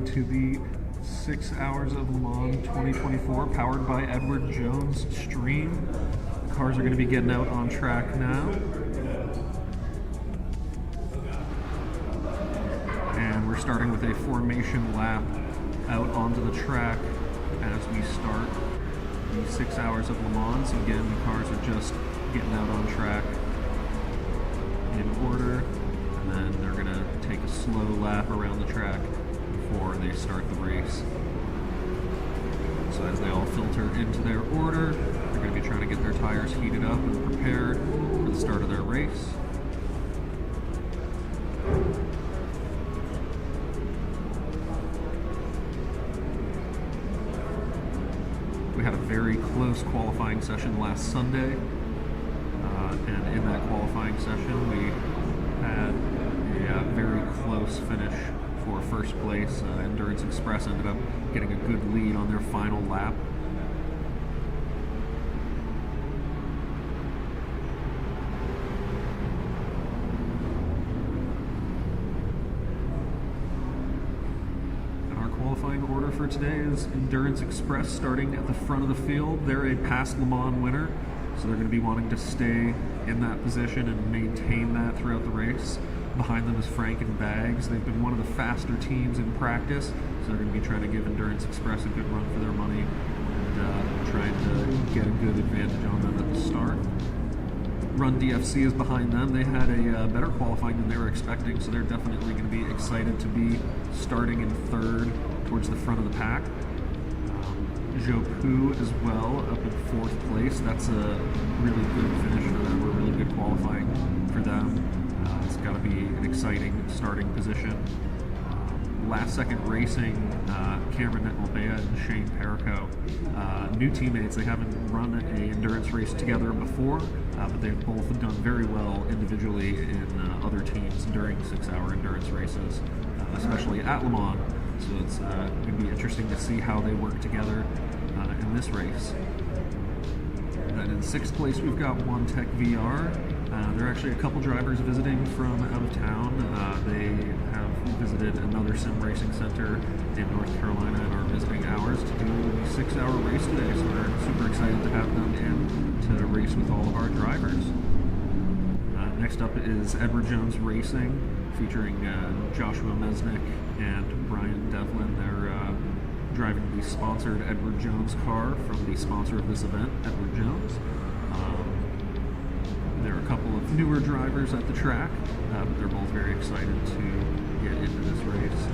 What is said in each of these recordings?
everybody, to the 6 Hours of Le Mans 2024, powered by Edward Jones stream. The cars are going to be getting out on track now. And we're starting with a formation lap out onto the track as we start the 6 Hours of Le Mans. So again, the cars are just getting out on track in order, and then they're going to take a slow lap around the track before they start the race. So as they all filter into their order, they're going to be trying to get their tires heated up and prepared for the start of their race. We had a very close qualifying session last Sunday, and in that qualifying session we had a very close finish for first place. Endurance Express ended up getting a good lead on their final lap. And our qualifying order for today is Endurance Express starting at the front of the field. They're a past Le Mans winner, so they're going to be wanting to stay in that position and maintain that throughout the race. Behind them is Frank and Bags. They've been one of the faster teams in practice, so they're going to be trying to give Endurance Express a good run for their money and trying to get a good advantage on them at the start. Run DFC is behind them. They had a better qualifying than they were expecting, so they're definitely going to be excited to be starting in third towards the front of the pack. Jopu as well up in fourth place. That's a really good finish for them, or really good qualifying for them. It's got to be an exciting starting position. Last second racing, Cameron Netlebea and Shane Perico, new teammates. They haven't run an endurance race together before, but they've both done very well individually in other teams during 6-hour endurance races, especially at Le Mans. So it's going to be interesting to see how they work together in this race. Then in sixth place, we've got One Tech VR. There are actually a couple drivers visiting from out of town. They have visited another sim racing center in North Carolina and are visiting ours to do the 6-hour race today. So we're super excited to have them in to race with all of our drivers. Next up is Edward Jones Racing, featuring Joshua Mesnick and Brian Devlin. They're driving the sponsored Edward Jones car from the sponsor of this event, Edward Jones. There are a couple of newer drivers at the track, but they're both very excited to get into this race.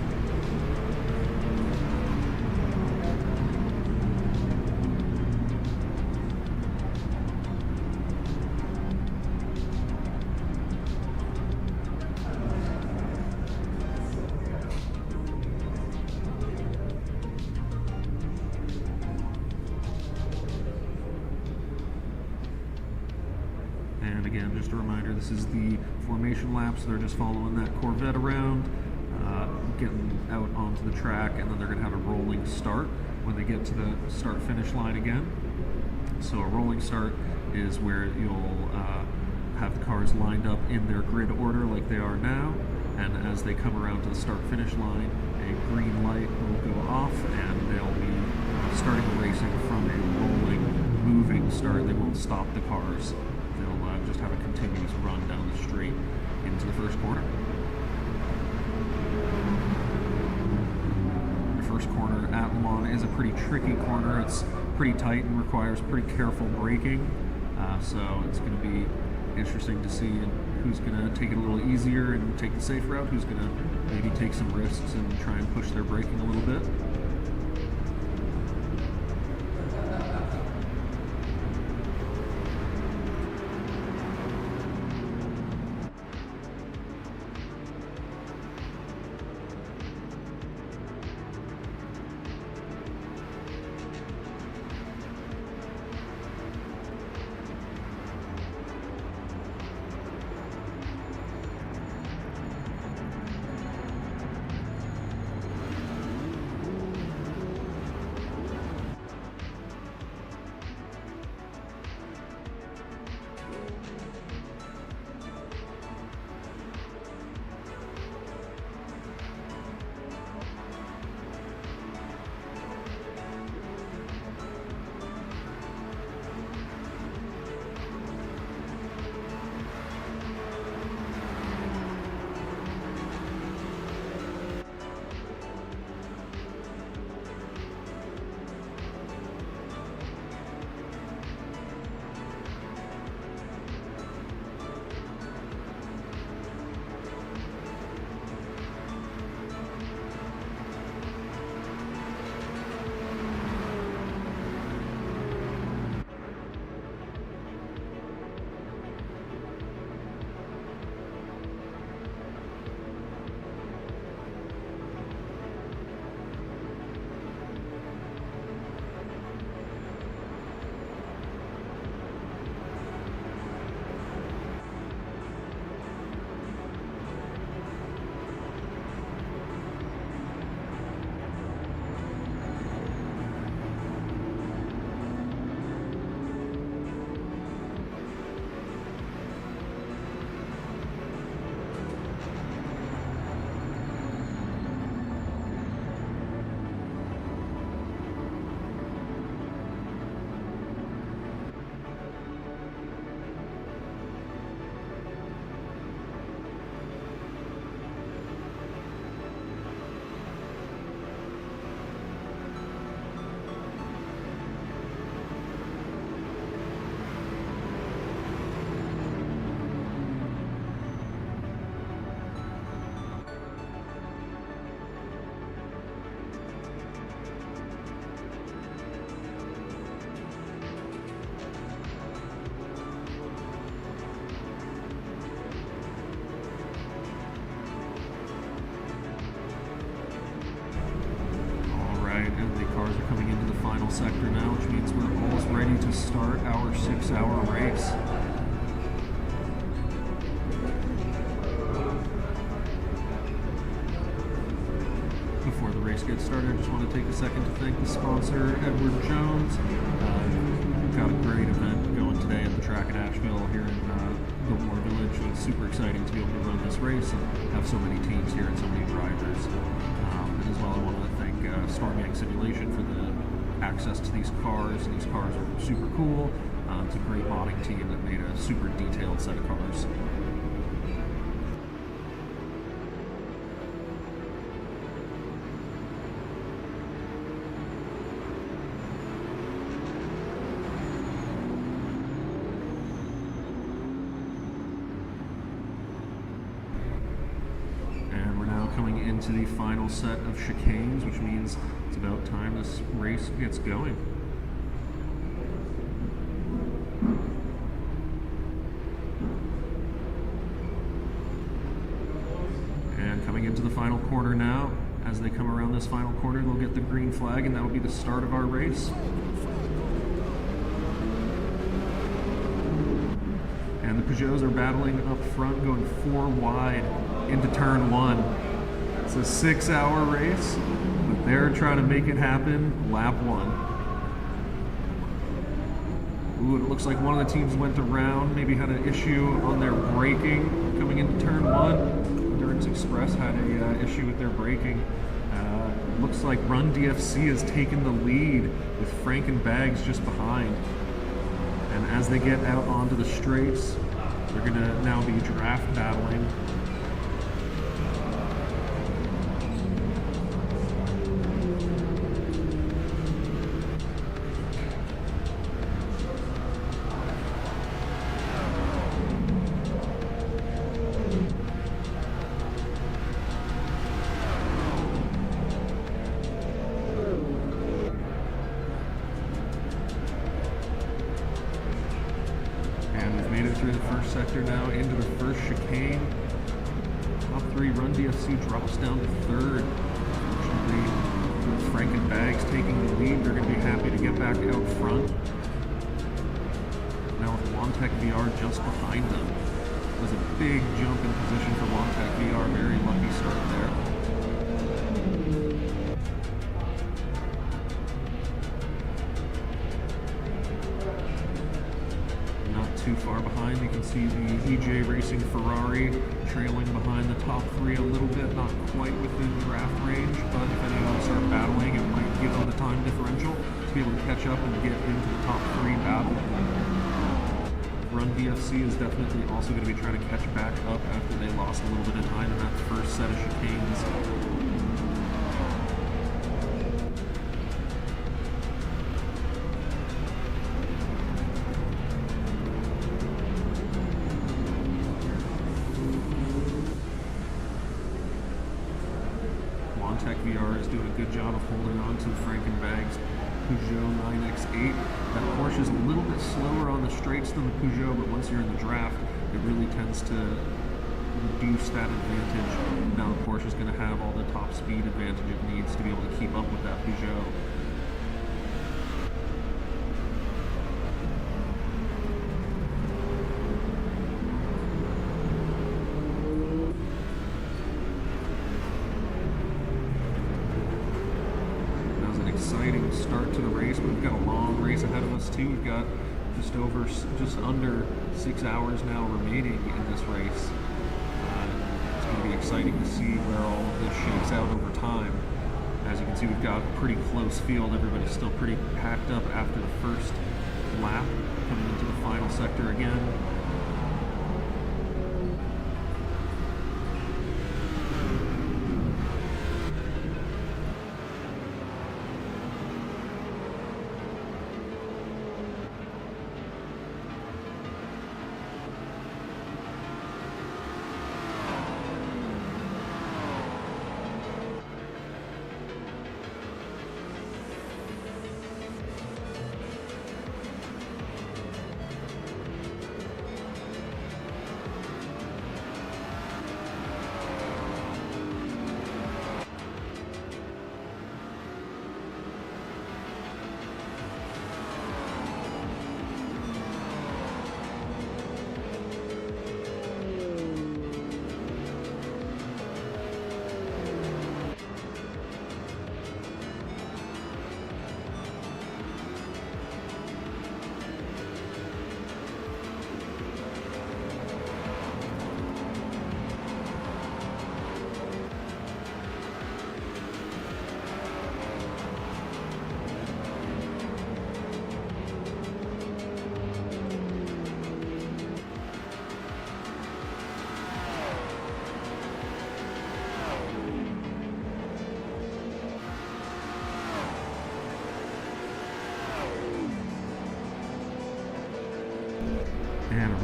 And again, just a reminder, this is the formation lap, so they're just following that Corvette around, getting out onto the track, and then they're going to have a rolling start when they get to the start-finish line again. So a rolling start is where you'll have the cars lined up in their grid order like they are now, and as they come around to the start-finish line, a green light will go off, and they'll be starting racing from a rolling, moving start. They won't stop the cars. They'll just have a continuous run down the street into the first corner. The first corner at Le Mans is a pretty tricky corner. It's pretty tight and requires pretty careful braking. So it's going to be interesting to see who's going to take it a little easier and take the safe route, who's going to maybe take some risks and try and push their braking a little bit. final sector now, which means we're almost ready to start our 6-hour race. Before the race gets started, I just want to take a second to thank the sponsor, Edward Jones. We've got a great event going today at the track at Asheville here in Biltmore Village. So it's super exciting to be able to run this race and have so many teams here and so many drivers. And as well, I want to thank Storm Yang Simulation for the access to these cars. These cars are super cool. It's a great modding team that made a super detailed set of cars. Coming into the final set of chicanes, which means it's about time this race gets going. And coming into the final corner now, as they come around this final corner, they'll get the green flag, and that will be the start of our race. And the Peugeots are battling up front, going 4 wide into turn 1. It's a 6-hour race, but they're trying to make it happen lap 1. Ooh, it looks like one of the teams went around, maybe had an issue on their braking coming into turn 1. Endurance Express had a issue with their braking. Looks like Run DFC has taken the lead with Frank and Bags just behind. And as they get out onto the straights, they're going to now be draft battling. Made it through the first sector now into the first chicane. Top 3 Run DFC drops down to 3rd. Unfortunately, with Frank and Bags taking the lead, they're going to be happy to get back out front. Now with Wantech VR just behind them. It was a big jump in position for Wantech VR. Very lucky start there. Too far behind, you can see the EJ Racing Ferrari trailing behind the top 3 a little bit, not quite within draft range, but if any of them start battling, it might give them the time differential to be able to catch up and get into the top 3 battle. Run DFC is definitely also going to be trying to catch back up after they lost a little bit of time in that first set of chicanes. Tech VR is doing a good job of holding on to Frank and Bags Peugeot 9X8. That Porsche is a little bit slower on the straights than the Peugeot, but once you're in the draft, it really tends to reduce that advantage. Now the Porsche is going to have all the top speed advantage it needs to be able to keep up with that Peugeot. Exciting start to the race, but we've got a long race ahead of us too. We've got just under 6 hours now remaining in this race. It's going to be exciting to see where all of this shakes out over time. As you can see, we've got a pretty close field. Everybody's still pretty packed up after the first lap, coming into the final sector again.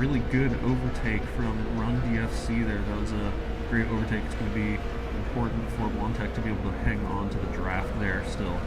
really good overtake from Run DFC there. That was a great overtake. It's going to be important for Blontek to be able to hang on to the draft there still.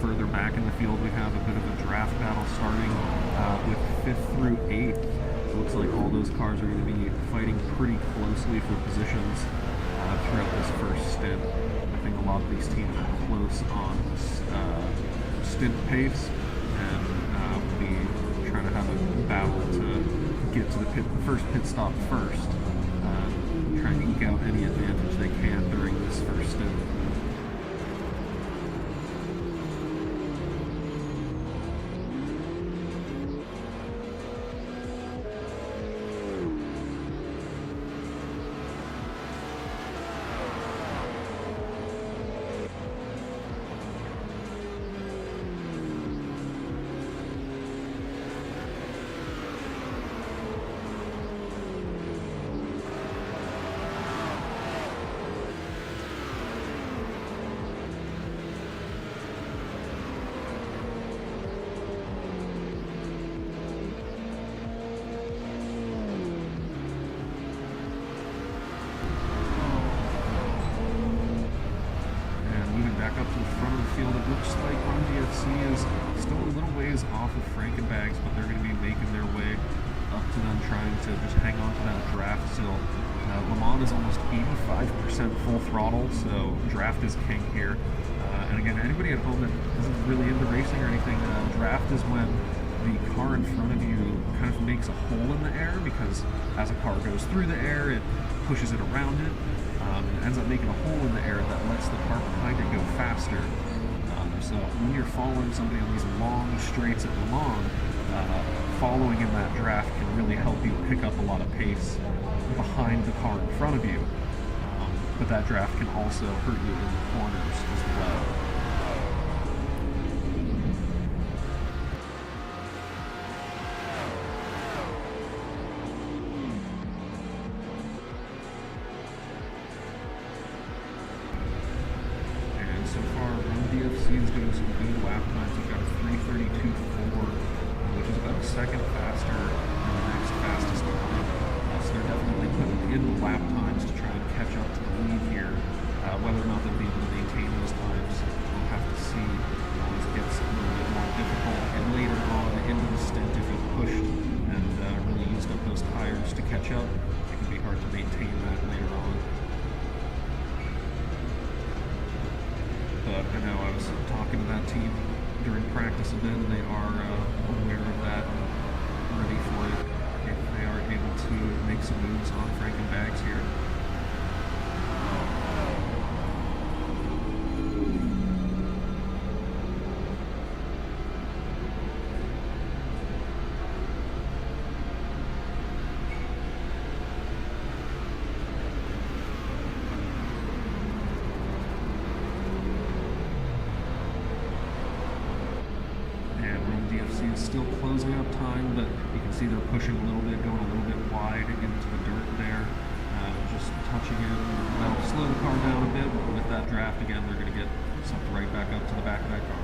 Further back in the field, we have a bit of a draft battle starting with 5th through 8th. It looks like all those cars are going to be fighting pretty closely for positions throughout this first stint. I think a lot of these teams are close on stint pace and will be trying to have a battle to get to the first pit stop first, trying to eke out any advantage they can during this first stint. Up to the front of the field, it looks like Run DFC is still a little ways off of Frankenbags, but they're going to be making their way up to them, trying to just hang on to that draft still. Le Mans is almost 85% full throttle, so draft is king here. And again, anybody at home that isn't really into racing or anything, draft is when the car in front of you kind of makes a hole in the air, because as a car goes through the air, it pushes it around it. It ends up making a hole in the air that lets the car behind it go faster. So when you're following somebody on these long straights at Le Mans, following in that draft can really help you pick up a lot of pace behind the car in front of you. But that draft can also hurt you in the corners as well. So far, Run DFC is doing some good lap times. We've got a 3:32.4, which is about a second faster than the next fastest time. So they're definitely putting in the lap times to try and catch up to the lead here. Whether or not they'll be able to maintain those times, we'll have to see as it gets a little bit more difficult. And later on into the stint, if you pushed and really used up those tires to catch up, it can be hard to maintain that later on. But I know I was talking to that team during practice a bit, and they are aware of that and ready for it if they are able to make some moves on Frankenbags here. Still closing up time, but you can see they're pushing a little bit, going a little bit wide into the dirt there, just touching it. That'll slow the car down a bit, but with that draft again, they're going to get sucked right back up to the back of that car.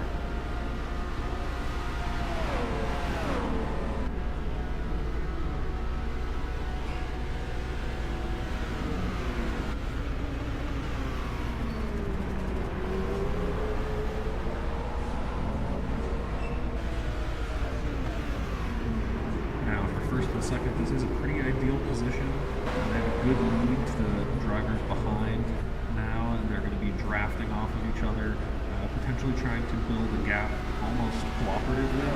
each other, potentially trying to build a gap almost cooperatively.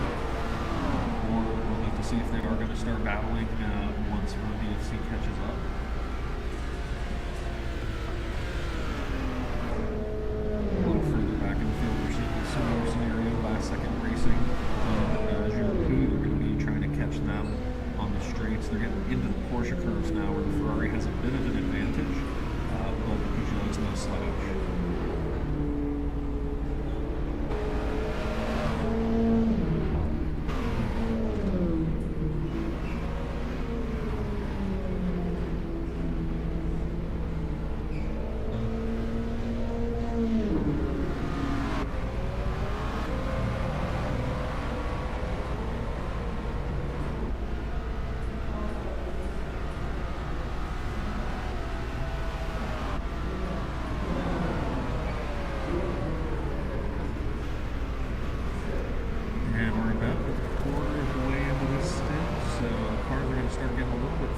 Or we'll have to see if they are going to start battling once Run DFC catches up. A little further back in the field, we're seeing a similar scenario, last second racing. They're going to be trying to catch them on the straights. They're getting into the Porsche curves now where the Ferrari has a bit of an advantage, but the Peugeot is no slouch.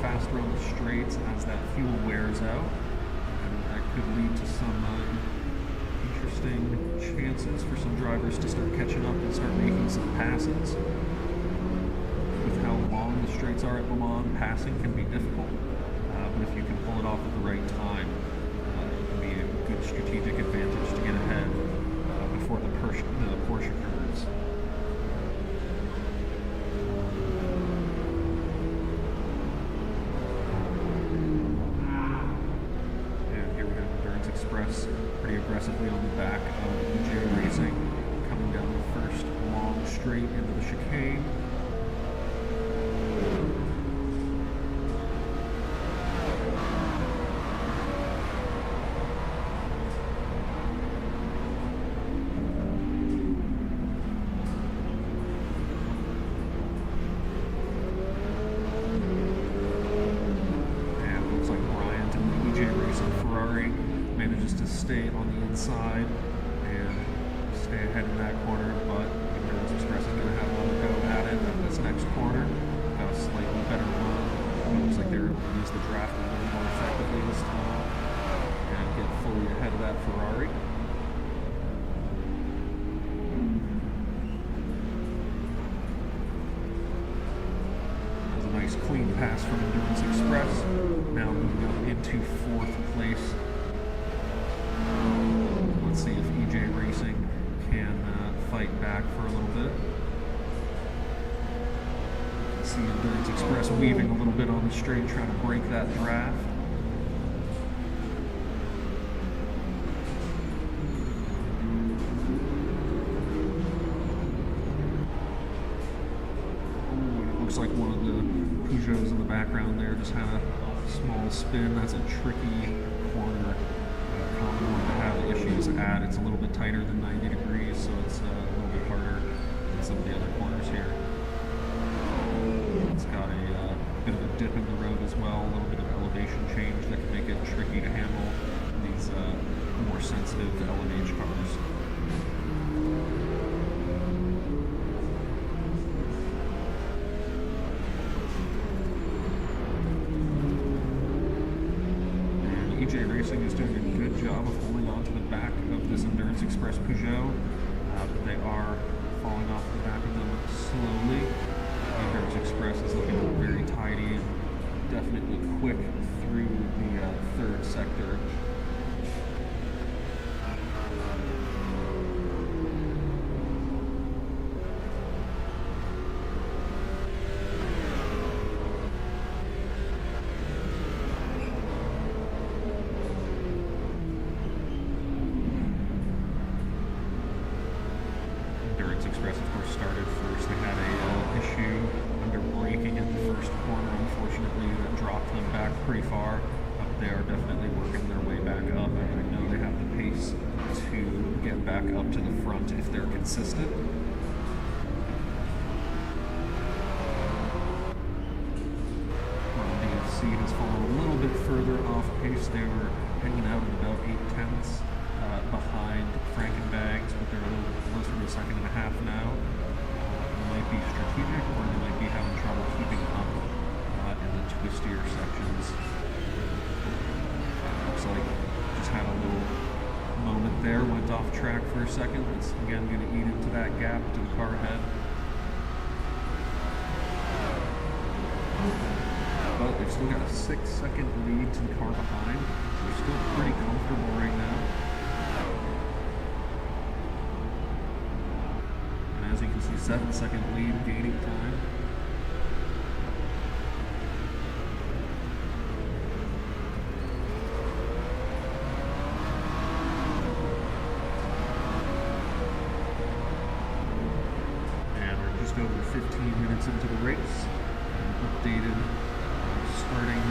Faster on the straights as that fuel wears out, and that could lead to some interesting chances for some drivers to start catching up and start making some passes. With how long the straights are at Le Mans, passing can be difficult, but if you can pull it off at the right time, it can be a good strategic advantage to get ahead before the Porsche curves. Pretty aggressively on the back of EJ Racing, coming down the first long straight into the chicane. And it looks like Bryant and the EJ Racing Ferrari manages to stay on the inside and stay ahead in that corner, but Endurance Express is going to have another go at it in this next corner. Got a slightly better run. It looks like they're able to use the draft a little more effectively this time and get fully ahead of that Ferrari. That was a nice clean pass from Endurance Express. Now moving up into fourth place. Let's see if EJ Racing can fight back for a little bit. See Endurance Express weaving a little bit on the straight, trying to break that draft. Ooh, and it looks like one of the Peugeots in the background there just had a small spin. That's a tricky corner. Common one to have issues at. It's a little bit tighter than 90 degrees, so it's a little bit harder than some of the other corners here. It's got a bit of a dip in the road as well, a little bit of elevation change that can make it tricky to handle these more sensitive LMH cars. EJ Racing is doing a good job of holding on to the back of this Endurance Express Peugeot, but they are falling off the back of them slowly. Endurance Express is looking very tidy and definitely quick through the third sector. Express, of course, started first. They had a issue under braking in the first corner, unfortunately, that dropped them back pretty far. But they are definitely working their way back up, and I know they have the pace to get back up to the front if they're consistent. DFC has fallen a little bit further off pace. They were hanging out at about 8/10 behind Frankenbags, but they're a little bit closer to a second and a half now. It might be strategic, or they might be having trouble keeping up in the twistier sections. Looks like just had a little moment there, went off track for a second. It's again going to eat into that gap to the car ahead. But they've still got a 6-second lead to the car behind. So they're still pretty comfortable right now. And as you can see, 7-second lead, gaining time. Over 15 minutes into the race. An updated starting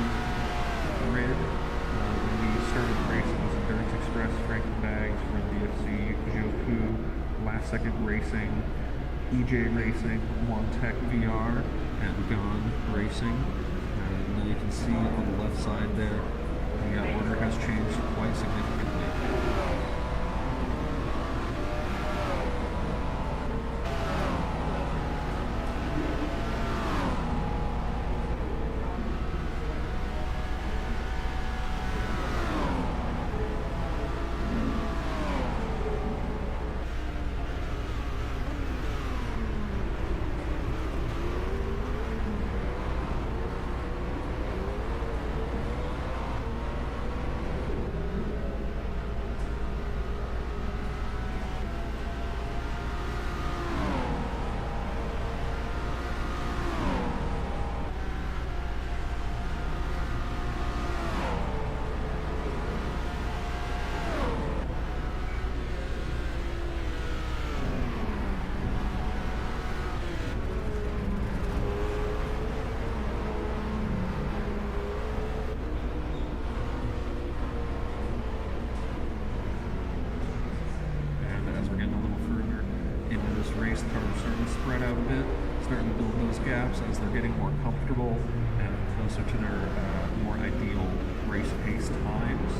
grid. When we started the race, it was Endurance Express, Franklin Bags, Run DFC, Joku, Last Second Racing, EJ Racing, OneTech VR, and Gone Racing. And you can see on the left side there, the order has changed quite significantly. Race cars are starting to spread out a bit, starting to build those gaps as they're getting more comfortable and closer to their more ideal race pace times.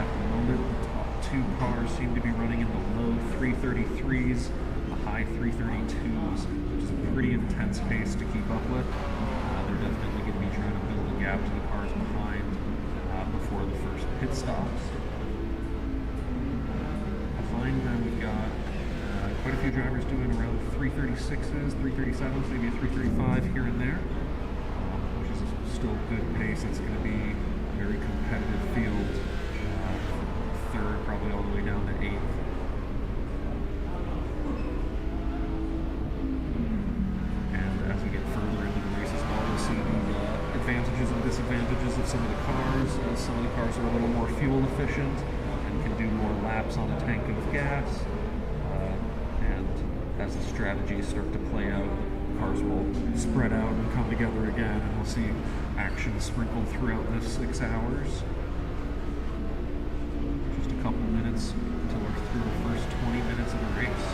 At the moment, the top two cars seem to be running in the low 333s, the high 332s, which is a pretty intense pace to keep up with. They're definitely going to be trying to build a gap to the cars behind before the first pit stops. Behind them, we've got quite a few drivers doing around 336s, 337s, maybe a 335 here and there, which is still a good pace. It's going to be a very competitive field, third, probably all the way down to 8th. And as we get further into the race as well, we'll see the advantages and disadvantages of some of the cars. Some of the cars are a little more fuel efficient and can do more laps on a tank of gas. As the strategies start to play out, cars will spread out and come together again, and we'll see action sprinkled throughout this 6 hours. Just a couple minutes until we're through the first 20 minutes of the race.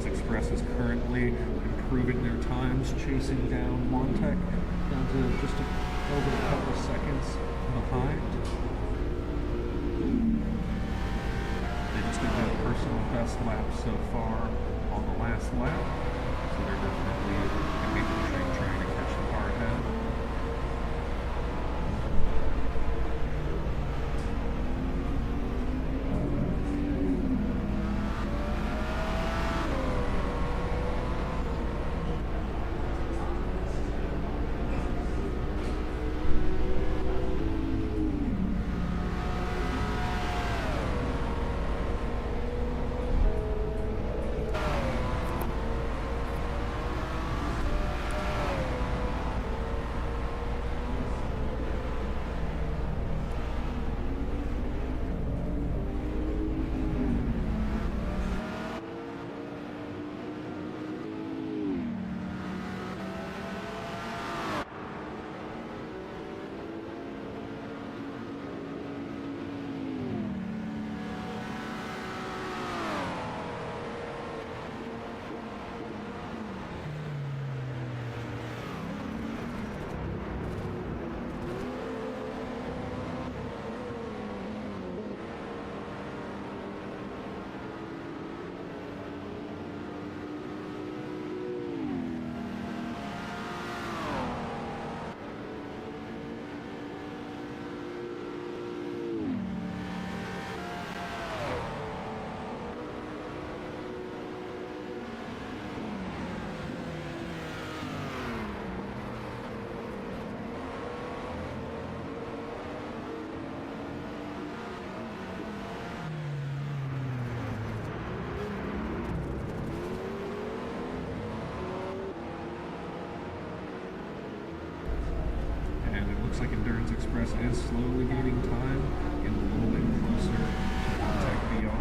Express is currently improving their times, chasing down OneTech down to just over a couple seconds behind. They just did their personal best lap so far on the last lap, so they're definitely going to be pushing, trying to catch the car ahead. Express is slowly gaining time, getting a little bit closer to Tech VR.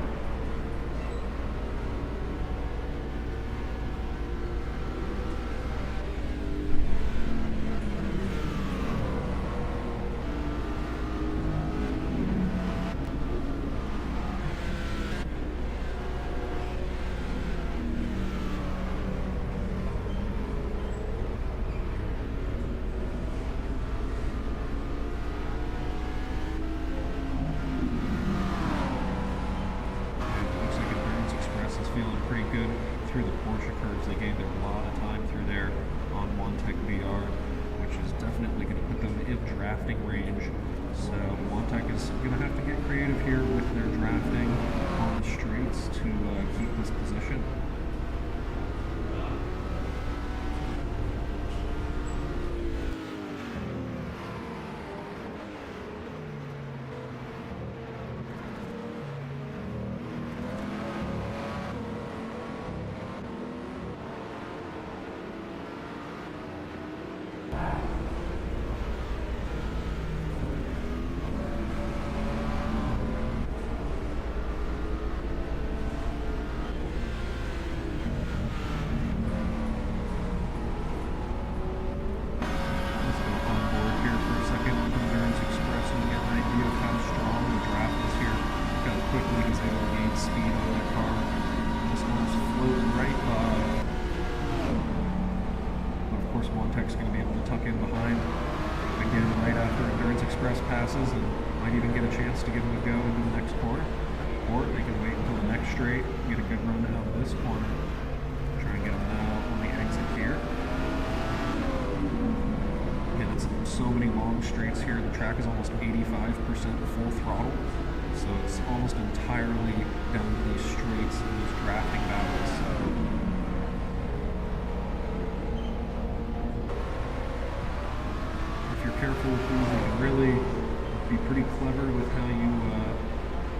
Feeling pretty good through the Porsche curves. They gained a lot of time through there on Tech VR, which is definitely going to put them in drafting range. So Tech is going to have to get creative here with their drafting on the straights to keep this position. Tech's going to be able to tuck in behind again right after Endurance Express passes and might even get a chance to give them a go into the next corner. Or they can wait until the next straight, get a good run out of this corner. Try and get them now on the exit here. Again, it's so many long straights here. The track is almost 85% full throttle. So it's almost entirely down to these straights and these drafting battles. Careful with these, you can really be pretty clever with how you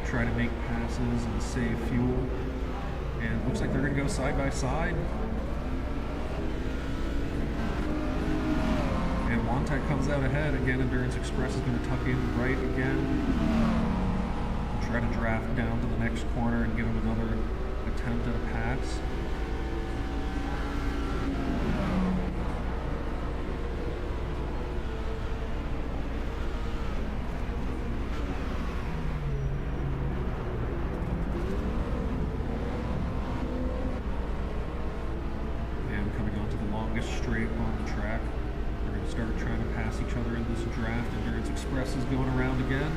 try to make passes and save fuel. And it looks like they're going to go side by side. And Tech comes out ahead. Again, Endurance Express is going to tuck in right again. Try to draft down to the next corner and give them another attempt at a pass. Straight on the track. We're going to start trying to pass each other in this draft. Endurance Express is going around again.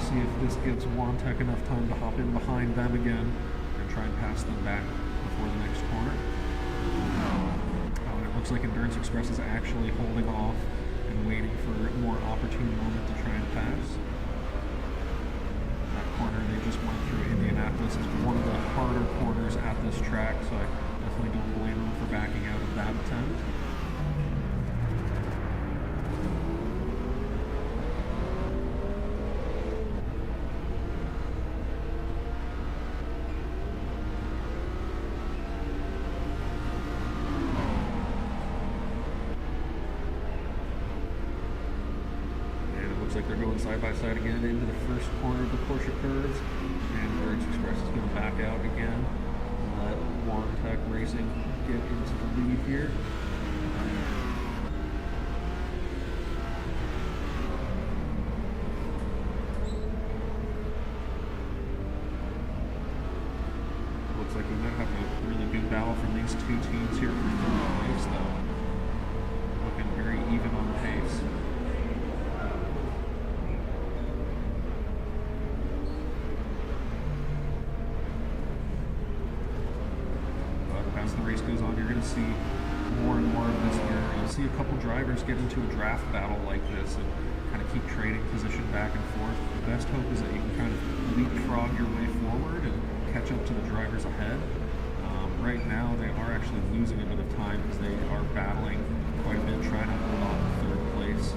See if this gives Tech enough time to hop in behind them again and try and pass them back before the next corner. And it looks like Endurance Express is actually holding off and waiting for a more opportune moment to try and pass. That corner they just went through Indianapolis is one of the harder corners at this track, so I definitely don't blame them for backing out of that attempt. And it looks like they're going side by side again into the first corner of the Porsche curves. And Endurance Express is going to back out again. Let Tech Racing get into the lead here. Looks like we might have a really good battle from these two teams here for third place, though. Looking very even on the pace. As the race goes on, you're going to see more and more of this where you'll see a couple drivers get into a draft battle like this and kind of keep trading position back and forth. The best hope is that you can kind of leapfrog your way forward and catch up to the drivers ahead. Right now, they are actually losing a bit of time because they are battling quite a bit, trying to hold on to third place.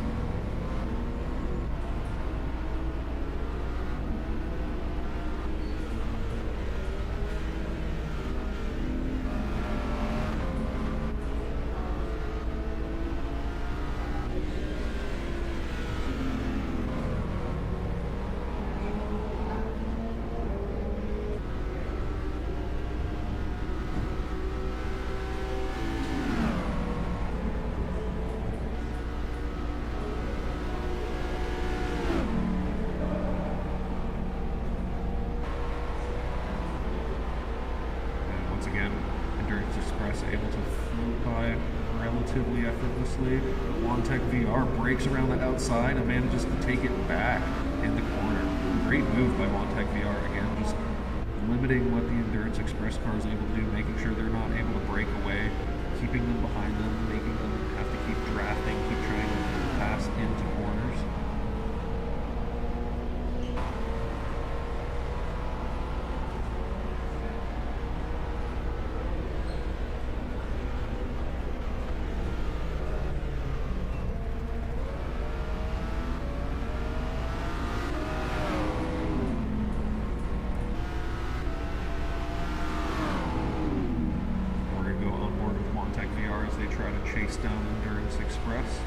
Again, Endurance Express able to float by relatively effortlessly. Wantech VR breaks around that outside and manages to take it back in the corner. Great move by Wantech VR. Again, just limiting what the Endurance Express car is able to do, making sure they're not able to break away, keeping them behind them, making them have to keep drafting, keep trying to pass into corners. Try to chase down Endurance Express.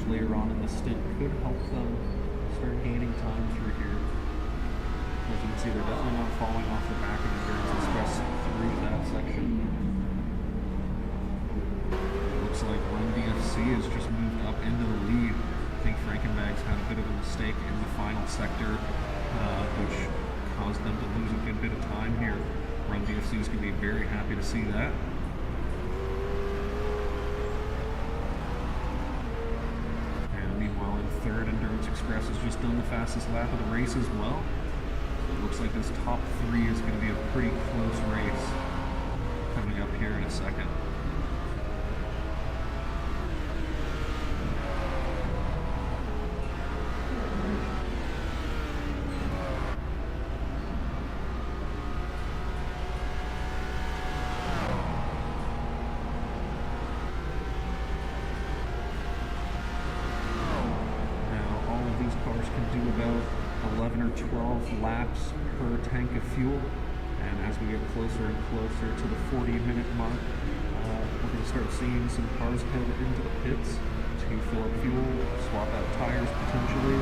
Later on in the stint could help them start gaining time through here. As you can see, they're definitely not falling off the back of Endurance Express through that section. It looks like Run DFC has just moved up into the lead. I think Frankenbag's had a bit of a mistake in the final sector, which caused them to lose a good bit of time here. Run DFC is going to be very happy to see that. Third, Endurance Express has just done the fastest lap of the race as well. So it looks like this top three is going to be a pretty close race coming up here in a second. Can do about 11 or 12 laps per tank of fuel, and as we get closer and closer to the 40-minute mark, we're going to start seeing some cars head into the pits to fill up fuel, swap out tires potentially,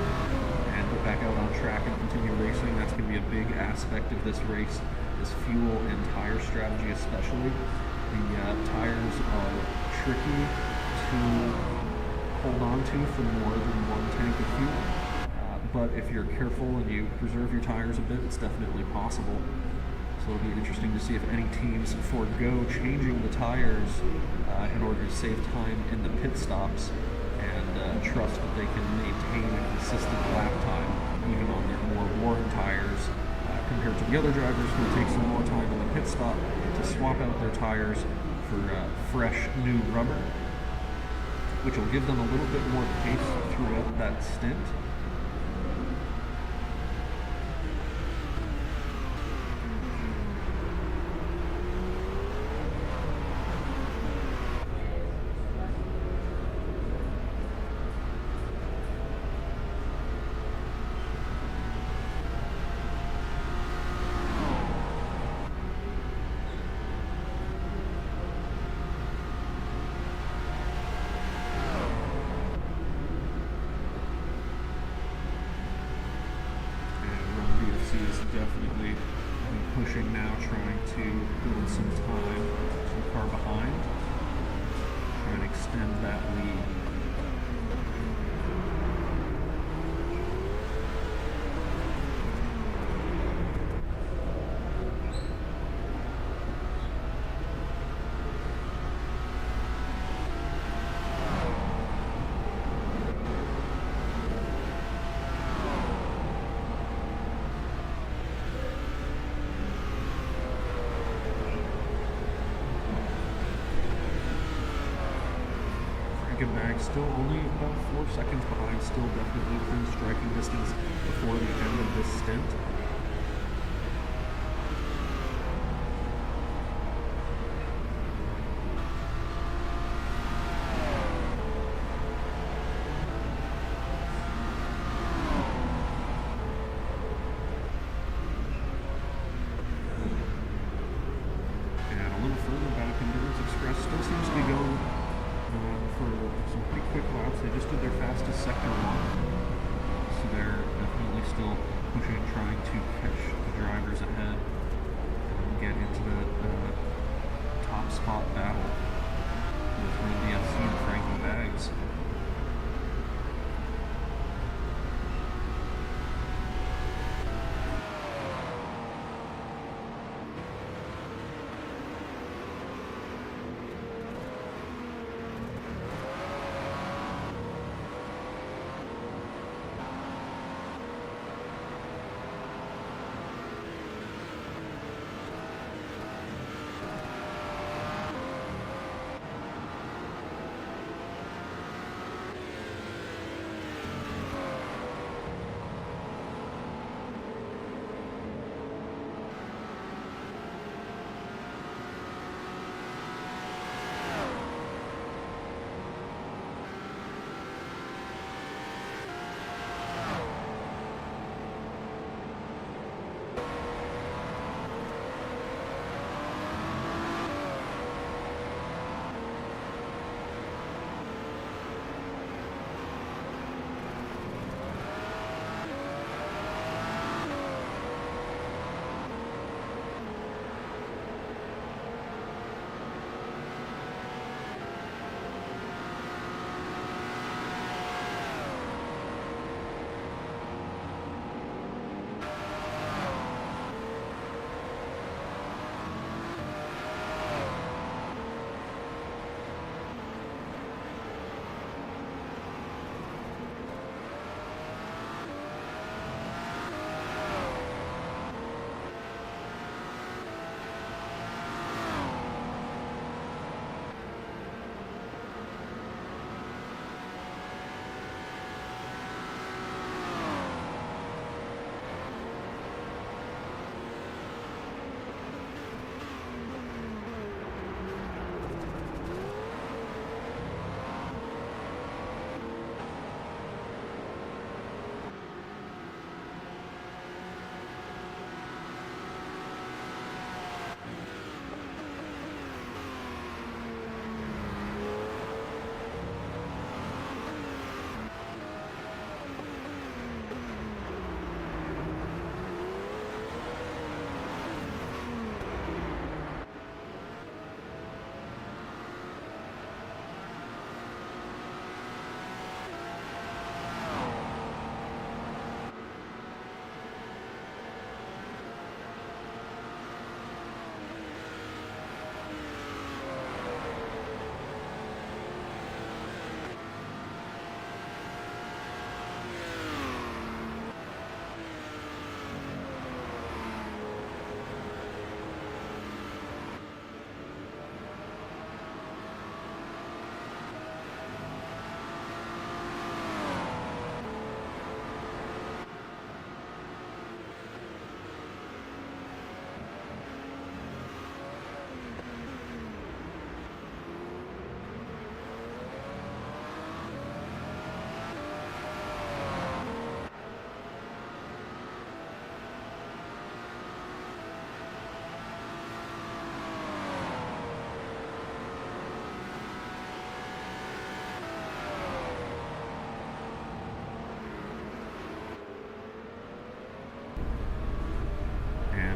and get back out on track and continue racing. That's going to be a big aspect of this race, is fuel and tire strategy especially. The tires are tricky to hold on to for more than one tank of fuel. But if you're careful and you preserve your tires a bit, it's definitely possible. So it'll be interesting to see if any teams forego changing the tires in order to save time in the pit stops and trust that they can maintain a consistent lap time even on their more worn tires compared to the other drivers who take some more time in the pit stop to swap out their tires for fresh new rubber, which will give them a little bit more pace throughout that stint. is definitely pushing now, trying to build some time to the car behind, trying to extend that lead. still only about 4 seconds behind, still definitely within striking distance before the end of this stint. Still seems to be going for some pretty quick laps. They just did their fastest sector one, so they're definitely still pushing, trying to catch the drivers ahead and get into the top spot battle with Run DFC and Frankie Bags.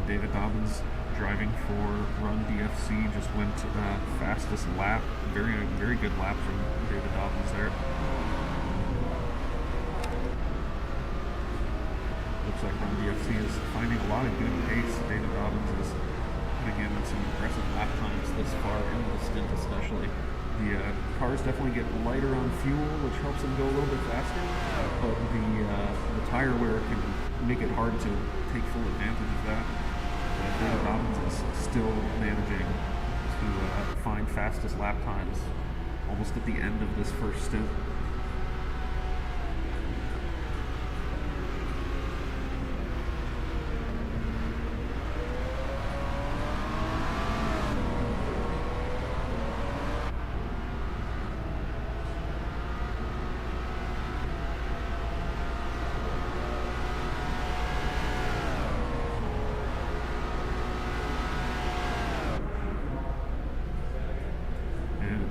David Dobbins driving for Run DFC just went fastest lap. Very good lap from David Dobbins there. Looks like Run DFC is finding a lot of good pace. David Dobbins is putting in some impressive lap times this far into the stint especially. The cars definitely get lighter on fuel, which helps them go a little bit faster, but the tire wear can make it hard to take full advantage of that. David Dobbins is still managing to find fastest lap times almost at the end of this first stint.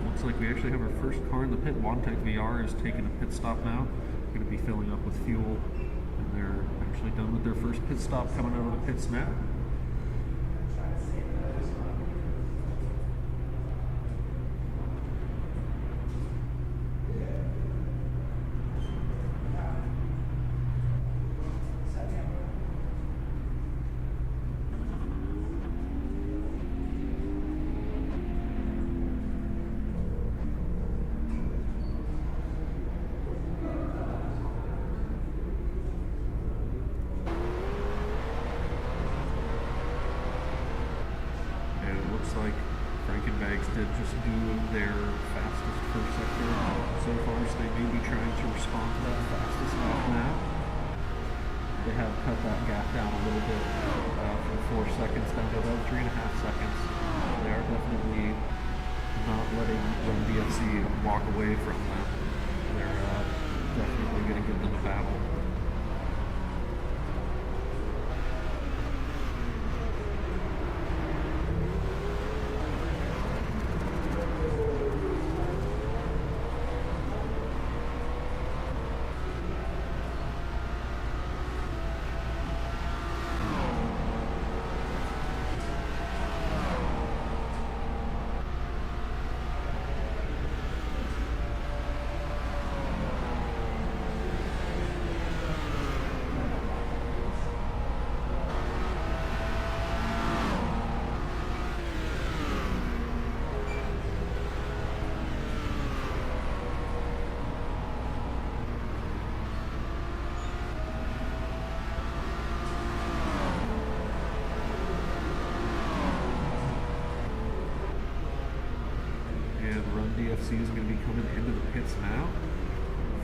Looks like we actually have our first car in the pit. Wantech VR is taking a pit stop now. Going to be filling up with fuel, and they're actually done with their first pit stop, coming out of the pits now. Like Frankenbags did just do their fastest first sector so far, so they may be trying to respond to that fastest lap now. They have cut that gap down a little bit from 4 seconds down to about 3.5 seconds. They are definitely not letting Run DFC walk away from them. They're definitely going to give them a battle. DFC is going to be coming into the pits now,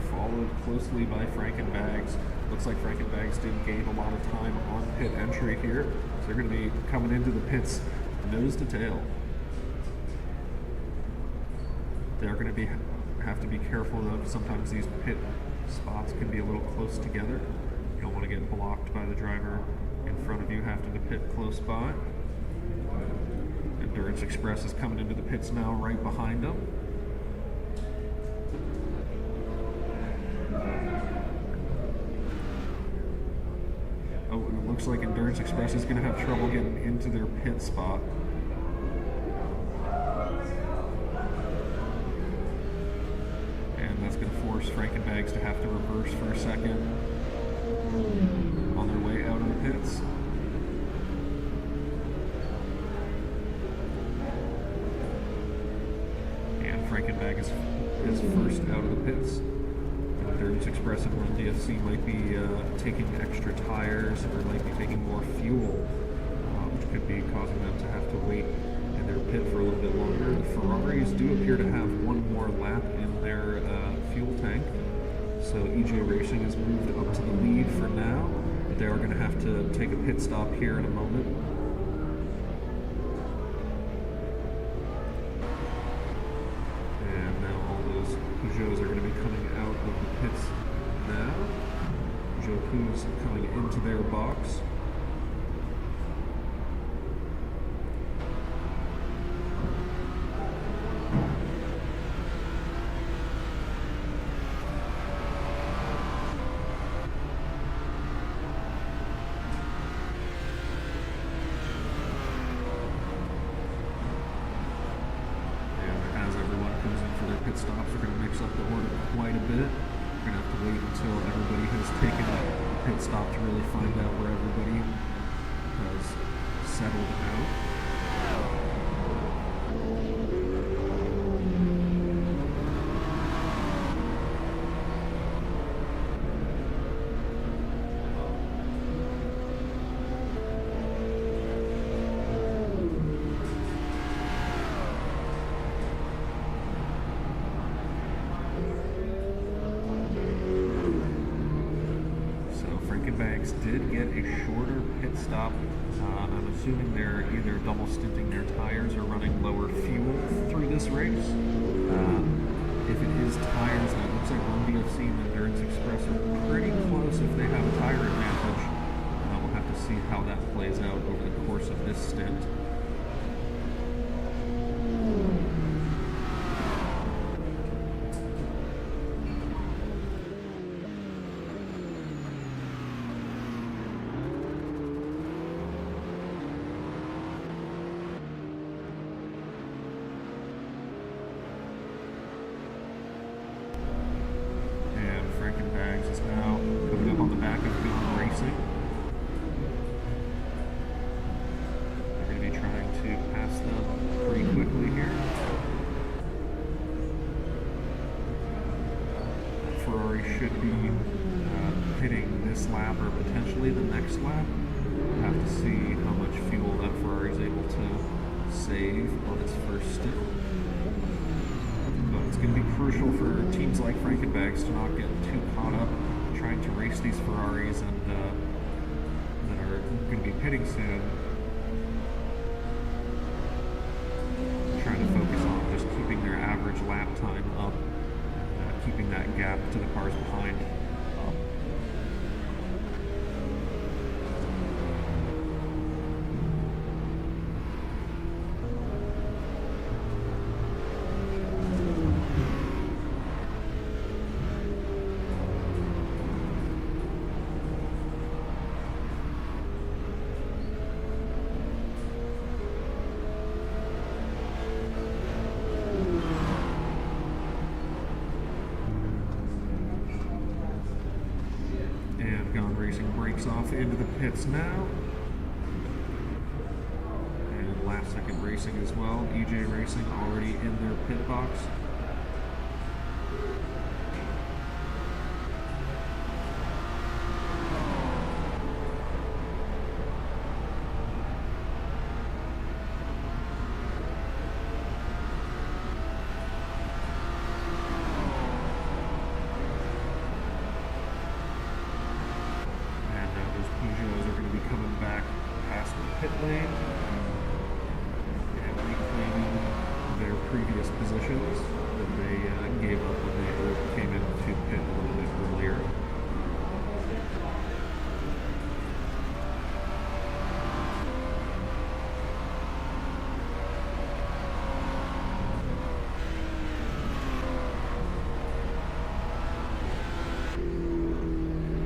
followed closely by Frankenbags. Looks like Frankenbags did gain a lot of time on pit entry here, so they're going to be coming into the pits nose to tail. They're going to have to be careful though, because sometimes these pit spots can be a little close together. You don't want to get blocked by the driver in front of you having to pit close by. Endurance Express is coming into the pits now right behind them. Oh, and it looks like Endurance Express is going to have trouble getting into their pit spot. And that's going to force Frankenbags to have to reverse for a second on their way out of the pits. Frankenbag is first out of the pits. Endurance Express and Run DFC might be taking extra tires, or might be taking more fuel, which could be causing them to have to wait in their pit for a little bit longer. The Ferraris do appear to have one more lap in their fuel tank, so EJ Racing has moved up to the lead for now, but they are going to have to take a pit stop here in a moment. Peugeots are going to be coming out of the pits now. Peugeot Coups coming into their box. Pit stops are going to mix up the order quite a bit. We're going to have to wait until everybody has taken a pit stop to really find out where everybody has settled out. did get a shorter pit stop. I'm assuming they're either double stinting their tires or running lower fuel through this race. If it is tires, then it looks like Run DFC and Endurance Express are pretty close if they have a tire advantage. We'll have to see how that plays out over the course of this stint. Is now coming up on the back of Gone Racing. They're going to be trying to pass them pretty quickly here. Ferrari should be hitting this lap or potentially the next lap. We'll have to see how much fuel that Ferrari is able to save on its first stint. It's going to be crucial for teams like Frankenbags to not get too caught up trying to race these Ferraris and that are going to be pitting soon. Trying to focus on just keeping their average lap time up, keeping that gap to the cars behind up. Racing breaks off into the pits now. And last second racing as well. EJ Racing already in their pit box. Pit lane and reclaiming their previous positions that they gave up when they came into pit a little bit earlier.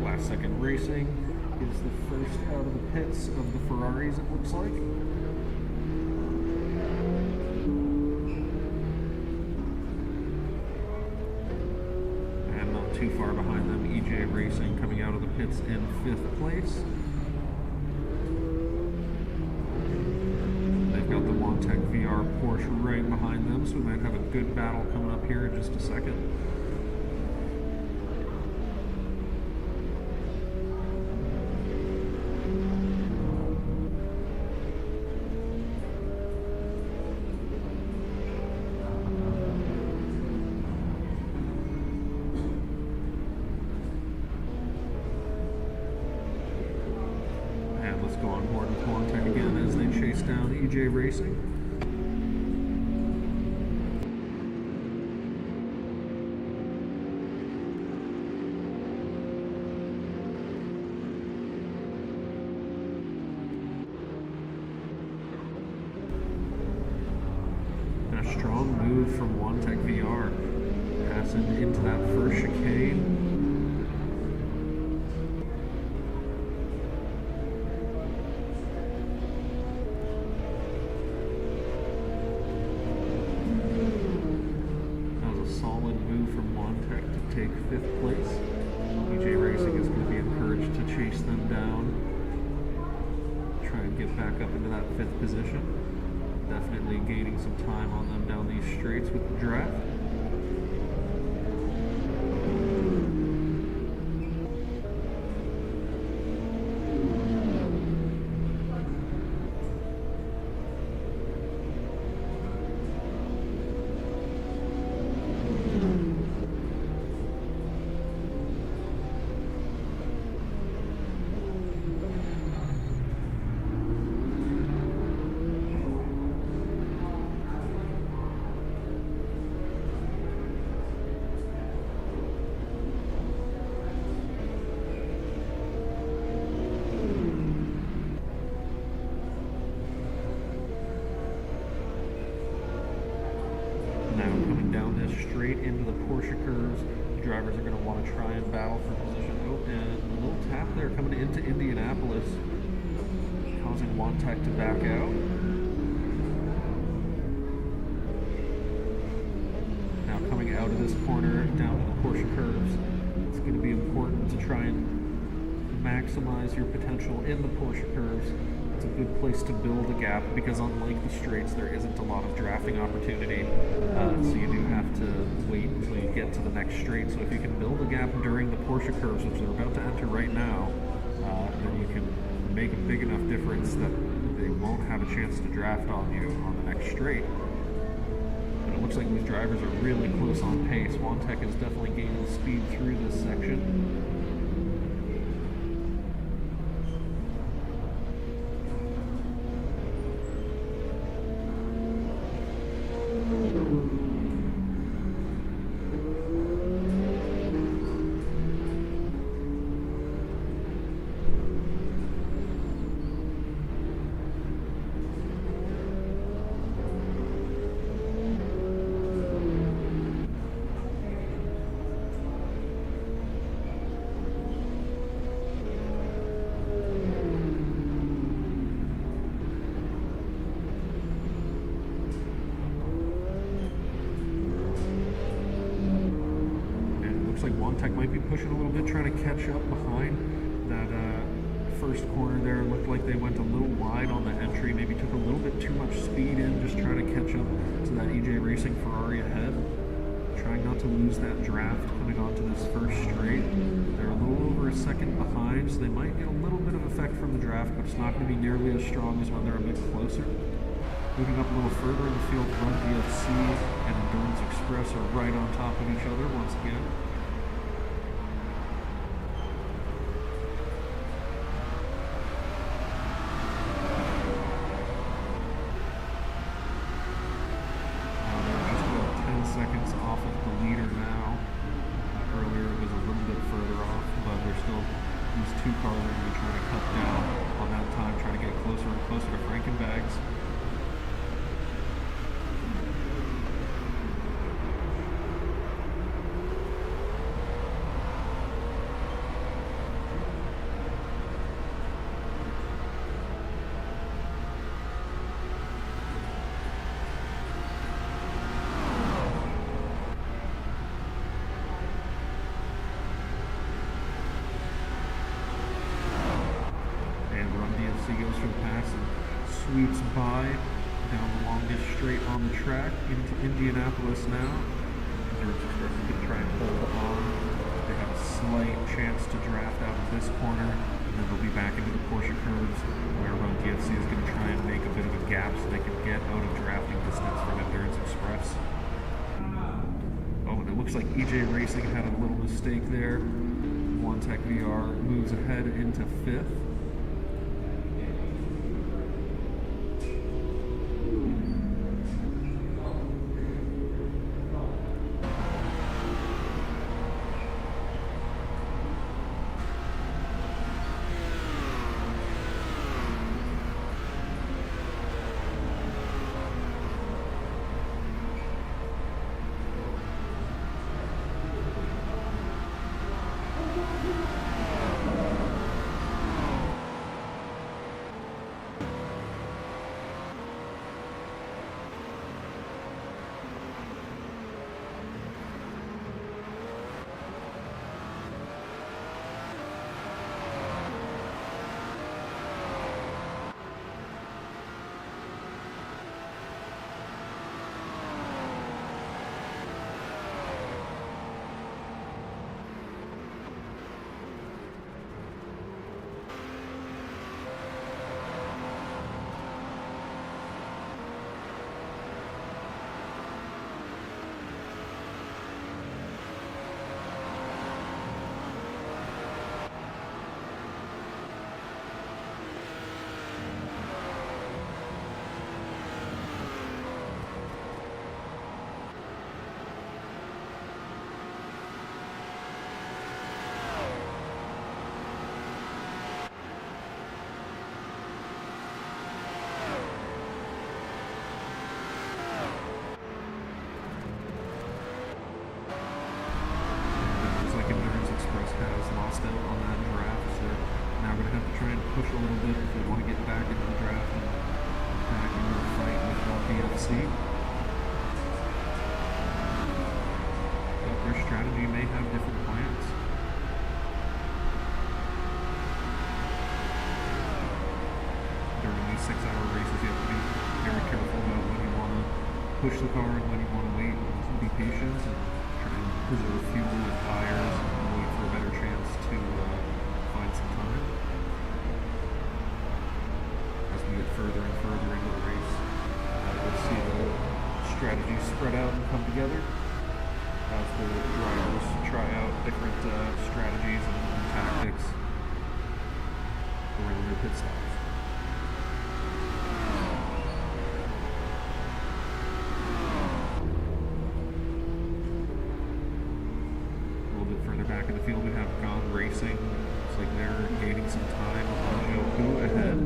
Last second racing is the first out of the pits of the Ferraris, it looks like. And not too far behind them, EJ Racing coming out of the pits in 5th place. They've got the Montec VR Porsche right behind them, so we might have a good battle coming up here in just a second. Go on board with Montec again as they chase down EJ Racing. And a strong move from Montec VR, passing into that first chicane. Take 5th place. EJ Racing is going to be encouraged to chase them down, try and get back up into that 5th position. Definitely gaining some time on them down these straights with the draft. into the Porsche curves. The drivers are going to want to try and battle for position. Oh, and a little tap there coming into Indianapolis, causing Wantek to back out. Now coming out of this corner down to the Porsche curves, it's going to be important to try and maximize your potential in the Porsche curves. It's a good place to build a gap because unlike the straights, there isn't a lot of drafting opportunity. So you do have to wait until you get to the next straight. So if you can build a gap during the Porsche curves, which they're about to enter right now, then you can make a big enough difference that they won't have a chance to draft on you on the next straight. But it looks like these drivers are really close on pace. Wantek is definitely gaining speed through this section. Looks like Wantek might be pushing a little bit, trying to catch up behind that first corner there. It looked like they went a little wide on the entry, maybe took a little bit too much speed in, just trying to catch up to that EJ Racing Ferrari ahead. Trying not to lose that draft coming onto this first straight. They're a little over a second behind, so they might get a little bit of effect from the draft, but it's not going to be nearly as strong as when they're a bit closer. Moving up a little further in the field, Run DFC and Endurance Express are right on top of each other once again. Seconds off of the leader now. Earlier it was a little bit further off, but they're still, these two cars are going to be trying to cut down on that time, trying to get closer and closer to Frankenbags. Goes for the pass and sweeps by down the longest straight on the track into Indianapolis now. Endurance Express is going to try and hold on. They have a slight chance to draft out of this corner, and then they'll be back into the Porsche curves where Run DFC is going to try and make a bit of a gap so they can get out of drafting distance from Endurance Express. Oh, and it looks like EJ Racing had a little mistake there. Wantek VR moves ahead into 5th. push the car and when you want to wait, be patient and try and preserve fuel and tires and wait for a better chance to find some time. As we get further and further into the race, we'll see the strategies spread out and come together as the drivers try out different strategies and tactics around their pit stops. Back in the field, we have Gone Racing. Looks like they're gaining some time on Joku ahead.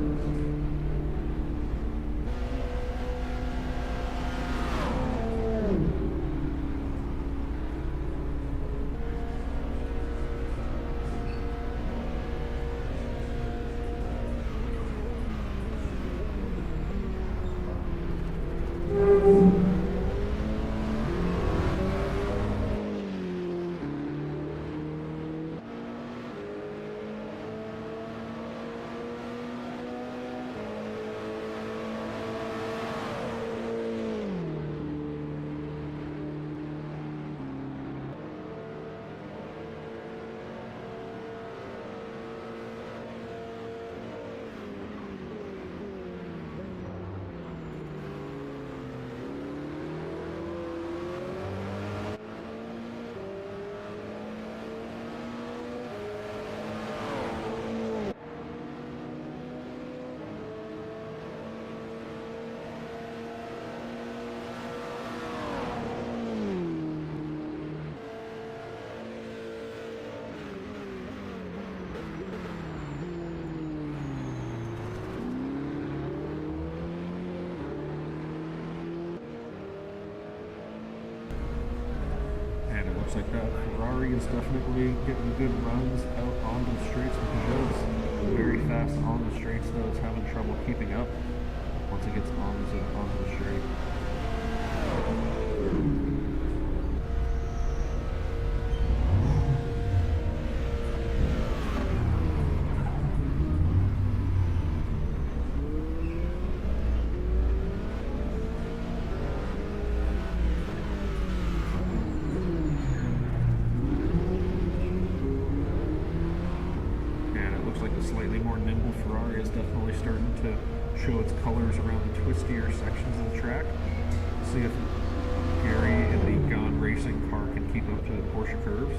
Looks like that Ferrari is definitely getting good runs out on the straights. Peugeot's very fast on the straights, though it's having trouble keeping up once it gets onto the straight. Slightly more nimble Ferrari is definitely starting to show its colors around the twistier sections of the track. See if Gary in the Gone Racing car can keep up to the Porsche curves.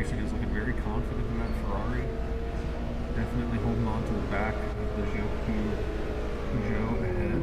Is looking very confident in that Ferrari. Definitely holding on to the back of the Peugeot ahead.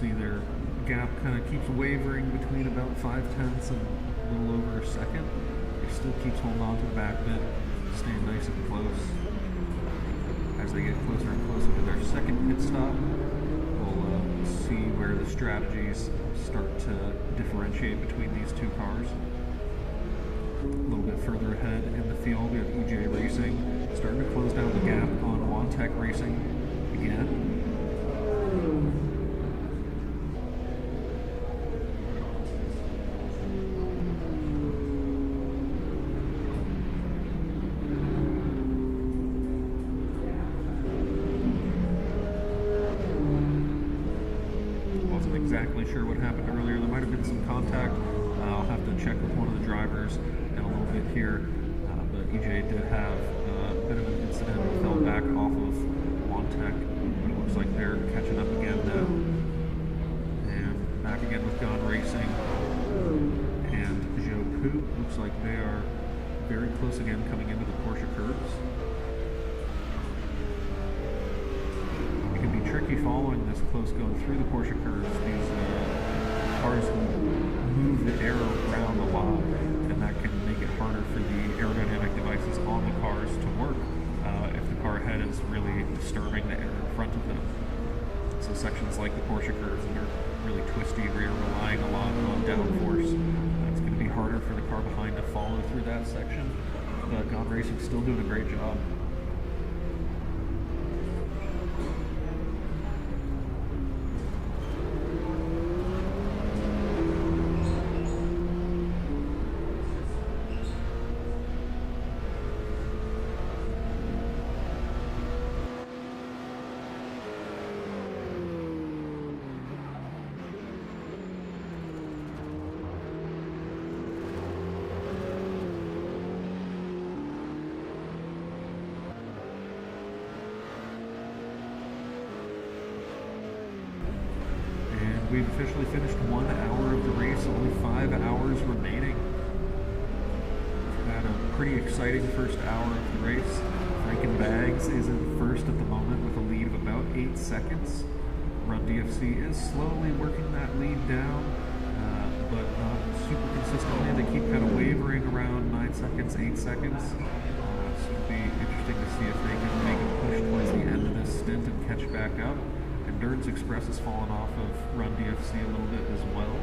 see their gap kind of keeps wavering between about 5/10 and a little over a second. He still keeps holding on to the back bit, staying nice and close. As they get closer and closer to their second pit stop, we'll see where the strategies start to differentiate between these two cars. A little bit further ahead in the field, we have EJ Racing starting to close down the gap on Wantech Racing again. Wasn't exactly sure what happened earlier. There might have been some contact. I'll have to check with one of the drivers in a little bit here, but EJ did have a bit of an incident, fell back off of Wantech, but it looks like they're catching up again now. And back again with Gone Racing and Joe Poo. Looks like they are very close again coming into the Porsche curves. It can be tricky following this close going through the Porsche curves. These cars move the aero around a lot, and that can make it harder for the aerodynamic devices on the cars to work if the car ahead is really disturbing the air in front of them. So sections like the Porsche curves that are really twisty, rear relying a lot on downforce, it's going to be harder for the car behind to follow through that section, but Gone Racing's still doing a great job. We've officially finished 1 hour of the race, only 5 hours remaining. We've had a pretty exciting first hour of the race. Franken Bags is in first at the moment with a lead of about 8 seconds. Run DFC is slowly working that lead down, but not super consistently. They keep kind of wavering around 9 seconds, 8 seconds. So it'll be interesting to see if they can make a push towards the end of this stint and catch back up. Endurance Express has fallen off of Run DFC a little bit as well.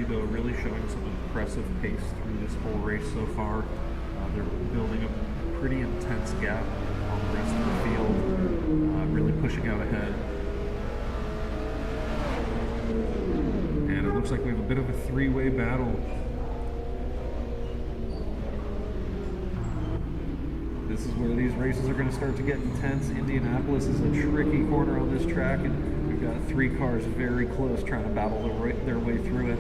Though really showing some impressive pace through this whole race so far. They're building a pretty intense gap on the rest of the field, really pushing out ahead. And it looks like we have a bit of a three-way battle. This is where these races are going to start to get intense. Indianapolis is a tricky corner on this track, and we've got 3 cars very close trying to battle their way through it.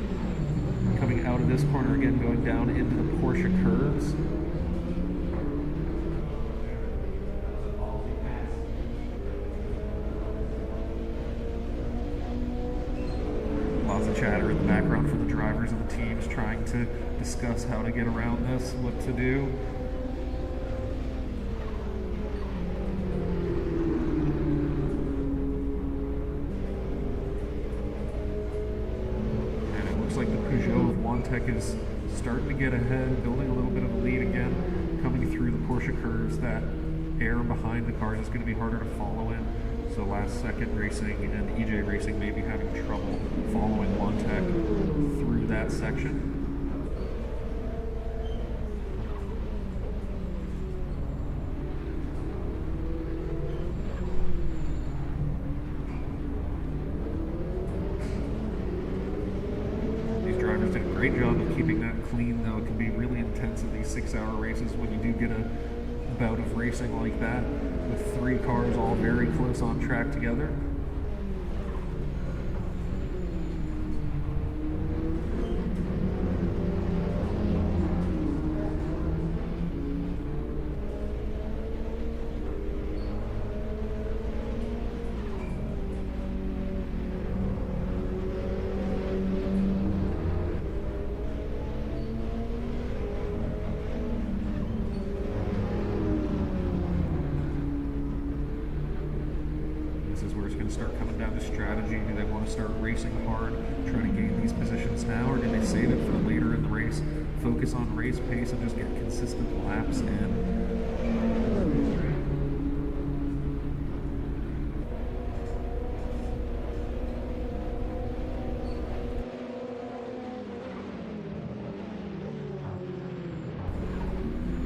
Coming out of this corner again, going down into the Porsche curves. Lots of chatter in the background from the drivers and the teams trying to discuss how to get around this, what to do. Like the Peugeot of Wantech is starting to get ahead, building a little bit of a lead again, coming through the Porsche curves. That air behind the cars is going to be harder to follow in. So Last Second Racing and EJ Racing may be having trouble following Wantech through that section. Drivers did a great job of keeping that clean, though. It can be really intense in these 6-hour races when you do get a bout of racing like that with 3 cars all very close on track together. is where it's going to start coming down to strategy. Do they want to start racing hard, try to gain these positions now, or do they save it for later in the race, focus on race pace and just get consistent laps in?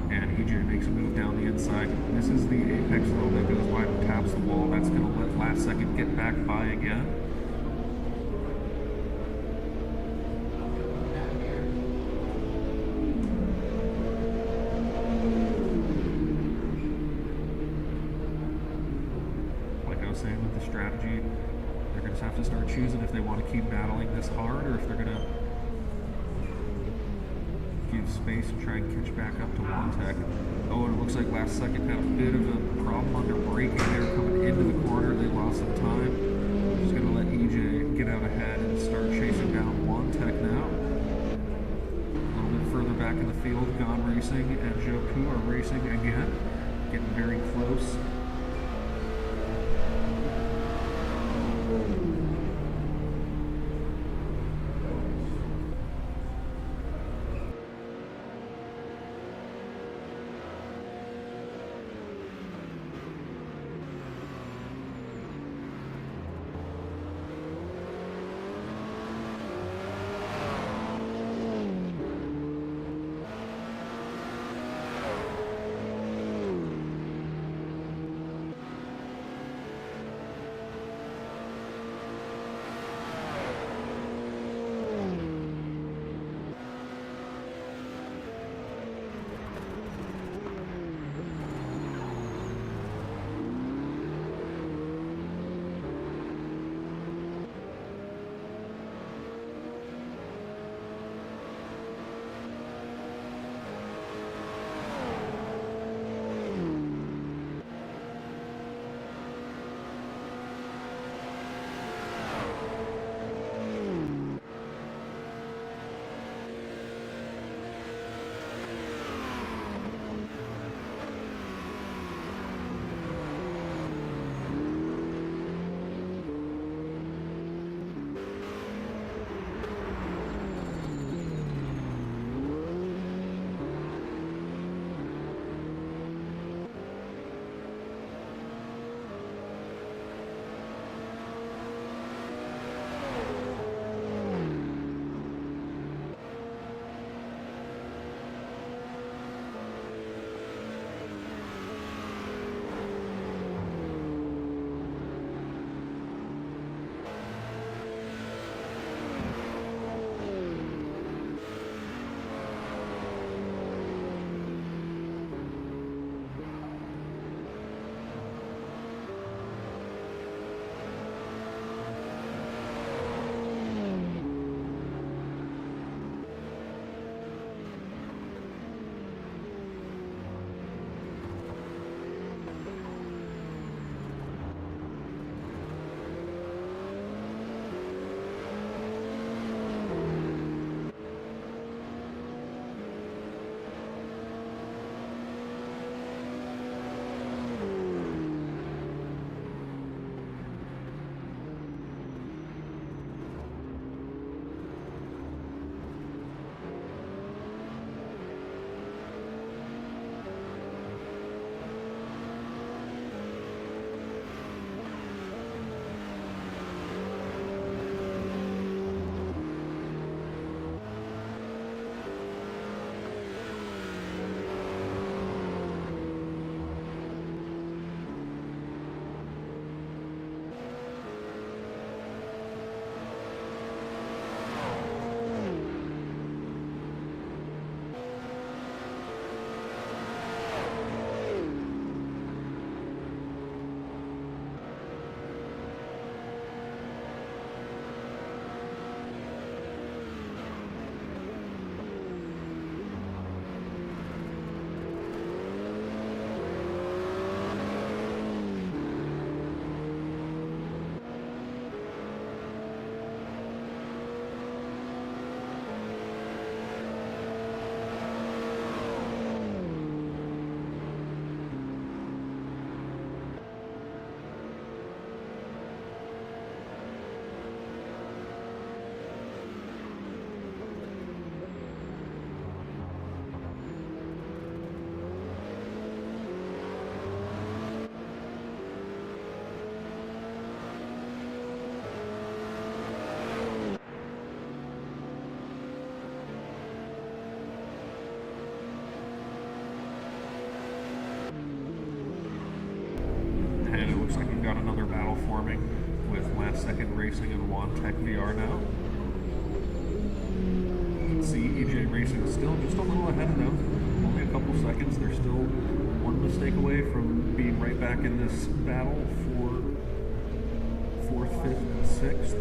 And EJ makes a move down the inside. This is the apex though that goes wide and taps the wall. That's going to let last second get back by again. Like I was saying with the strategy, they're going to have to start choosing if they want to keep battling this hard or if they're going to give space and try and catch back up to Wontek. Oh, and it looks like last second had a bit of a problem under braking there coming into the corner. They lost some time. Just going to let EJ get out ahead and start chasing down Wontek now. A little bit further back in the field, Gone Racing and Joku are racing again, getting very close. forming with Last Second Racing and Wantech VR now. You can see EJ Racing is still just a little ahead of them, only a couple seconds. They're still one mistake away from being right back in this battle for 4th, 5th, and 6th.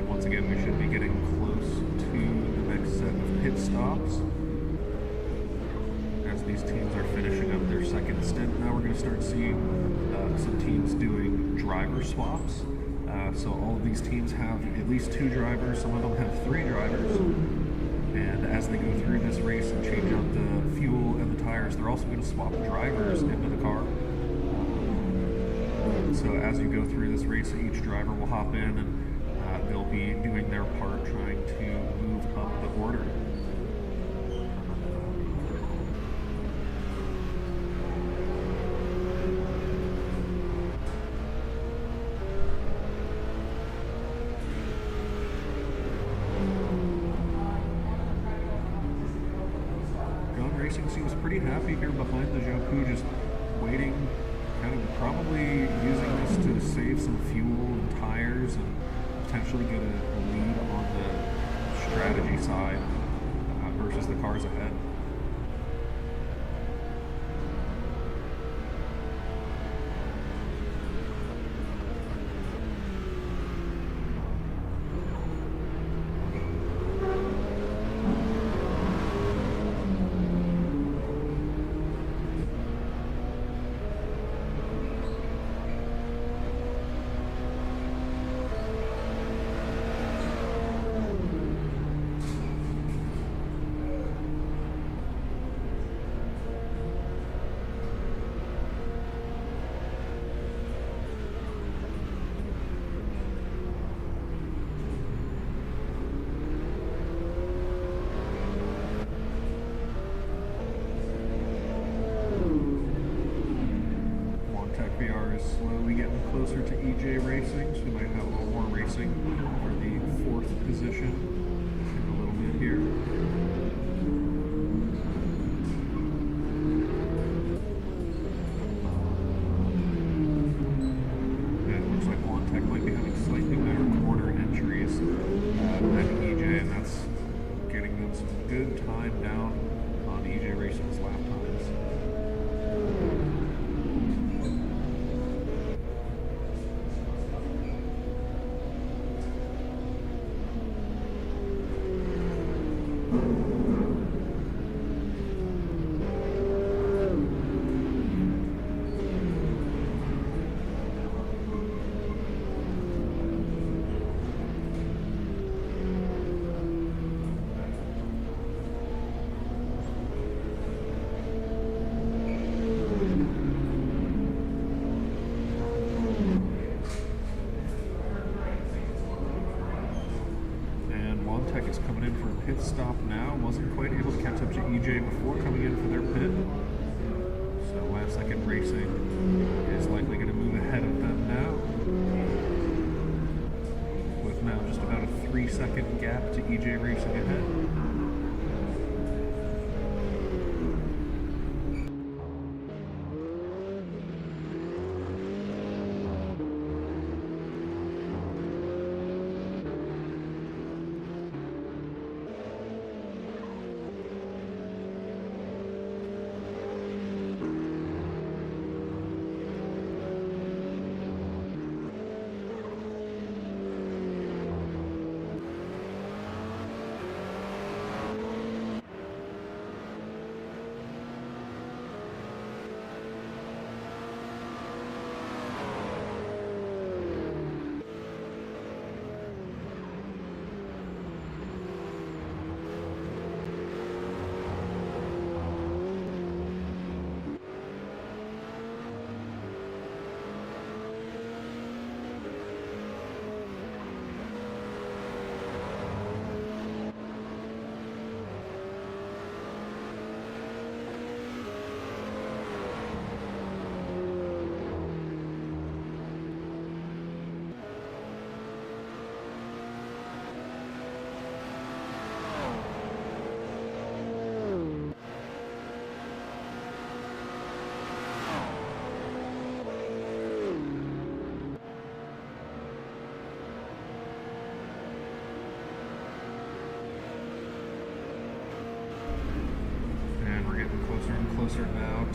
Once again, we should be getting close to the next set of pit stops as these teams are finishing up their second stint. Now we're going to start seeing some teams doing driver swaps. So all of these teams have at least 2 drivers, some of them have 3 drivers. And as they go through this race and change out the fuel and the tires, they're also going to swap drivers into the car. So as you go through this race, each driver will hop in and they'll be doing their part trying to move up the order. Gun Racing seems pretty happy here behind the Joku, just waiting, kind of probably using this to save some fuel and tires and potentially get a lead on the strategy side versus the cars ahead. VR is slowly getting closer to EJ Racing, so we might have a little more racing for the 4th position in a little bit here. And it looks like Wantech might be having slightly better corner entries than EJ, and that's getting them some good time down on EJ Racing's lap times. Tech is coming in for a pit stop now. Wasn't quite able to catch up to EJ before coming in for their pit. So Last Second Racing is likely going to move ahead of them now, with now just about a 3-second gap to EJ Racing ahead.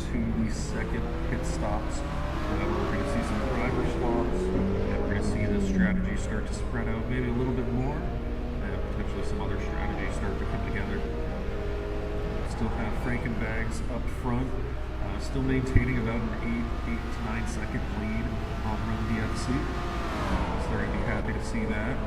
to the second pit stops. We're going to see some driver swaps, and we're going to see the strategy start to spread out maybe a little bit more, and potentially some other strategies start to come together. Still have Frankenbags up front, still maintaining about an 8 to 9 second lead on Run DFC. So they're going to be happy to see that.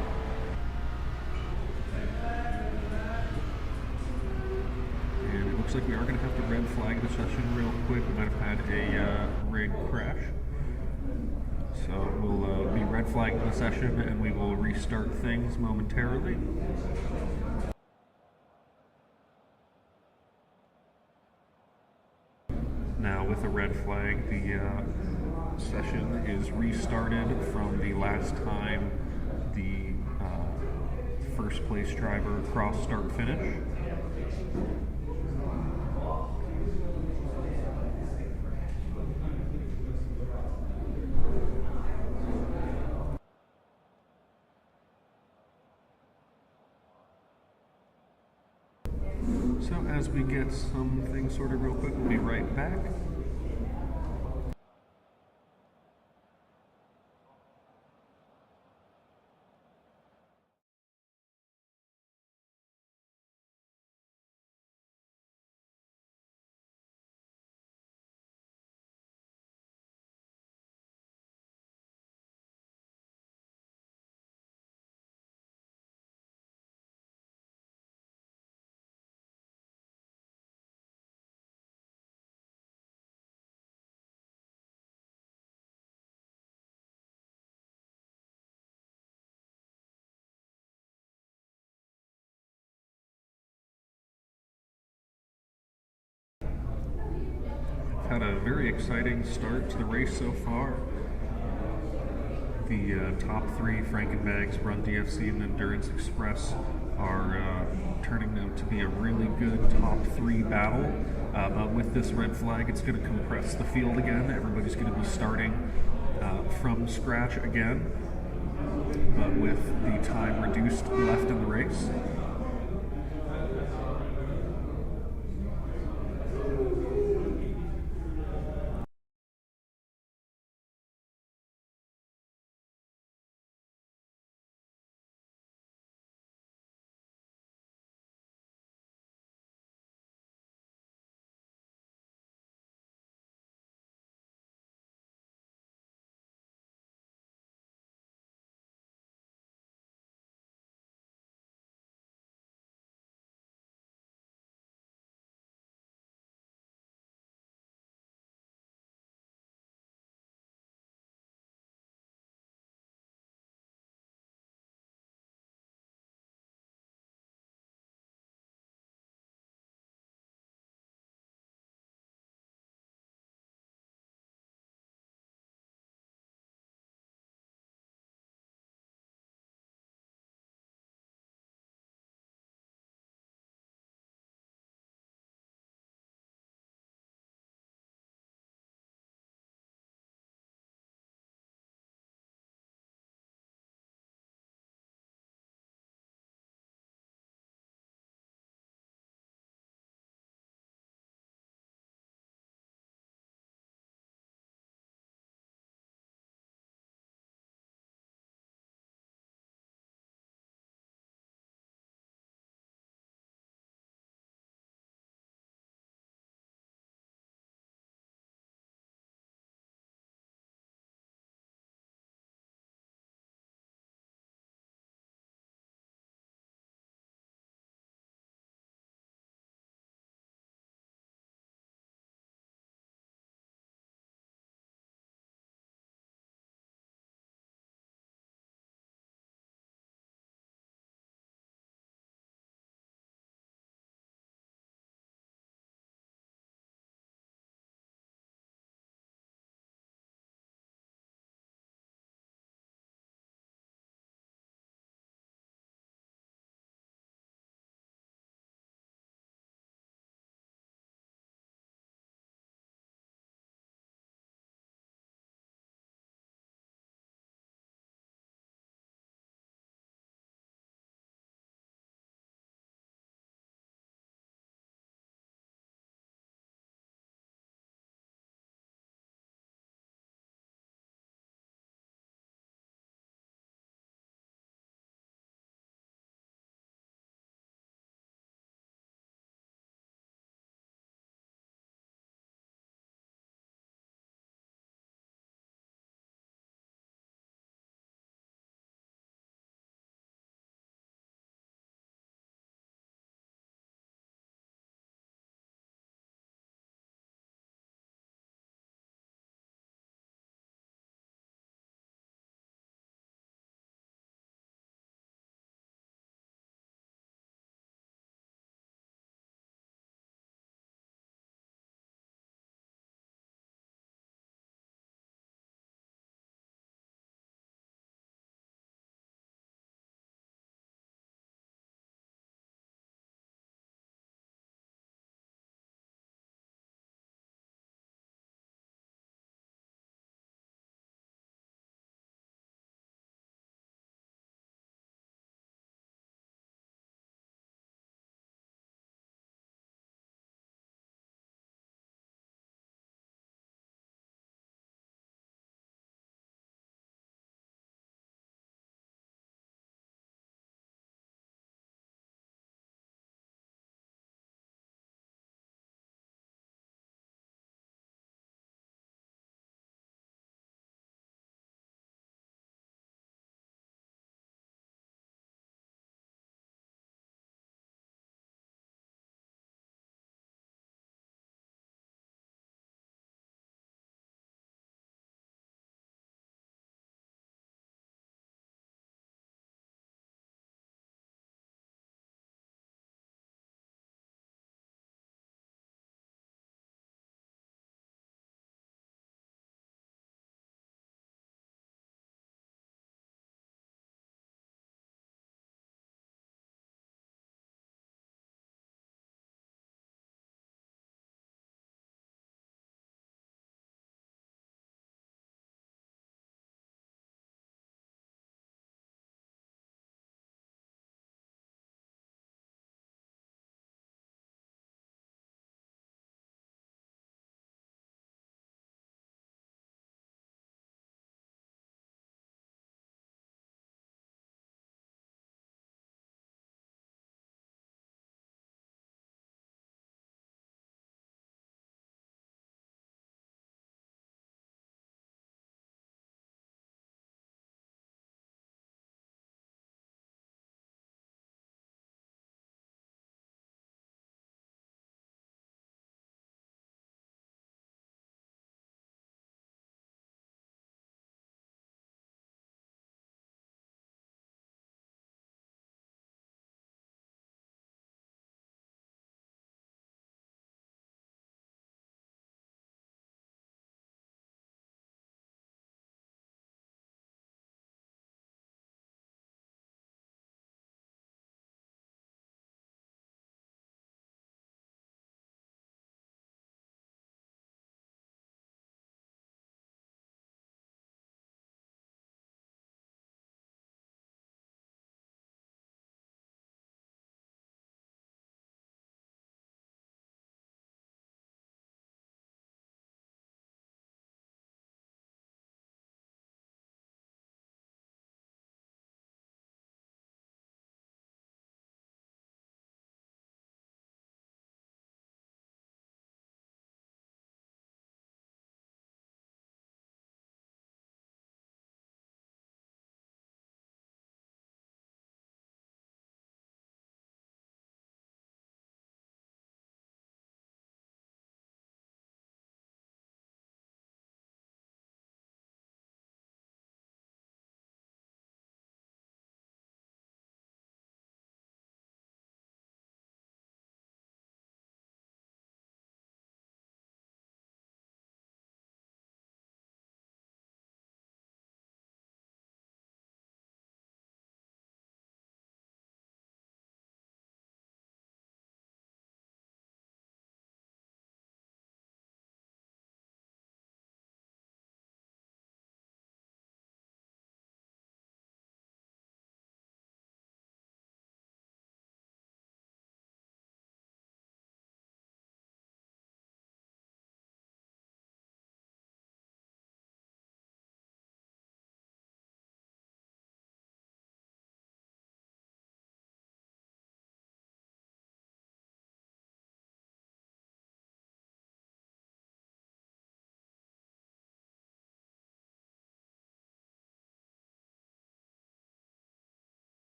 And it looks like we are going to have to red flag the session real quick. We might have had a rig crash. So we'll be red flagging the session and we will restart things momentarily. Now with a red flag, the session is restarted from the last time the first place driver crossed start finish. So as we get some things sorted real quick, we'll be right back. Had a very exciting start to the race so far. The top three Frankenbags, Run DFC, and Endurance Express are turning out to be a really good top three battle. But with this red flag, it's going to compress the field again. Everybody's going to be starting from scratch again, but with the time reduced left in the race.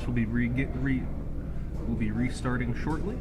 race will be restarting shortly.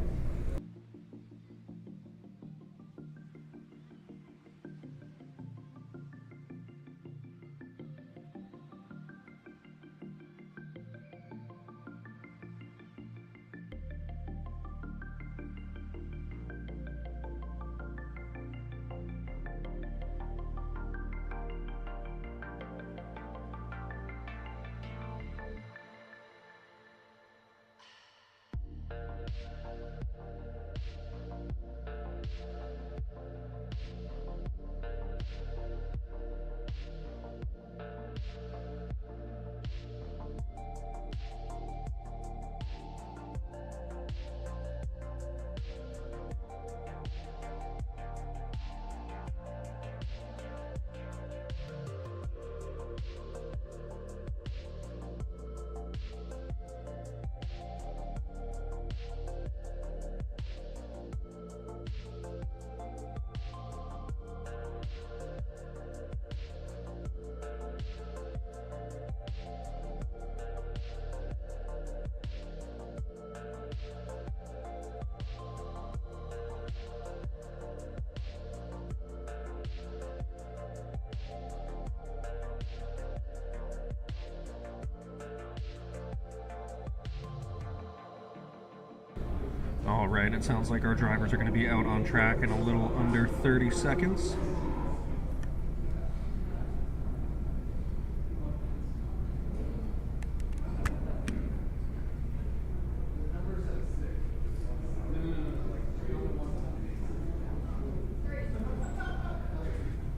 All right, it sounds like our drivers are going to be out on track in a little under 30 seconds.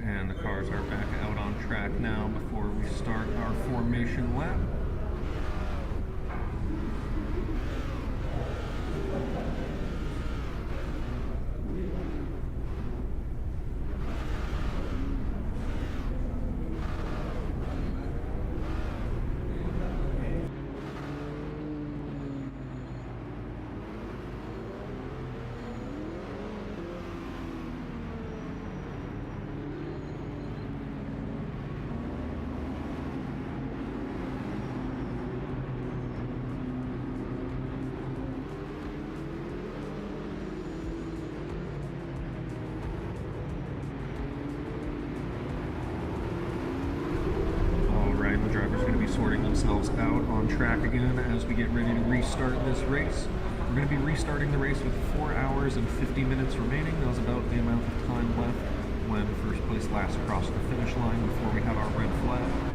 And the cars are back out on track now before we start our formation lap. Sorting themselves out on track again as we get ready to restart this race. We're going to be restarting the race with 4 hours and 50 minutes remaining. That was about the amount of time left when first place last crossed the finish line before we have our red flag.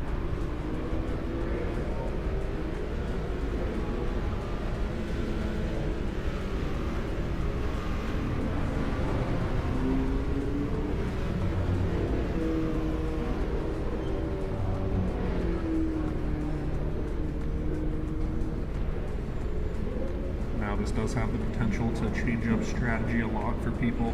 This does have the potential to change up strategy a lot for people.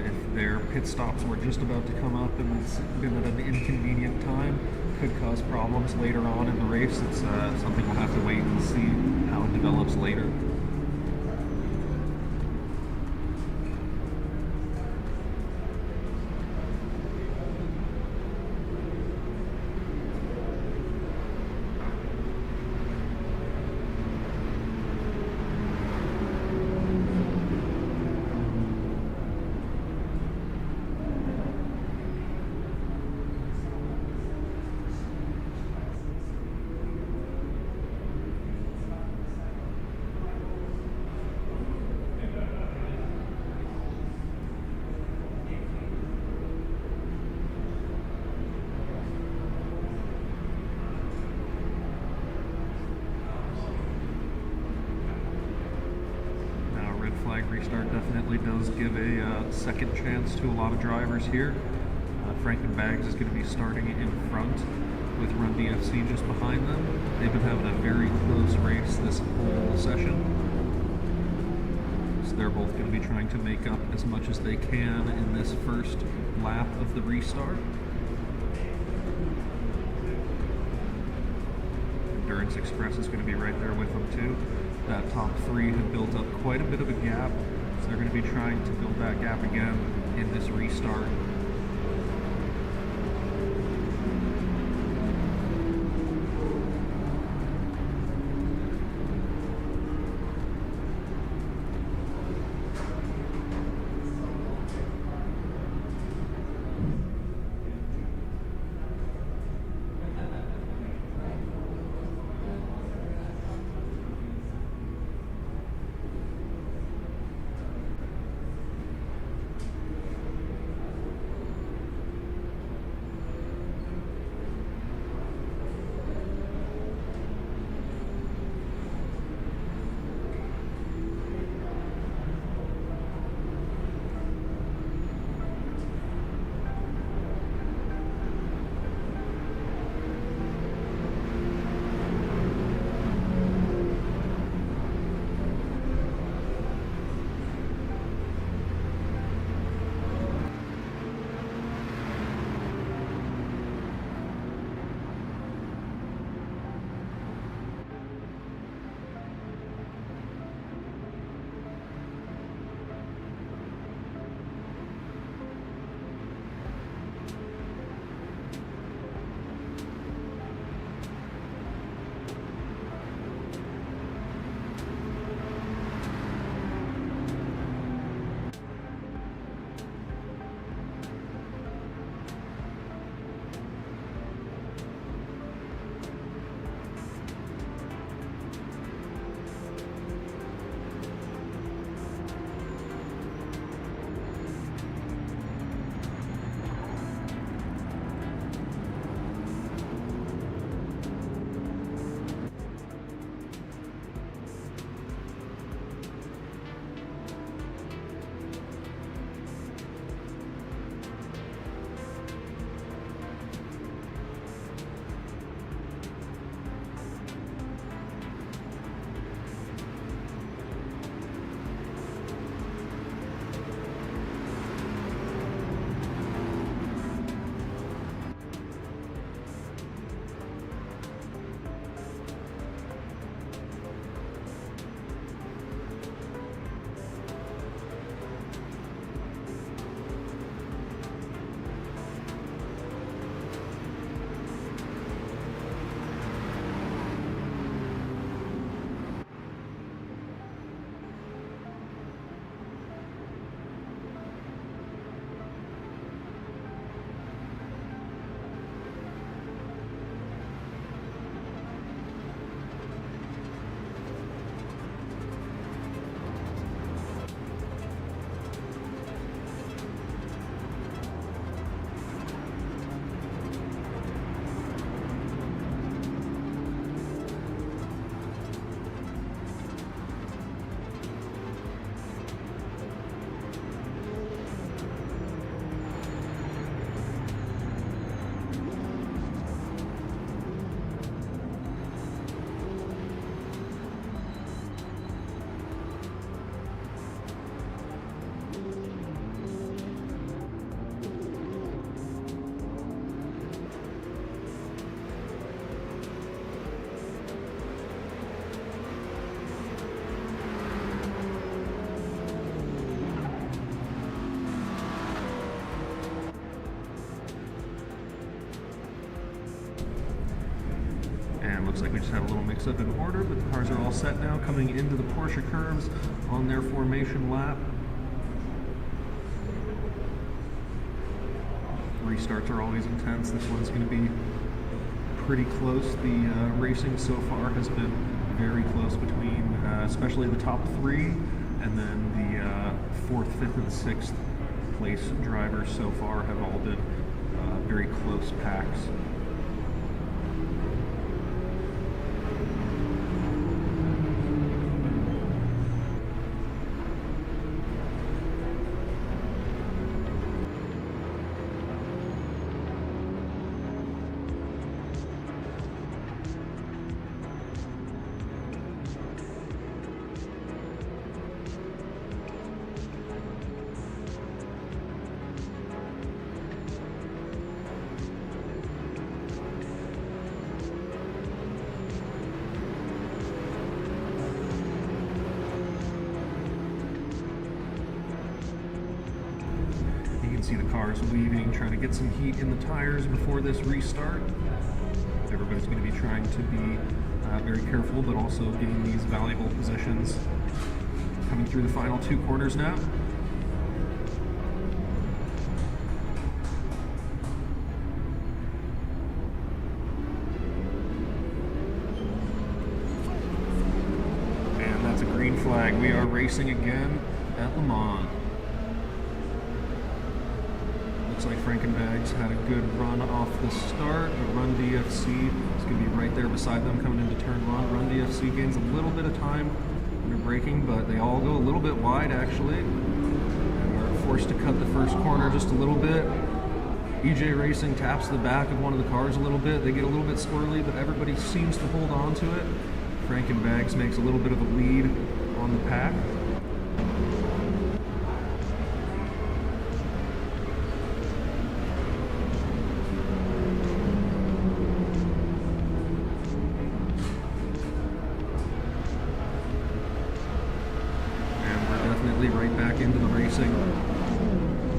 If their pit stops were just about to come up and it's been at an inconvenient time, could cause problems later on in the race. It's something we'll have to wait and see how it develops later. Restart definitely does give a second chance to a lot of drivers here. Franken Bags is going to be starting in front with Run DFC just behind them. They've been having a very close race this whole session. So they're both going to be trying to make up as much as they can in this first lap of the restart. Endurance Express is going to be right there with them too. That top three have built up quite a bit of a gap, so they're going to be trying to build that gap again in this restart. looks like we just had a little mix-up in order, but the cars are all set now, coming into the Porsche curves on their formation lap. Restarts are always intense. This one's going to be pretty close. The racing so far has been very close between, especially the top three, and then the fourth, fifth, and sixth place drivers so far have all been very close packs. See the cars weaving, trying to get some heat in the tires before this restart. Everybody's going to be trying to be very careful, but also gain these valuable positions. Coming through the final two corners now. And that's a green flag. We are racing again at Le Mans. Looks like Frankenbags had a good run off the start, but Run DFC is going to be right there beside them coming into turn one. Run DFC gains a little bit of time under braking, but they all go a little bit wide actually, and are forced to cut the first corner just a little bit. EJ Racing taps the back of one of the cars a little bit. They get a little bit squirrely, but everybody seems to hold on to it. Frankenbags makes a little bit of a lead on the pack. Right back into the racing.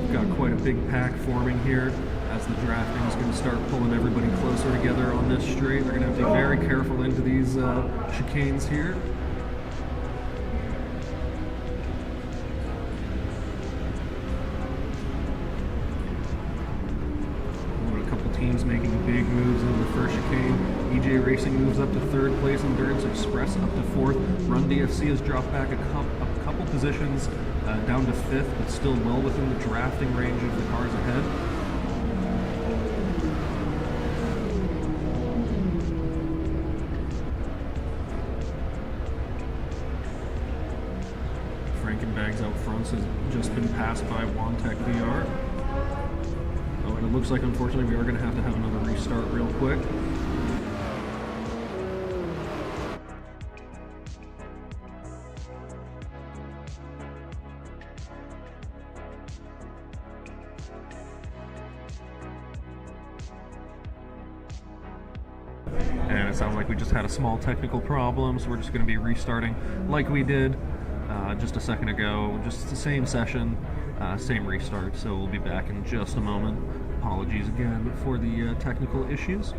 We've got quite a big pack forming here as the drafting is going to start pulling everybody closer together on this straight. They're going to have to be very careful into these chicanes here. A couple teams making big moves into the first chicane. EJ Racing moves up to third place, Endurance Express up to fourth. Run DFC has dropped back a couple positions down to fifth, but still well within the drafting range of the cars ahead. Frankenbags out front has just been passed by Wantech VR. Oh, and it looks like unfortunately we are going to have another restart real quick. And it sounds like we just had a small technical problem, so we're just going to be restarting like we did just a second ago. Just the same session, same restart, so we'll be back in just a moment. Apologies again for the technical issues.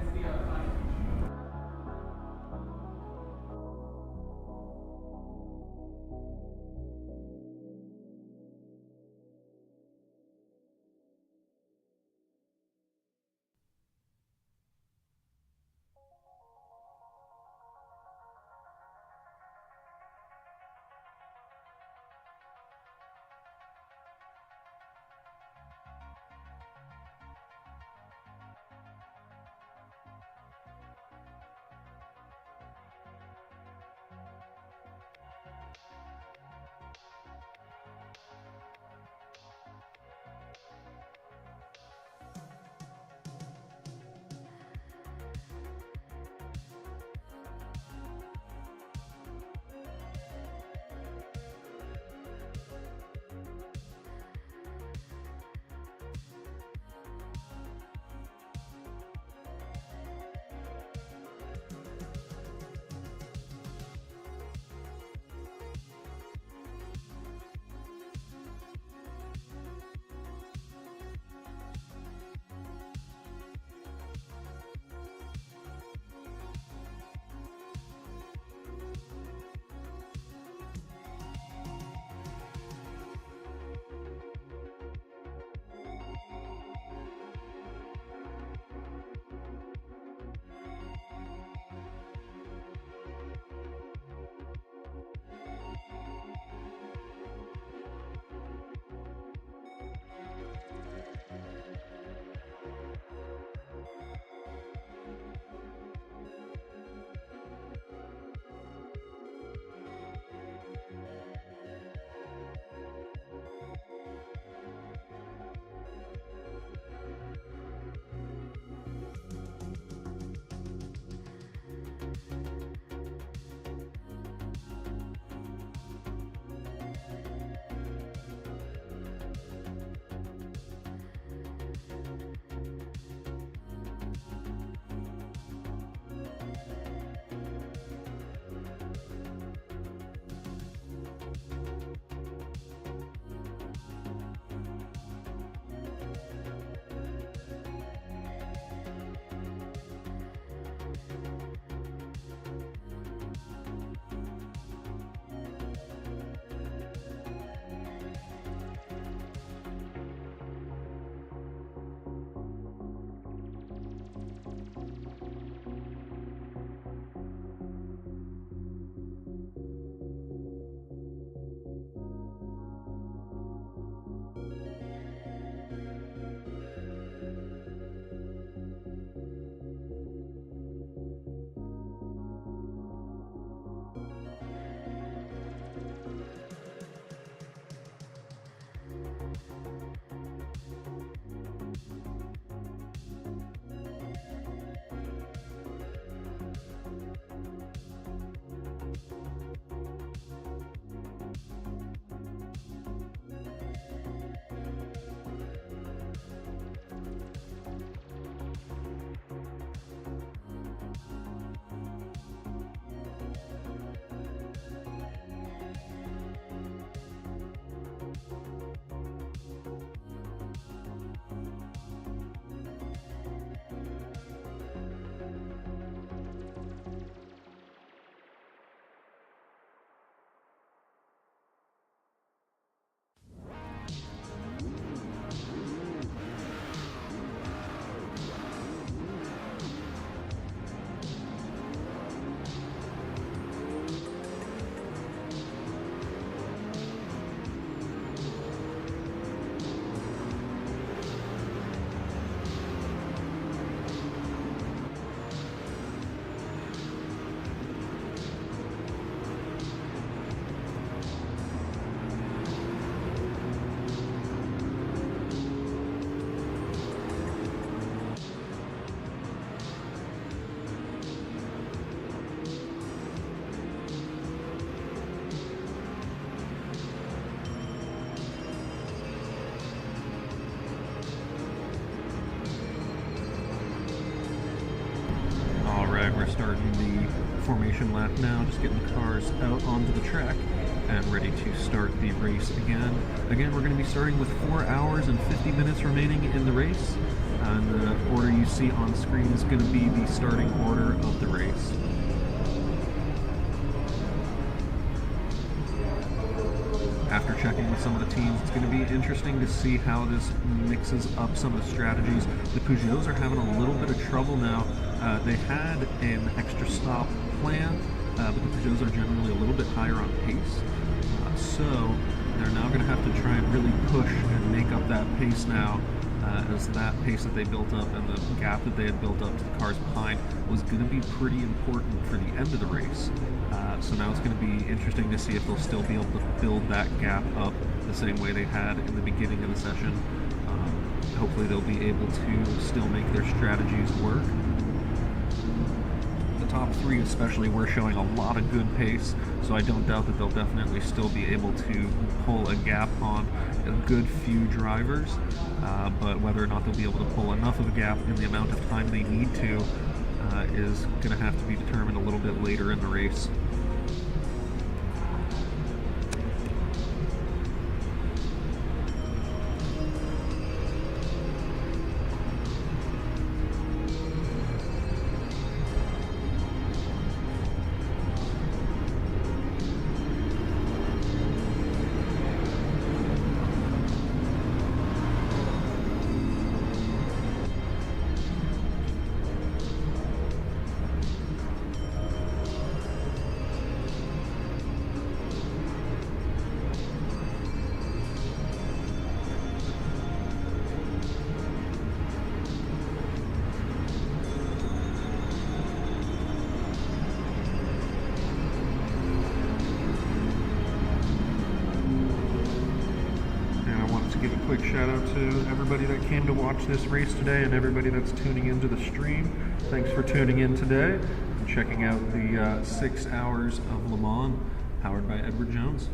Alright, we're starting the formation lap now, just getting the cars out onto the track and ready to start the race again. Again, we're going to be starting with 4 hours and 50 minutes remaining in the race. And the order you see on screen is going to be the starting order of the race. After checking with some of the teams, it's going to be interesting to see how this mixes up some of the strategies. The Peugeots are having a little bit of trouble now. They had an extra stop plan, but the Peugeots are generally a little bit higher on pace. So they're now going to have to try and really push and make up that pace now, as that pace that they built up and the gap that they had built up to the cars behind was going to be pretty important for the end of the race. So now it's going to be interesting to see if they'll still be able to build that gap up the same way they had in the beginning of the session. Hopefully they'll be able to still make their strategies work. The top three especially were showing a lot of good pace, so I don't doubt that they'll definitely still be able to pull a gap on a good few drivers, but whether or not they'll be able to pull enough of a gap in the amount of time they need to is going to have to be determined a little bit later in the race. Give a quick shout out to everybody that came to watch this race today and everybody that's tuning into the stream. Thanks for tuning in today and checking out the 6 hours of Le Mans powered by Edward Jones.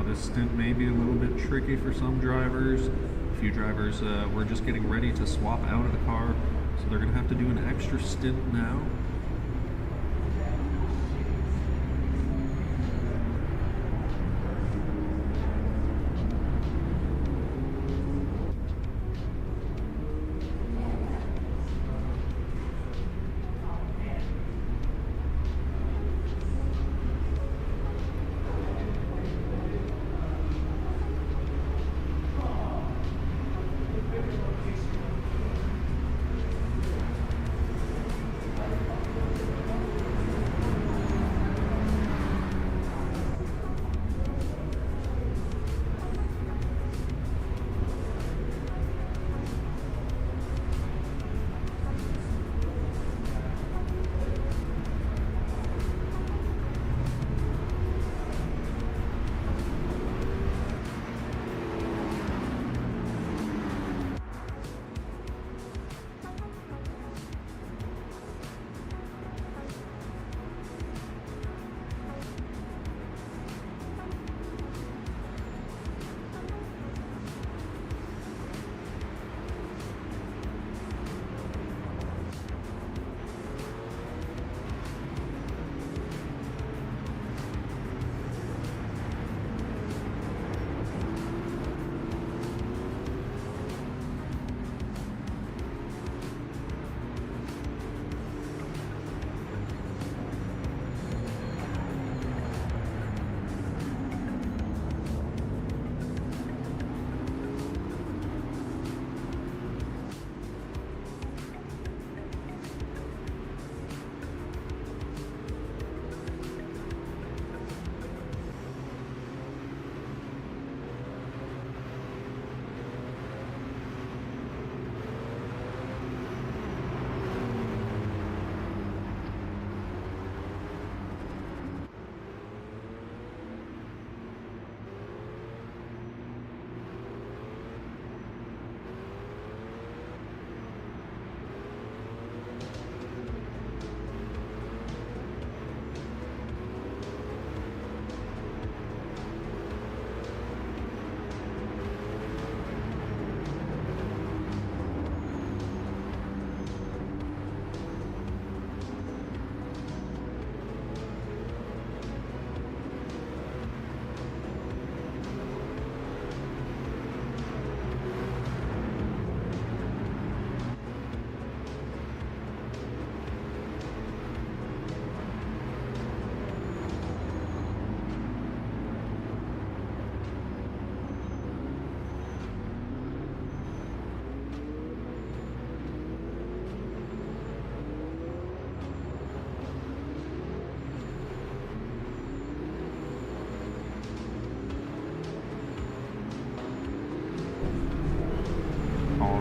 This stint may be a little bit tricky for some drivers. A few drivers were just getting ready to swap out of the car, so they're going to have to do an extra stint now.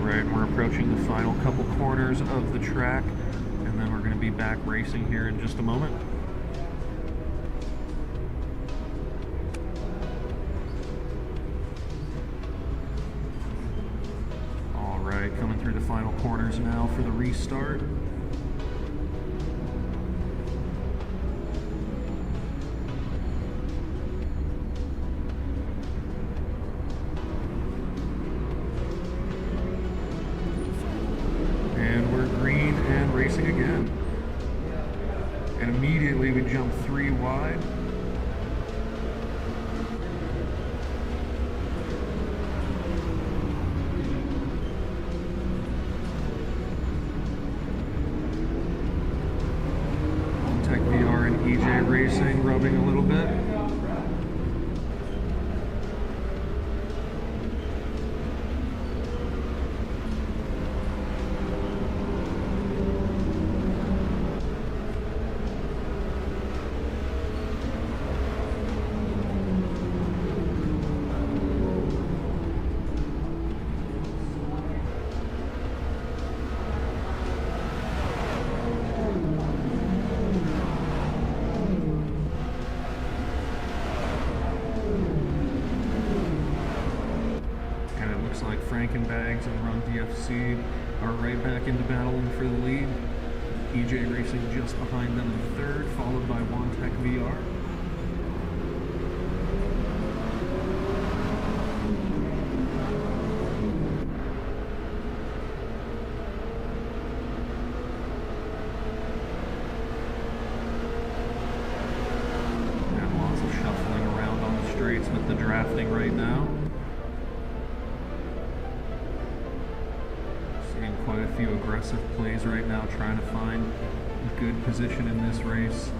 Alright, we're approaching the final couple corners of the track, and then we're going to be back racing here in just a moment. Alright, coming through the final corners now for the restart. Racing again, and immediately we jump 3 wide. Tech VR and EJ Racing rubbing a little bit. Like Frankenbags and Run DFC are right back into battling for the lead. EJ Racing just behind them in third, followed by One Tech VR. And lots of shuffling around on the straights with the drafting right now. Quite a few aggressive plays right now, trying to find a good position in this race.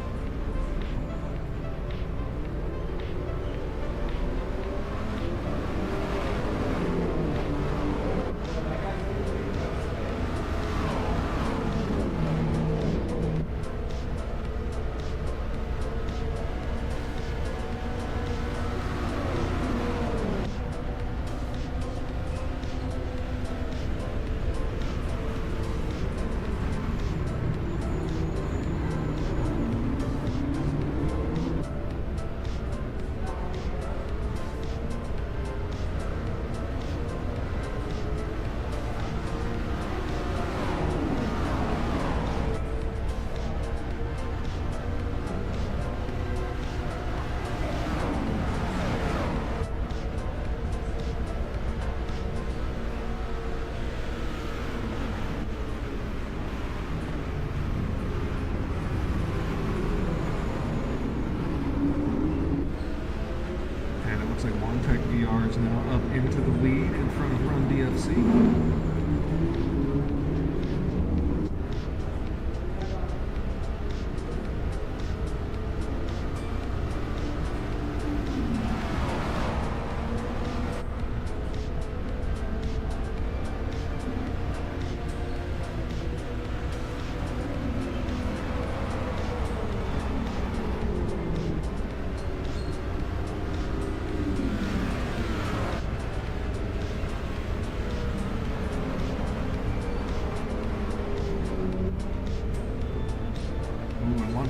Looks like One Tech VR is now up into the lead in front of Run DFC.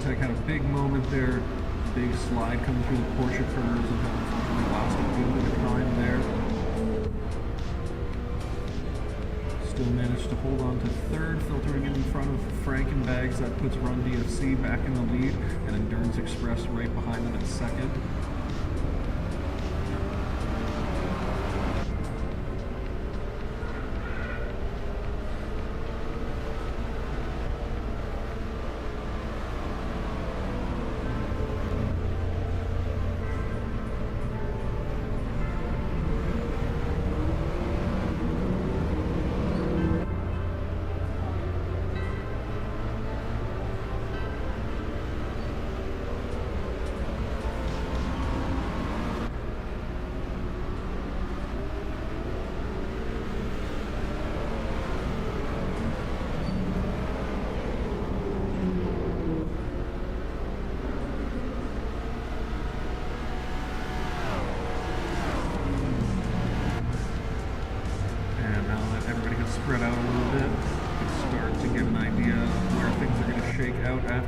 Tech had a big moment there, big slide coming through the Porsche curves, and unfortunately lost a good bit of time there. Still managed to hold on to third, filtering in front of Frankenbags. That puts Run DFC back in the lead, and Endurance Express right behind them at second.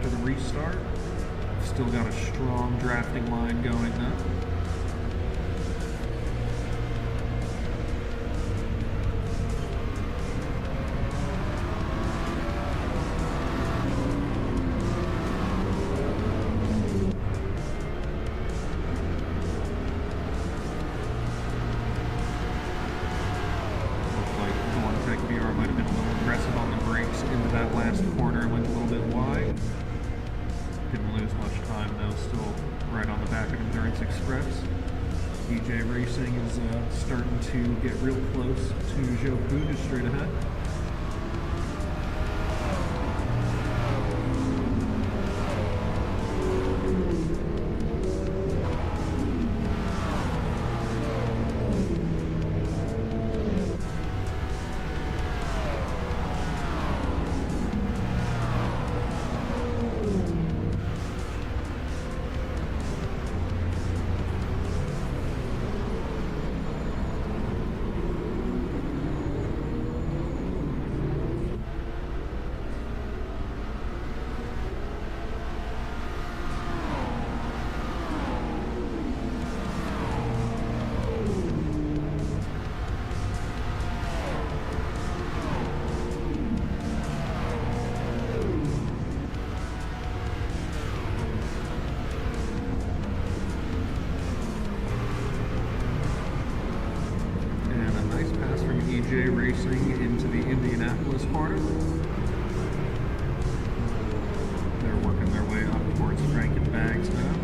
after the restart. Still got a strong drafting line going though. Racing is starting to get real close to Joe Poo, just straight ahead. Racing into the Indianapolis corner. They're working their way up towards Frank and Bags now.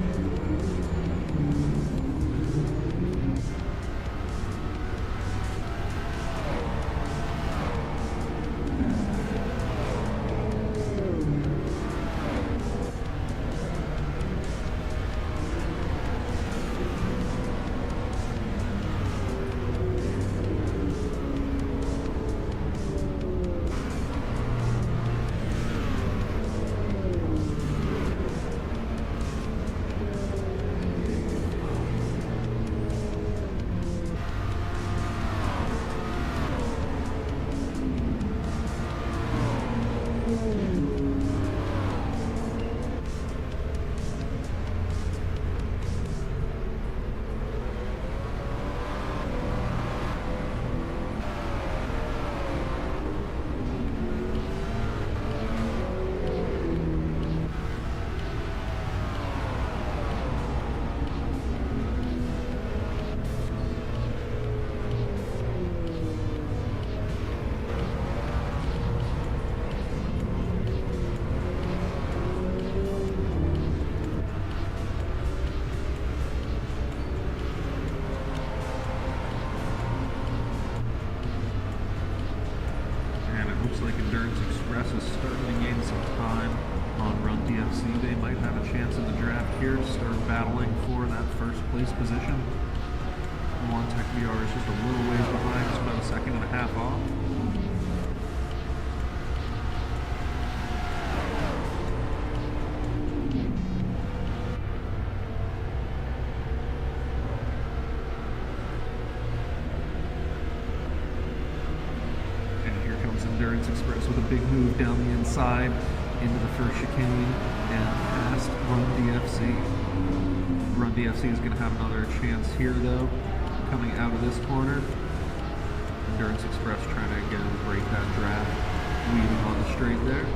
Battling for that first place position. One Tech VR is just a little ways behind, it's about a second and a half off. And here comes Endurance Express with a big move down the inside into the first chicane and past Run DFC. Run DFC is going to have another chance here though, coming out of this corner. Endurance Express trying to again break that draft, weaving on the straight there.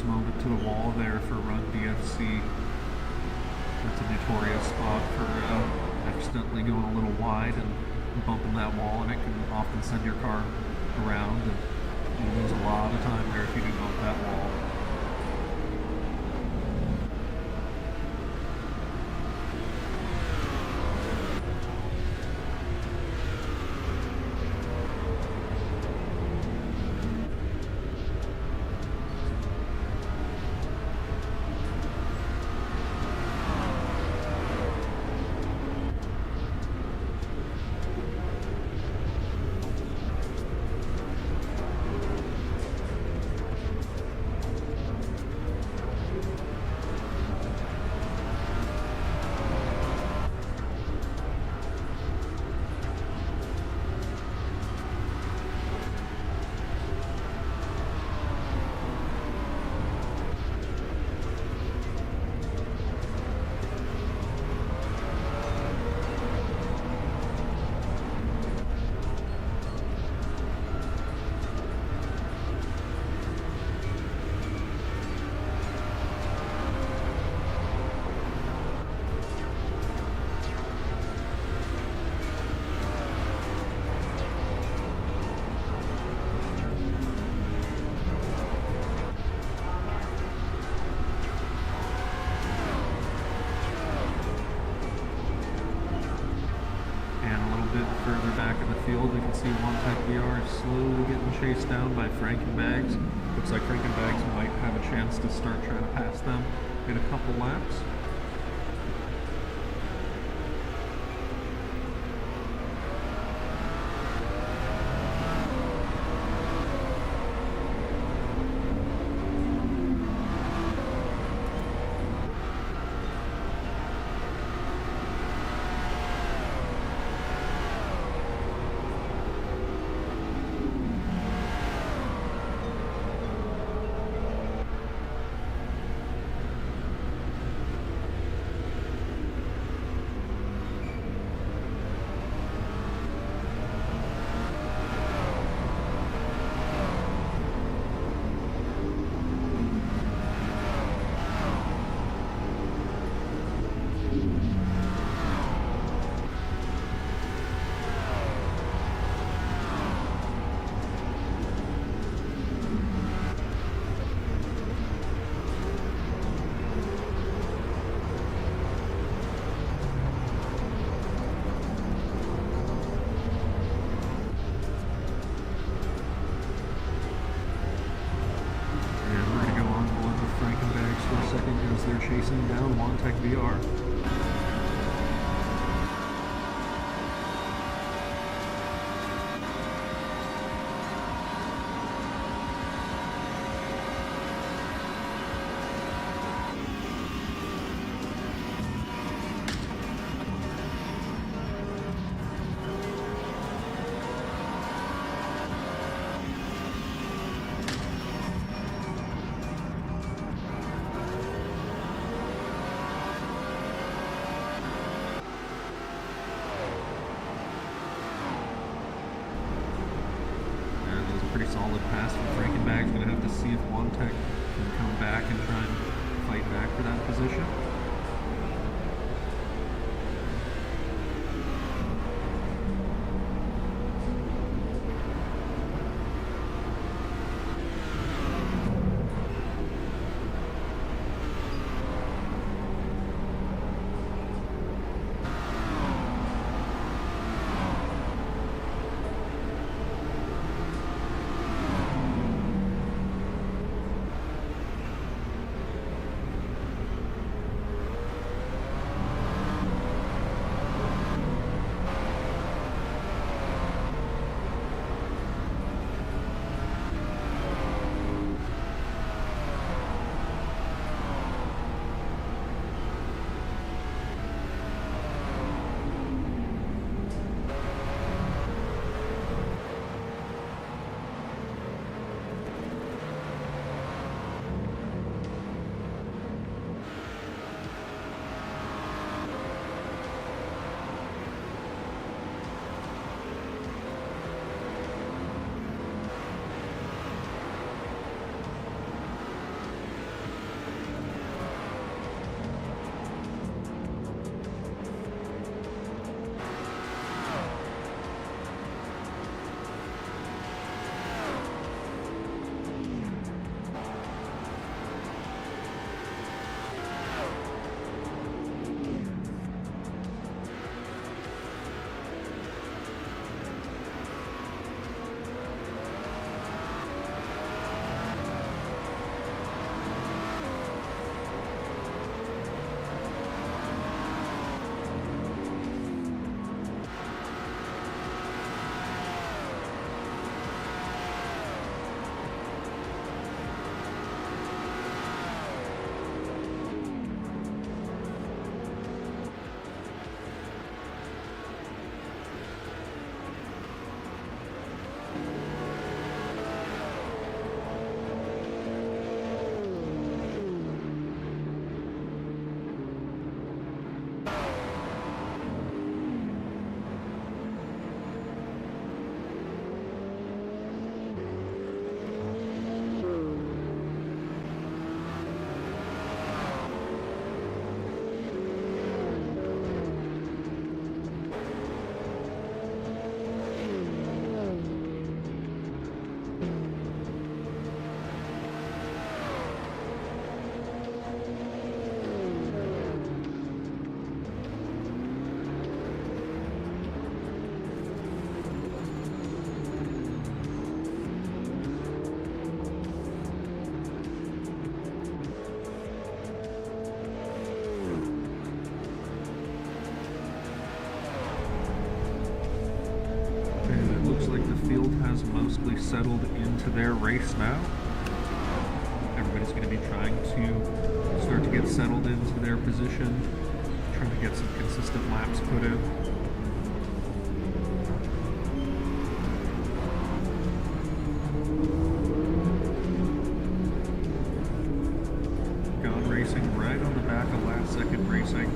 close moment to the wall there for Run DFC. That's a notorious spot for accidentally going a little wide and bumping that wall, and it can often send your car around, and you lose a lot of time there if you do bump that wall. Further back in the field, we can see One Tech VR slowly getting chased down by Frankenbags. Looks like Frankenbags might have a chance to start trying to pass them in a couple laps. As they're chasing down One Tech VR. Pretty solid pass from Frankenbag's. Gonna have to see if One Tech can come back and try and fight back for that position. the field has mostly settled into their race now. Everybody's going to be trying to start to get settled into their position, trying to get some consistent laps put in. Gone Racing right on the back of Last Second Racing.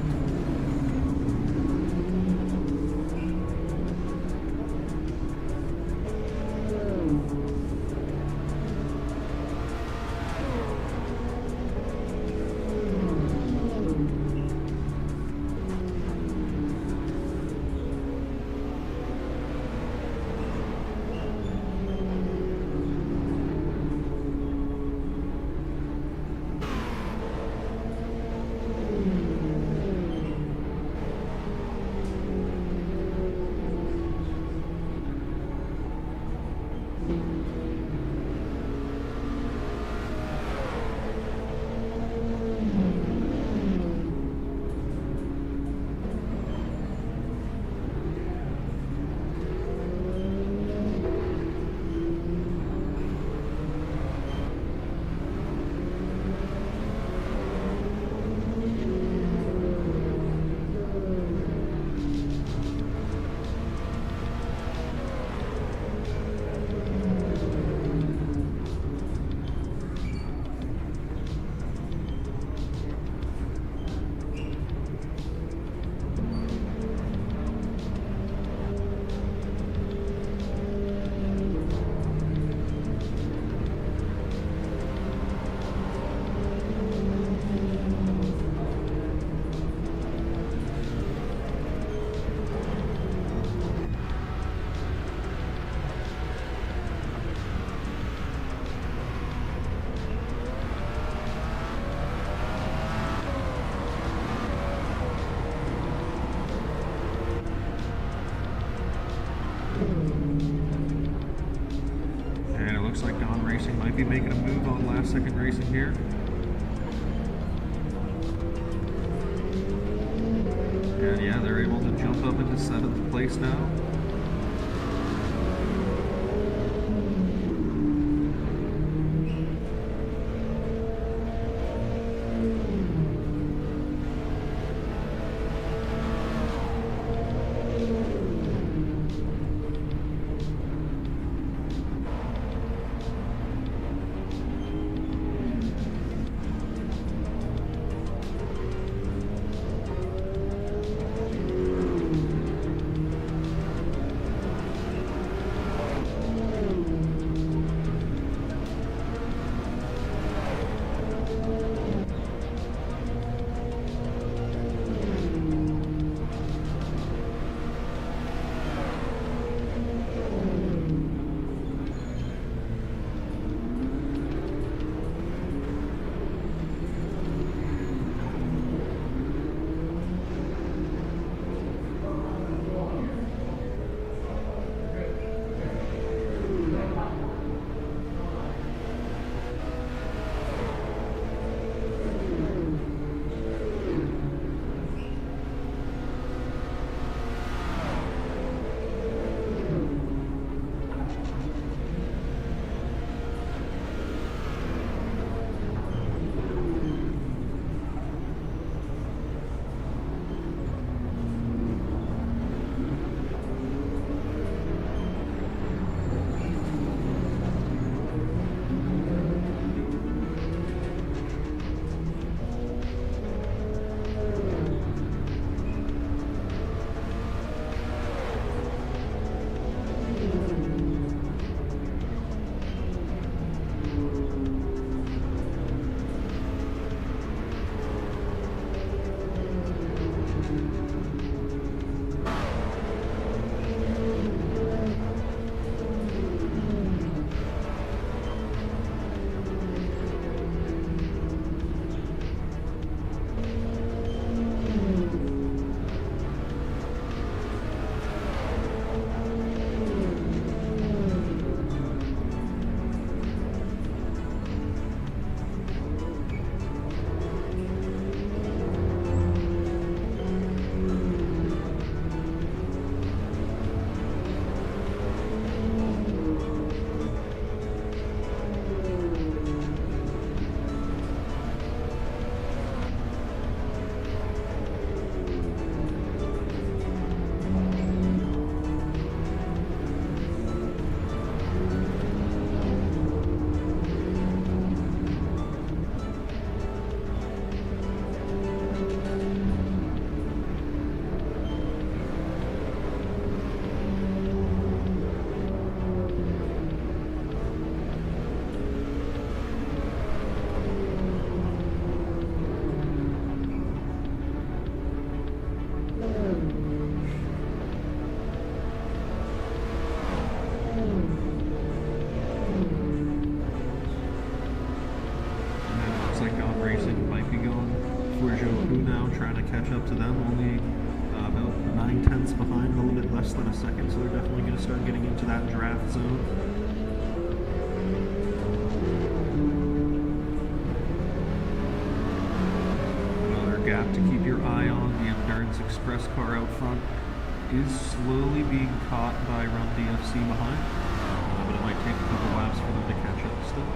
Looks like Gone Racing might be making a move on Last Second Racing here. And yeah, they're able to jump up into 7th place now. behind, a little bit less than a second, so they're definitely going to start getting into that draft zone. Another gap to keep your eye on. The Endurance Express car out front is slowly being caught by Run DFC behind, but it might take a couple laps for them to catch up still.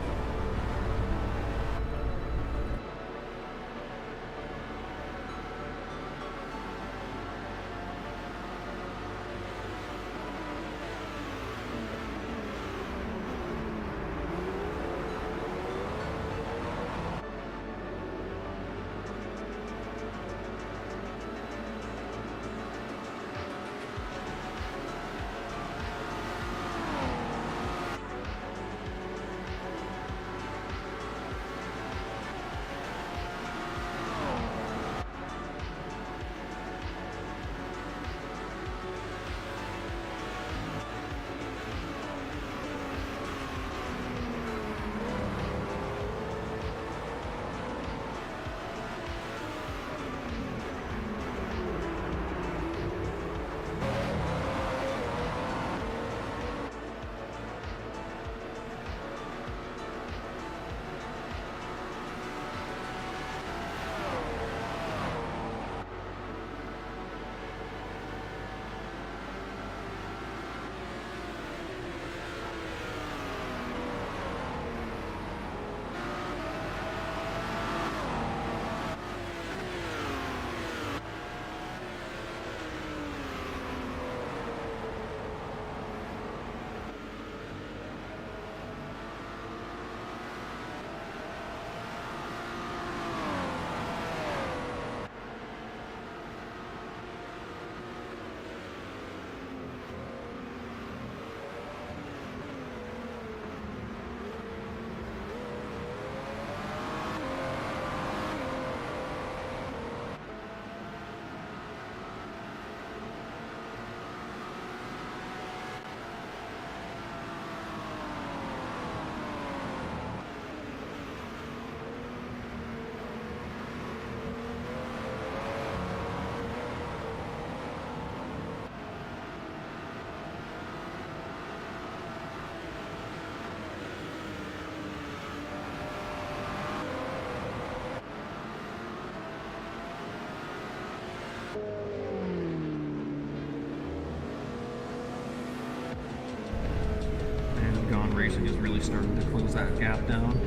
Racing is really starting to close that gap down.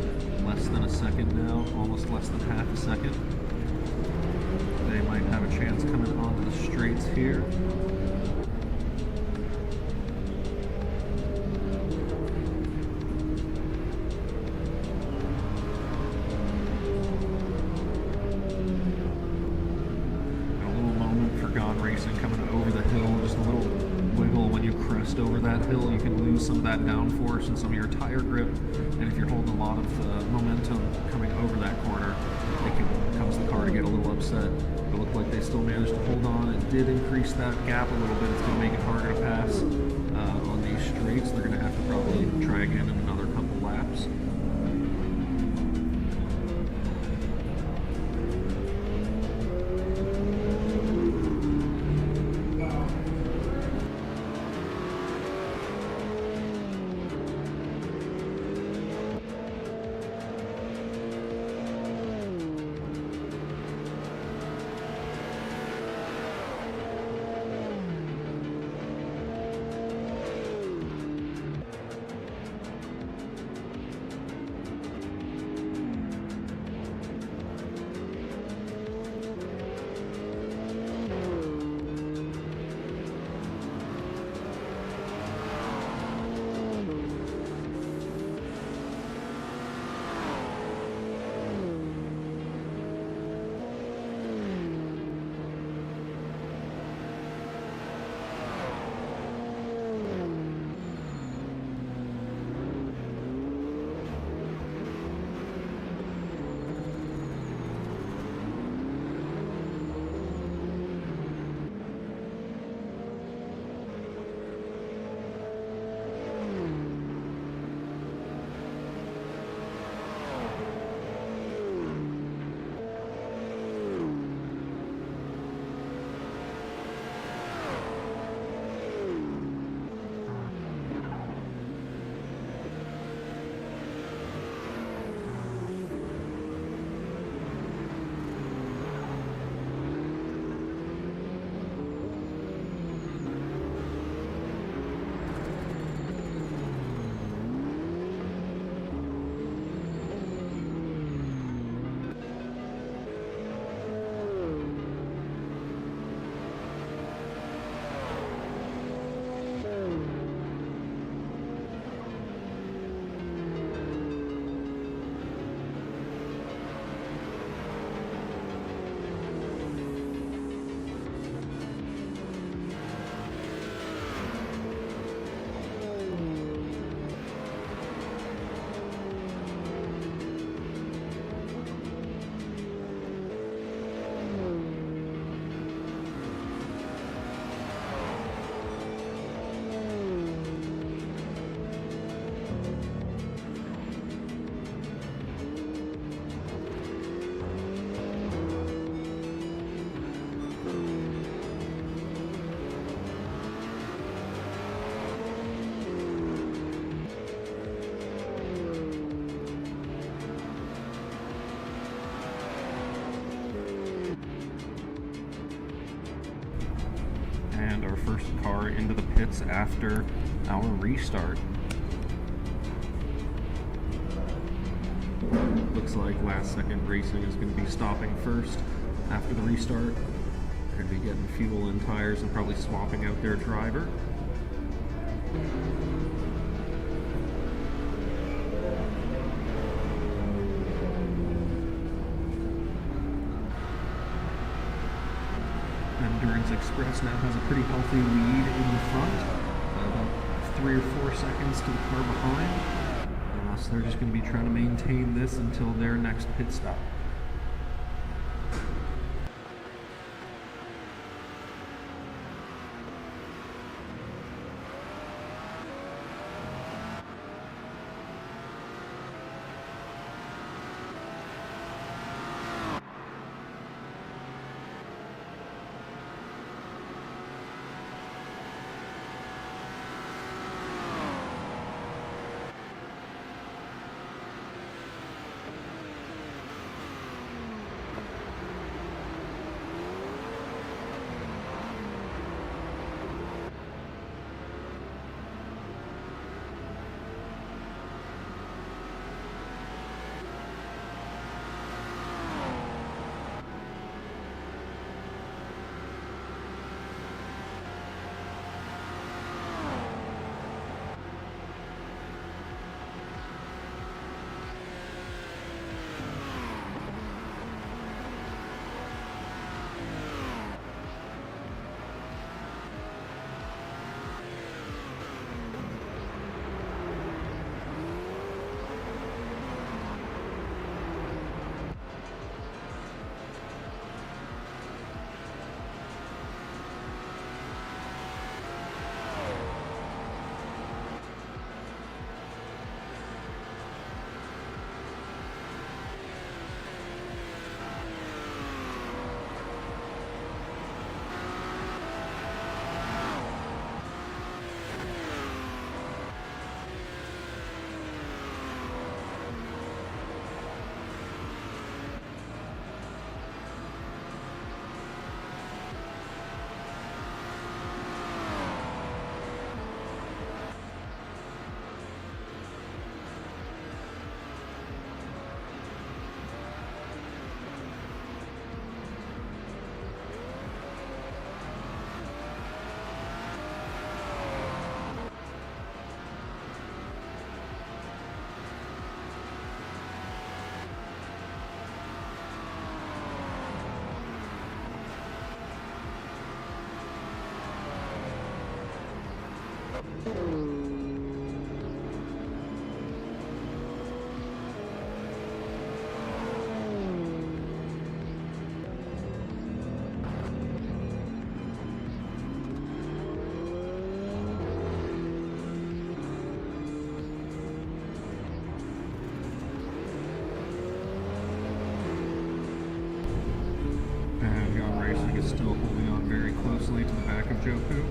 Less than a second now, almost less than half a second. They might have a chance coming onto the straights here. A little moment for Gone Racing coming over the hill, just a little wiggle when you crest over that hill. You can lose some of that downforce and some of your tire grip, and if you're holding a lot of momentum coming over that corner, it can cause the car to get a little upset. It looked like they still managed to hold on. It did increase that gap a little bit. It's going to make it harder to pass on these straights. They're going to have to probably try again in another couple laps. and our first car into the pits after our restart. Looks like Last Second Racing is going to be stopping first after the restart. They're going to be getting fuel and tires and probably swapping out their driver. Endurance Express now has a pretty healthy lead in the front, about 3 or 4 seconds to the car behind. So they're just going to be trying to maintain this until their next pit stop. is still holding on very closely to the back of Joku.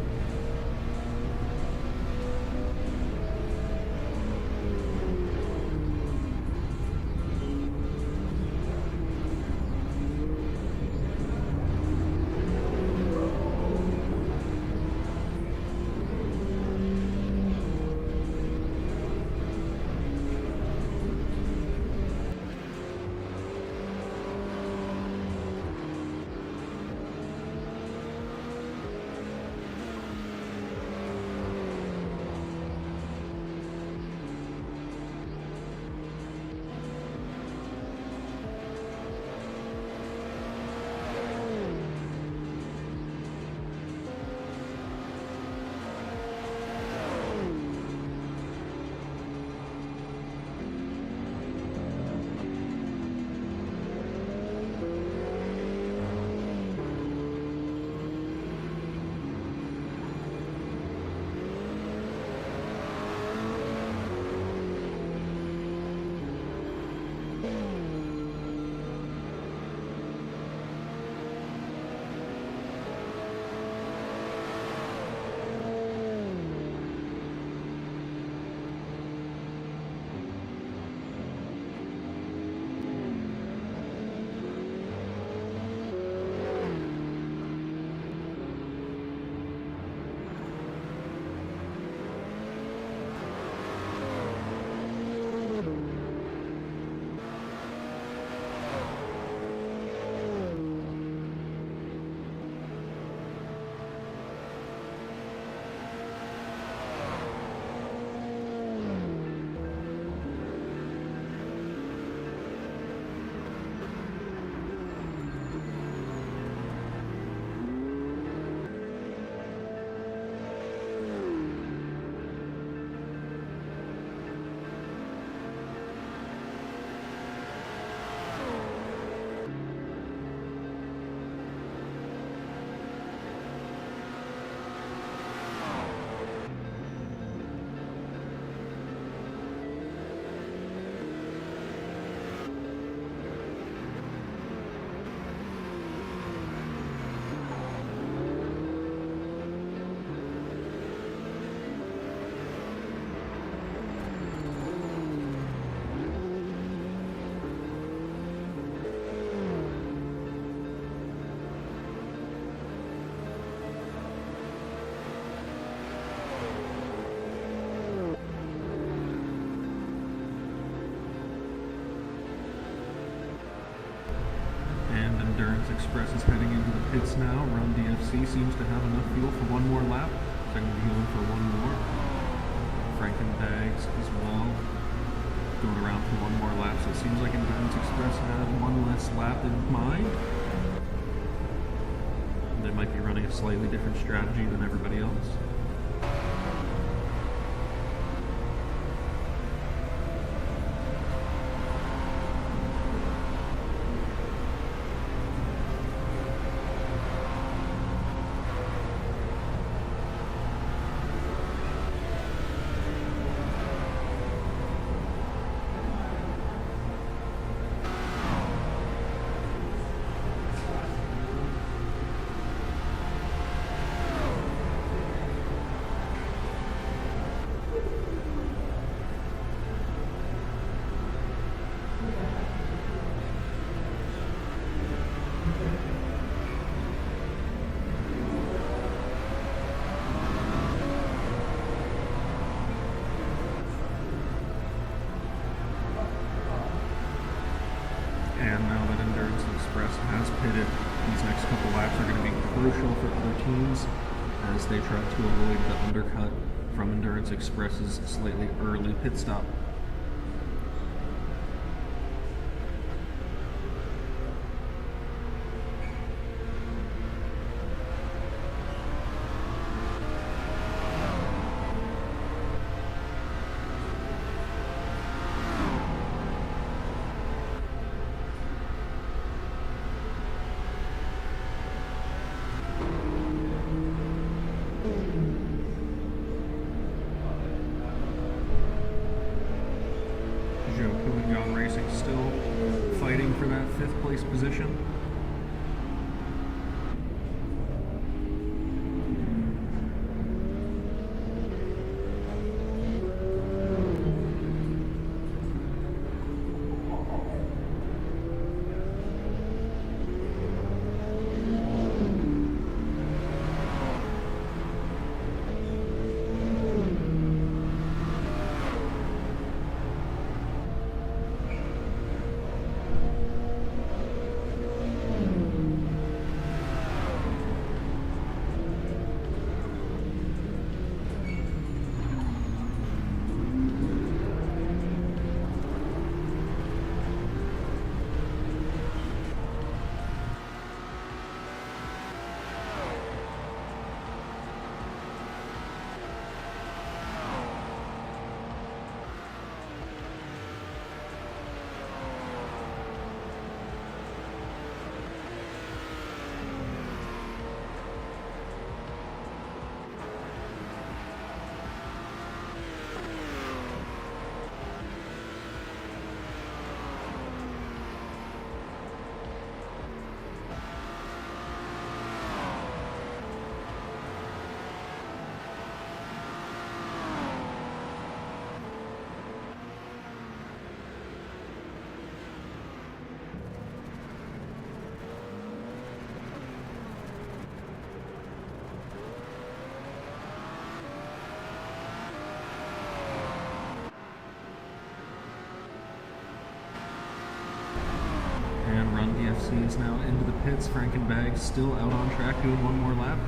Express is heading into the pits now. Run DFC seems to have enough fuel for one more lap. So I'm going to be going for one more. Frankenbags as well, going around for one more lap. So it seems like Endurance Express had one less lap in mind. They might be running a slightly different strategy than everybody else. And now that Endurance Express has pitted, these next couple laps are going to be crucial for other teams as they try to avoid the undercut from Endurance Express's slightly early pit stop. Still fighting for that 5th place position. DFC is now into the pits. Frankenbag still out on track doing one more lap.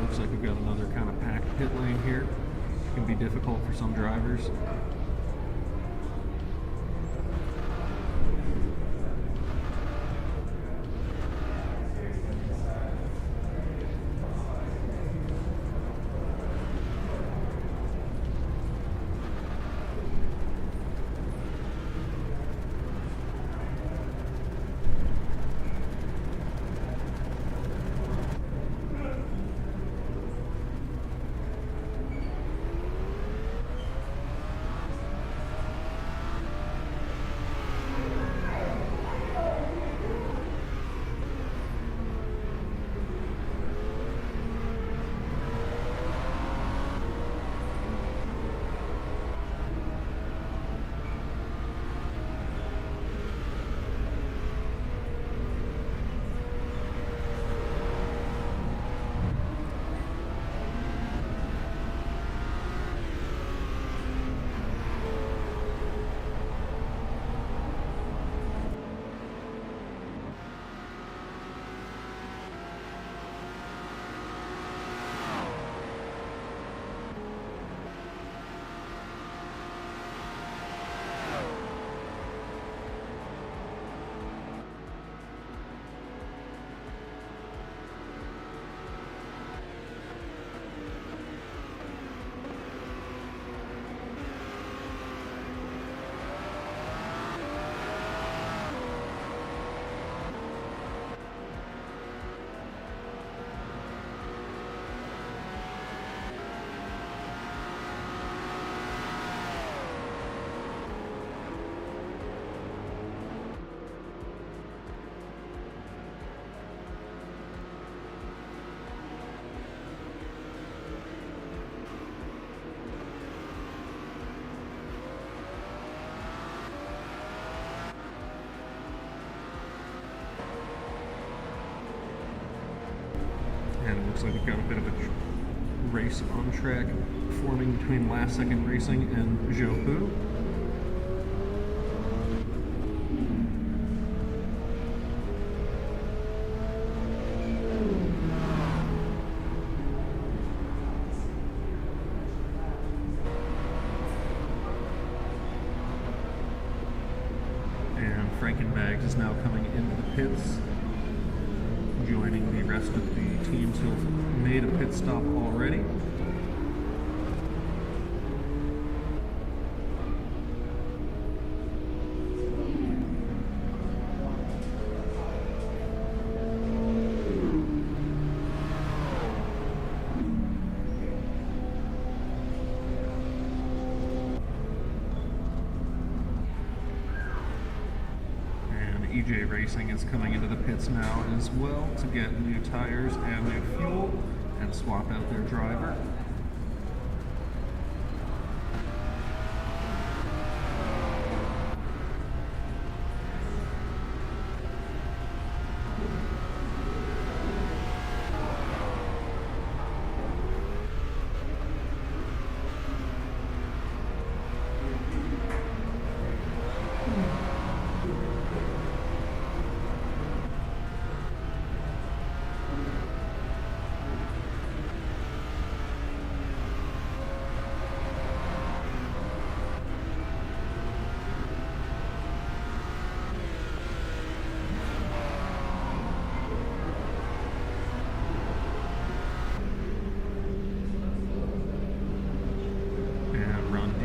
Looks like we've got another kind of packed pit lane here. It can be difficult for some drivers. And it looks like we've got a bit of a race on track forming between Last Second Racing and Jopu. And Frankenbags is now coming into the pits, joining the rest of the teams who have made a pit stop already. EJ Racing is coming into the pits now as well to get new tires and new fuel and swap out their driver.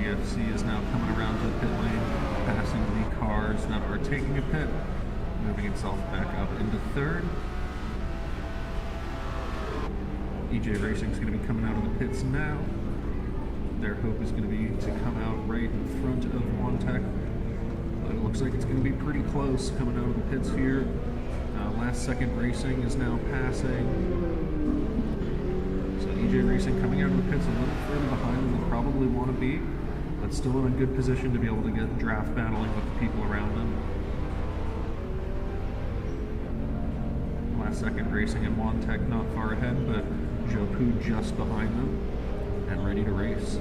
DFC is now coming around to the pit lane, passing the cars that are taking a pit, moving itself back up into third. EJ Racing is going to be coming out of the pits now. Their hope is going to be to come out right in front of Montec, but it looks like it's going to be pretty close coming out of the pits here. Last Second Racing is now passing. So EJ Racing coming out of the pits a little further behind than they probably want to be, but still in a good position to be able to get draft battling with the people around them. Last Second Racing and Montec not far ahead, but Jopu just behind them and ready to race.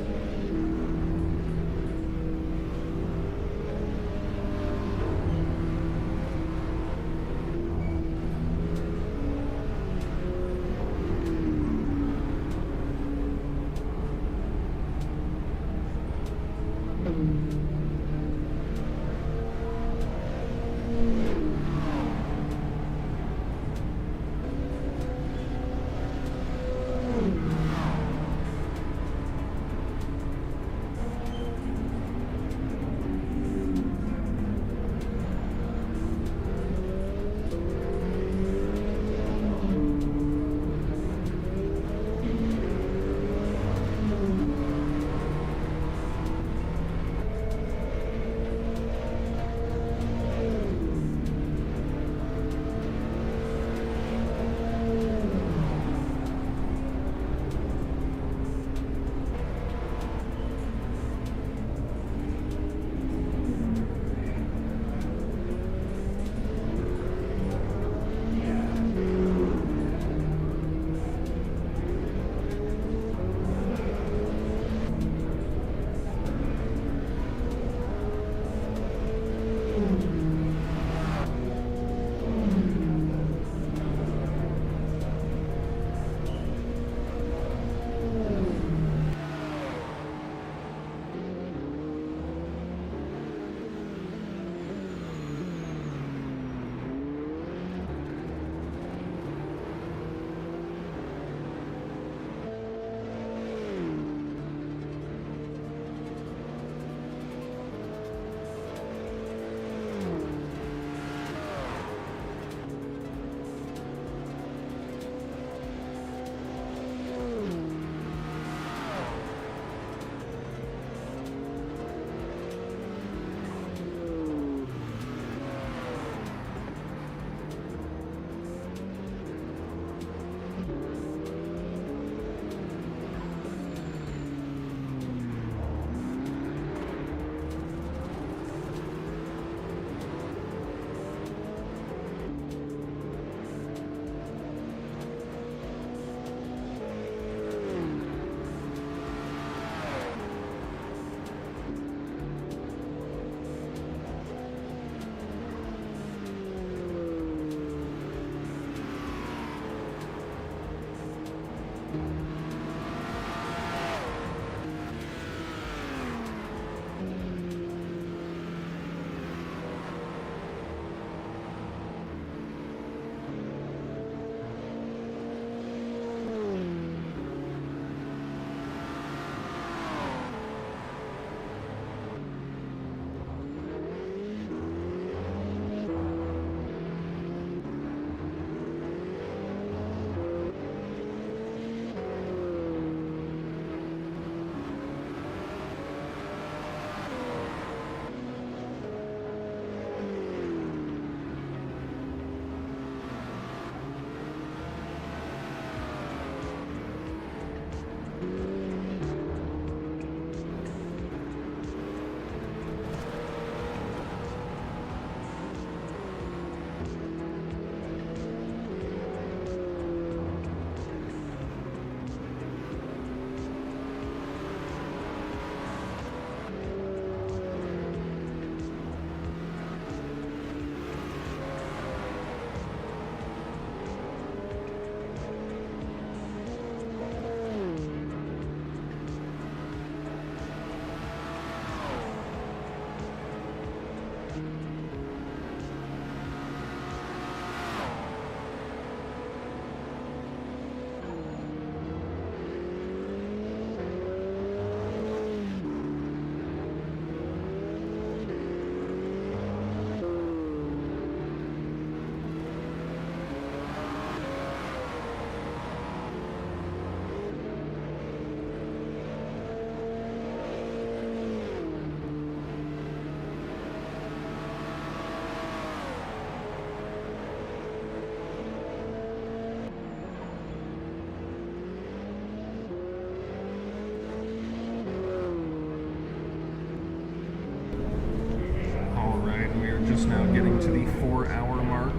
Alright, we are just now getting to the 4-hour mark.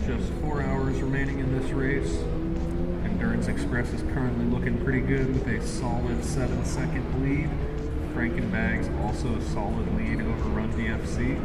Just 4 hours remaining in this race. Endurance Express is currently looking pretty good with a solid 7-second lead. Frankenbag's also a solid lead over Run DFC.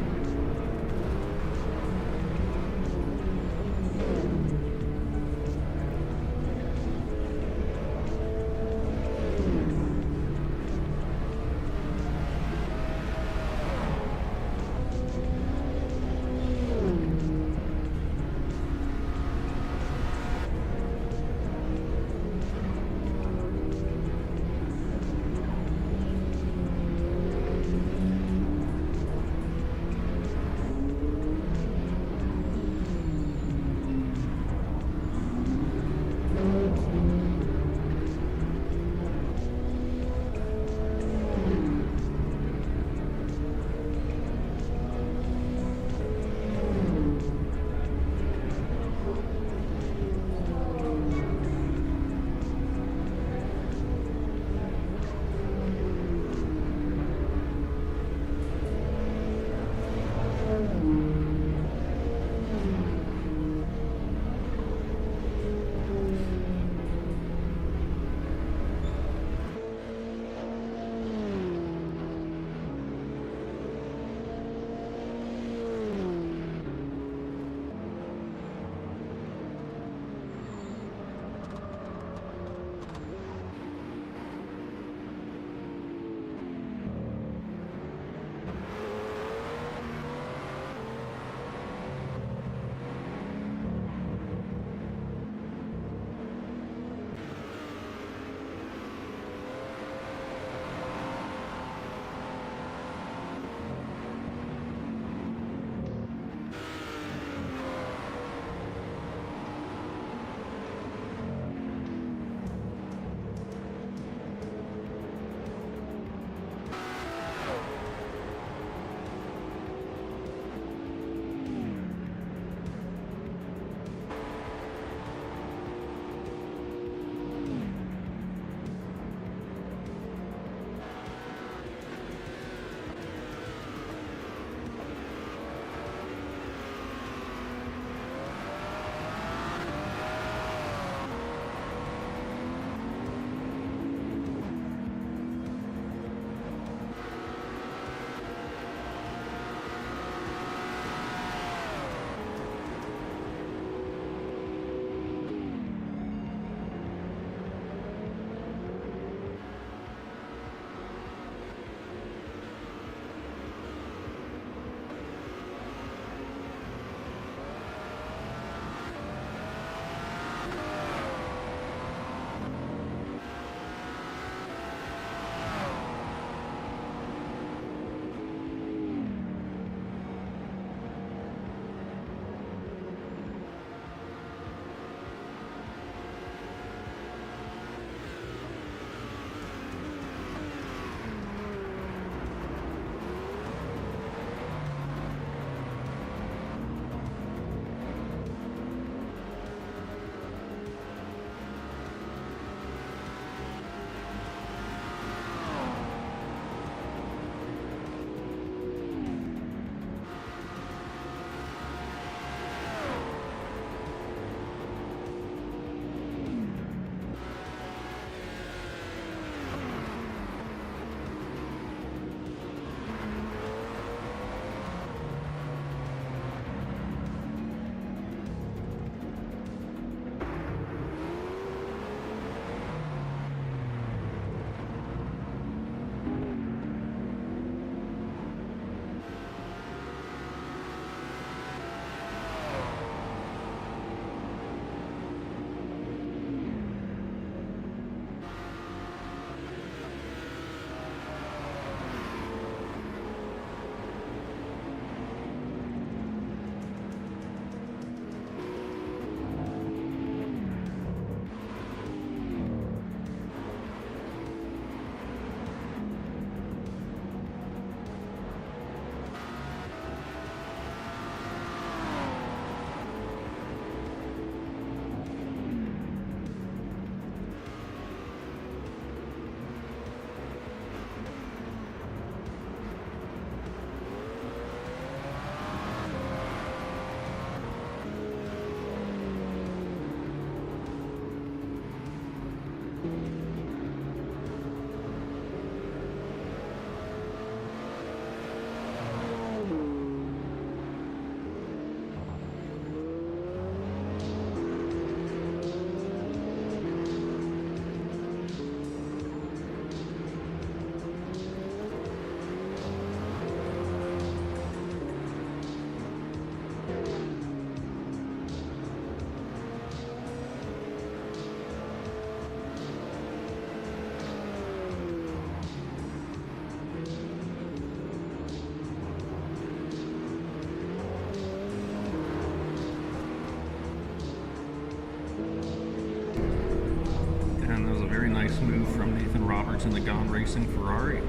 in the Gone Racing Ferrari,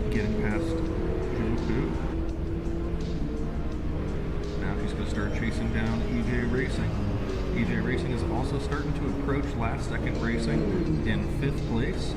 getting past Joku. Now he's going to start chasing down EJ Racing. EJ Racing is also starting to approach Last Second Racing in 5th place.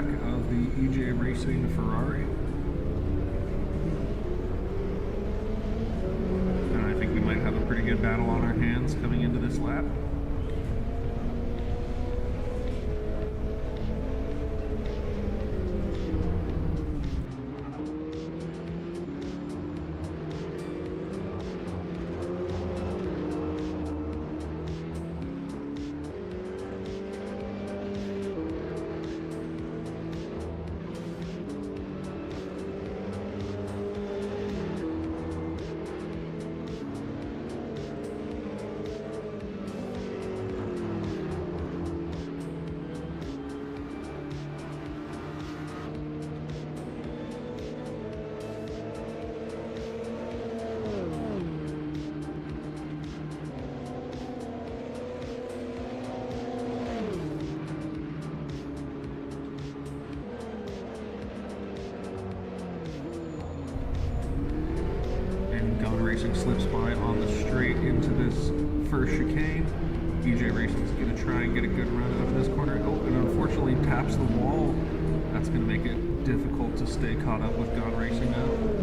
back of the EJ Racing Ferrari. And I think we might have a pretty good battle on our hands coming into this lap. Racing slips by on the straight into this first chicane. EJ Racing's going to try and get a good run out of this corner. Oh, and unfortunately taps the wall. That's going to make it difficult to stay caught up with God Racing now.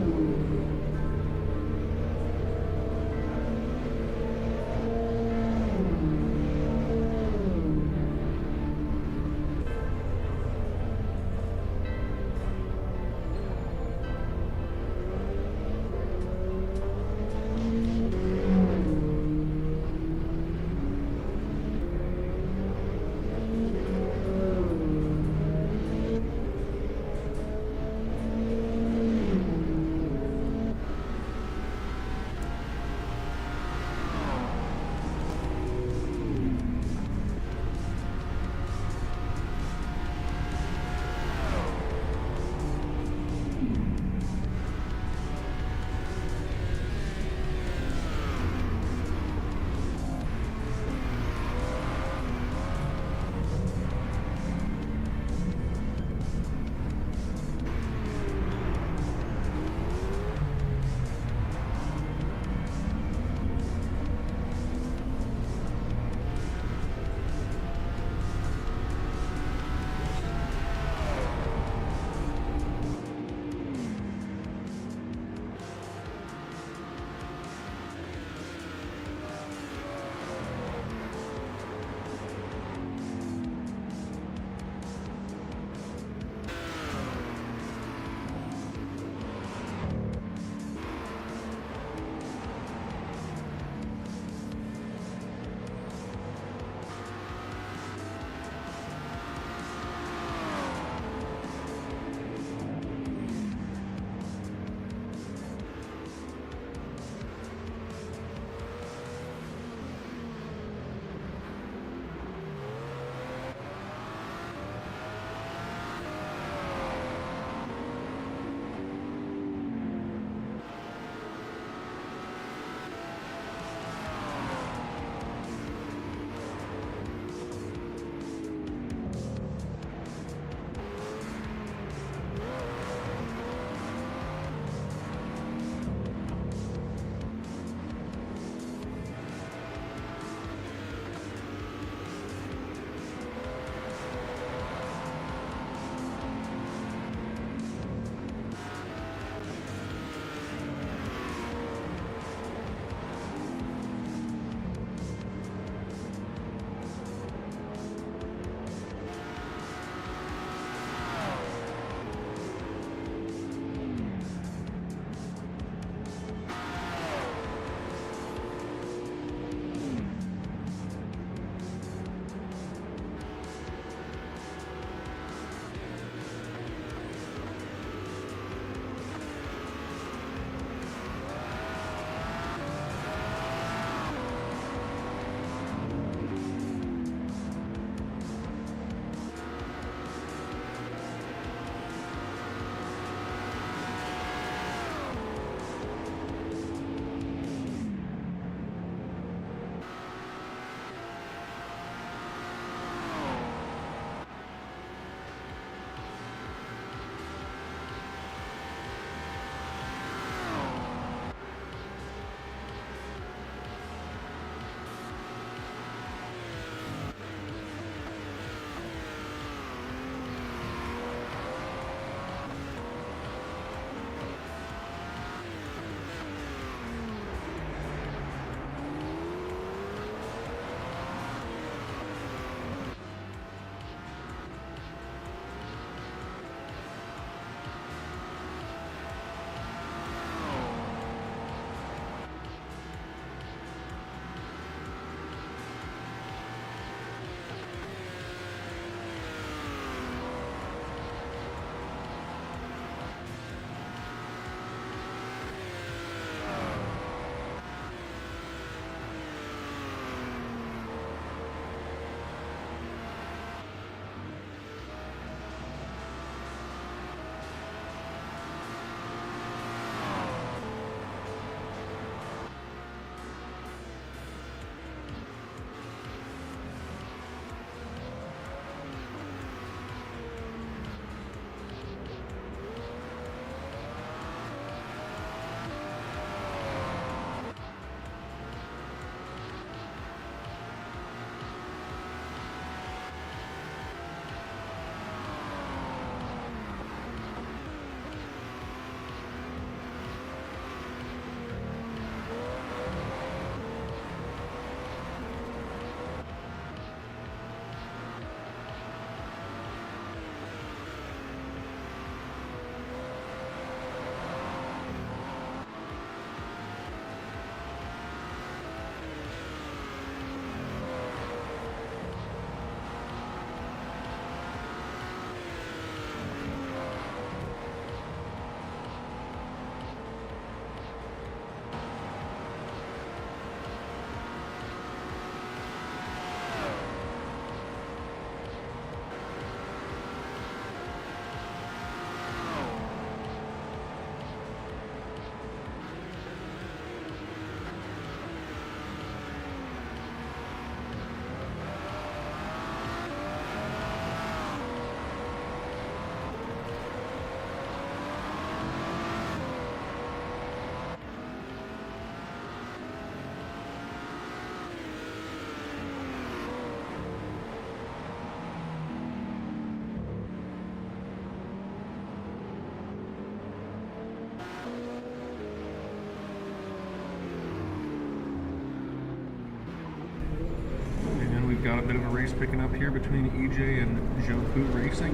a bit of a race picking up here between EJ and Joku Racing.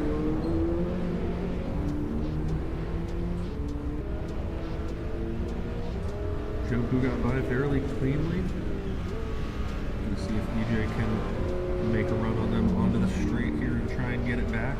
Joku got by fairly cleanly. Let's see if EJ can make a run on them onto the straight here and try and get it back.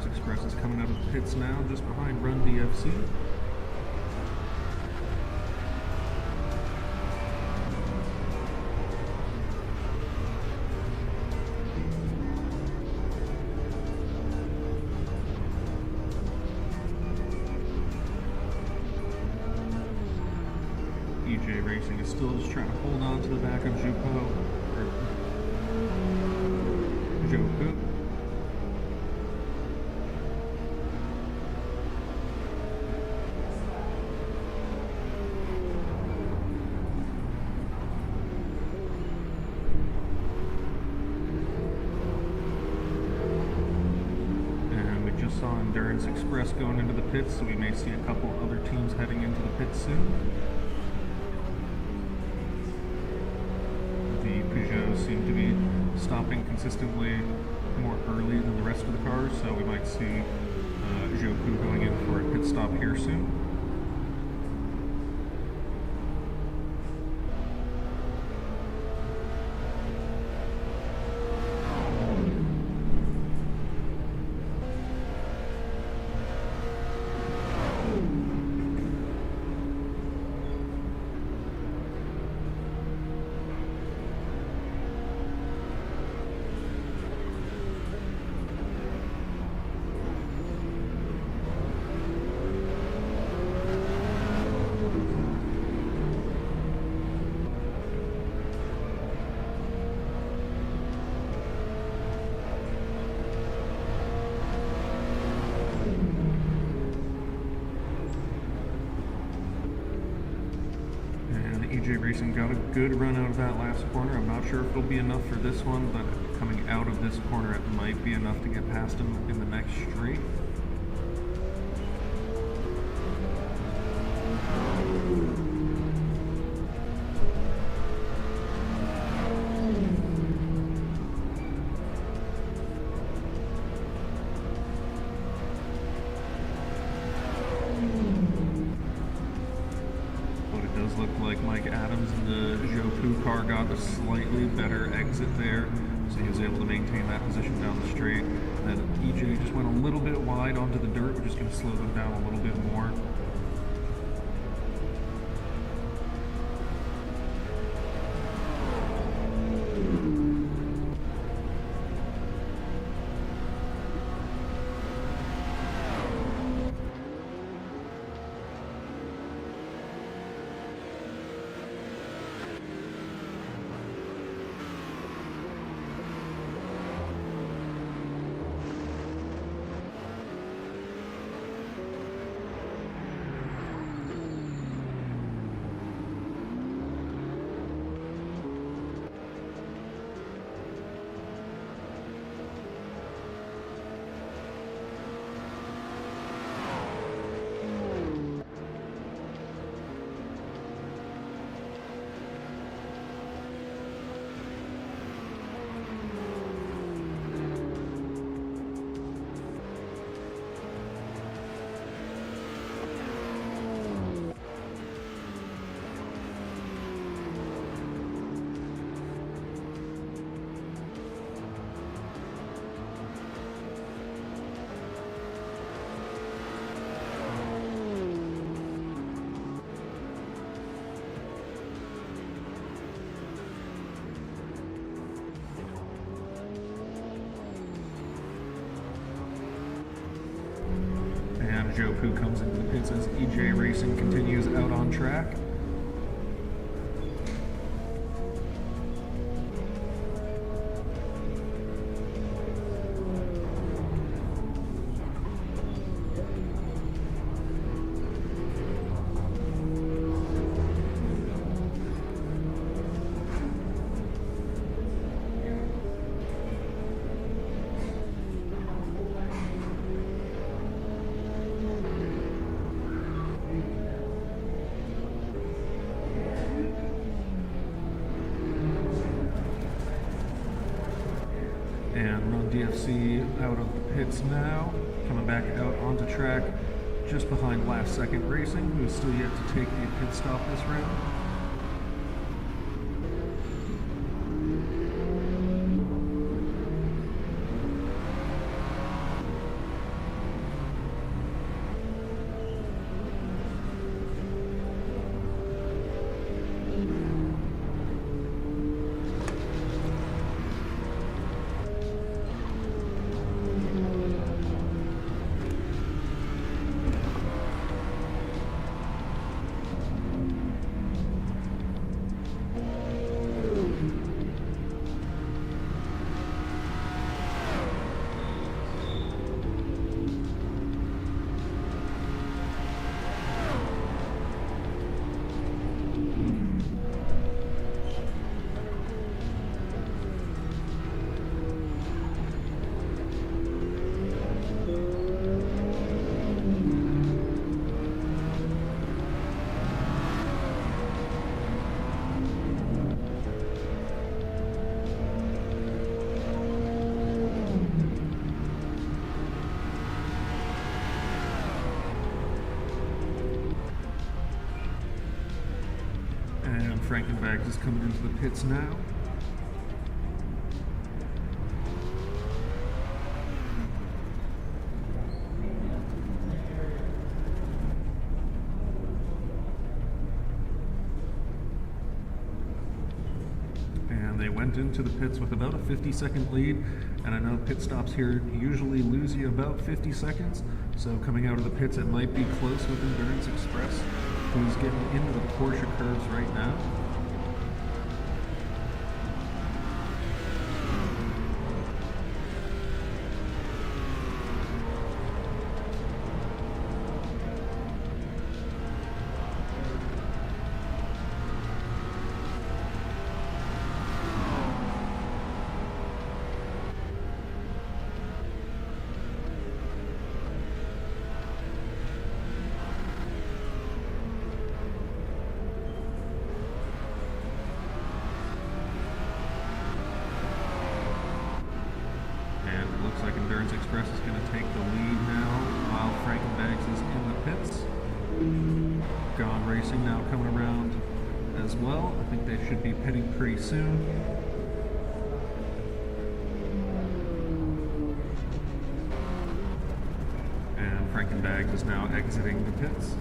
Express is coming out of the pits now, just behind Run DFC. EJ Racing is still just trying to hold on to the back of Joku. Saw Endurance Express going into the pits, so we may see a couple other teams heading into the pits soon. The Peugeots seem to be stopping consistently more early than the rest of the cars, so we might see Joku going in for a pit stop here soon. EJ Racing got a good run out of that last corner. I'm not sure if it'll be enough for this one, but coming out of this corner, it might be enough to get past him in the next straight. Pooh car got a slightly better exit there, so he was able to maintain that position down the straight. And then EJ just went a little bit wide onto the dirt, which is going to slow them down a little bit more. Joe Pooh comes into the pits as EJ Racing continues out on track. DFC out of the pits now, coming back out onto track just behind Last Second Racing, who is still yet to take a pit stop this round. Frankenbags is coming into the pits now. And they went into the pits with about a 50-second lead, and I know pit stops here usually lose you about 50 seconds, so coming out of the pits it might be close with Endurance Express, who's getting into the Porsche curves right now. Like Endurance Express is going to take the lead now while Frankenbags is in the pits. Gone Racing now coming around as well. I think they should be pitting pretty soon. And Frankenbag is now exiting the pits.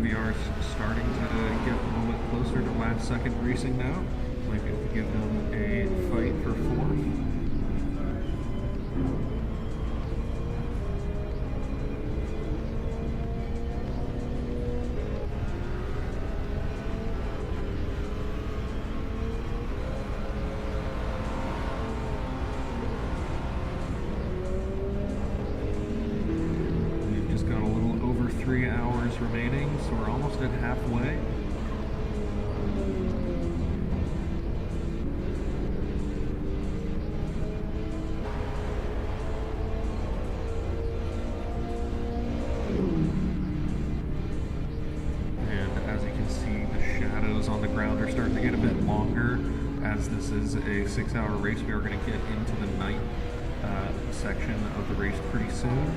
we are starting to get a little bit closer to last second racing now. Might be able to give them a fight for fourth. We've just got a little over 3 hours remaining, so we're almost at halfway. On the ground are starting to get a bit longer. As this is a 6-hour race, we are going to get into the night section of the race pretty soon.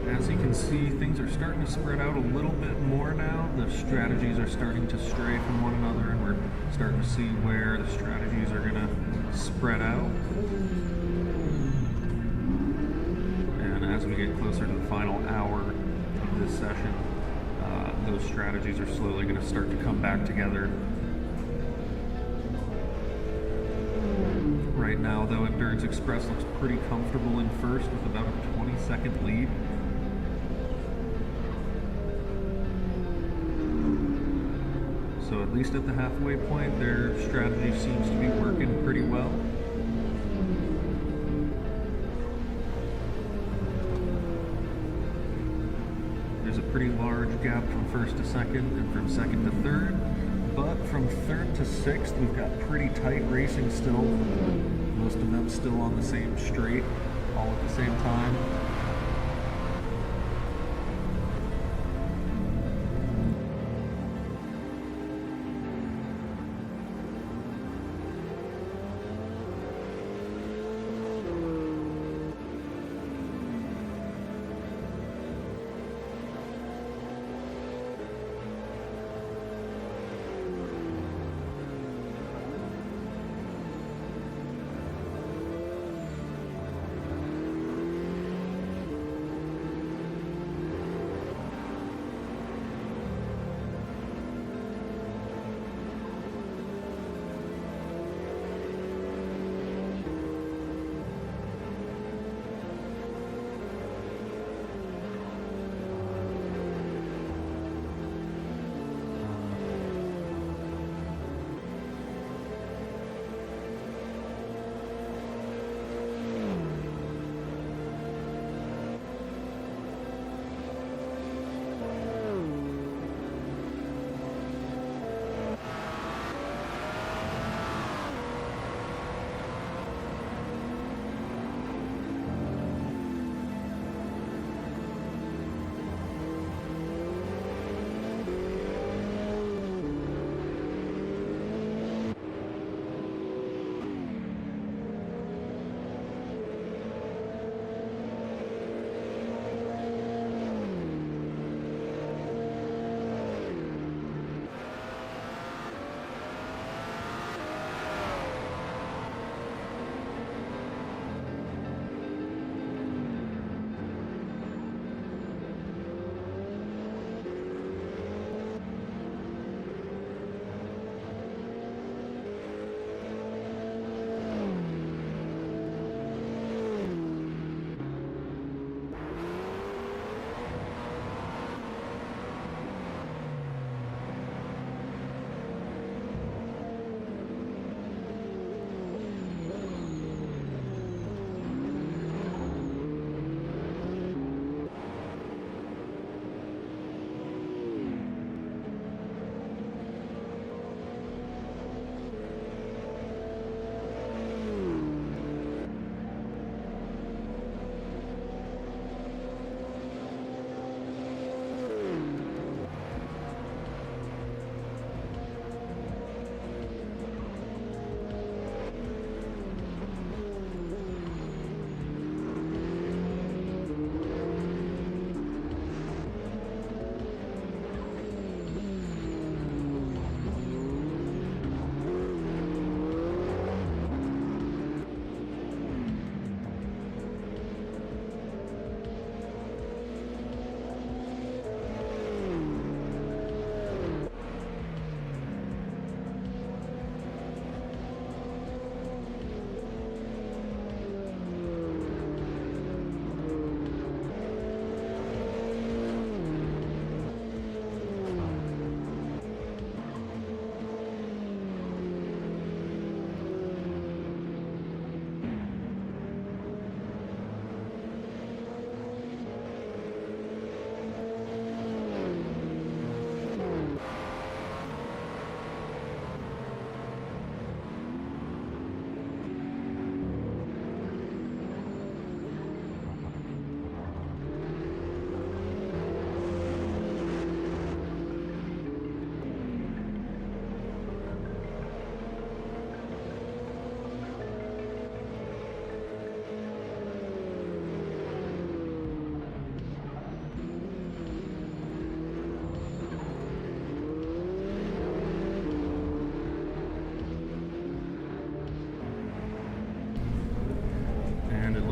As you can see, things are starting to spread out a little bit more now. The strategies are starting to stray from one another, and we're starting to see where the strategies are going to spread out. And as we get closer to the final hour of this session, those strategies are slowly going to start to come back together. Right now, though, Endurance Express looks pretty comfortable in first with about a 20-second lead. So at least at the halfway point, their strategy seems to be working pretty well. There's a pretty large gap from first to second and from second to third. But from third to sixth, we've got pretty tight racing still. Most of them still on the same straight, all at the same time.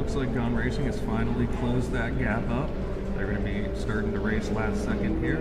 looks like Gone Racing has finally closed that gap up. They're going to be starting to race last second here.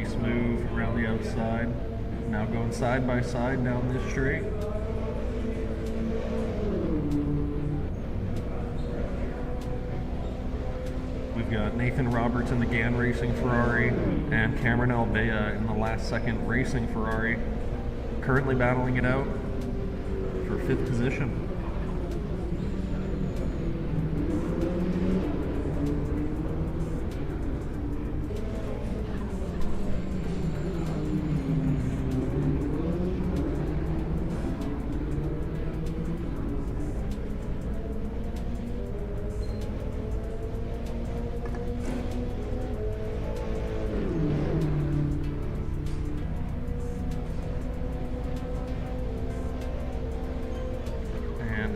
Nice move around the outside. Now going side by side down this straight. We've got Nathan Roberts in the GAN Racing Ferrari and Cameron Albea in the last second Racing Ferrari, currently battling it out for 5th position.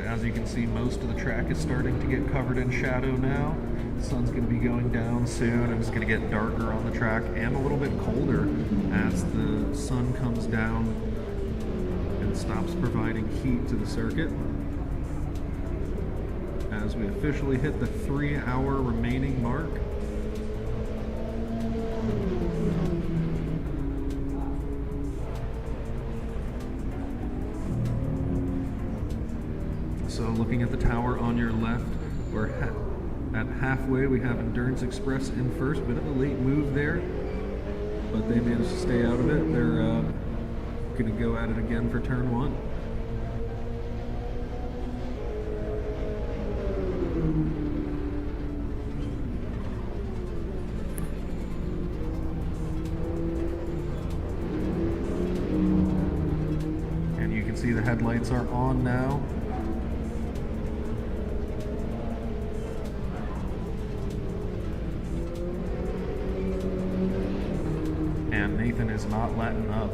As you can see, most of the track is starting to get covered in shadow now. The sun's going to be going down soon, and it's going to get darker on the track and a little bit colder as the sun comes down and stops providing heat to the circuit. As we officially hit the 3-hour remaining mark. So looking at the tower on your left, we're at halfway. We have Endurance Express in first. Bit of a late move there, but they managed to stay out of it. They're going to go at it again for turn 1. And you can see the headlights are on now. And Nathan is not letting up.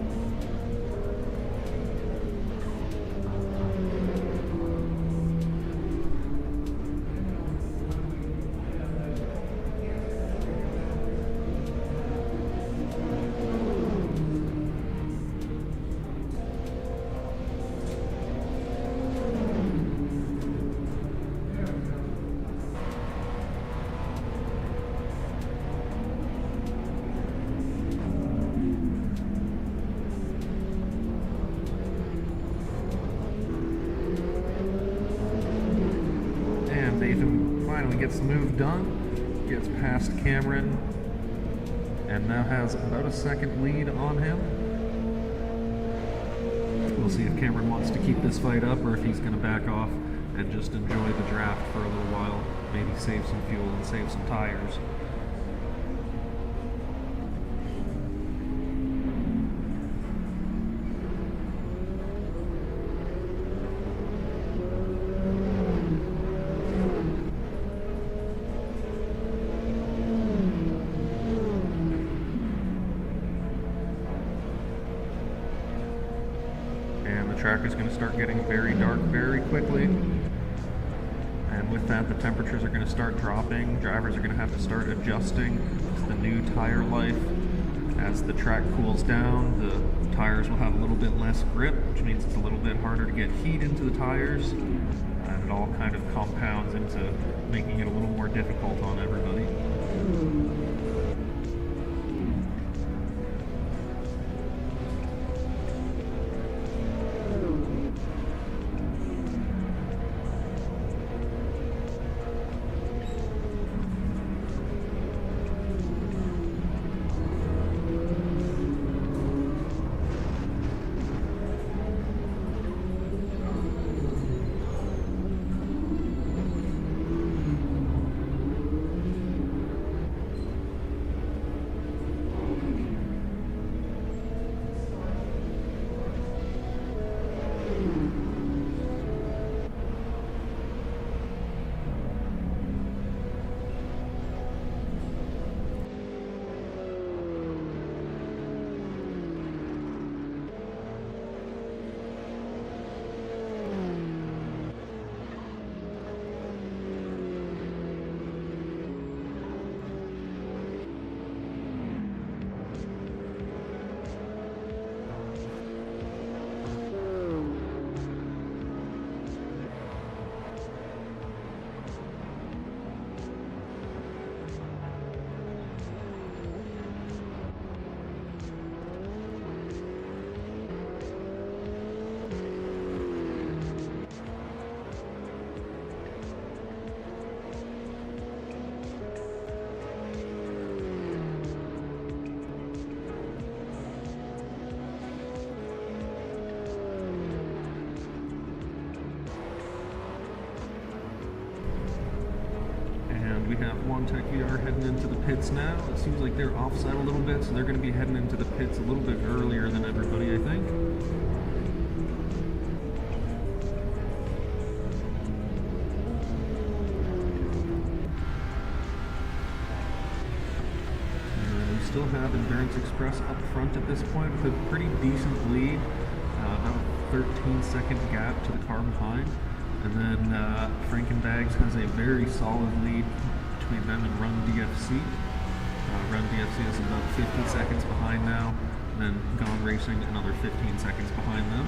Nathan finally gets the move done, gets past Cameron, and now has about a second lead on him. We'll see if Cameron wants to keep this fight up or if he's going to back off and just enjoy the draft for a little while, maybe save some fuel and save some tires. The track is going to start getting very dark very quickly, and with that the temperatures are going to start dropping. Drivers are going to have to start adjusting to the new tire life. As the track cools down, the tires will have a little bit less grip, which means it's a little bit harder to get heat into the tires, and it all kind of compounds into making it a little more difficult on everybody. we have One Tech VR heading into the pits now. It seems like they're offset a little bit, so they're going to be heading into the pits a little bit earlier than everybody, I think. And we still have Endurance Express up front at this point with a pretty decent lead, about a 13-second gap to the car behind. And then Frankenbags has a very solid lead between them and Run DFC. Run DFC is about 15 seconds behind now, and then Gone Racing another 15 seconds behind them.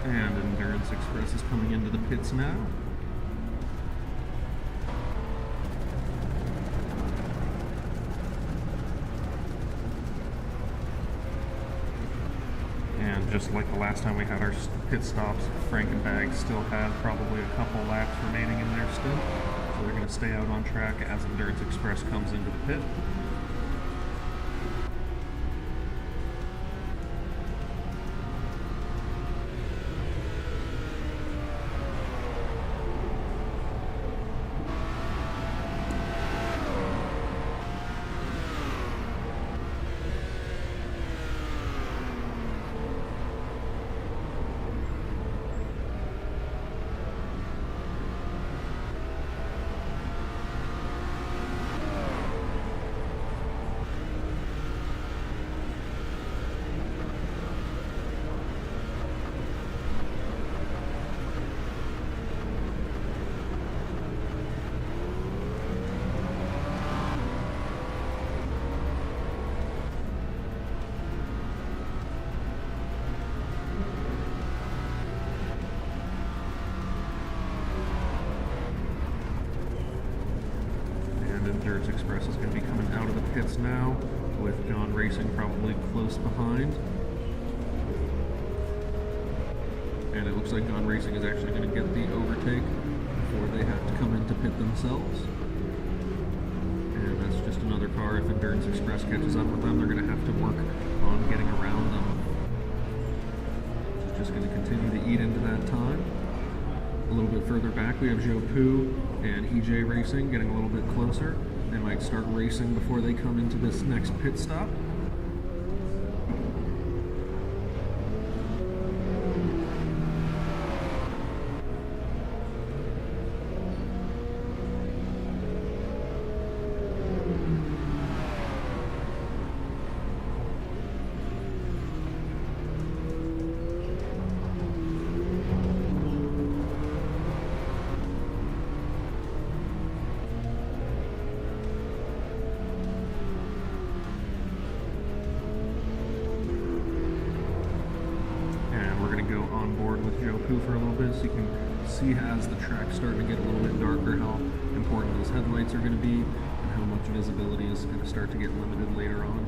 And Endurance Express is coming into the pits now. And just like the last time we had our pit stops, Frankenbag still had probably a couple laps remaining in their stint. So they're going to stay out on track as Endurance Express comes into the pit. Endurance Express is going to be coming out of the pits now, with Gone Racing probably close behind. And it looks like Gone Racing is actually going to get the overtake before they have to come into pit themselves. And that's just another car. If Endurance Express catches up with them, they're going to have to work on getting around them. It's just going to continue to eat into that time. A little bit further back, we have Joe Poo and EJ Racing getting a little bit closer. They might start racing before they come into this next pit stop. For a little bit, so you can see as the track's starting to get a little bit darker how important those headlights are going to be and how much visibility is going to start to get limited later on.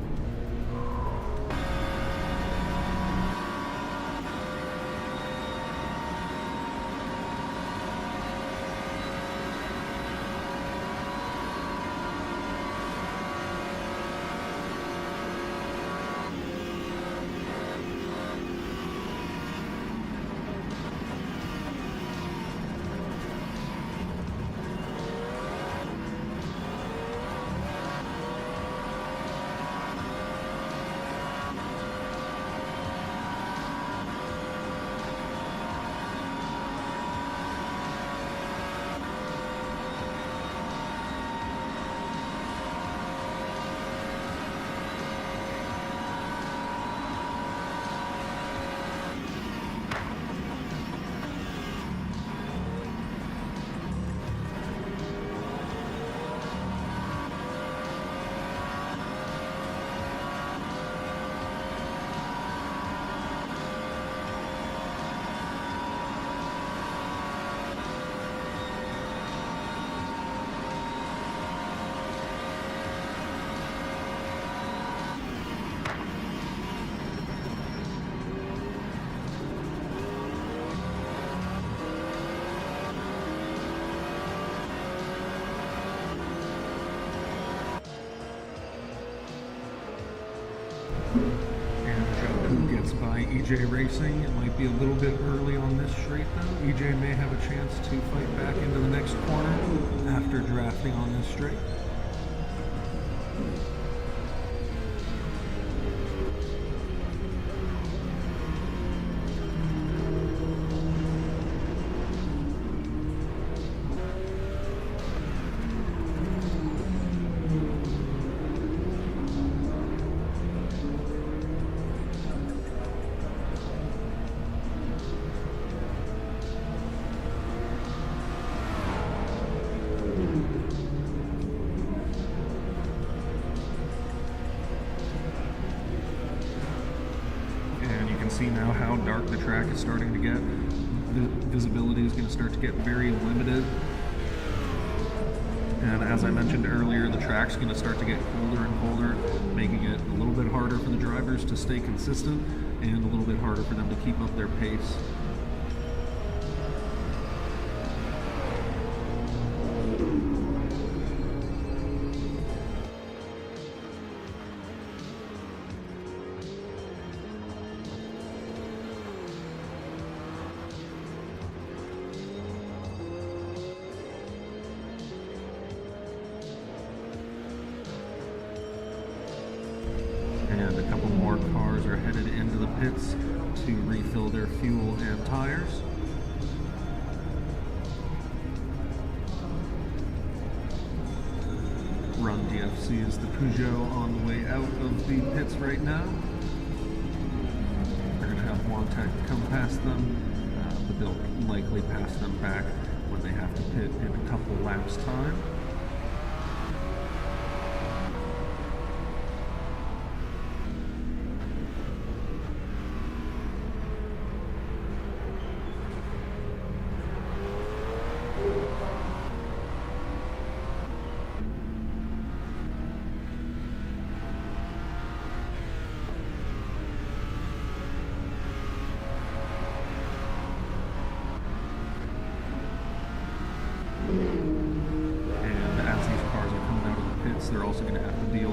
And Joku gets by EJ Racing. It might be a little bit early on this straight though. EJ may have a chance to fight back into the next corner after drafting on this straight. See now how dark the track is starting to get. The visibility is going to start to get very limited. And as I mentioned earlier, the track's going to start to get colder and colder, making it a little bit harder for the drivers to stay consistent and a little bit harder for them to keep up their pace. And a couple more cars are headed into the pits to refill their fuel and tires. Run DFC is the Peugeot on the way out of the pits right now. They're going to have Wantech come past them, but they'll likely pass them back when they have to pit in a couple laps time. They're also going to have to deal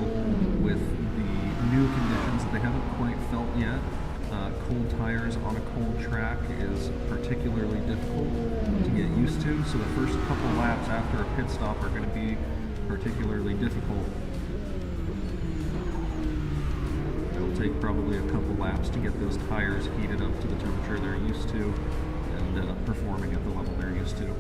with the new conditions that they haven't quite felt yet. Cold tires on a cold track is particularly difficult to get used to, so the first couple laps after a pit stop are going to be particularly difficult. It'll take probably a couple laps to get those tires heated up to the temperature they're used to and performing at the level they're used to.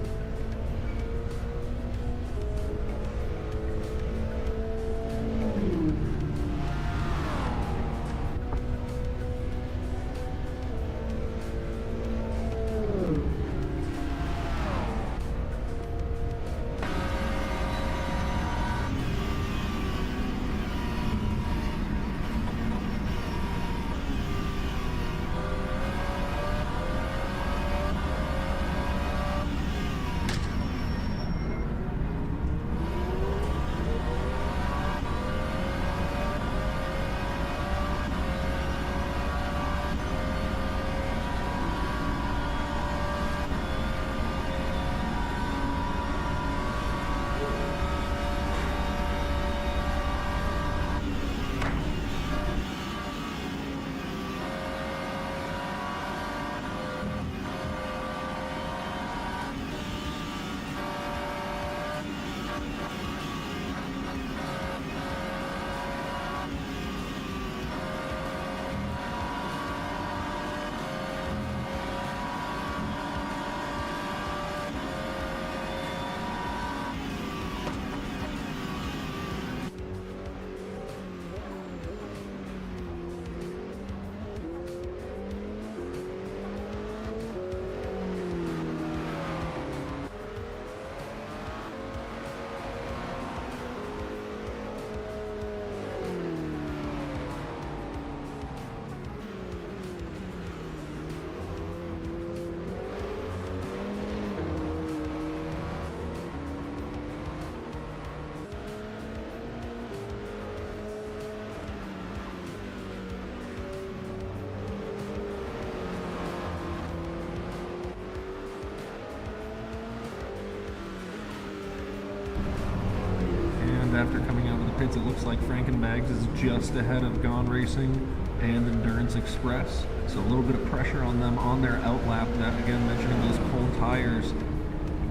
After coming out of the cockpits, it looks like Frankenbags is just ahead of Gone Racing and Endurance Express. So a little bit of pressure on them on their outlap. That, again, mentioning those cold tires.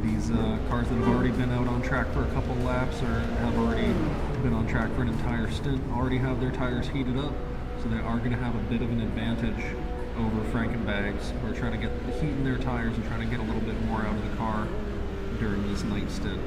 These cars that have already been out on track for a couple laps or have already been on track for an entire stint already have their tires heated up. So they are going to have a bit of an advantage over Frankenbags, who are trying to get the heat in their tires and trying to get a little bit more out of the car during this night stint.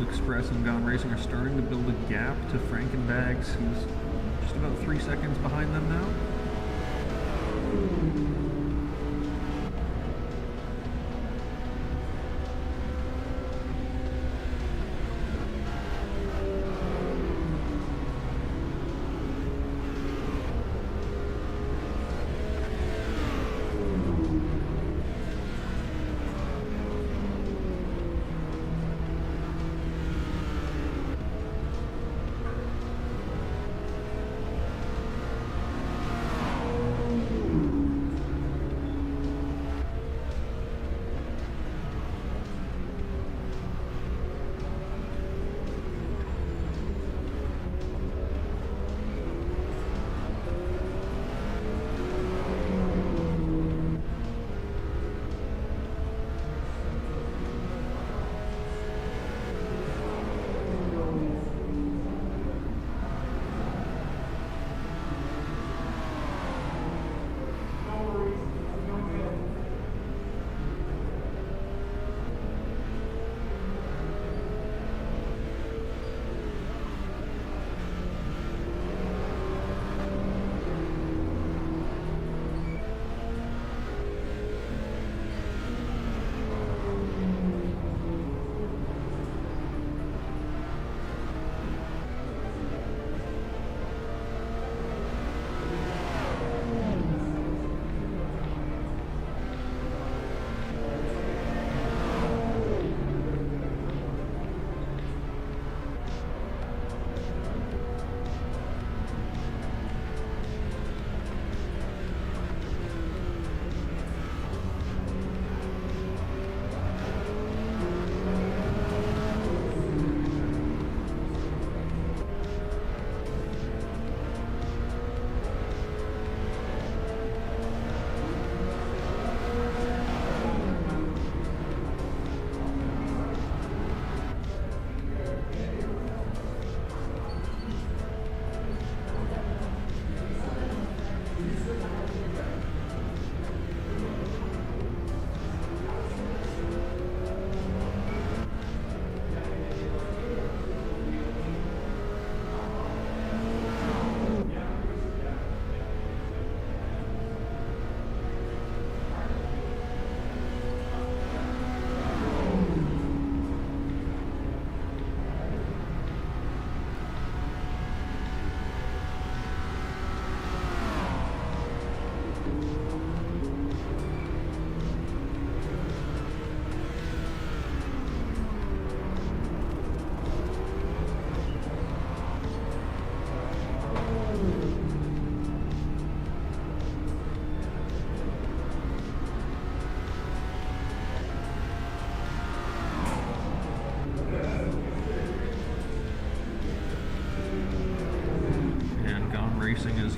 Express and Gone Racing are starting to build a gap to Frankenbags, who's just about 3 seconds behind them now.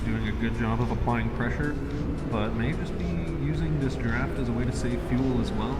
doing a good job of applying pressure, but may just be using this draft as a way to save fuel as well.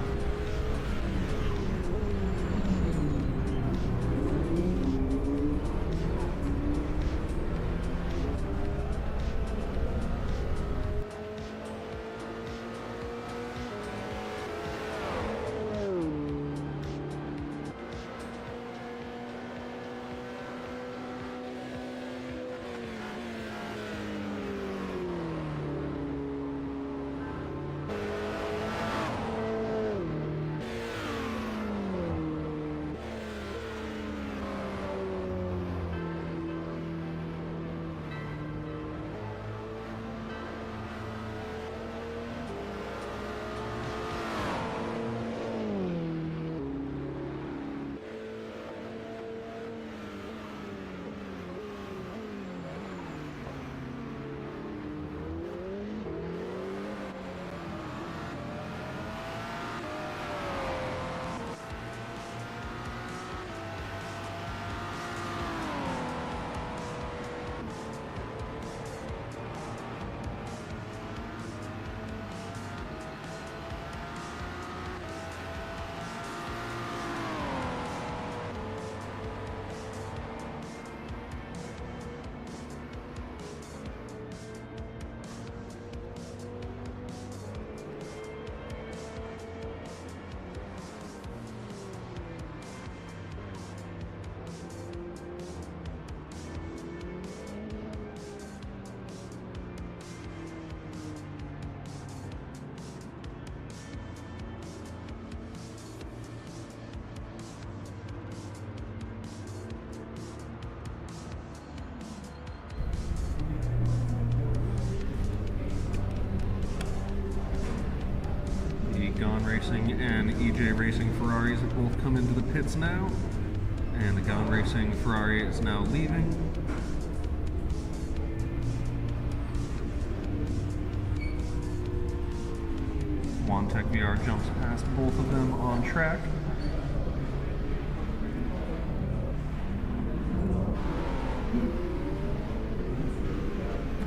Gone Racing and EJ Racing Ferraris have both come into the pits now, and the Gone Racing Ferrari is now leaving. Tech VR jumps past both of them on track.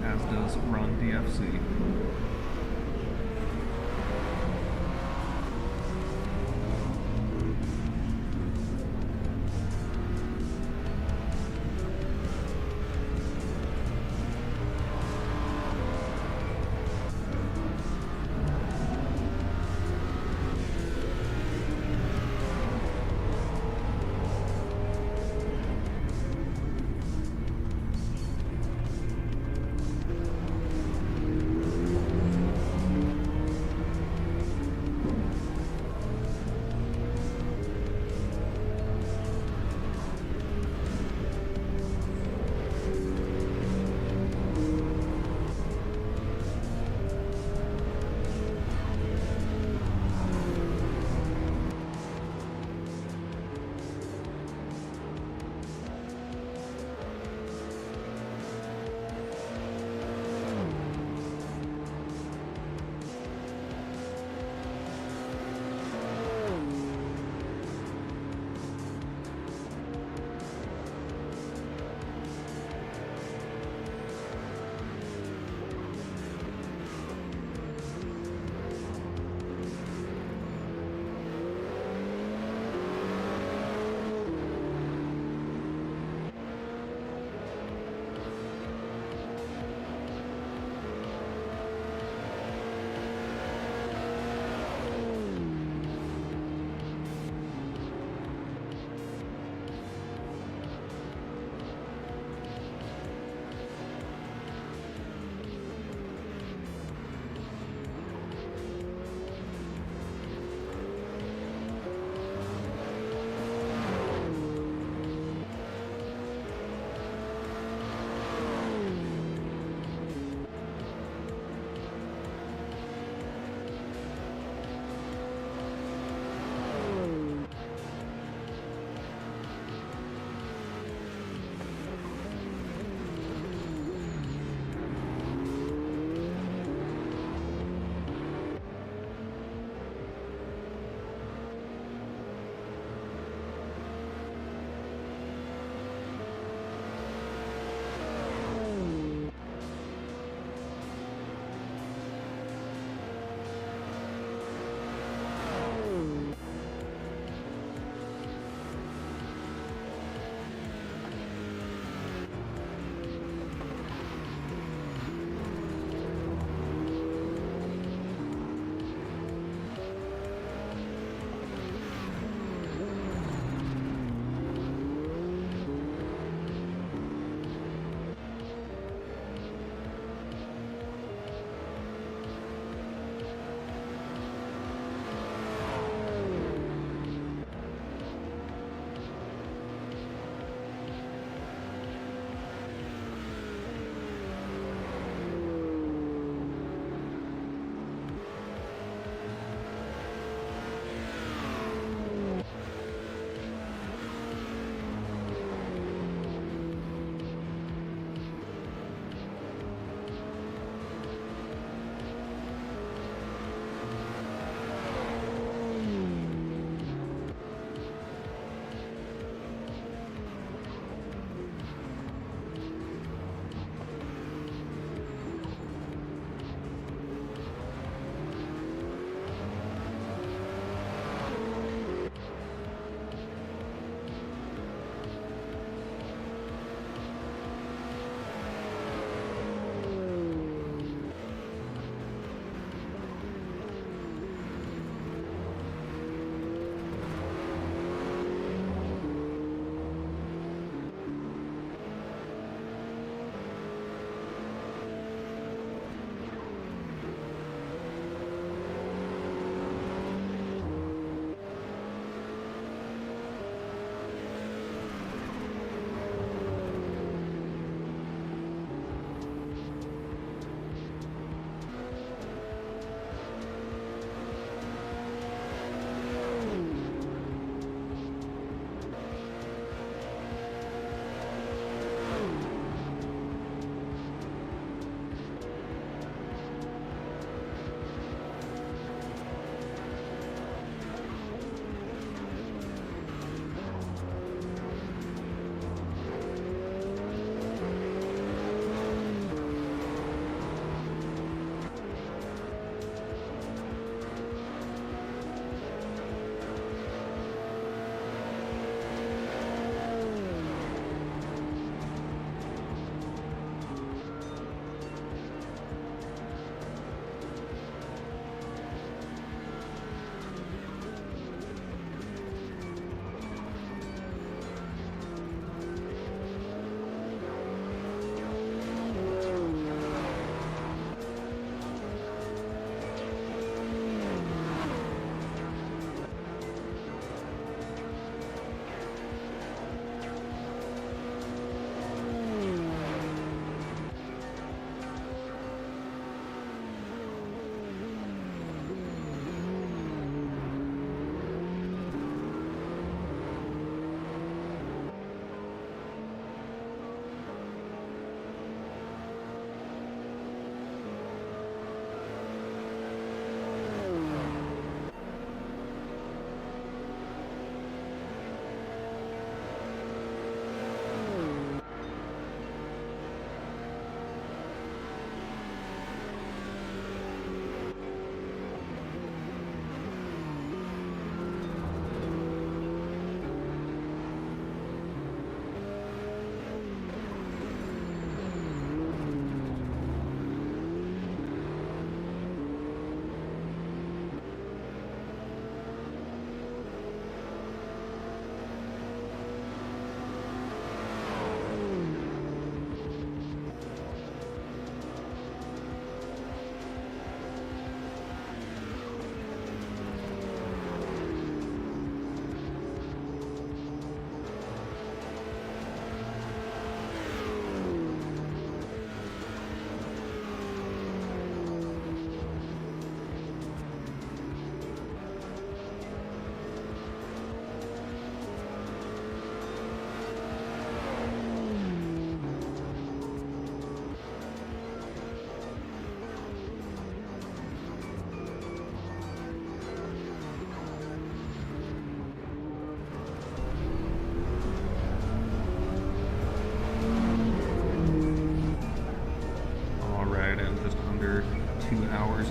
As does Run DFC.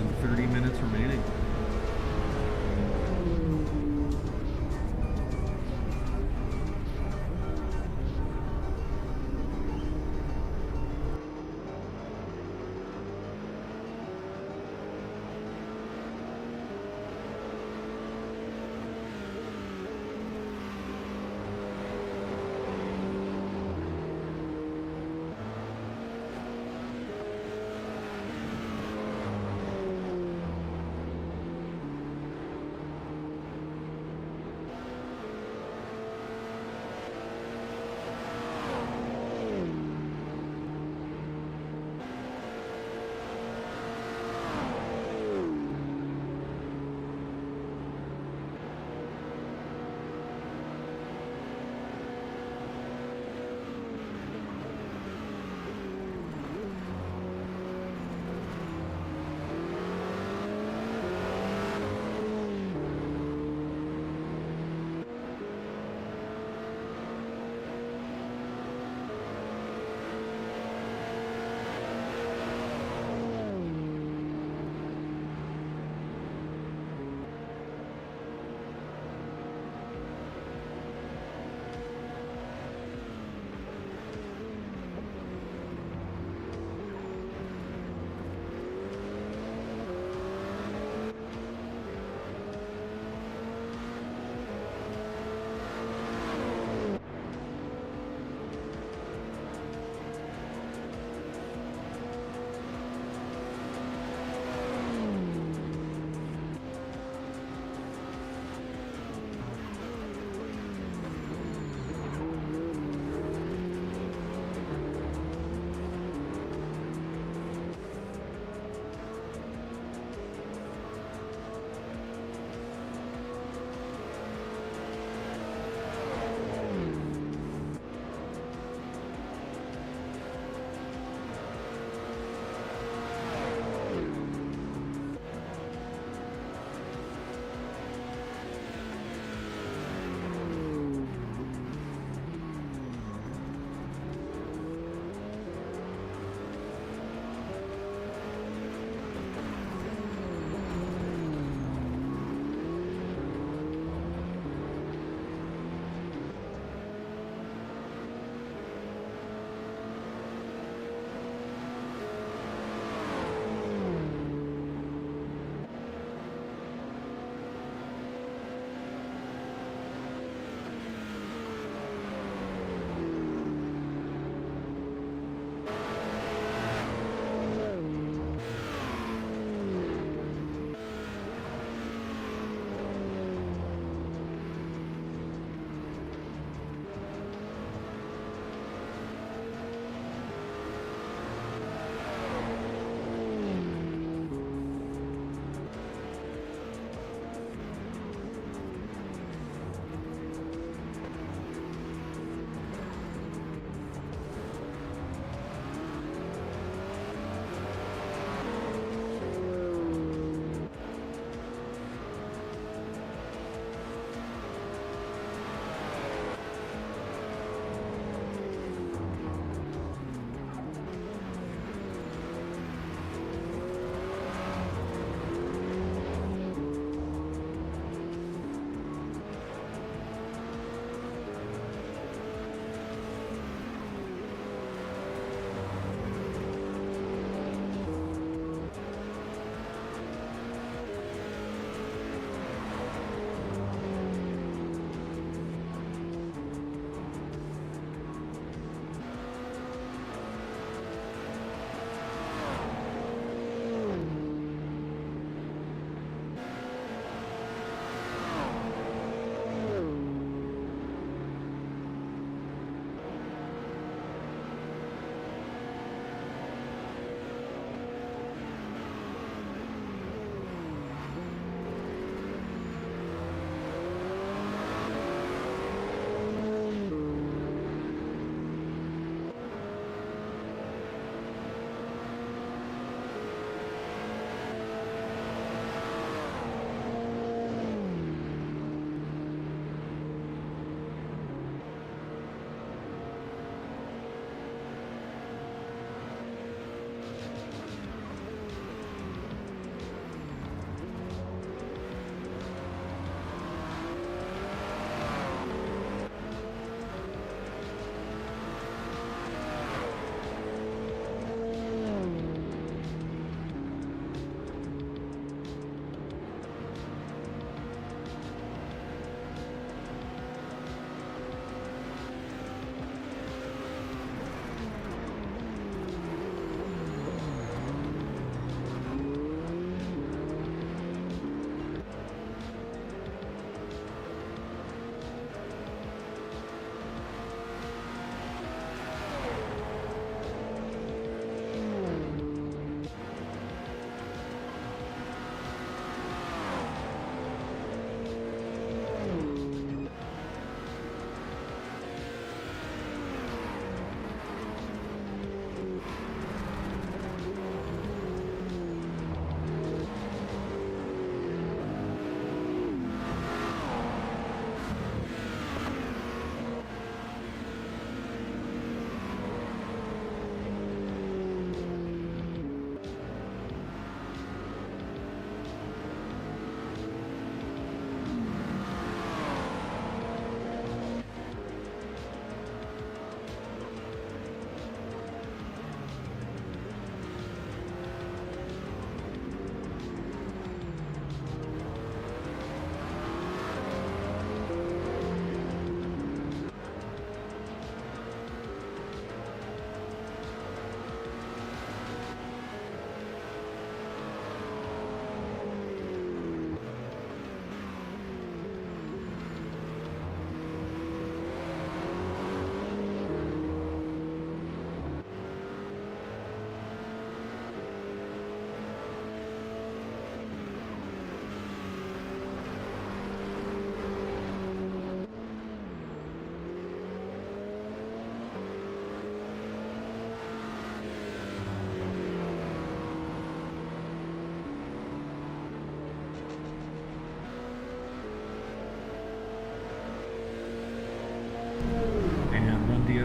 and 30 minutes remaining.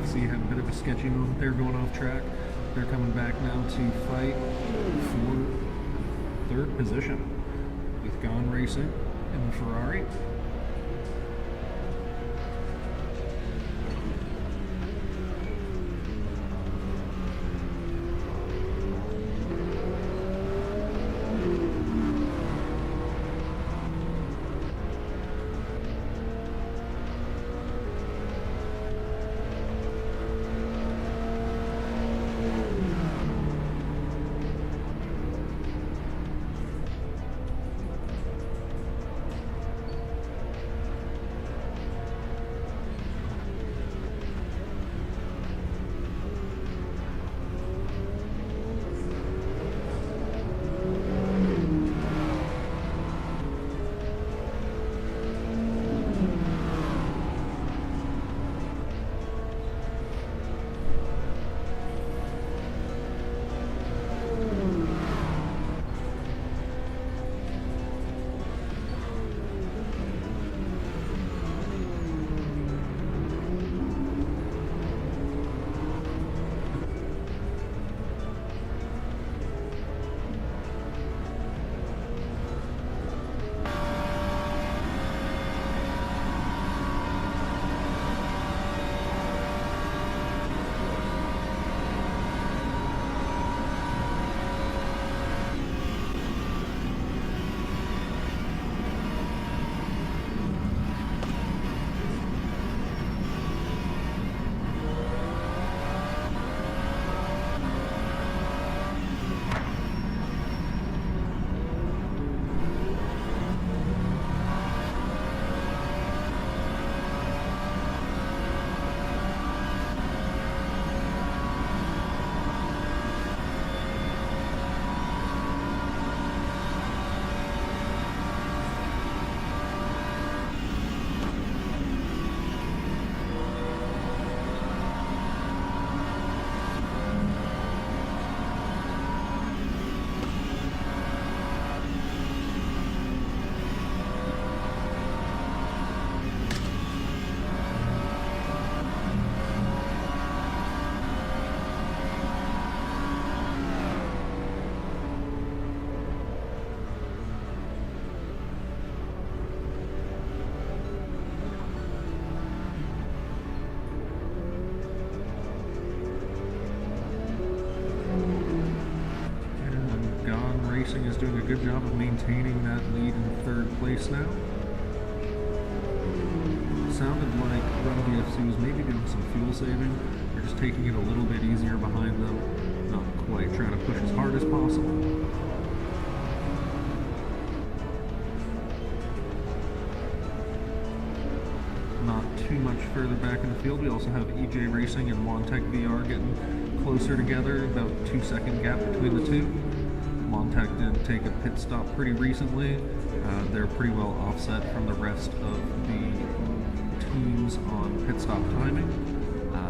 see had a bit of a sketchy moment there going off track. They're coming back now to fight for third position with Gone Racing in the Ferrari. Racing is doing a good job of maintaining that lead in third place now. Sounded like Run BFC was maybe doing some fuel saving. They're just taking it a little bit easier behind them, not quite trying to push as hard as possible. Not too much further back in the field, we also have EJ Racing and Montec VR getting closer together, about 2-second gap between the two. Montec did take a pit stop pretty recently. They're pretty well offset from the rest of the teams on pit stop timing.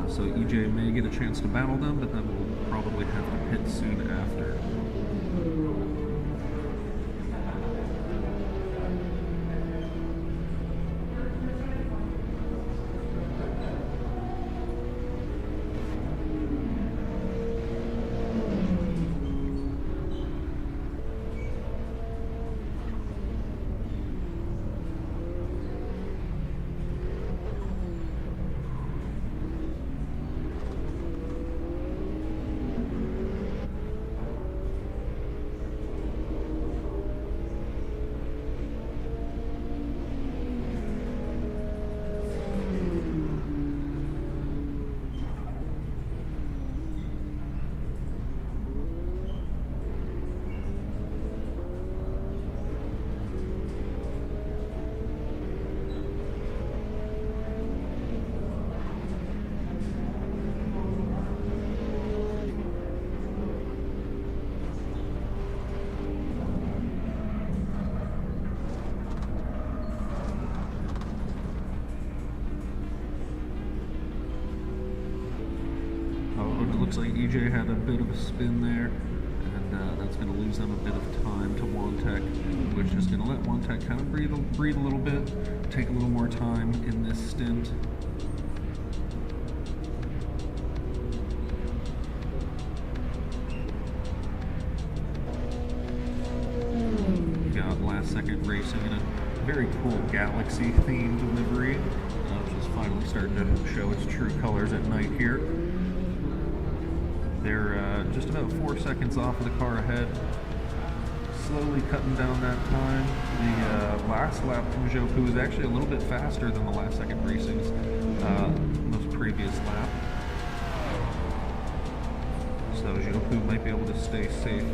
So EJ may get a chance to battle them, but then we'll probably have to pit soon after. Looks like EJ had a bit of a spin there, and that's going to lose them a bit of time to Montec, which is going to let Montec kind of breathe a little bit, take a little more time in this stint. racing in a very cool galaxy-themed livery, which is finally starting to show its true colors at night here. They're just about 4 seconds off of the car ahead, slowly cutting down that time. The last lap from Jopu was actually a little bit faster than the last second racing's most previous lap. So Jopu might be able to stay safe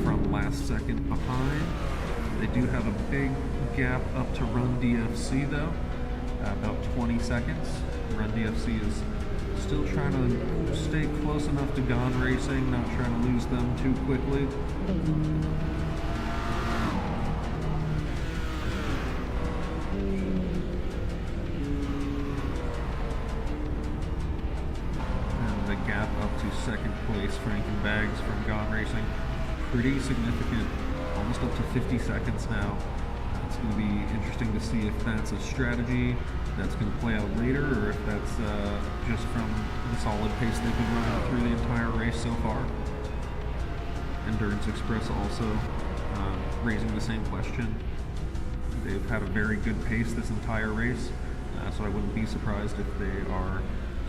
from last second behind. They do have a big gap up to Run DFC though, about 20 seconds. Run DFC is still trying to stay close enough to Gone Racing, not trying to lose them too quickly. And the gap up to second place, Frankenbags from Gone Racing, pretty significant, almost up to 50 seconds now. It's going to be interesting to see if that's a strategy that's going to play out later, or if that's just from the solid pace they've been running through the entire race so far. Endurance Express also raising the same question. They've had a very good pace this entire race, so I wouldn't be surprised if they are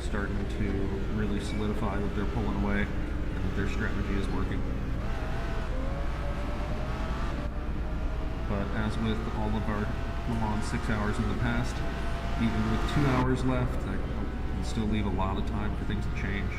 starting to really solidify that they're pulling away and that their strategy is working. But as with all of our Le Mans 6 hours in the past, even with 2 hours left, that can still leave a lot of time for things to change.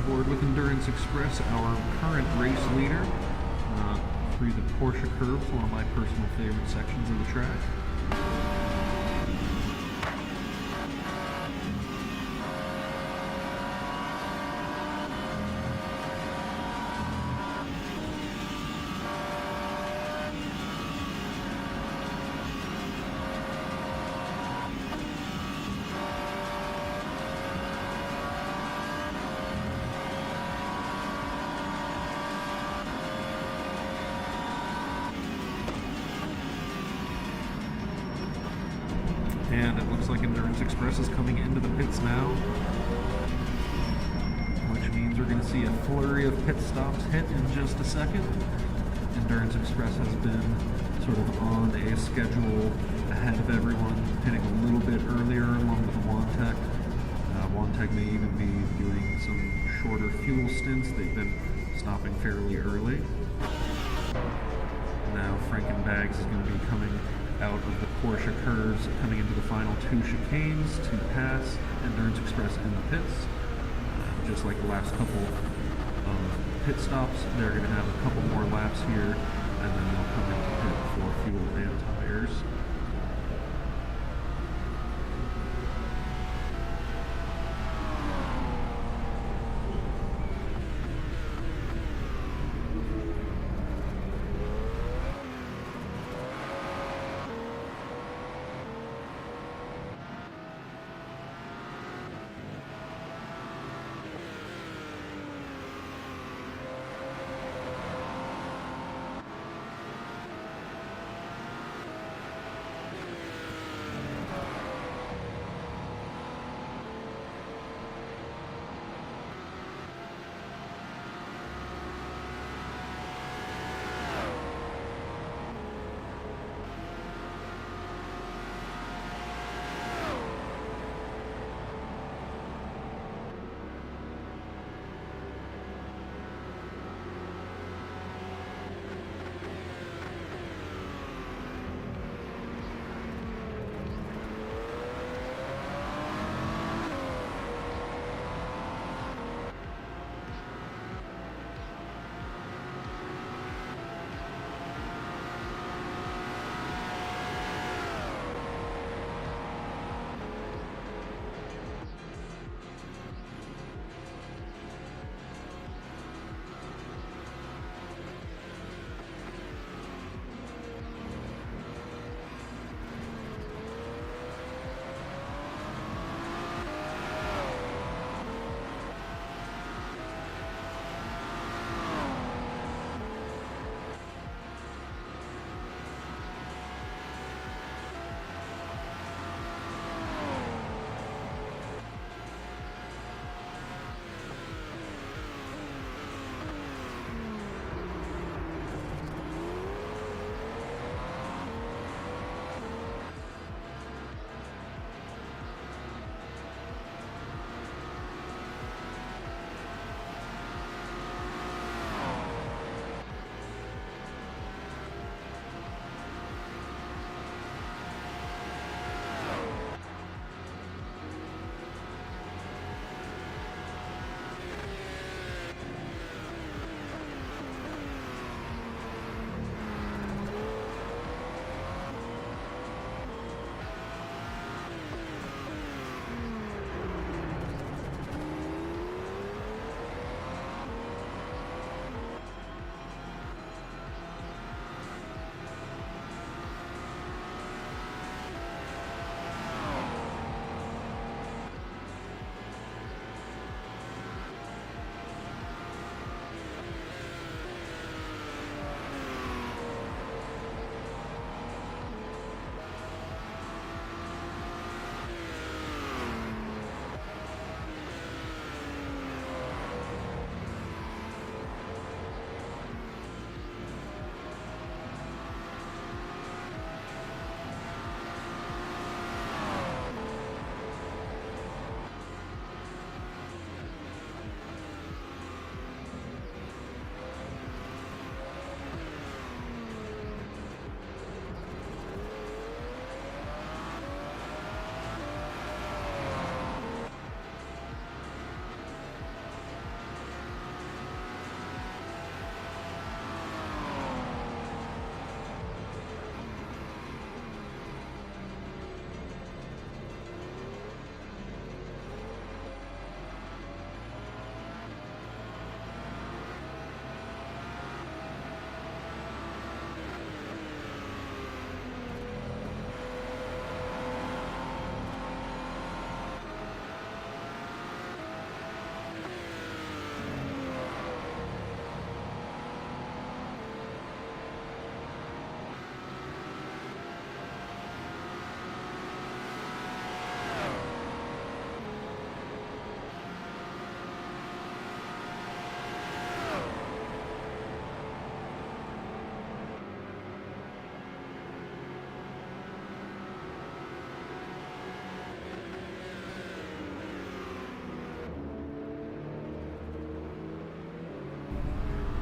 With Endurance Express, our current race leader, through the Porsche curves, one of my personal favorite sections of the track. And it looks like Endurance Express is coming into the pits now, which means we're going to see a flurry of pit stops hit in just a second. Endurance Express has been sort of on a schedule ahead of everyone, hitting a little bit earlier along with Wantec. Wantec may even be doing some shorter fuel stints. They've been stopping fairly early. Now Frankenbags is going to be coming out of the Porsche curves, coming into the final 2 chicanes to pass Endurance Express in the pits. Just like the last couple of pit stops, they're going to have a couple more laps here, and then they'll come into pit for fuel and tires.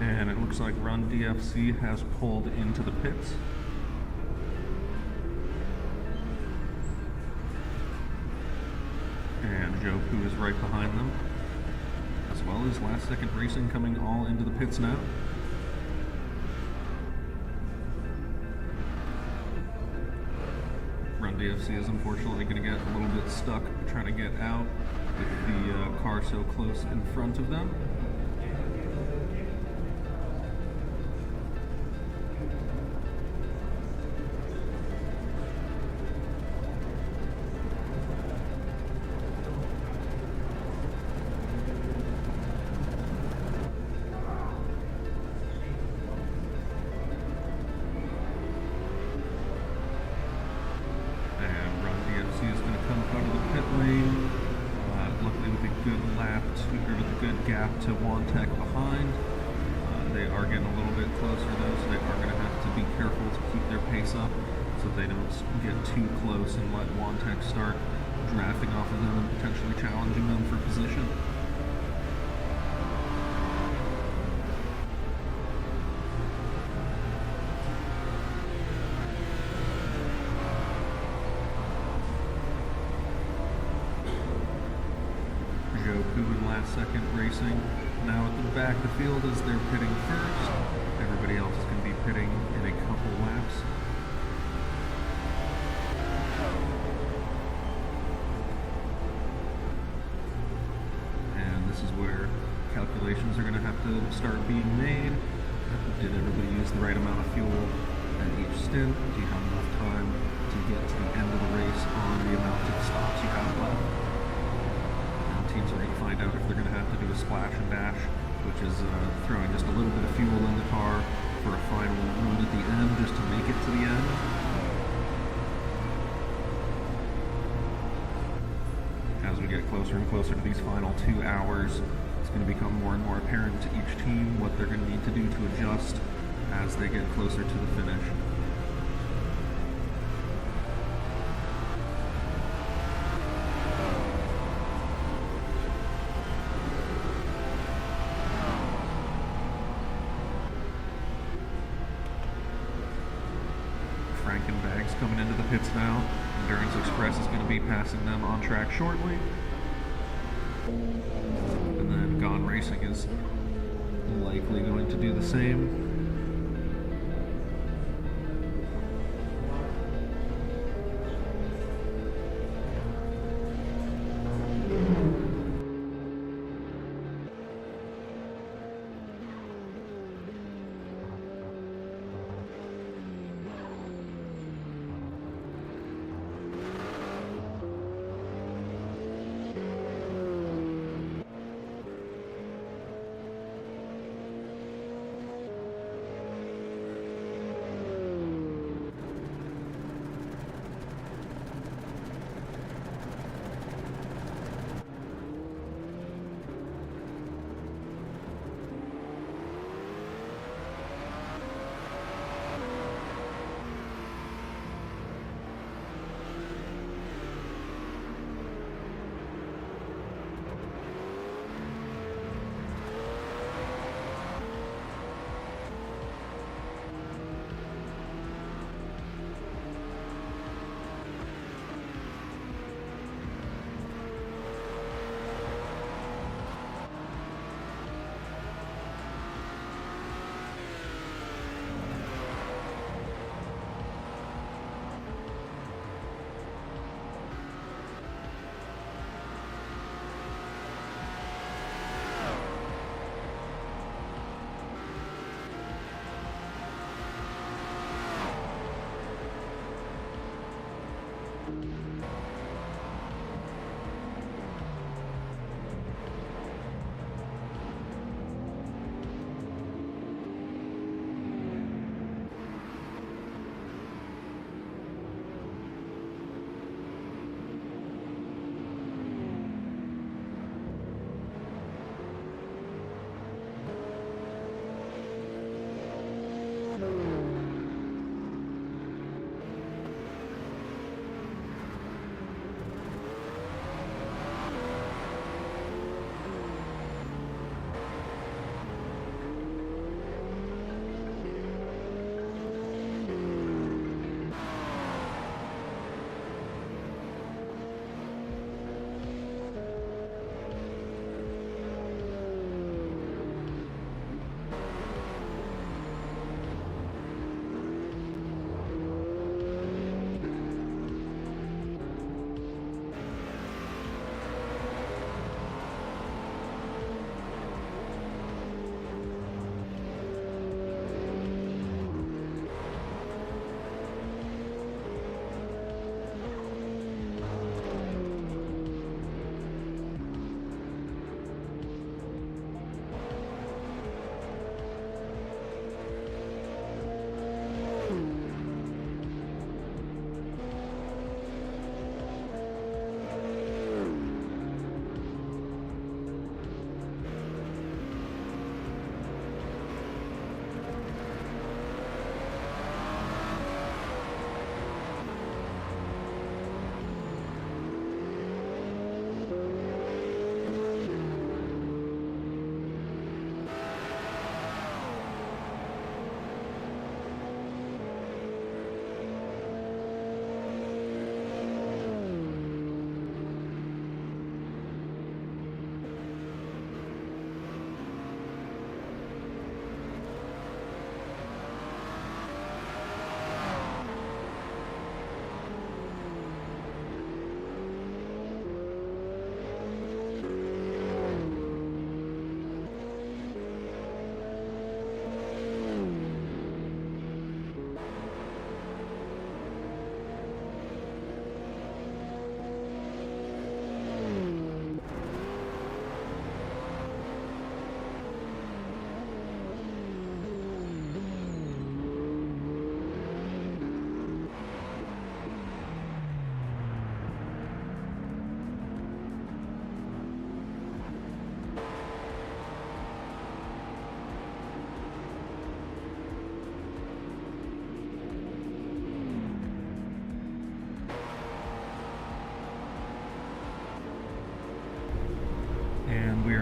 And it looks like Run DFC has pulled into the pits. And Joe Poo is right behind them, as well as Last Second Racing coming all into the pits now. Run DFC is unfortunately going to get a little bit stuck trying to get out with the car so close in front of them. Is going to come out of the pit lane, luckily with a good lap or with a good gap to Wantech behind. They are getting a little bit closer though, so they are going to have to be careful to keep their pace up so they don't get too close and let Wantech start drafting off of them and potentially challenging them for position. Joe Poo and Last Second Racing now at the back of the field as they're pitting first. Everybody else is going to be pitting in a couple laps. And this is where calculations are going to have to start being made. Did everybody use the right amount of fuel at each stint? Do you have enough time to get to the end of the race on the amount of stops you have left? Teams are going to find out if they're going to have to do a splash and dash, which is throwing just a little bit of fuel in the car for a final run at the end just to make it to the end. As we get closer and closer to these final 2 hours, it's going to become more and more apparent to each team what they're going to need to do to adjust as they get closer to the finish. Frankenbag's coming into the pits now. Endurance Express is going to be passing them on track shortly. And then Gone Racing is likely going to do the same.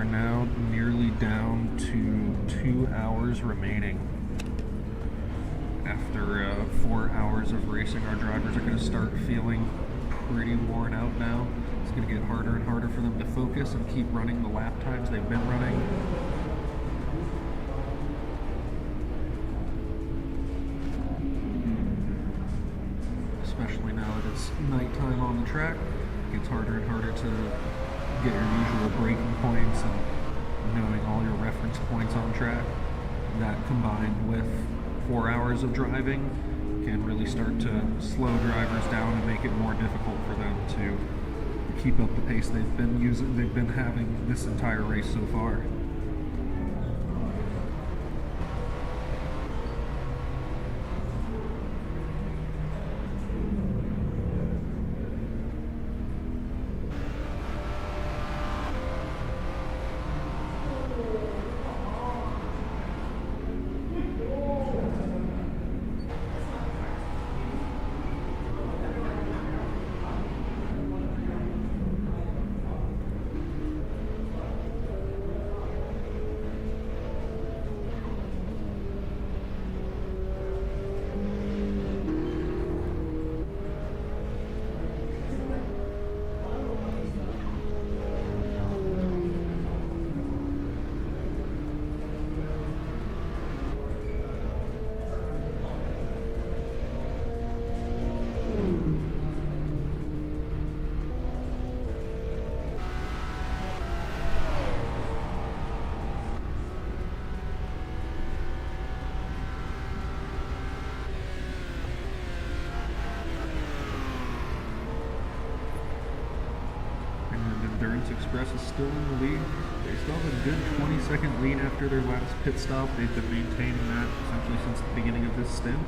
are now nearly down to 2 hours remaining. After 4 hours of racing, our drivers are going to start feeling pretty worn out now. It's going to get harder and harder for them to focus and keep running the lap times they've been running. Especially now that it's nighttime on the track, it gets harder and harder to get your usual braking points and knowing all your reference points on track. That combined with 4 hours of driving can really start to slow drivers down and make it more difficult for them to keep up the pace they've been having this entire race so far. Endurance Express is still in the lead. They still have a good 20-second lead after their last pit stop. They've been maintaining that essentially since the beginning of this stint.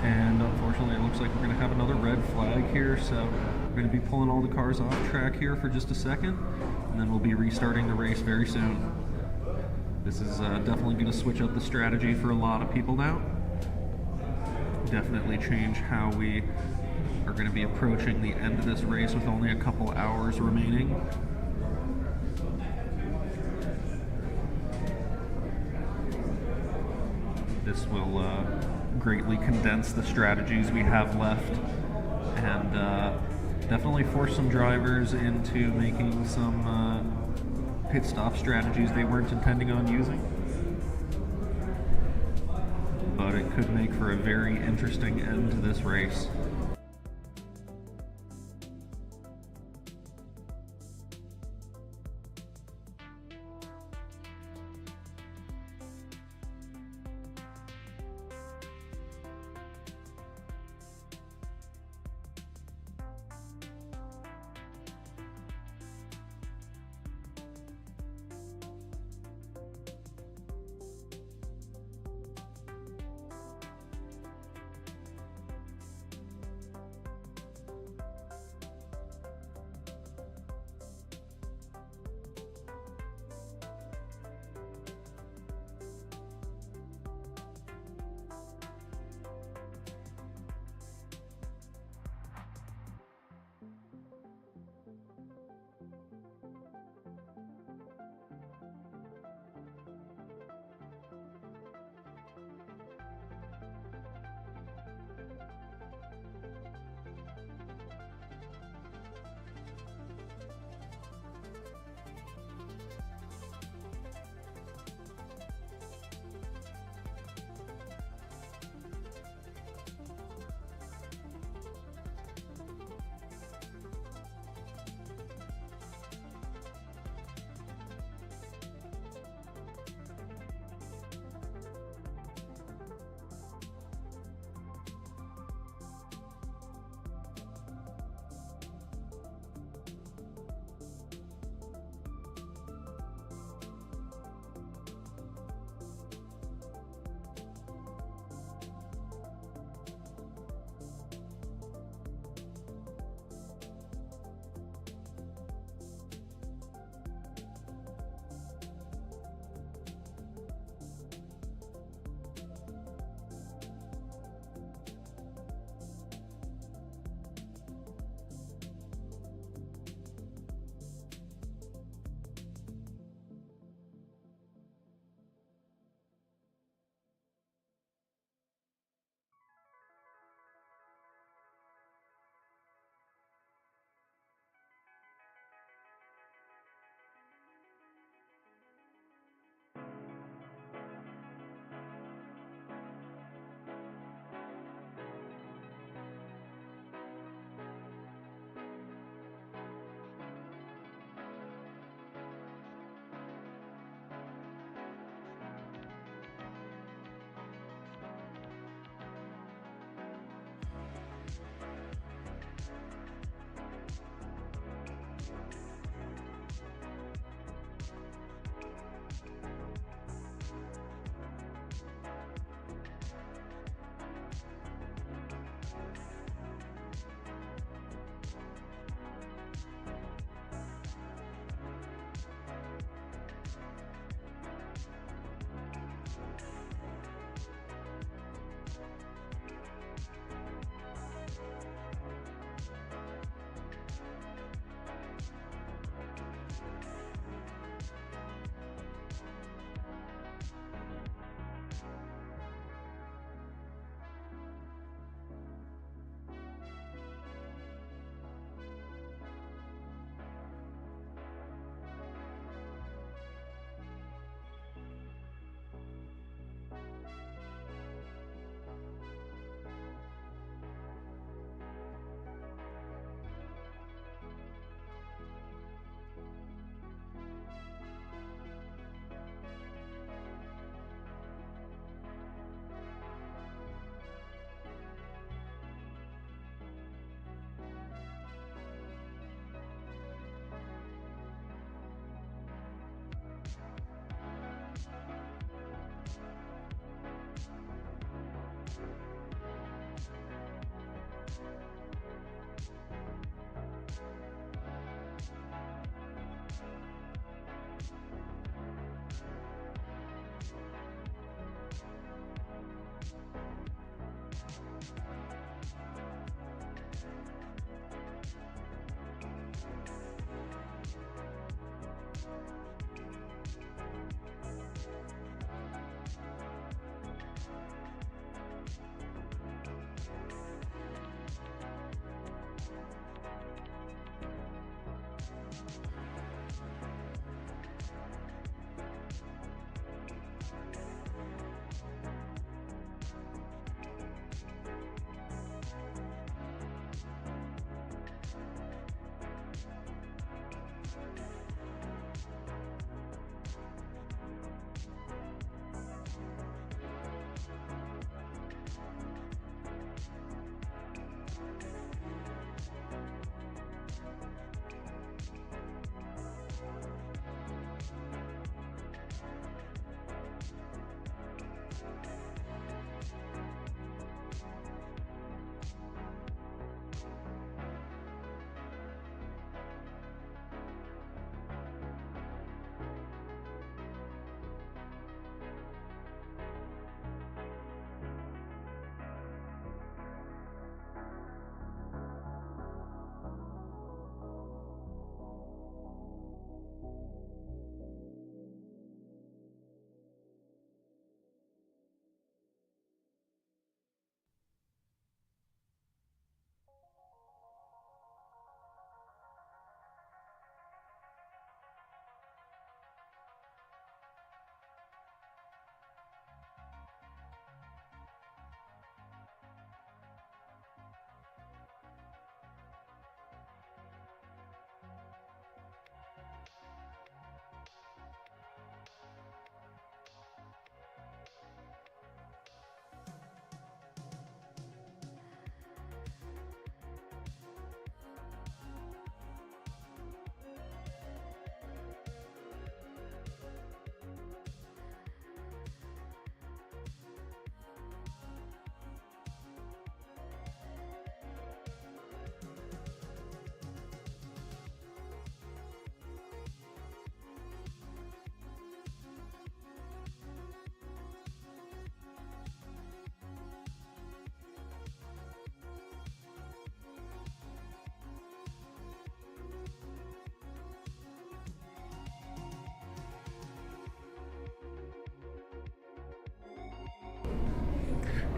And unfortunately, it looks like we're going to have another red flag here, so we're going to be pulling all the cars off track here for just a second, and then we'll be restarting the race very soon. This is definitely going to switch up the strategy for a lot of people now. Definitely change how we are going to be approaching the end of this race with only a couple hours remaining. This will greatly condense the strategies we have left and definitely force some drivers into making some pit stop strategies they weren't intending on using. But it could make for a very interesting end to this race.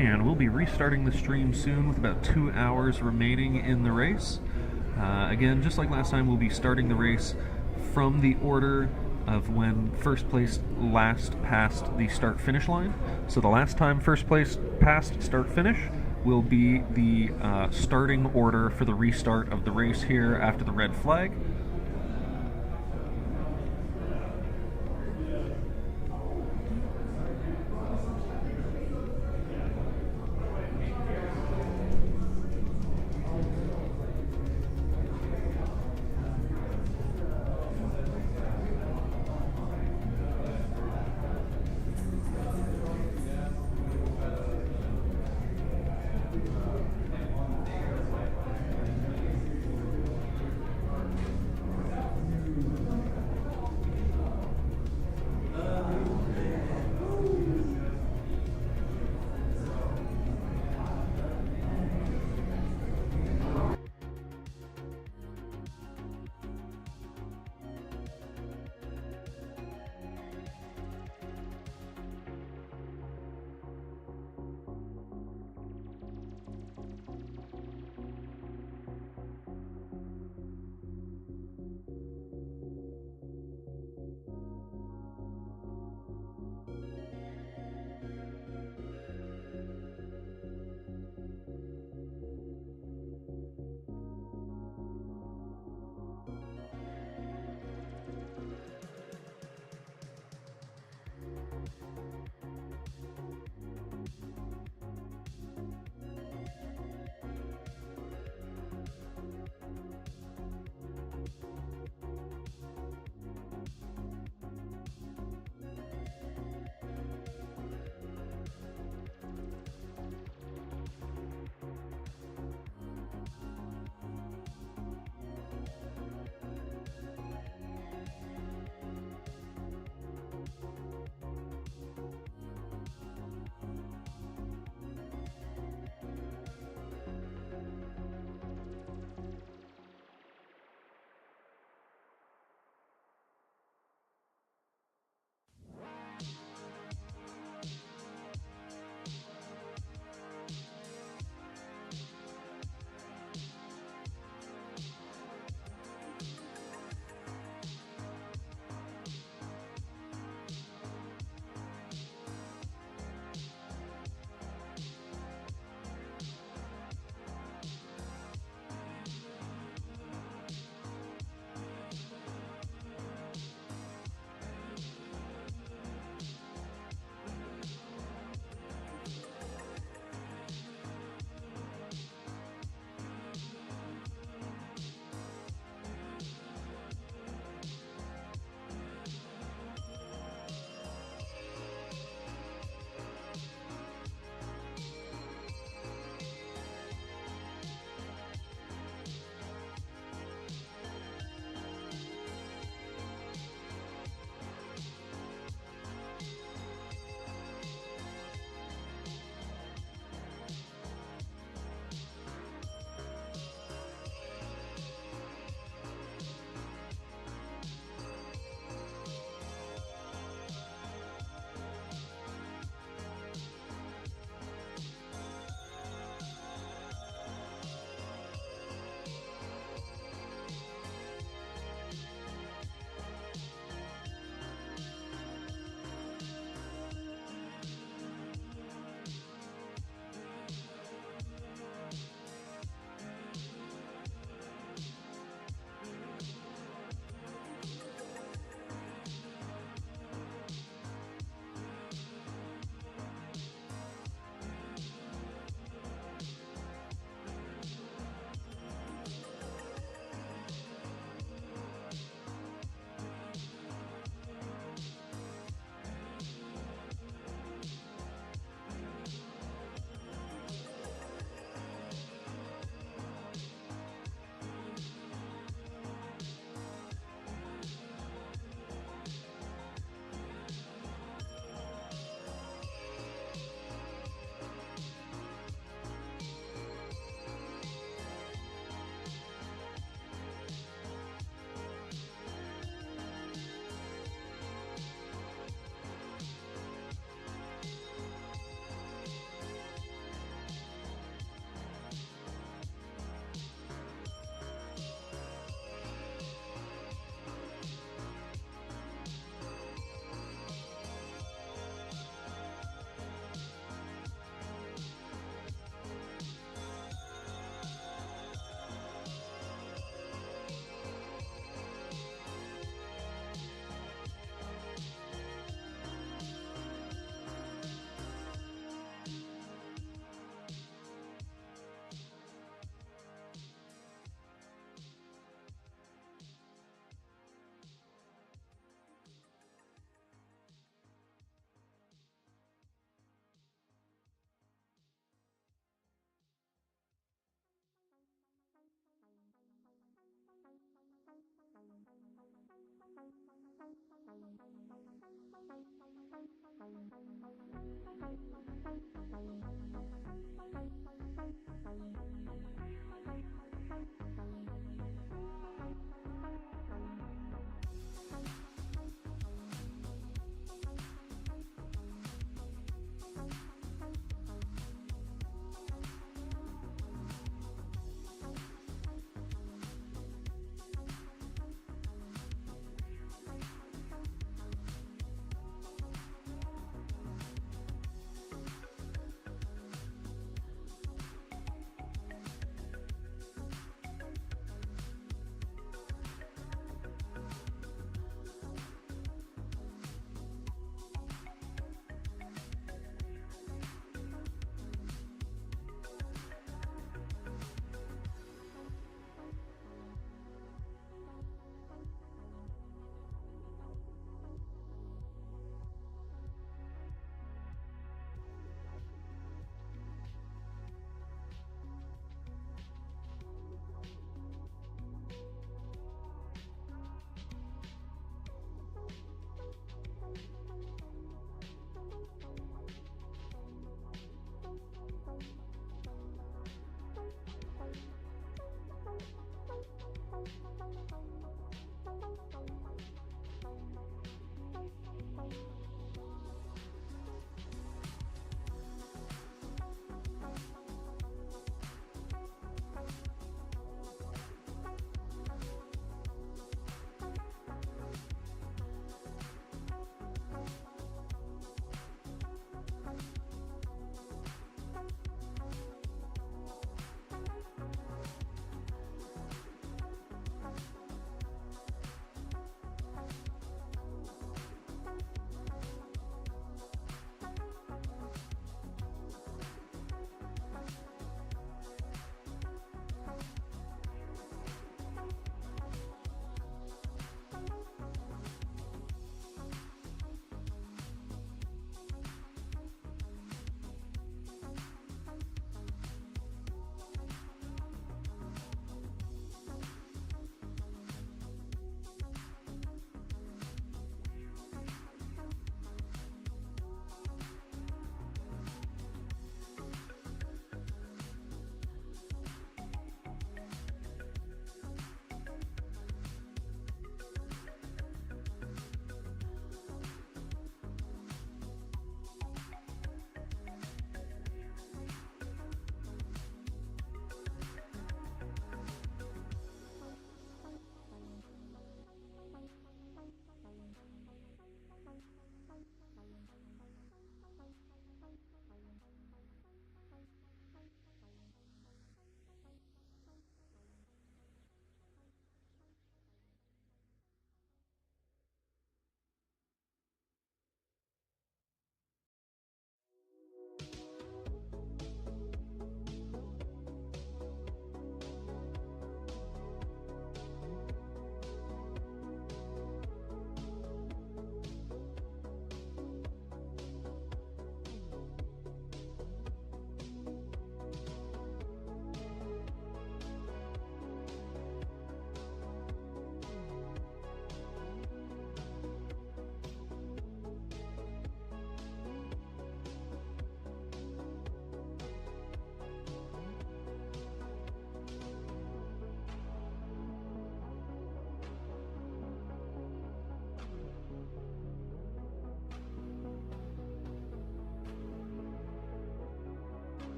And we'll be restarting the stream soon with about 2 hours remaining in the race. Again, just like last time, we'll be starting the race from the order of when first place last passed the start-finish line. So the last time first place passed start-finish will be the starting order for the restart of the race here after the red flag.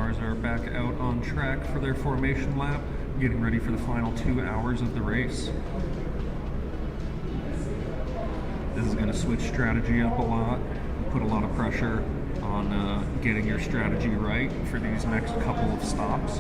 cars are back out on track for their formation lap, getting ready for the final 2 hours of the race. This is going to switch strategy up a lot, put a lot of pressure on getting your strategy right for these next couple of stops.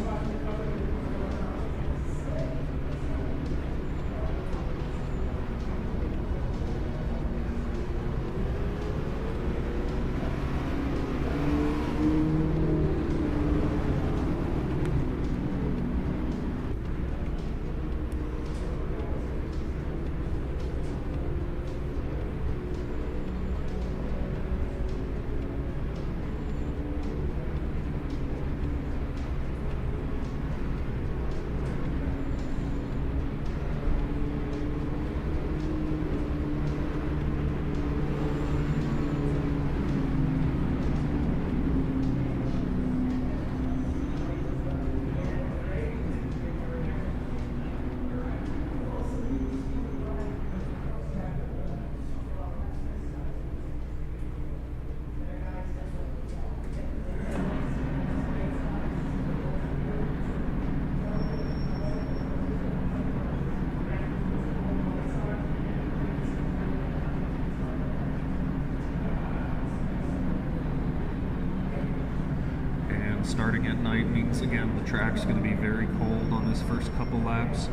Starting at night means, again, the track's going to be very cold on this first couple laps,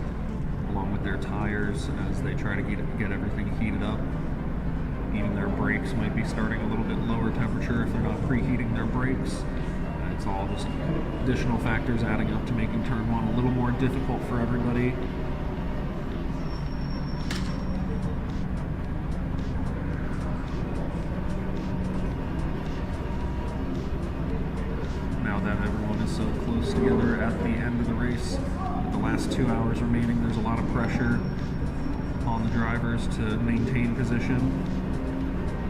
along with their tires as they try to get everything heated up. Even their brakes might be starting a little bit lower temperature if they're not preheating their brakes. It's all just additional factors adding up to making turn one a little more difficult for everybody. So close together at the end of the race, with the last 2 hours remaining, there's a lot of pressure on the drivers to maintain position.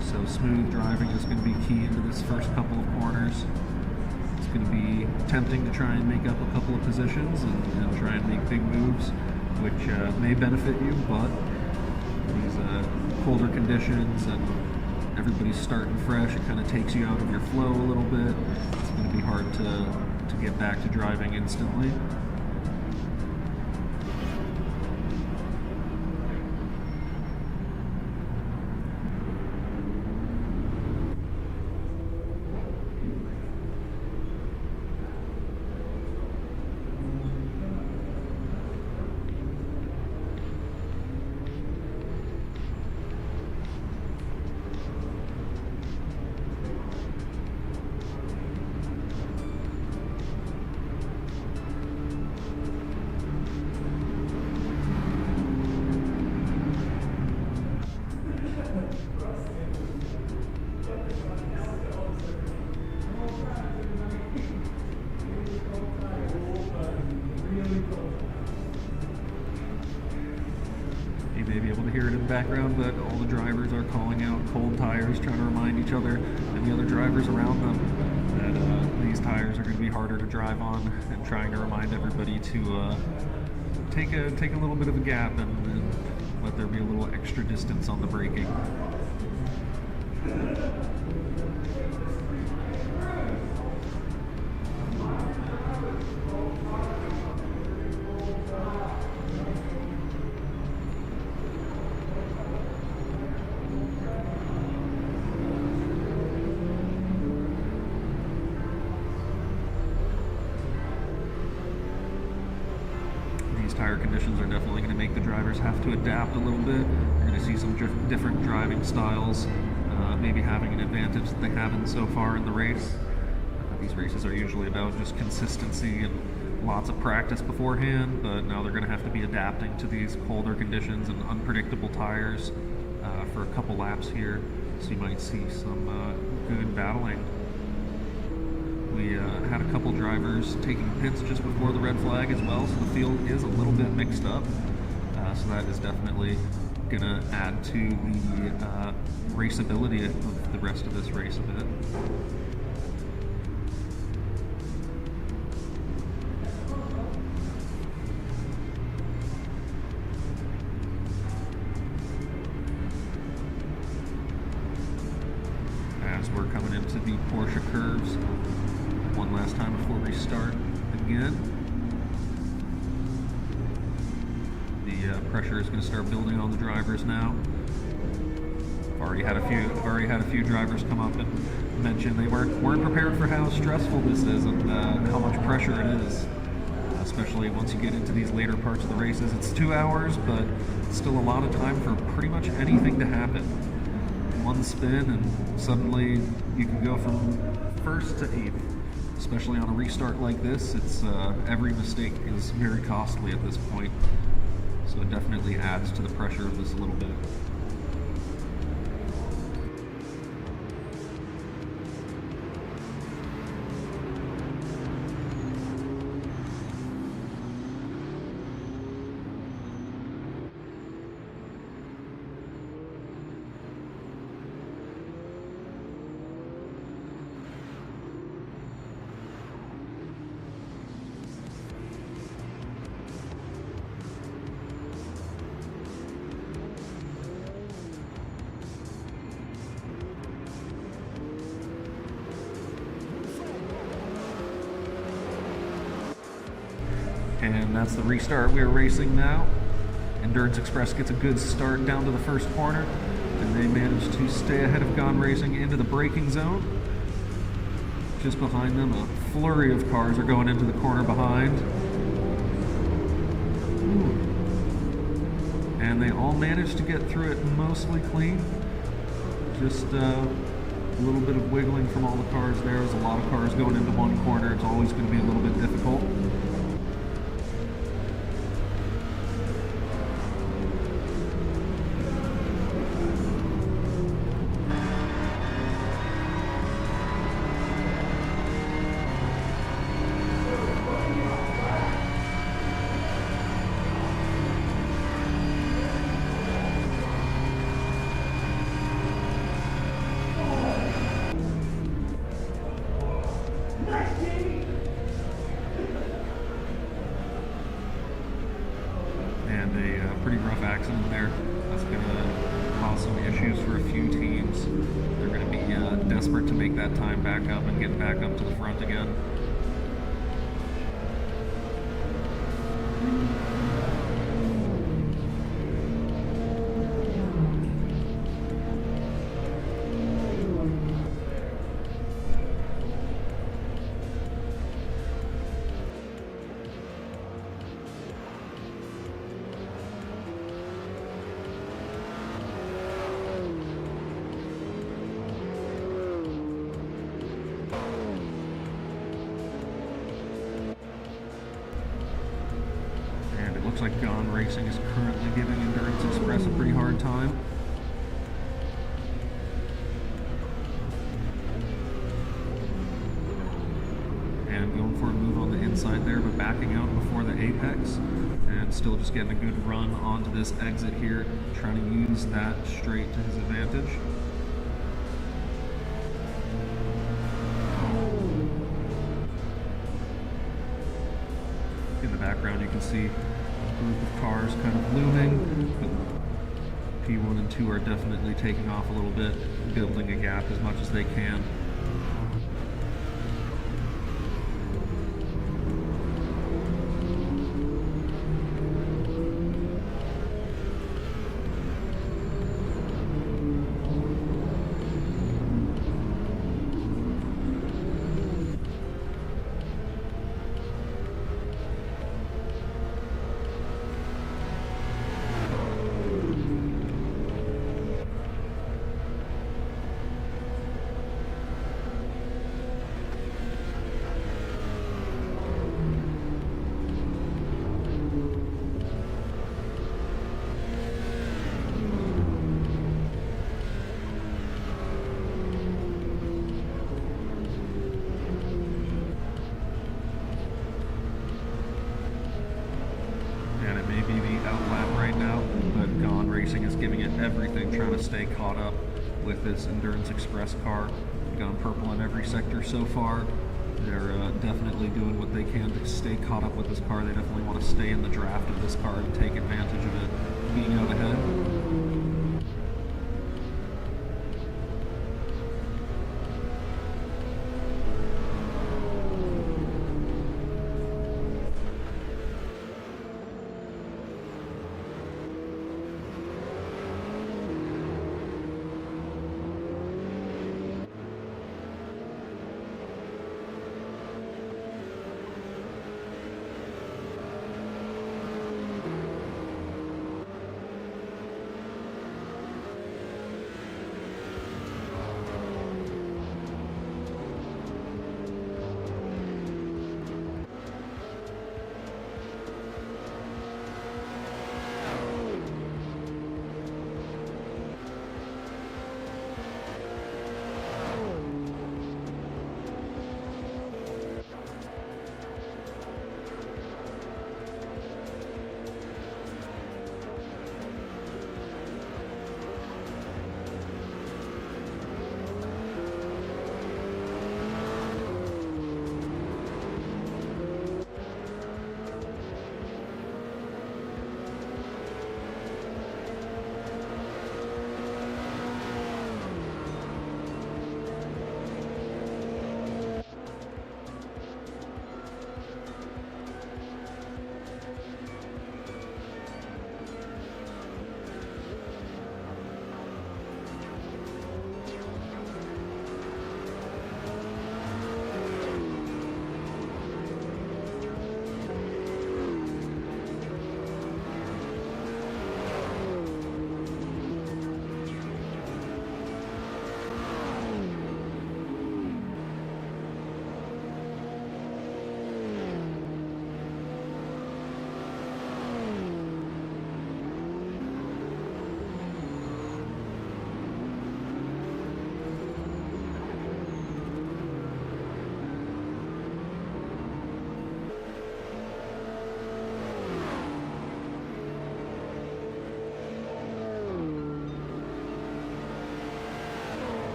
So smooth driving is going to be key into this first couple of corners. It's going to be tempting to try and make up a couple of positions and try and make big moves, which may benefit you, but these colder conditions and everybody's starting fresh, it kind of takes you out of your flow a little bit. It's going to be hard to get back to driving instantly. You may be able to hear it in the background, but all the drivers are calling out cold tires, trying to remind each other and the other drivers around them that these tires are going to be harder to drive on, and trying to remind everybody to take a little bit of a gap and let there be a little extra distance on the braking. Tire conditions are definitely going to make the drivers have to adapt a little bit. You're going to see some different driving styles, maybe having an advantage that they haven't so far in the race. These races are usually about just consistency and lots of practice beforehand, but now they're going to have to be adapting to these colder conditions and unpredictable tires for a couple laps here. So you might see some good battling. We had a couple drivers taking pits just before the red flag as well, so the field is a little bit mixed up. So that is definitely going to add to the raceability of the rest of this race a bit. As we're coming into the Porsche curves, one last time before we start again. The pressure is going to start building on the drivers now. I've already had a few drivers come up and mention they weren't prepared for how stressful this is and how much pressure it is. Especially once you get into these later parts of the races. It's 2 hours, but it's still a lot of time for pretty much anything to happen. One spin and suddenly you can go from first to 8th. Especially on a restart like this, it's every mistake is very costly at this point. So it definitely adds to the pressure of this a little bit. And that's the restart we're racing now. Endurance Express gets a good start down to the first corner, and they manage to stay ahead of Gone Racing into the braking zone. Just behind them, a flurry of cars are going into the corner behind. And they all managed to get through it mostly clean. Just a little bit of wiggling from all the cars there. There's a lot of cars going into one corner. It's always going to be a little bit difficult. Pretty rough accident there. That's going to cause some issues for a few teams. They're going to be desperate to make that time back up and get back up to the front again. Looks like Gone Racing is currently giving Endurance Express a pretty hard time. And going for a move on the inside there, but backing out before the apex. And still just getting a good run onto this exit here, trying to use that straight to his advantage. In the background you can see group of cars kind of looming, but P1 and 2 are definitely taking off a little bit, building a gap as much as they can. Everything, trying to stay caught up with this Endurance Express car. Gone purple in every sector so far. They're definitely doing what they can to stay caught up with this car. They definitely want to stay in the draft of this car and take advantage of it being out ahead.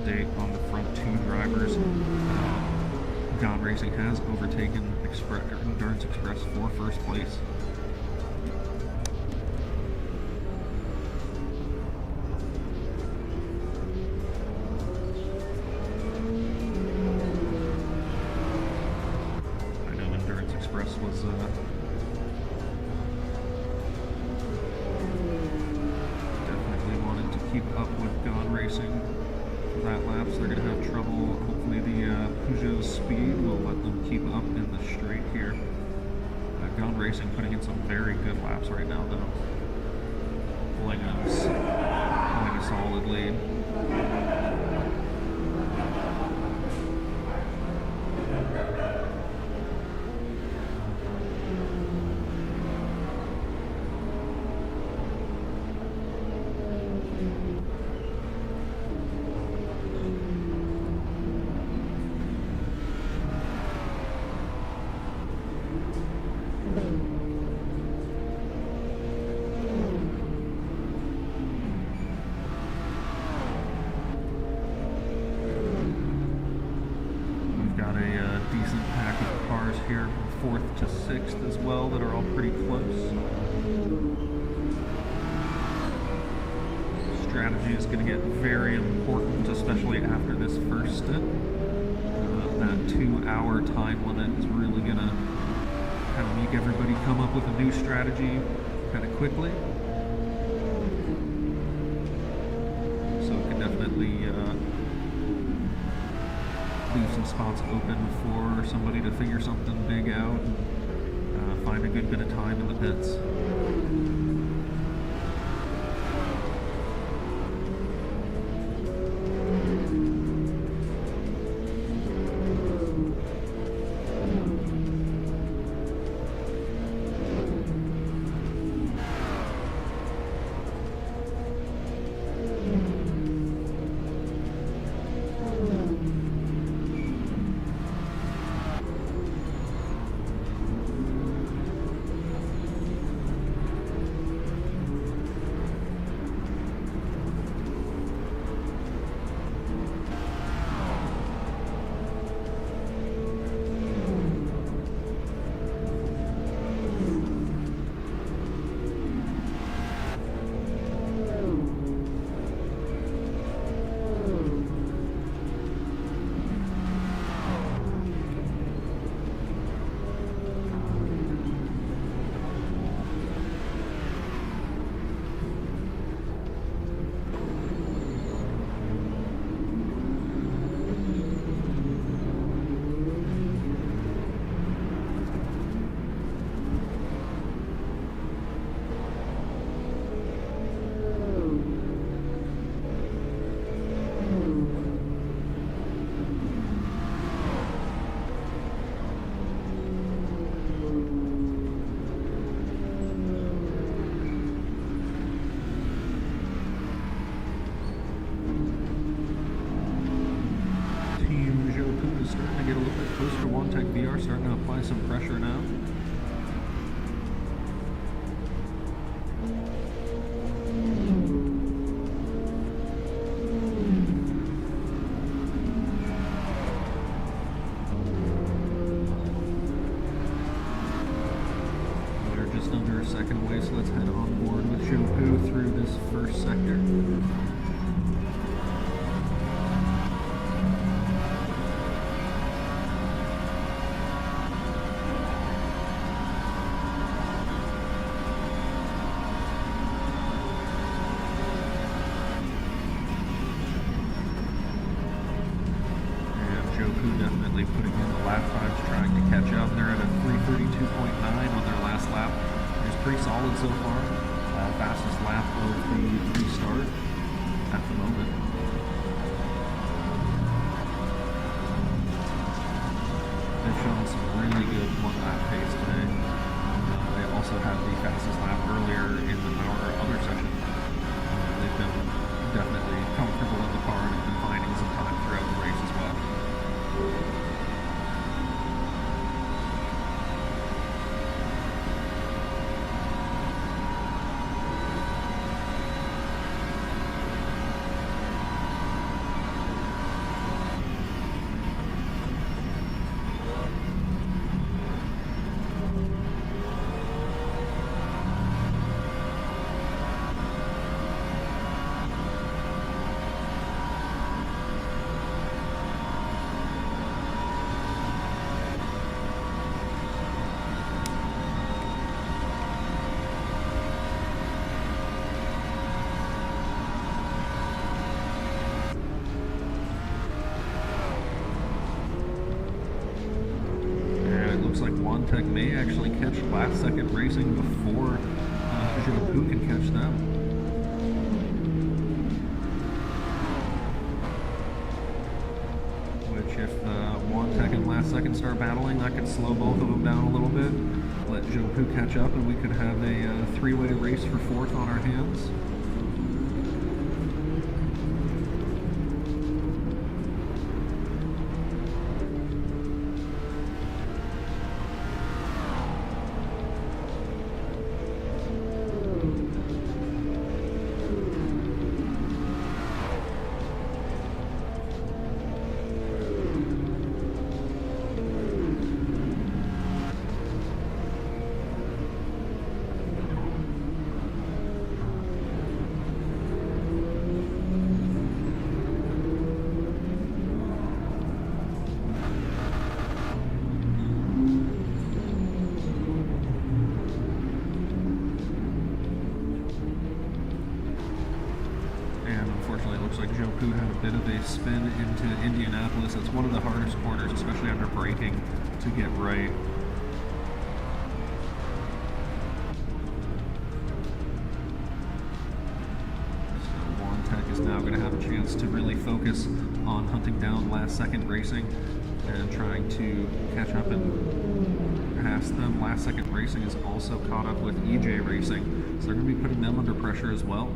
update on the front two drivers. Gone Racing has overtaken Endurance Express for first place. I know Endurance Express was definitely wanting to keep up with Gone Racing for that lap, so they're going to have trouble. Hopefully the Peugeot's speed will let them keep up in the straight here. Gone Racing putting in some very good laps right now, though. Pulling a solid lead. Decent pack of cars here, 4th to 6th as well, that are all pretty close. Strategy is going to get very important, especially after this first stint. That 2-hour time limit is really going to kind of make everybody come up with a new strategy kind of quickly. So it could definitely leave some spots open for somebody to figure something big out and find a good bit of time in the pits. Starting to apply some pressure now. We're just under a second away, so let's head on board with Joe through this first sector. Definitely putting in the lap times, trying to catch up. They're at a 3:32.9 on their last lap. It's pretty solid so far. Fastest lap of the restart at the moment. They've shown some really good one-lap pace today. They also had the fastest lap earlier in our other session. They've been definitely comfortable in the car and have been finding some time throughout the race as well. Tech may actually catch last second racing before Joe can catch them. Which, if Tech and last second start battling, that could slow both of them down a little bit. Let Joe catch up, and we could have a three-way race for fourth on our hands. Spin into Indianapolis. That's one of the hardest corners, especially after braking, to get right. So Tech is now going to have a chance to really focus on hunting down last second racing and trying to catch up and pass them. Last second racing is also caught up with EJ Racing, so they're going to be putting them under pressure as well.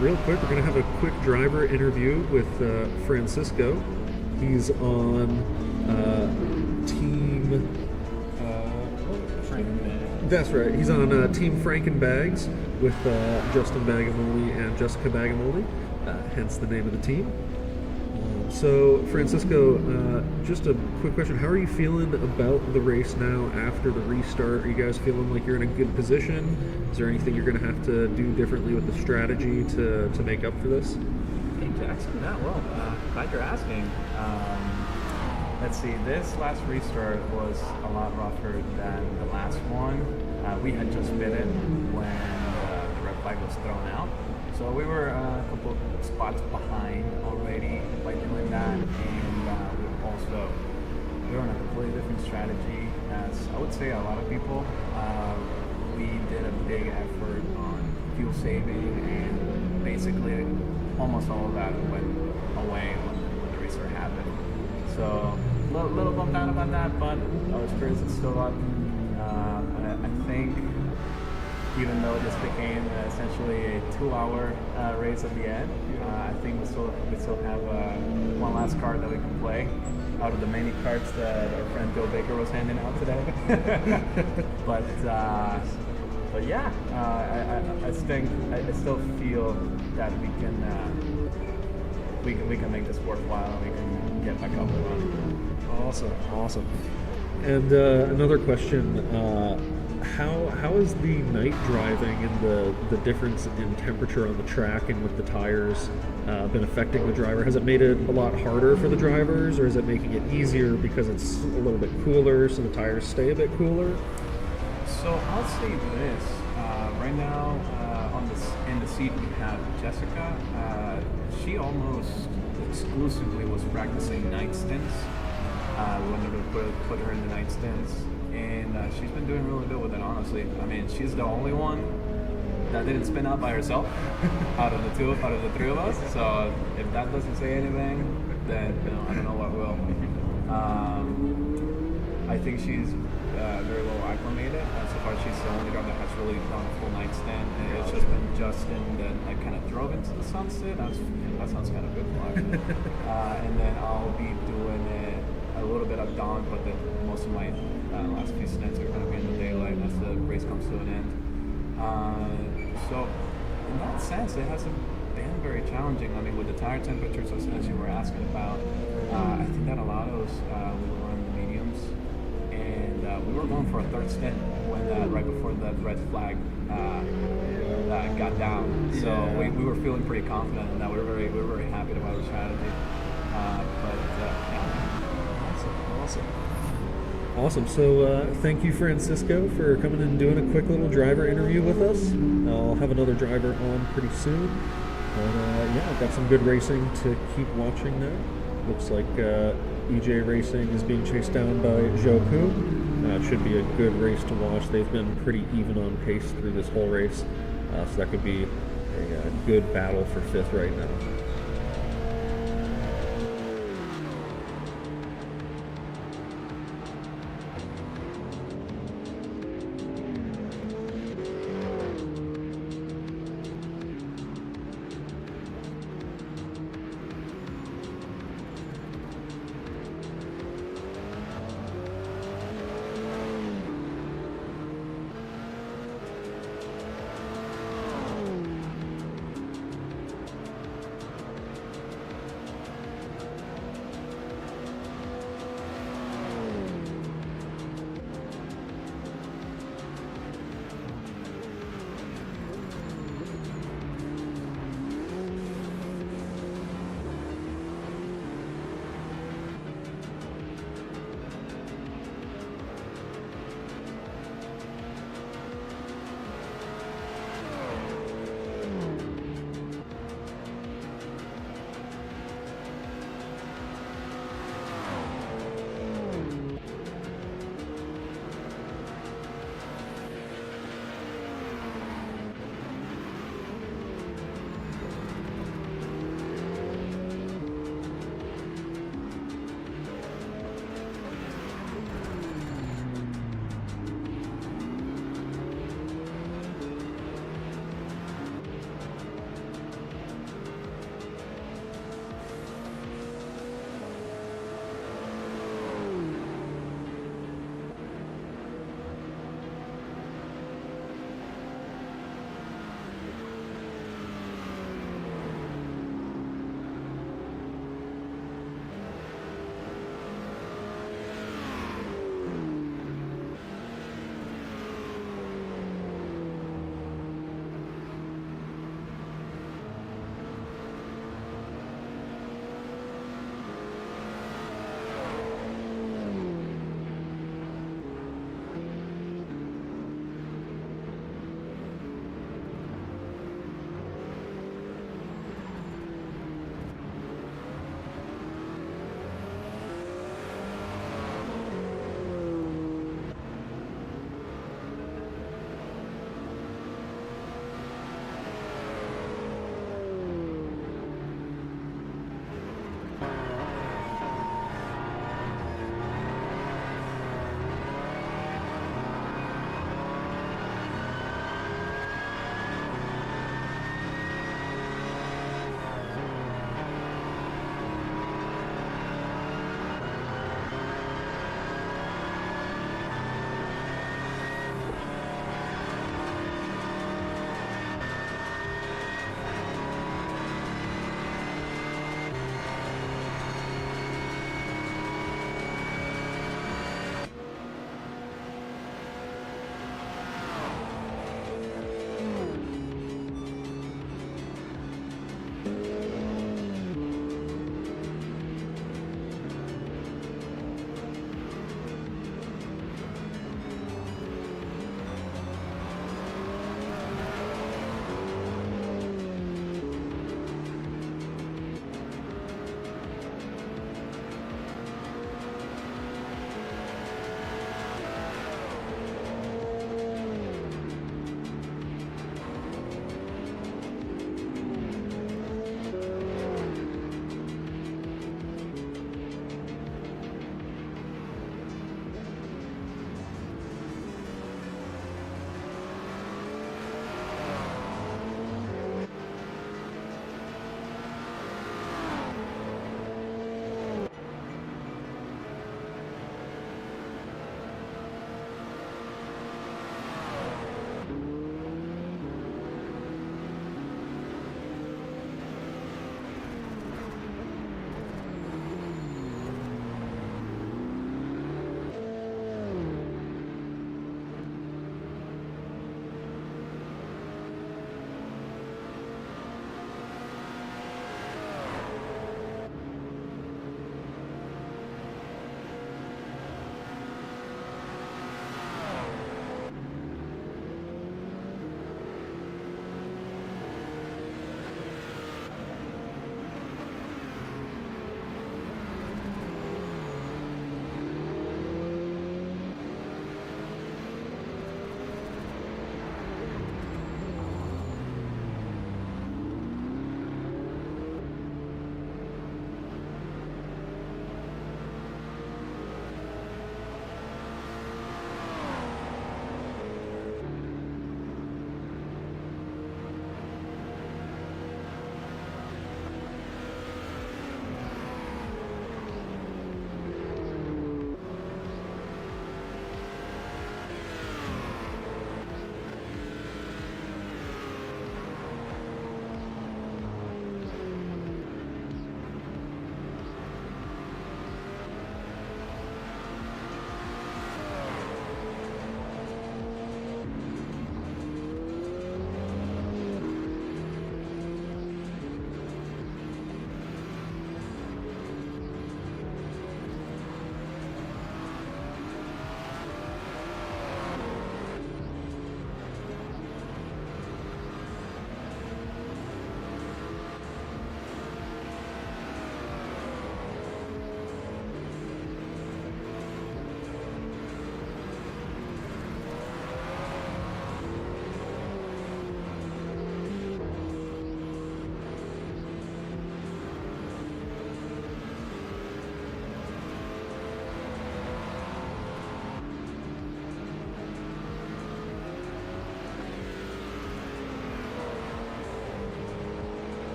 Real quick, we're going to have a quick driver interview with Francisco. He's on Team... Frankenbags. That's right. He's on Team Frankenbags with Justin Bagamoli and Jessica Bagamoli, hence the name of the team. So, Francisco, just a quick question. How are you feeling about the race now after the restart? Are you guys feeling like you're in a good position? Is there anything you're going to have to do differently with the strategy to make up for this? Hey, Jackson. Yeah, well, glad you're asking. Let's see, this last restart was a lot rougher than the last one. We had just been in when the red flag was thrown out. So we were a couple of spots behind already by doing that, and we were on a completely different strategy. As I would say, a lot of people, we did a big effort on fuel saving, and basically almost all of that went away when the restart happened. So a little bummed out about that, but our spirits is still up. I think, even though this became essentially a 2-hour race at the end, I think we still have one last card that we can play out of the many cards that our friend Joe Baker was handing out today. but yeah, I still feel that we can make this worthwhile and we can get back up and running. Awesome. And another question: how is the night driving and the difference in temperature on the track and with the tires been affecting the driver? Has it made it a lot harder for the drivers, or is it making it easier because it's a little bit cooler, so the tires stay a bit cooler? So I'll say this: right now, in the seat we have Jessica. She almost exclusively was practicing night stints. We wanted to put her in the night stints, and she's been doing really good with it. Honestly, I mean, she's the only one that didn't spin out by herself out of the three of us. So if that doesn't say anything, then I don't know what will. I think she's very well acclimated. So far, she's the only girl that has really done a full night stand. And it's just been Justin that I kind of drove into the sunset. That sounds kind of good for actually. And then I'll be doing it a little bit of dawn, but then most of my last few stints are going to be in the daylight as the race comes to an end. So in that sense, it hasn't been very challenging. I mean, with the tire temperatures, as you were asking about, I think that allowed us, we were running the mediums, and we were going for a third stint when right before that red flag got down. So we were feeling pretty confident in that. We were very happy about our strategy. Awesome. So thank you, Francisco, for coming and doing a quick little driver interview with us. I'll have another driver on pretty soon. But I've got some good racing to keep watching now. Looks like EJ Racing is being chased down by Joku. It should be a good race to watch. They've been pretty even on pace through this whole race. So that could be a good battle for fifth right now.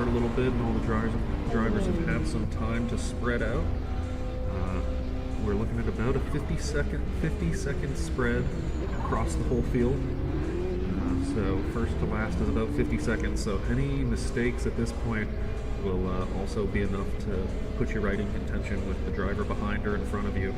start a little bit, and all the drivers have had some time to spread out. We're looking at about a 50-second spread across the whole field. So first to last is about 50 seconds. So any mistakes at this point will also be enough to put you right in contention with the driver behind or in front of you.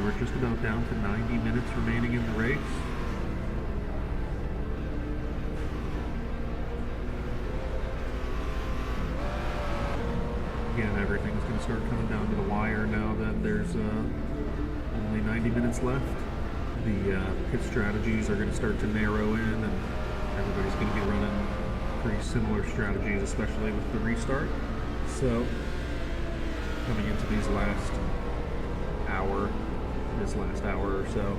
We're just about down to 90 minutes remaining in the race. Again, everything's going to start coming down to the wire now that there's only 90 minutes left. The pit strategies are going to start to narrow in, and everybody's going to be running pretty similar strategies, especially with the restart. So, coming into this last hour or so,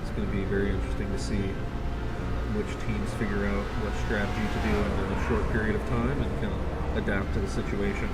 it's going to be very interesting to see which teams figure out what strategy to do in a short period of time and kind of adapt to the situation.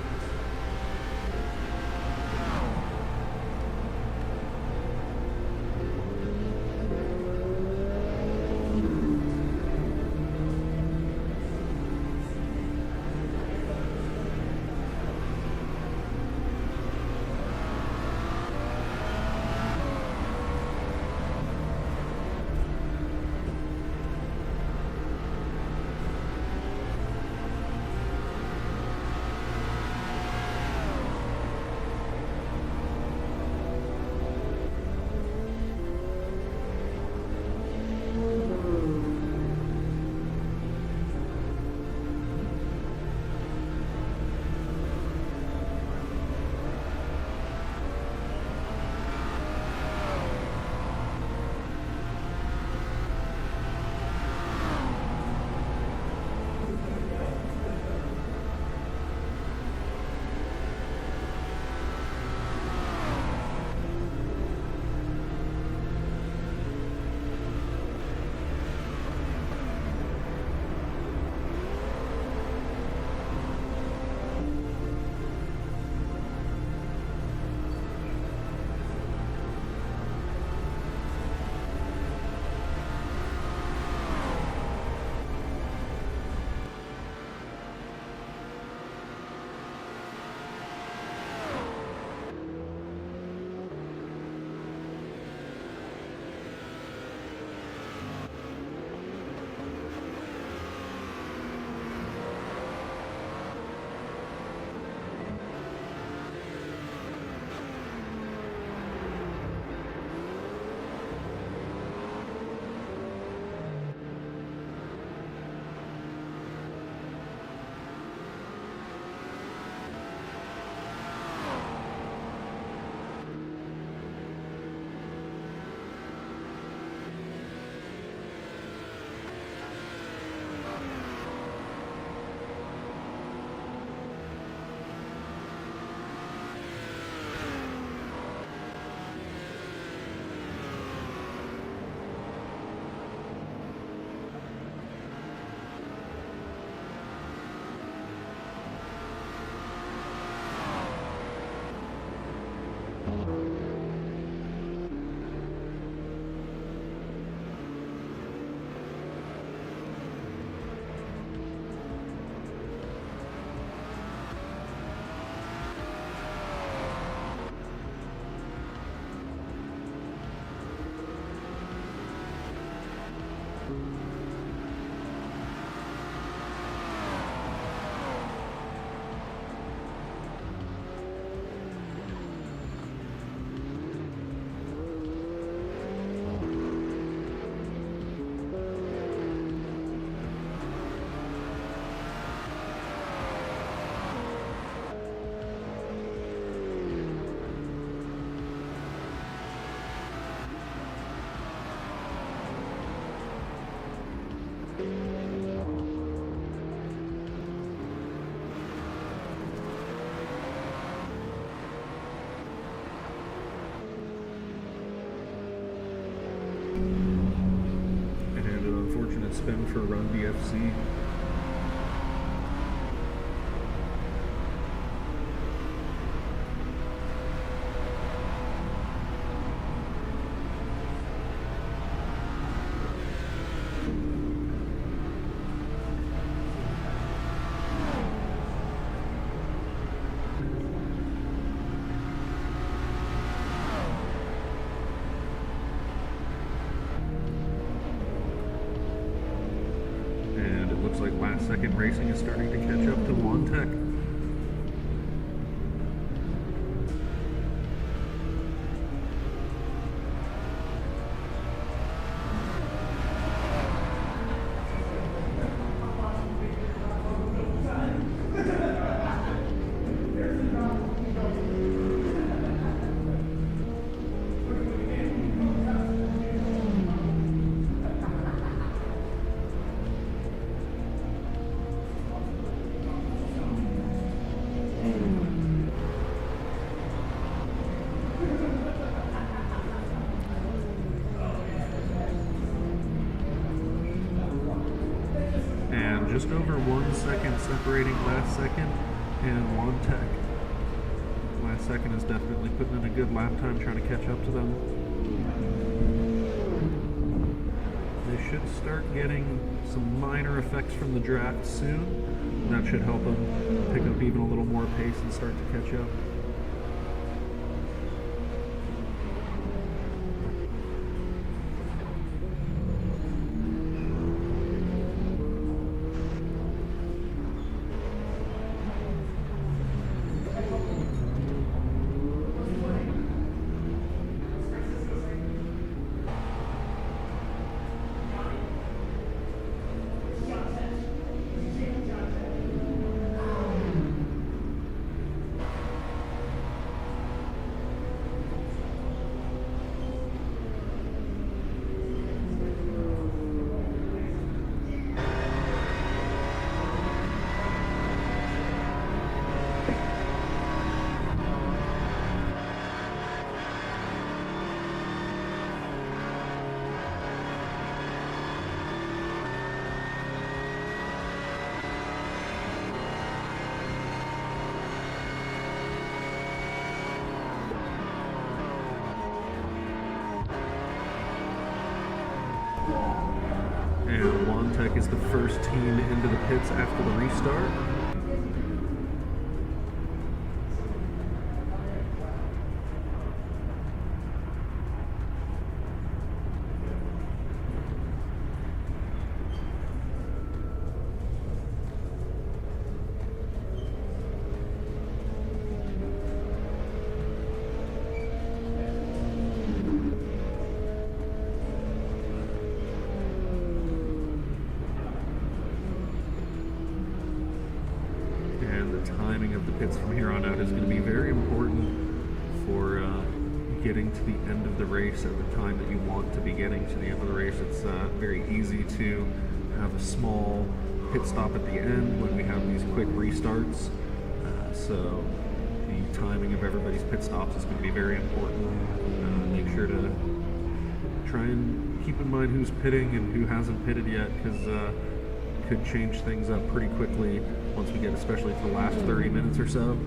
And an unfortunate spin for Run DFC. Looks like last second racing is starting to catch up to Wantech. Just over 1 second separating last second and Wantech. Last second is definitely putting in a good lap time, trying to catch up to them. They should start getting some minor effects from the draft soon. That should help them pick up even a little more pace and start to catch up. And Wantech is the first team into the pits after the restart. Timing of the pits from here on out is going to be very important for getting to the end of the race at the time that you want to be getting to the end of the race. It's very easy to have a small pit stop at the end when we have these quick restarts. So the timing of everybody's pit stops is going to be very important. Make sure to try and keep in mind who's pitting and who hasn't pitted yet, because could change things up pretty quickly once we get, especially to the last 30 minutes or so.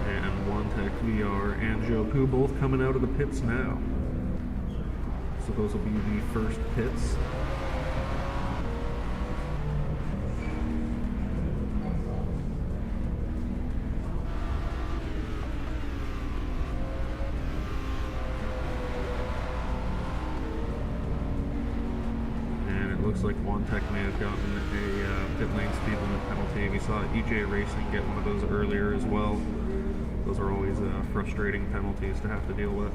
And Wantech, VR, and Joku both coming out of the pits now. So those will be the first pits. And it looks like Wantech may have gotten a pit lane speed limit penalty. We saw EJ Racing get one of those earlier as well. Those are always frustrating penalties to have to deal with.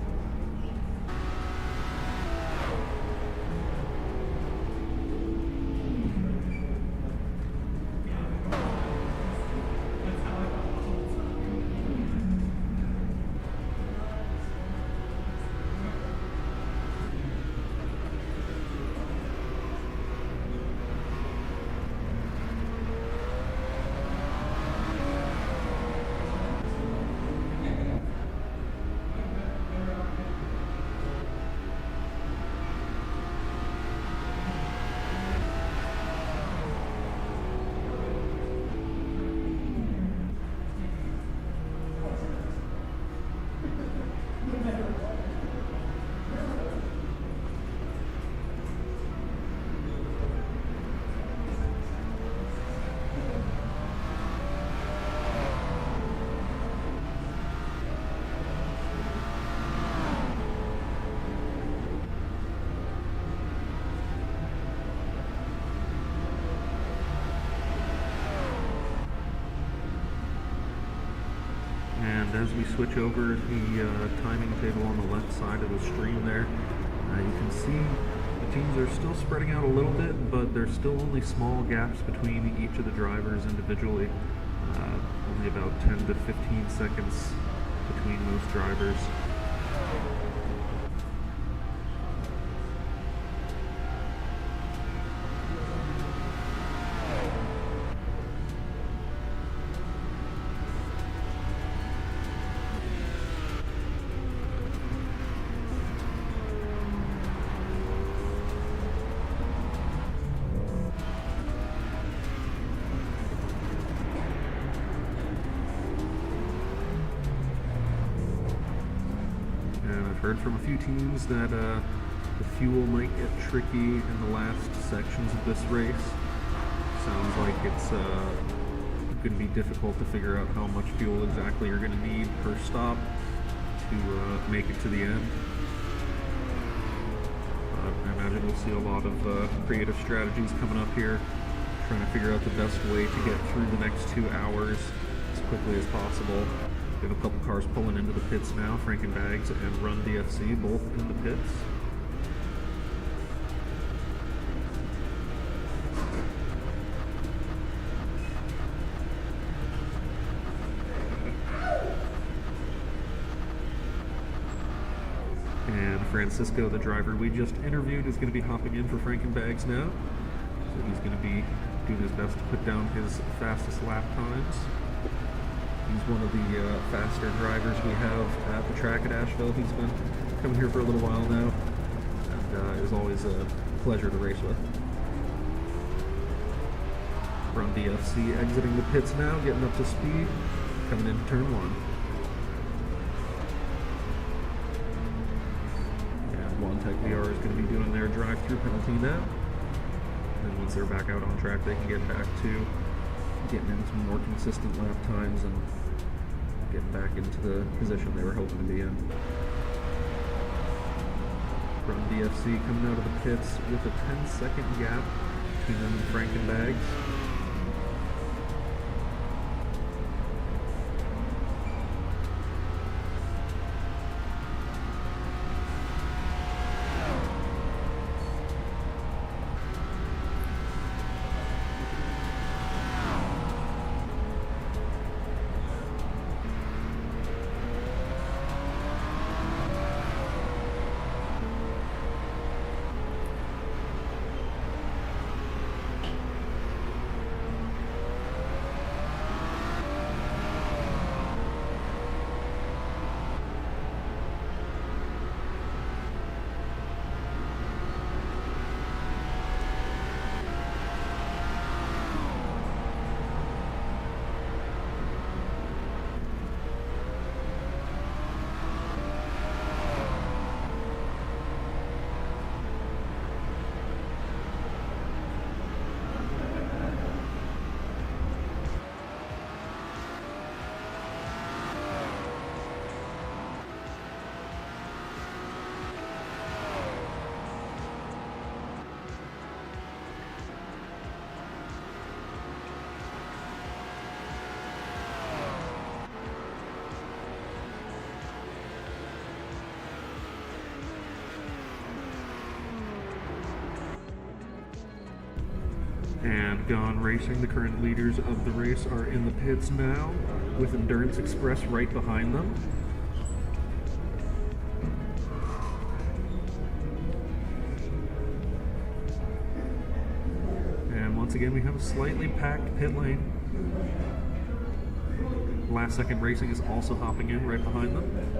as we switch over the timing table on the left side of the stream there, you can see the teams are still spreading out a little bit, but there's still only small gaps between each of the drivers individually. Only about 10 to 15 seconds between most drivers. Heard from a few teams that the fuel might get tricky in the last sections of this race. Sounds like it's going to be difficult to figure out how much fuel exactly you're going to need per stop to make it to the end. I imagine we'll see a lot of creative strategies coming up here, trying to figure out the best way to get through the next 2 hours as quickly as possible. We have a couple cars pulling into the pits now, Frankenbags and Run DFC, both in the pits. And Francisco, the driver we just interviewed, is going to be hopping in for Frankenbags now. So he's going to be doing his best to put down his fastest lap times. He's one of the faster drivers we have at the track at Asheville. He's been coming here for a little while now, and is always a pleasure to race with. Run DFC exiting the pits now, getting up to speed, coming into turn 1. And Tech VR is going to be doing their drive-through penalty now. And once they're back out on track, they can get back to getting in some more consistent lap times and getting back into the position they were hoping to be in. Run DFC coming out of the pits with a 10-second gap between them and Frankenbags. And Gone Racing, the current leaders of the race, are in the pits now, with Endurance Express right behind them. And once again, we have a slightly packed pit lane. Last Second Racing is also hopping in right behind them.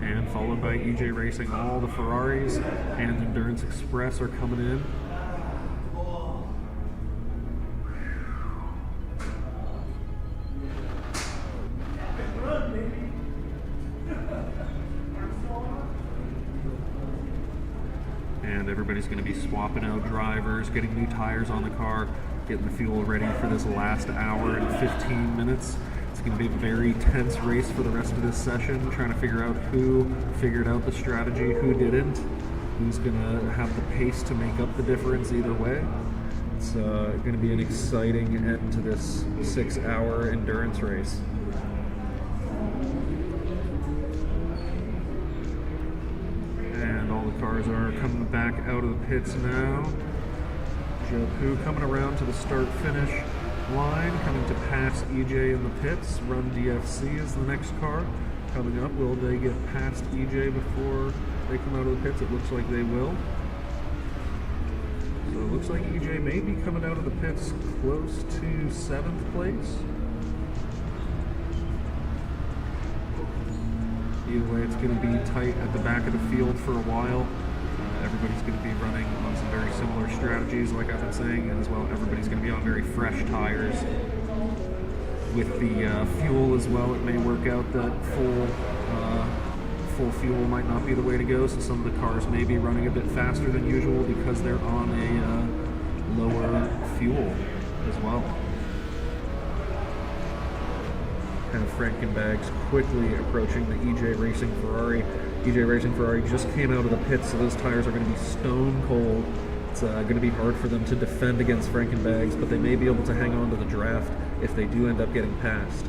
And followed by EJ Racing, all the Ferraris and Endurance Express are coming in. And everybody's going to be swapping out drivers, getting new tires on the car, getting the fuel ready for this last hour and 15 minutes. It's going to be a very tense race for the rest of this session, trying to figure out who figured out the strategy, who didn't, who's going to have the pace to make up the difference either way. It's going to be an exciting end to this 6-hour endurance race. And all the cars are coming back out of the pits now. Joe Poo coming around to the start-finish line, coming to pass EJ in the pits. Run DFC is the next car coming up. Will they get past EJ before they come out of the pits? It looks like they will. So it looks like EJ may be coming out of the pits close to 7th place. Either way, it's going to be tight at the back of the field for a while. Everybody's going to be running on some very similar strategies, like I've been saying, and as well, everybody's going to be on very fresh tires. With the fuel as well, it may work out that full fuel might not be the way to go, so some of the cars may be running a bit faster than usual because they're on a lower fuel as well. Kind of Frankenbags quickly approaching the EJ Racing Ferrari. EJ Racing Ferrari just came out of the pits, so those tires are going to be stone cold. It's going to be hard for them to defend against Frankenbags, but they may be able to hang on to the draft if they do end up getting passed.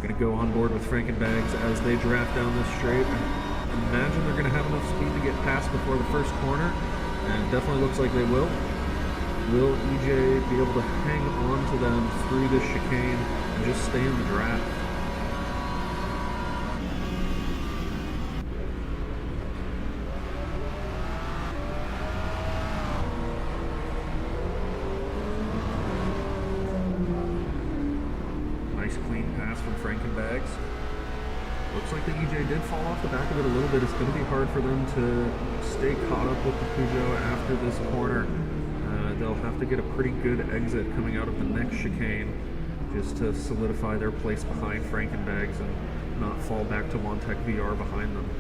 Going to go on board with Frankenbags as they draft down this straight. I imagine they're going to have enough speed to get past before the first corner, and it definitely looks like they will. Will EJ be able to hang on to them through this chicane and just stay in the draft? Nice clean pass from Frankenbags. Looks like the EJ did fall off the back of it a little bit. It's going to be hard for them to stay caught up with the Peugeot after this corner. They'll have to get a pretty good exit coming out of the next chicane just to solidify their place behind Frankenbags and not fall back to Wantec VR behind them.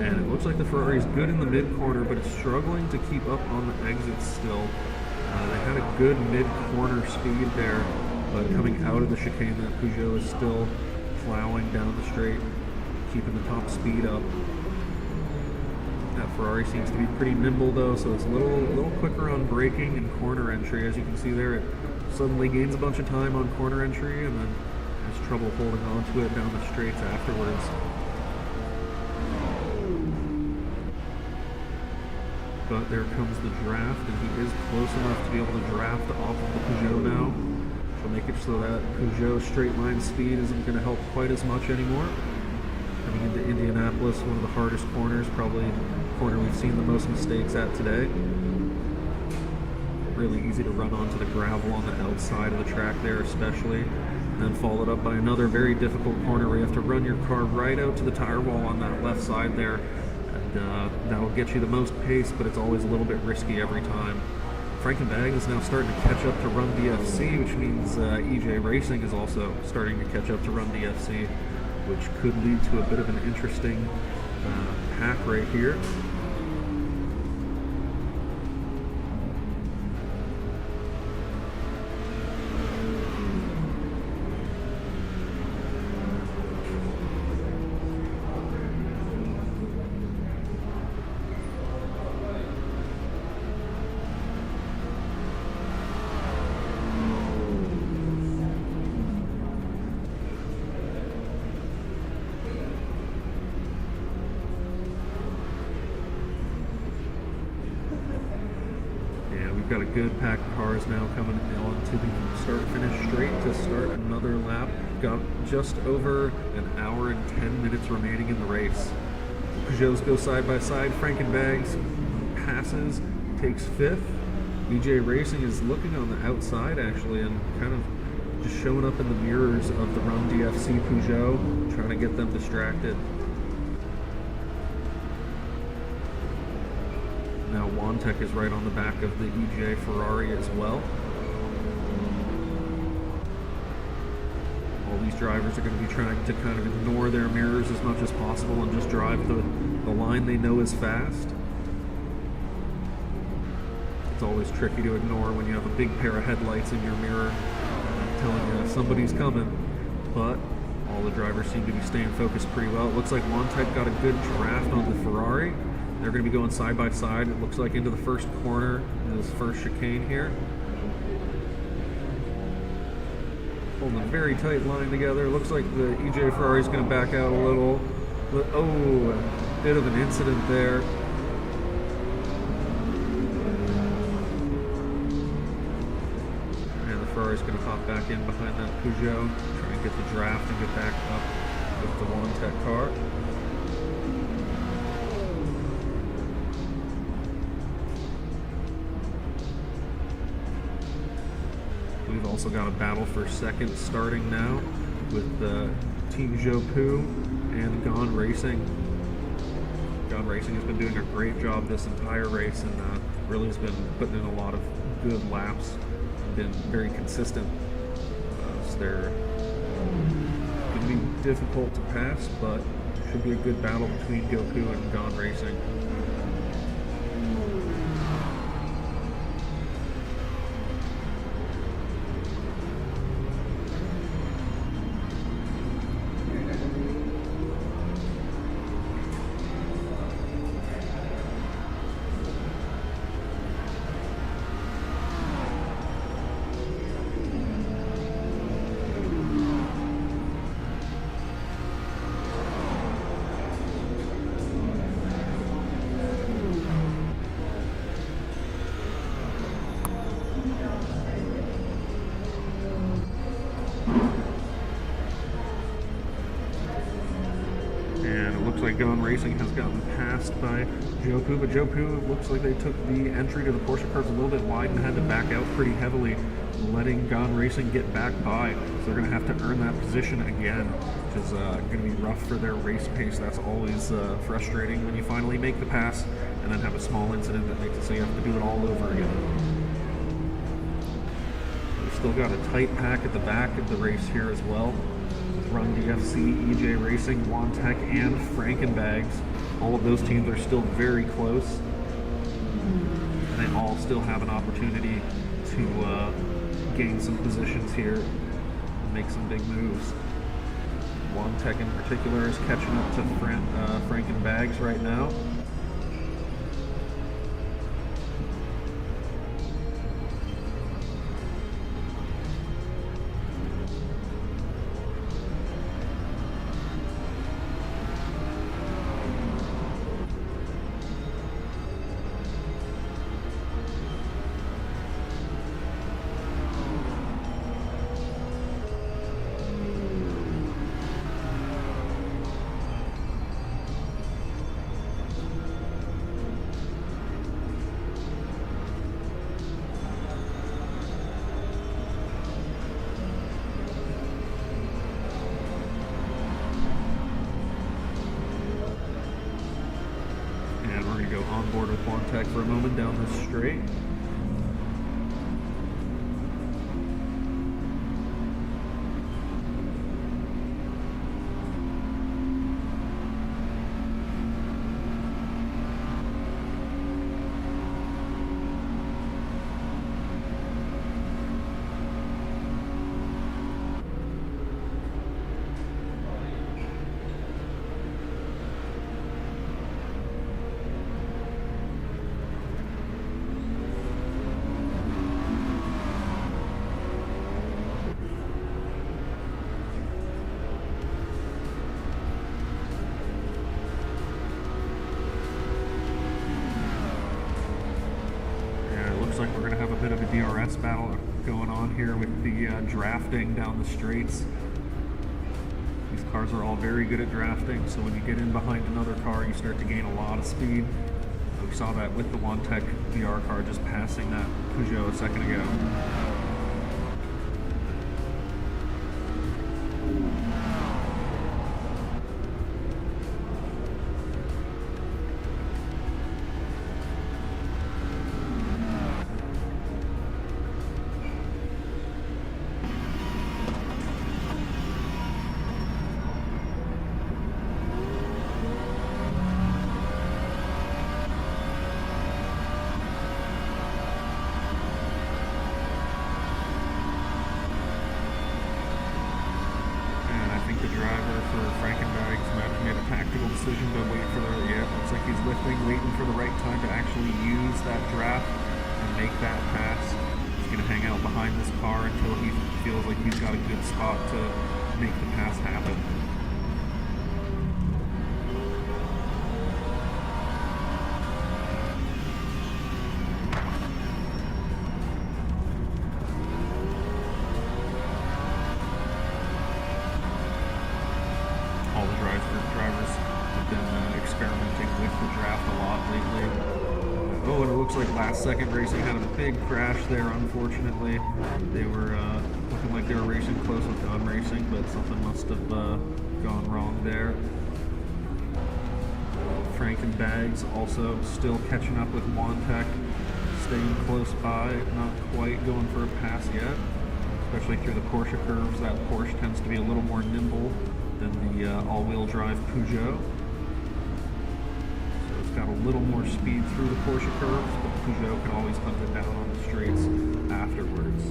And it looks like the Ferrari's good in the mid-corner, but it's struggling to keep up on the exits still. They had a good mid-corner speed there, but coming out of the chicane, that Peugeot is still plowing down the straight, keeping the top speed up. That Ferrari seems to be pretty nimble though, so it's a little quicker on braking and corner entry. As you can see there, it suddenly gains a bunch of time on corner entry and then has trouble holding on to it down the straights afterwards. But there comes the draft, and he is close enough to be able to draft off of the Peugeot now. She'll make it so that Peugeot straight line speed isn't going to help quite as much anymore. Coming into Indianapolis, one of the hardest corners, probably the corner we've seen the most mistakes at today. Really easy to run onto the gravel on the outside of the track there especially. And then followed up by another very difficult corner where you have to run your car right out to the tire wall on that left side there. That'll get you the most pace, but it's always a little bit risky every time. Frankenbag is now starting to catch up to Run DFC, which means EJ Racing is also starting to catch up to Run DFC, which could lead to a bit of an interesting pack right here. Got a good pack of cars now coming on to the start-finish straight to start another lap. Got just over an hour and 10 minutes remaining in the race. Peugeots go side by side. Frankenbags passes, takes 5th. EJ Racing is looking on the outside actually and kind of just showing up in the mirrors of the Run DFC Peugeot, trying to get them distracted. Now Wantec is right on the back of the EJ Ferrari as well. All these drivers are going to be trying to kind of ignore their mirrors as much as possible and just drive the line they know is fast. It's always tricky to ignore when you have a big pair of headlights in your mirror telling you somebody's coming. But all the drivers seem to be staying focused pretty well. It looks like Montec got a good draft on the Ferrari. They're going to be going side by side, it looks like, into the first corner in this first chicane here. Holding a very tight line together. Looks like the EJ Ferrari is going to back out a little. But, oh, a bit of an incident there. And the Ferrari's going to hop back in behind that Peugeot, try and get the draft and get back up with the Montec car. We've also got a battle for second starting now with Team Jopu and Gone Racing. Gone Racing has been doing a great job this entire race and really has been putting in a lot of good laps and been very consistent. So they're going to be difficult to pass, but should be a good battle between Jopu and Gone Racing. Looks like Gone Racing has gotten passed by Jopu, but Jopu looks like they took the entry to the Porsche cars a little bit wide and had to back out pretty heavily, letting Gone Racing get back by. So they're going to have to earn that position again, which is going to be rough for their race pace. That's always frustrating when you finally make the pass and then have a small incident that makes it so you have to do it all over again. We've still got a tight pack at the back of the race here as well. Run DFC, EJ Racing, Montec, and Frankenbags. All of those teams are still very close. They all still have an opportunity to gain some positions here and make some big moves. Montec in particular is catching up to Frankenbags right now. Go on board with Montec for a moment down this straight. Like we're going to have a bit of a DRS battle going on here with the drafting down the straights. These cars are all very good at drafting, so when you get in behind another car, you start to gain a lot of speed. We saw that with the Montec VR car just passing that Peugeot a second ago. for Frankenberg's made a tactical decision to wait for the, yeah, looks like he's lifting, waiting for the right time to actually use that draft and make that pass. He's going to hang out behind this car until he feels like he's got a good spot to make the pass happen. All the drivers have been experimenting with the draft a lot lately. Oh, and it looks like last second racing had a big crash there, unfortunately. They were looking like they were racing close with gun racing, but something must have gone wrong there. Frankenbags also still catching up with Montec, staying close by, not quite going for a pass yet, especially through the Porsche curves. That Porsche tends to be a little more nimble than the all-wheel drive Peugeot. So it's got a little more speed through the Porsche curves, but the Peugeot can always hunt it down on the straights afterwards.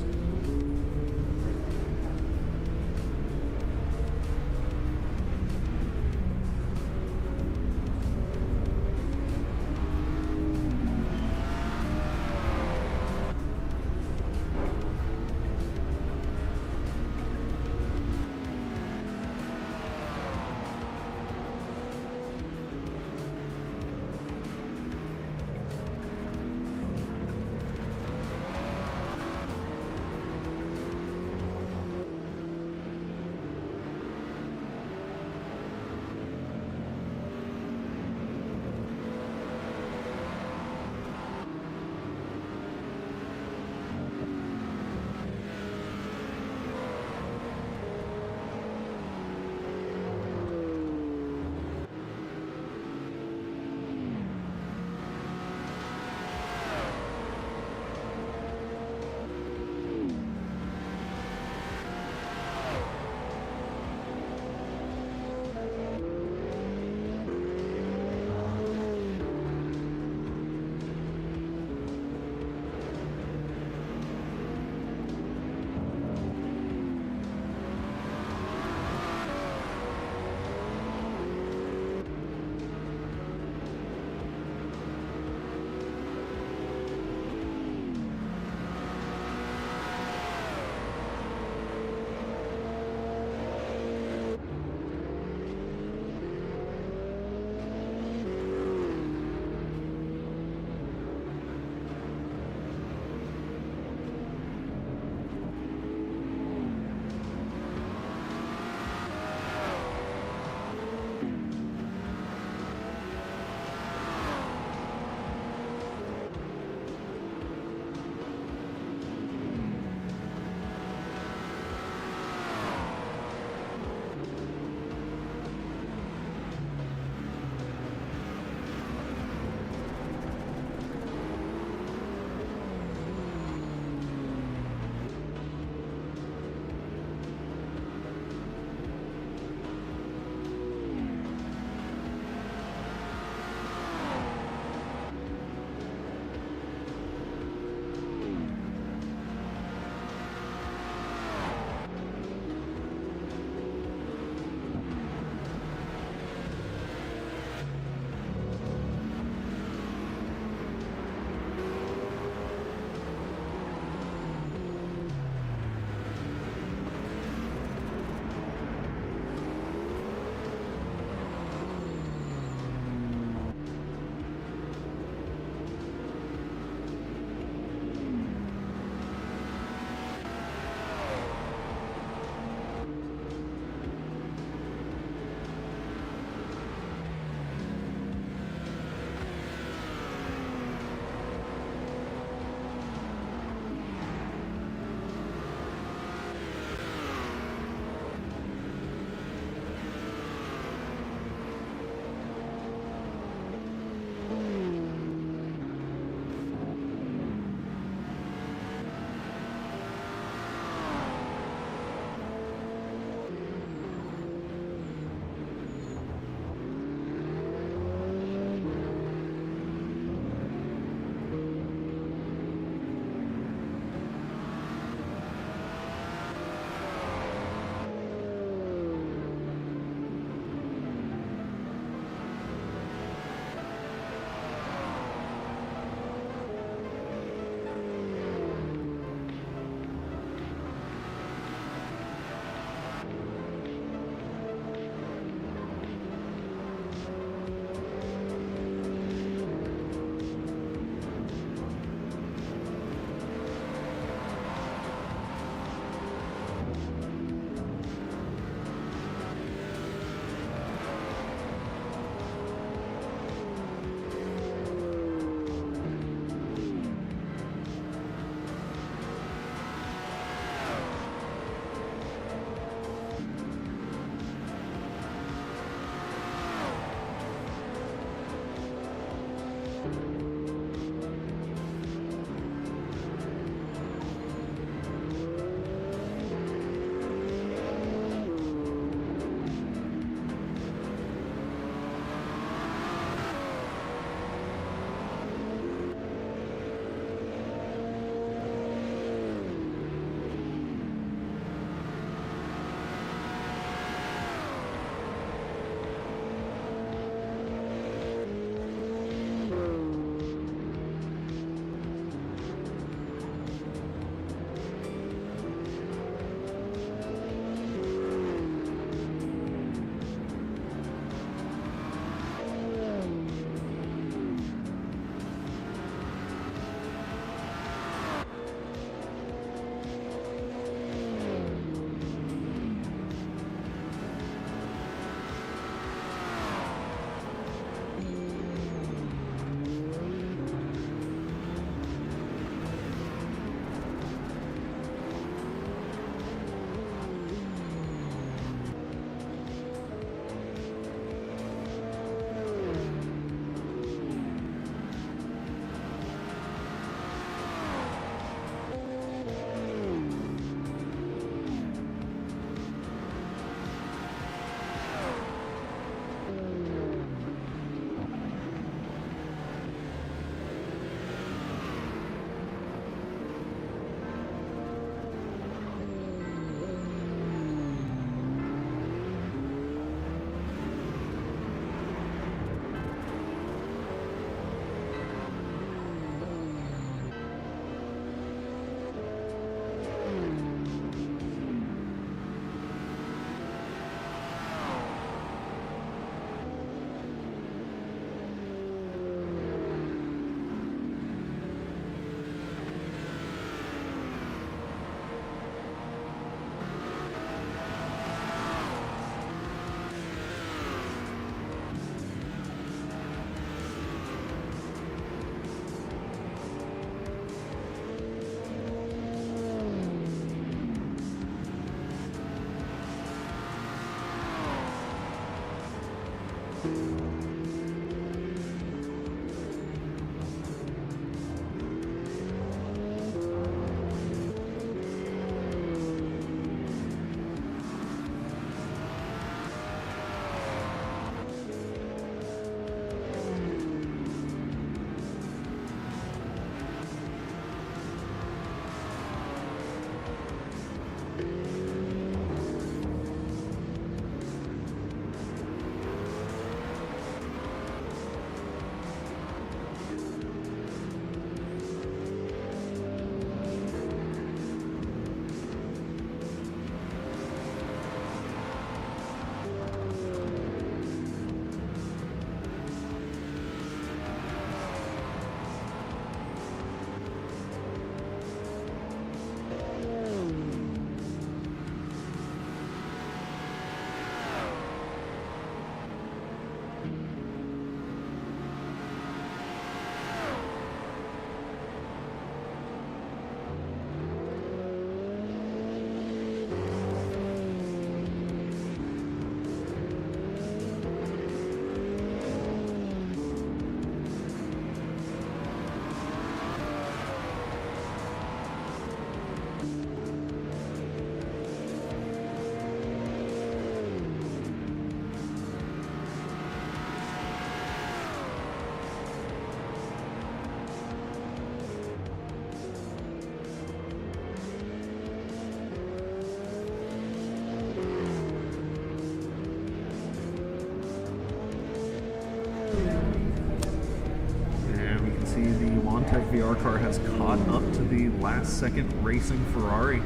Tech VR car has caught up to the last second racing Ferrari.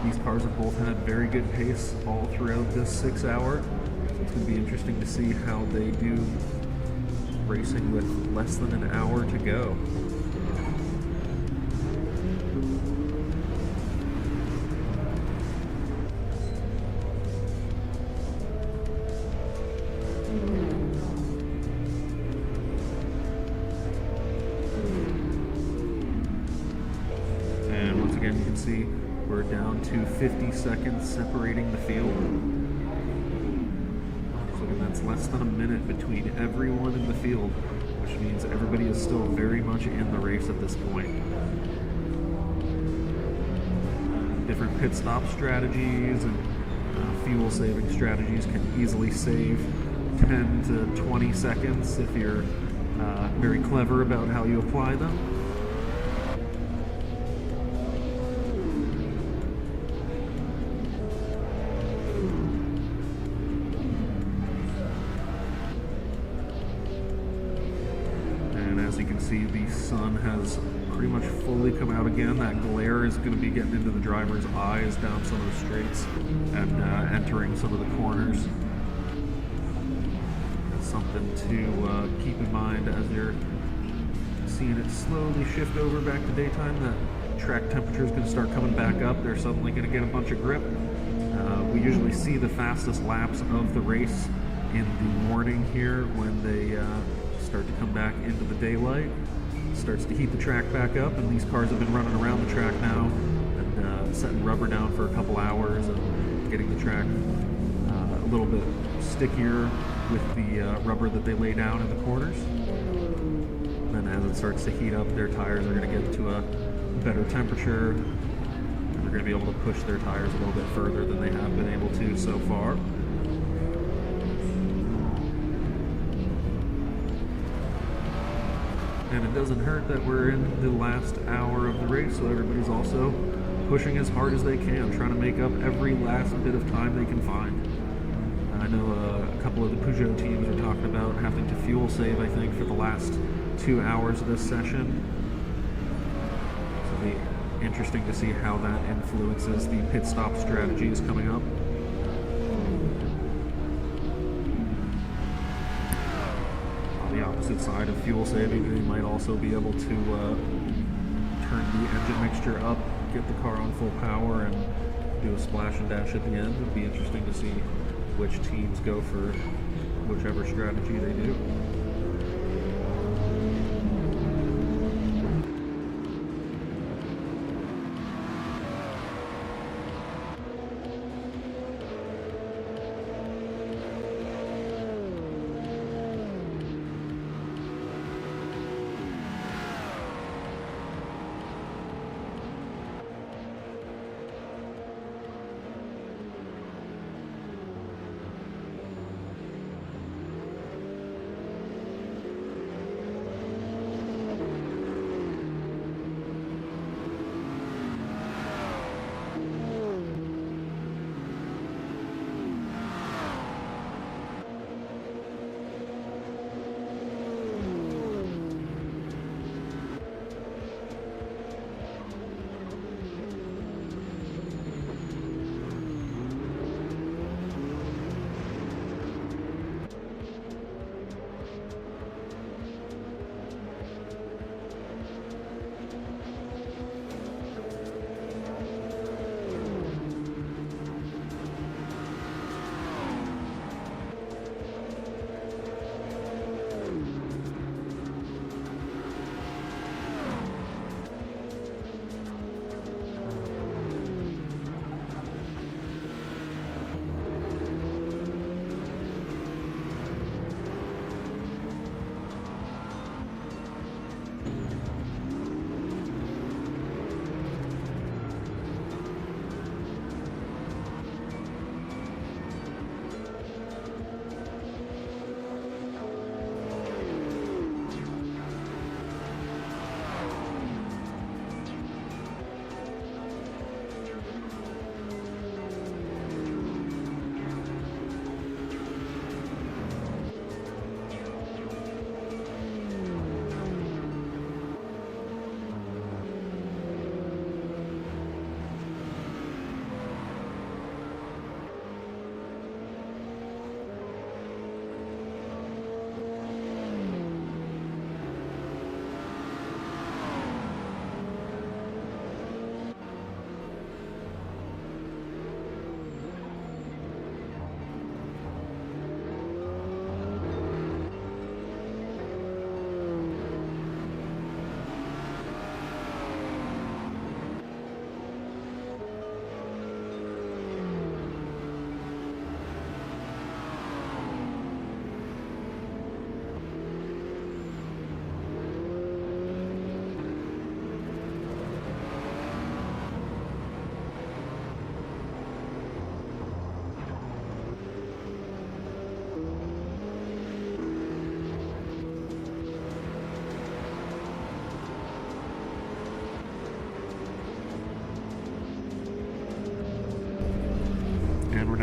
These cars have both had very good pace all throughout this 6 hour. It's going to be interesting to see how they do racing with less than an hour to go. Again, you can see we're down to 50 seconds separating the field. So again, that's less than a minute between everyone in the field, which means everybody is still very much in the race at this point. Different pit stop strategies and fuel saving strategies can easily save 10 to 20 seconds if you're very clever about how you apply them. As you can see, the sun has pretty much fully come out again. That glare is going to be getting into the driver's eyes down some of the straights and entering some of the corners. That's something to keep in mind as you're seeing it slowly shift over back to daytime. That track temperature is going to start coming back up. They're suddenly going to get a bunch of grip. We usually see the fastest laps of the race in the morning here when they start to come back into the daylight. Starts to heat the track back up, and these cars have been running around the track now and setting rubber down for a couple hours and getting the track a little bit stickier with the rubber that they lay down in the corners. And then as it starts to heat up, their tires are going to get to a better temperature, and they're going to be able to push their tires a little bit further than they have been able to so far. And it doesn't hurt that we're in the last hour of the race, so everybody's also pushing as hard as they can, trying to make up every last bit of time they can find. I know a couple of the Peugeot teams are talking about having to fuel save, I think, for the last 2 hours of this session. So it'll be interesting to see how that influences the pit stop strategies coming up. The opposite side of fuel saving, you might also be able to turn the engine mixture up, get the car on full power, and do a splash and dash at the end. It'd be interesting to see which teams go for whichever strategy they do.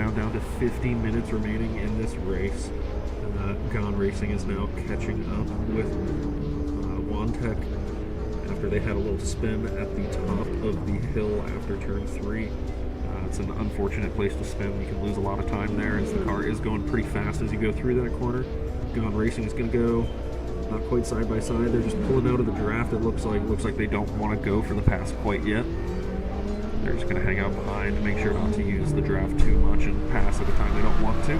now down to 50 minutes remaining in this race. Gone Racing is now catching up with Wantech after they had a little spin at the top of the hill after turn 3. It's an unfortunate place to spin. You can lose a lot of time there as the car is going pretty fast as you go through that corner. Gone Racing is going to go not quite side by side. They're just pulling out of the draft. It looks like they don't want to go for the pass quite yet. They're just going to hang out behind to make sure not to use the draft too much and pass at a time they don't want to.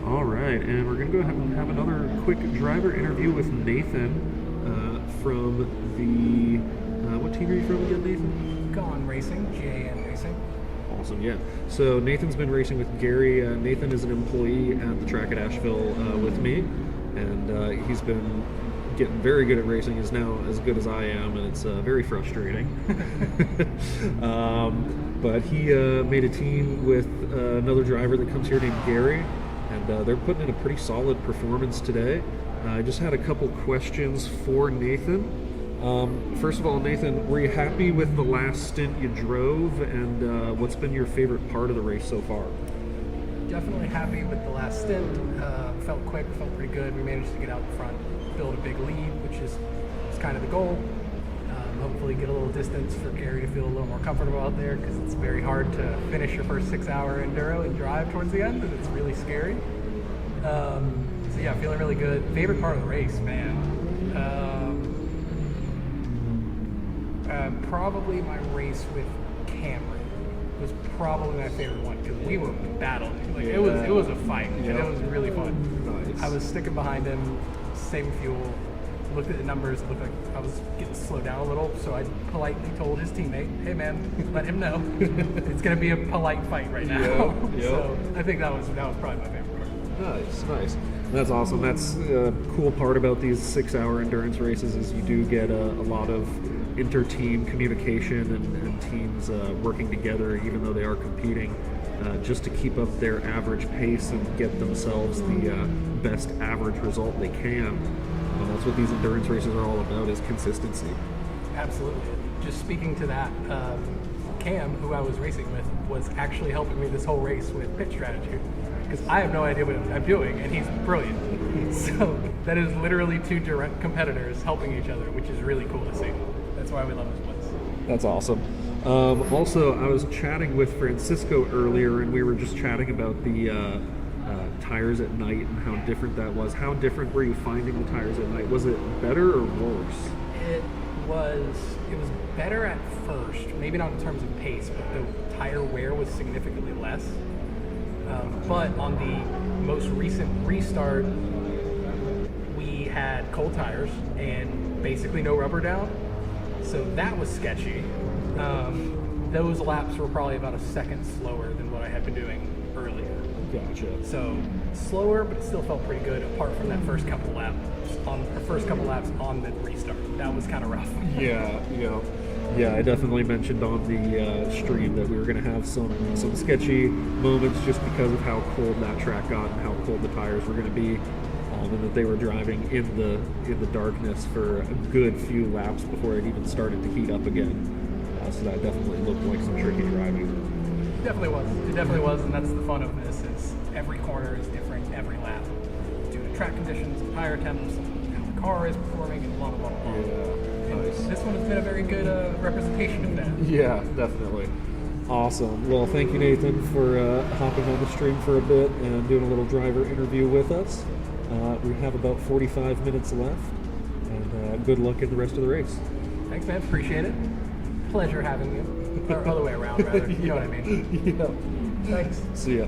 Alright, and we're going to go ahead and have another quick driver interview with Nathan from the... what team are you from again, Nathan? Gone Racing, GAN Racing. Awesome, yeah. So Nathan's been racing with Gary. Nathan is an employee at the track at Asheville with me, and he's been getting very good at racing. He's now as good as I am, and it's very frustrating. But he made a team with another driver that comes here named Gary, and they're putting in a pretty solid performance today. I just had a couple questions for Nathan. First of all, Nathan, were you happy with the last stint you drove, and what's been your favorite part of the race so far? Definitely happy with the last stint. Felt quick, felt pretty good. We managed to get out in front, build a big lead, which is kind of the goal. Hopefully get a little distance for Gary to feel a little more comfortable out there, because it's very hard to finish your first 6-hour enduro and drive towards the end, and it's really scary. So yeah, feeling really good. Favorite part of the race, man. Probably my race with Cameron was probably my favorite one, because we were battling. Like it was a fight, and it was really fun. Nice. I was sticking behind him, saving fuel. Looked at the numbers, looked like I was getting slowed down a little, so I politely told his teammate, "Hey man, let him know it's going to be a polite fight right now." Yep. So I think that was probably my favorite part. Nice. That's awesome. That's a cool part about these 6-hour endurance races is you do get a lot of inter-team communication and teams working together, even though they are competing, just to keep up their average pace and get themselves the best average result they can. And that's what these endurance races are all about, is consistency. Absolutely. Just speaking to that, Cam, who I was racing with, was actually helping me this whole race with pit strategy, because I have no idea what I'm doing, and he's brilliant. So that is literally two direct competitors helping each other, which is really cool to see. That's why we love this place. That's awesome. Also, I was chatting with Francisco earlier, and we were just chatting about the tires at night and how different that was. How different were you finding the tires at night? Was it better or worse? It was better at first, maybe not in terms of pace, but the tire wear was significantly less. But on the most recent restart, we had cold tires and basically no rubber down, so that was sketchy. Those laps were probably about a second slower than what I had been doing earlier. Gotcha. So slower, but it still felt pretty good, apart from that first couple laps on the restart. That was kind of rough. Yeah, I definitely mentioned on the stream that we were going to have some sketchy moments just because of how cold that track got and how cold the tires were going to be, and that they were driving in the darkness for a good few laps before it even started to heat up again. So that definitely looked like some tricky driving. It definitely was, and that's the fun of this, is every corner is different every lap due to track conditions, tire temps, how the car is performing, and blah, blah, blah, blah. Yeah, nice. This one has been a very good representation of that. Yeah, definitely. Awesome. Well, thank you, Nathan, for hopping on the stream for a bit and doing a little driver interview with us. We have about 45 minutes left, and good luck in the rest of the race. Thanks, man. Appreciate it. Pleasure having you. Or other way around, rather. You know what I mean. Yeah. Thanks. See ya.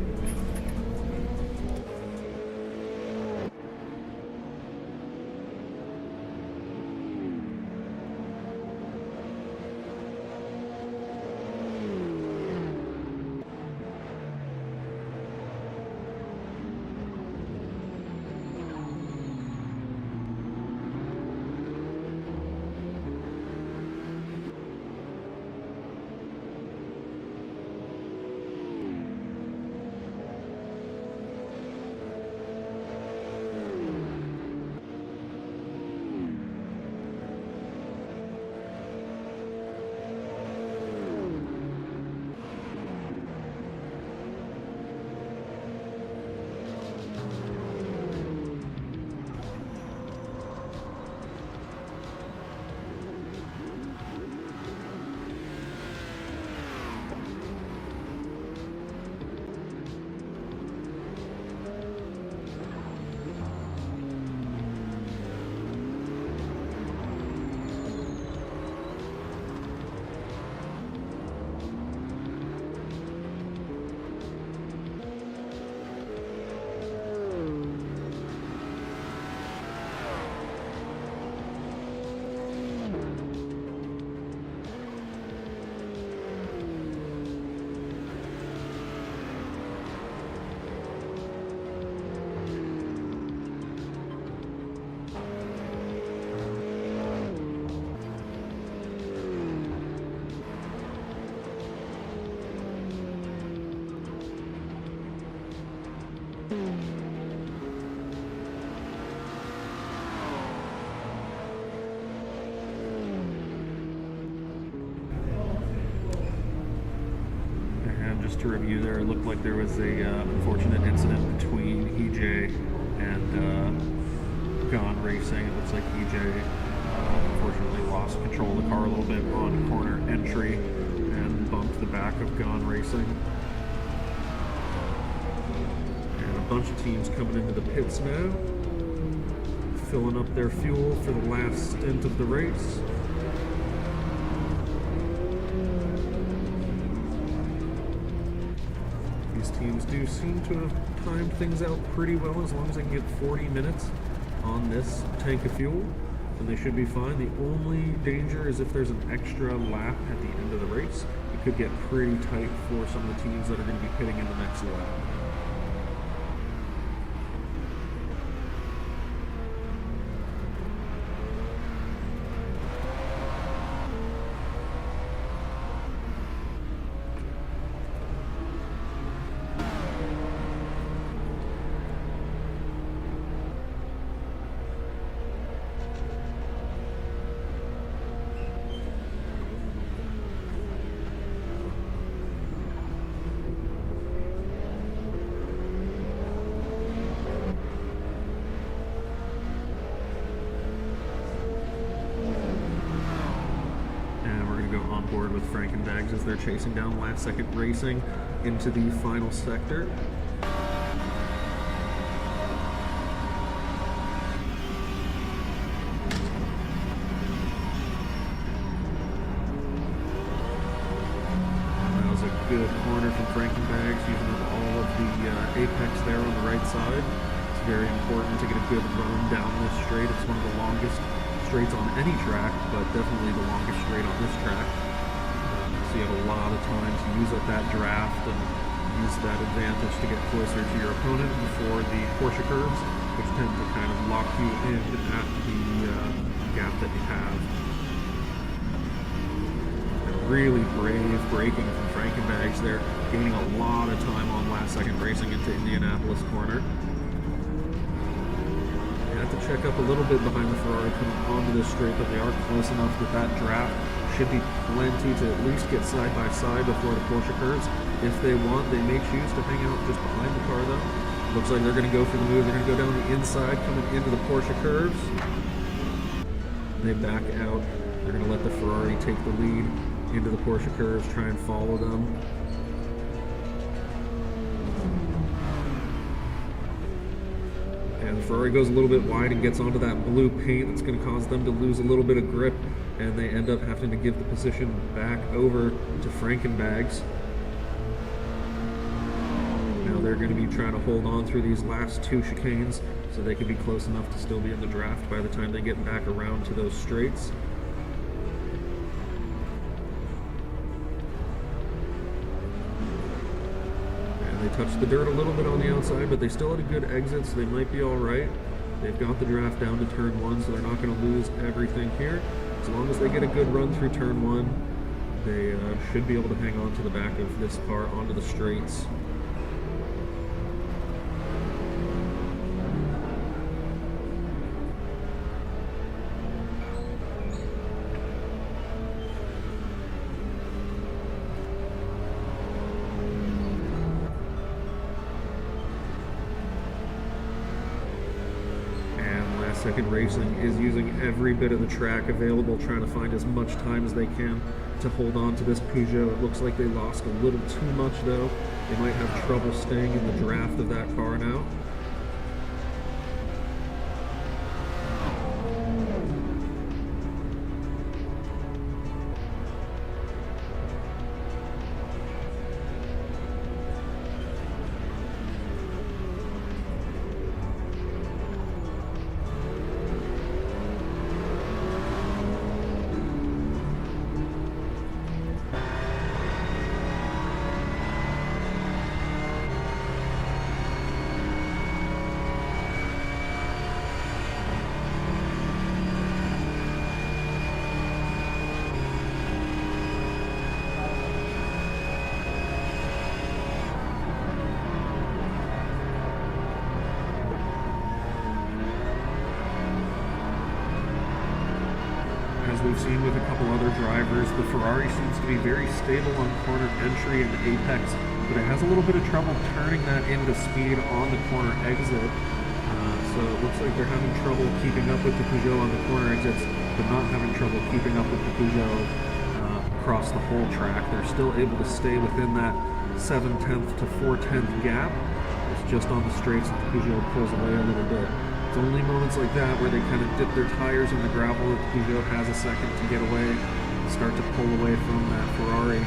And just to review there, it looked like there was a unfortunate incident between EJ and Gone Racing. It looks like EJ unfortunately lost control of the car a little bit on corner entry and bumped the back of Gone Racing. And a bunch of teams coming into the pits now, filling up their fuel for the last stint of the race. These teams do seem to have timed things out pretty well. As long as they can get 40 minutes on this tank of fuel, then they should be fine. The only danger is if there's an extra lap at the end of the race. It could get pretty tight for some of the teams that are going to be pitting in the next lap. Board with Frankenbags as they're chasing down last second racing into the final sector. That was a good corner from Frankenbags, using up all of the apex there on the right side. It's very important to get a good run down this straight. It's one of the longest straights on any track, but definitely the longest straight on this track. So you have a lot of time to use up that draft and use that advantage to get closer to your opponent before the Porsche curves, which tend to kind of lock you in at the gap that you have. And really brave braking from Frankenbags there, gaining a lot of time on last second racing into Indianapolis corner. You have to check up a little bit behind the Ferrari coming onto this straight, but they are close enough that that draft should be plenty to at least get side by side before the Porsche curves. If they want, they may choose to hang out just behind the car though. Looks like they're going to go for the move. They're going to go down the inside coming into the Porsche curves. They back out. They're going to let the Ferrari take the lead into the Porsche curves, try and follow them. And the Ferrari goes a little bit wide and gets onto that blue paint. That's going to cause them to lose a little bit of grip, and they end up having to give the position back over to Frankenbags. Now they're going to be trying to hold on through these last two chicanes so they can be close enough to still be in the draft by the time they get back around to those straights. They touched the dirt a little bit on the outside, but they still had a good exit, so they might be all right. They've got the draft down to turn one, so they're not going to lose everything here. As long as they get a good run through turn one, they should be able to hang on to the back of this car onto the straights. Second Racing is using every bit of the track available, trying to find as much time as they can to hold on to this Peugeot. It looks like they lost a little too much though. They might have trouble staying in the draft of that car now. we've seen with a couple other drivers, the Ferrari seems to be very stable on corner entry and apex, but it has a little bit of trouble turning that into speed on the corner exit. So it looks like they're having trouble keeping up with the Peugeot on the corner exits, but not having trouble keeping up with the Peugeot across the whole track. They're still able to stay within that 7/10 to 4/10 gap. It's just on the straights that the Peugeot pulls away a little bit. It's only moments like that where they kind of dip their tires in the gravel that the Peugeot has a second to get away and start to pull away from that Ferrari.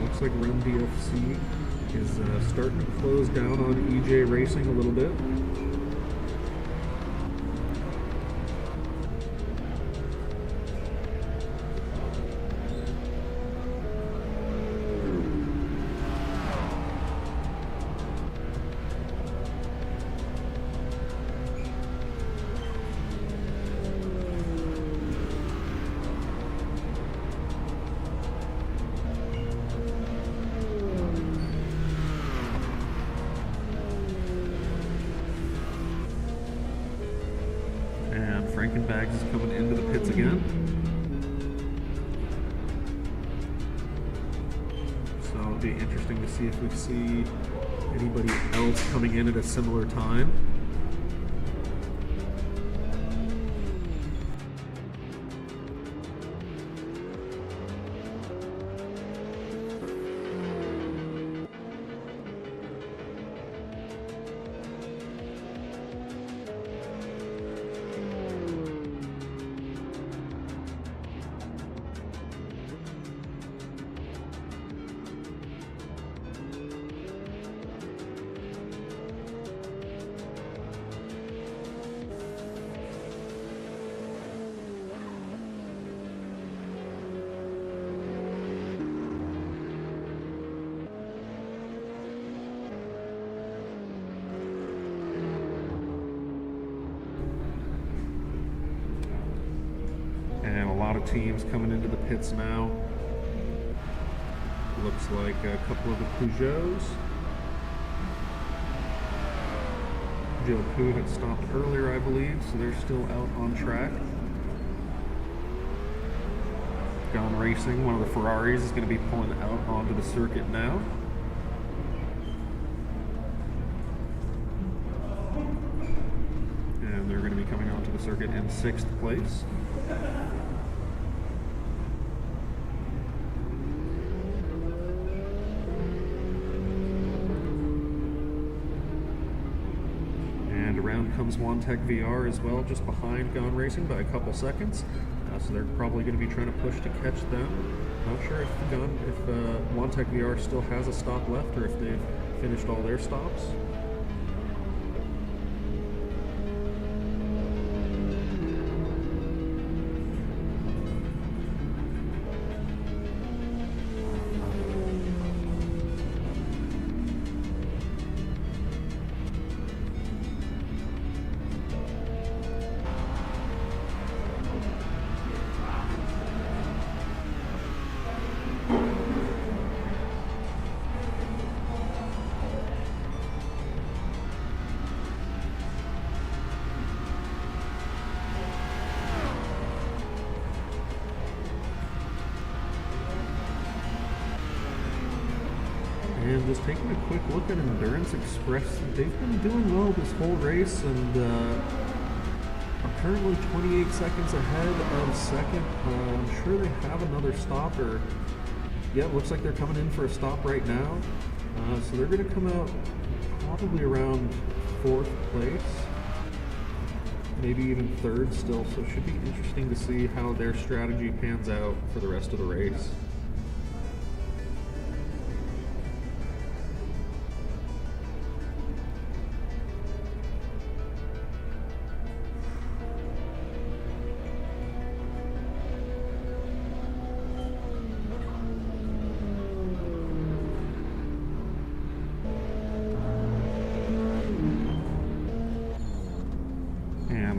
Looks like Run DFC is starting to close down on EJ Racing a little bit. Frankenbags is coming into the pits again. So it'll be interesting to see if we see anybody else coming in at a similar time. Teams coming into the pits now. Looks like a couple of the Peugeots. Joe Poo had stopped earlier, I believe, so they're still out on track. Gone Racing, one of the Ferraris, is going to be pulling out onto the circuit now. And they're going to be coming onto the circuit in 6th place. Comes OneTech VR as well, just behind Gone Racing by a couple seconds. So they're probably going to be trying to push to catch them. Not sure if OneTech VR still has a stop left or if they've finished all their stops. And just taking a quick look at Endurance Express, they've been doing well this whole race and are currently 28 seconds ahead of second. I'm sure they have another stop, or yeah, it looks like they're coming in for a stop right now. So they're going to come out probably around 4th place. maybe even third still. So it should be interesting to see how their strategy pans out for the rest of the race.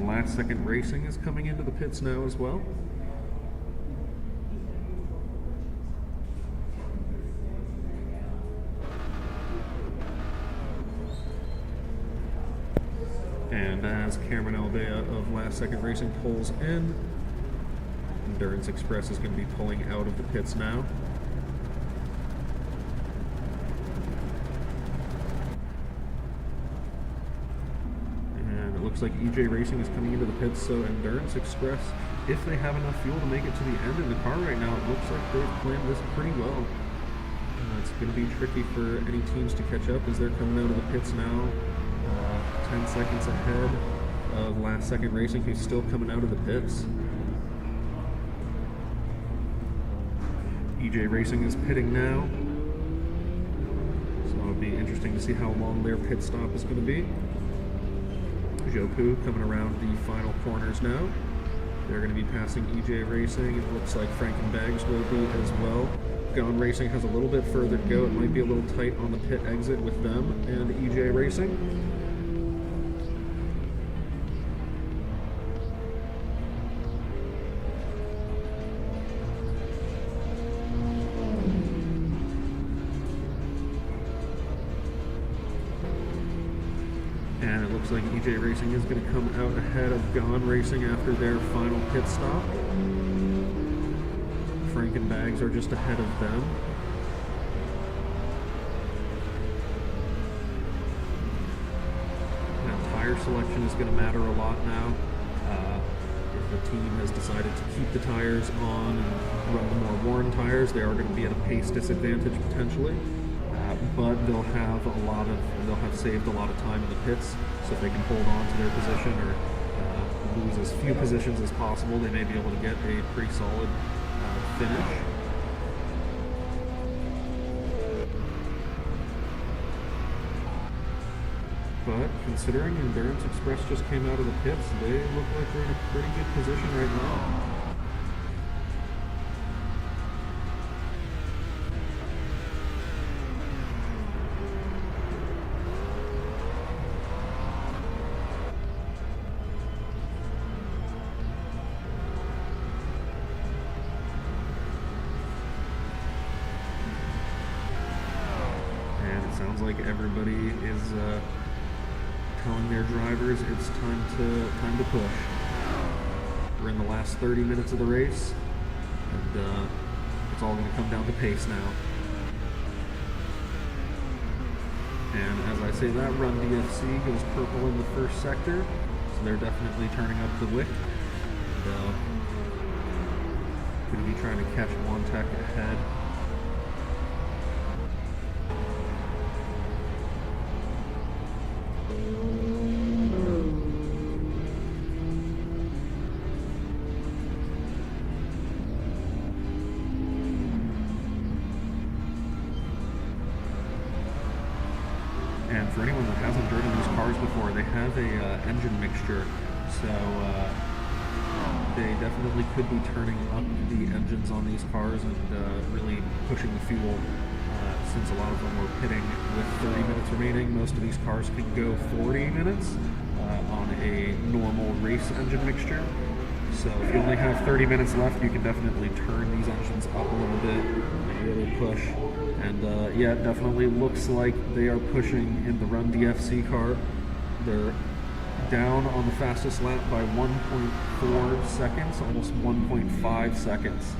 Last second racing is coming into the pits now as well. And as Cameron Aldea of Last Second Racing pulls in, Endurance Express is going to be pulling out of the pits now. Looks like EJ Racing is coming into the pits, so Endurance Express, if they have enough fuel to make it to the end in the car right now, it looks like they've planned this pretty well. It's going to be tricky for any teams to catch up as they're coming out of the pits now, 10 seconds ahead of Last Second Racing, who's still coming out of the pits. EJ Racing is pitting now, so it'll be interesting to see how long their pit stop is going to be. Joku coming around the final corners now. They're going to be passing EJ Racing. It looks like Frankenbags will be as well. Gone Racing has a little bit further to go. It might be a little tight on the pit exit with them and EJ Racing. And it looks like EJ Racing is going to come out ahead of Gone Racing after their final pit stop. Frankenbags are just ahead of them. Now tire selection is going to matter a lot now. If the team has decided to keep the tires on and run the more worn tires, they are going to be at a pace disadvantage potentially. But they'll have saved a lot of time in the pits, so if they can hold on to their position or lose as few positions as possible, they may be able to get a pretty solid finish. But considering Endurance Express just came out of the pits, they look like they're in a pretty good position right now. Sounds like everybody is telling their drivers it's time to push. We're in the last 30 minutes of the race, and it's all going to come down to pace now. And as I say that, Run DFC goes purple in the first sector, so they're definitely turning up the wick. And going to be trying to catch Montec ahead. And for anyone that hasn't driven these cars before, they have a engine mixture, so they definitely could be turning up the engines on these cars and really pushing the fuel. Since a lot of them were pitting with 30 minutes remaining, most of these cars can go 40 minutes on a normal race engine mixture. So if you only have 30 minutes left, you can definitely turn these engines up a little bit and really push. And yeah, it definitely looks like they are pushing in the Run DFC car. They're down on the fastest lap by 1.4 seconds, almost 1.5 seconds.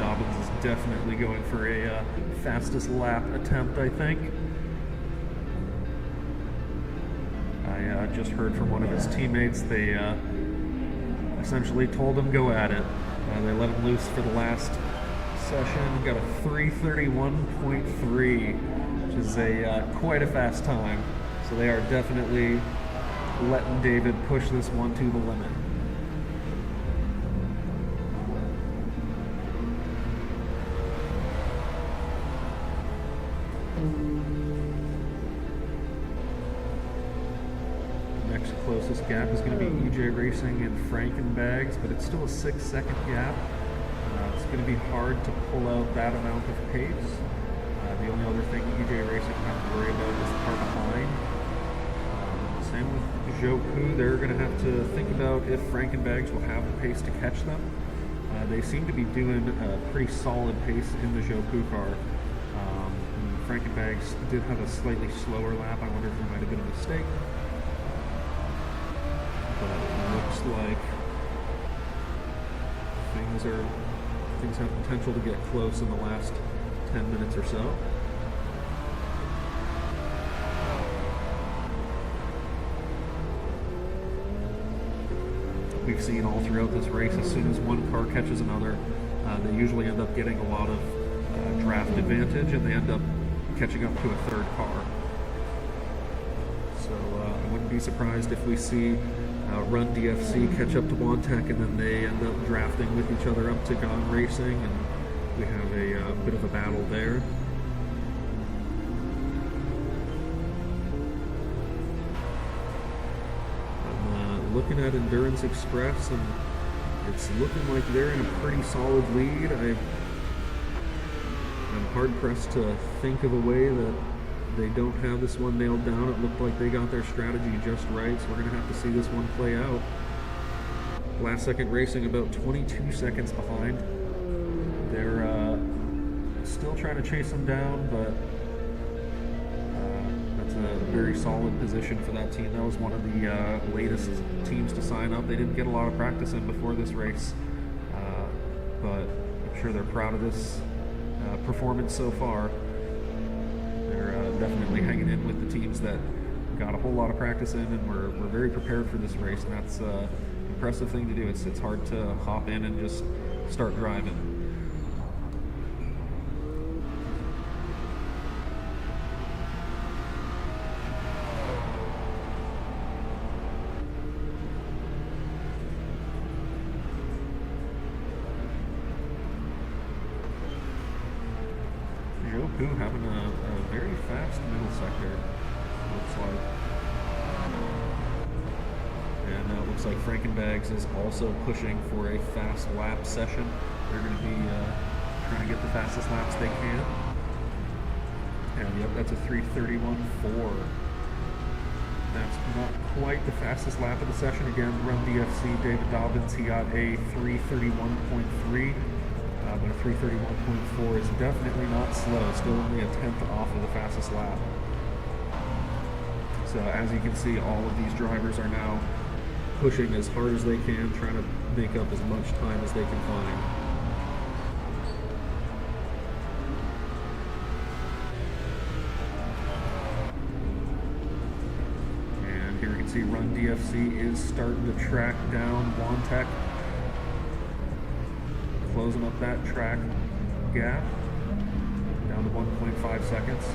Dobbins is definitely going for a fastest lap attempt, I think. I just heard from one of his teammates, they essentially told him go at it. They let him loose for the last session, got a 3:31.3, which is quite a fast time. So they are definitely letting David push this one to the limit. Next closest gap is going to be EJ Racing and Frankenbags, but it's still a 6-second gap. It's going to be hard to pull out that amount of pace. The only other thing EJ Racing have to worry about is the car behind. Same with Joku. They're going to have to think about if Frankenbags will have the pace to catch them. They seem to be doing a pretty solid pace in the Joku car. Frankenbags did have a slightly slower lap. I wonder if there might have been a mistake. But it looks like things have potential to get close in the last 10 minutes or so. We've seen all throughout this race, as soon as one car catches another, they usually end up getting a lot of draft advantage, and they end up catching up to a third car. So I wouldn't be surprised if we see Run DFC catch up to Wantech, and then they end up drafting with each other up to Gone Racing, and we have a bit of a battle there. I'm looking at Endurance Express, and it's looking like they're in a pretty solid lead. I'm hard-pressed to think of a way that they don't have this one nailed down. It looked like they got their strategy just right, so we're going to have to see this one play out. Last Second Racing about 22 seconds behind. They're still trying to chase them down, but that's a very solid position for that team. That was one of the latest teams to sign up. They didn't get a lot of practice in before this race, but I'm sure they're proud of this performance so far. They're definitely hanging in with the teams that got a whole lot of practice in, and we're very prepared for this race, and that's an impressive thing to do. It's hard to hop in and just start driving. Joku having a very fast middle sector, looks like. And it looks like Frankenbags is also pushing for a fast lap session. They're going to be trying to get the fastest laps they can. And yep, that's a 3:31.4. That's not quite the fastest lap of the session. Again, Run DFC, David Dobbins, he got a 3:31.3. But a 3:31.4 is definitely not slow, still only a tenth off of the fastest lap. So as you can see, all of these drivers are now pushing as hard as they can, trying to make up as much time as they can find. And here you can see Run DFC is starting to track down Wantech, closing up that track gap down to 1.5 seconds.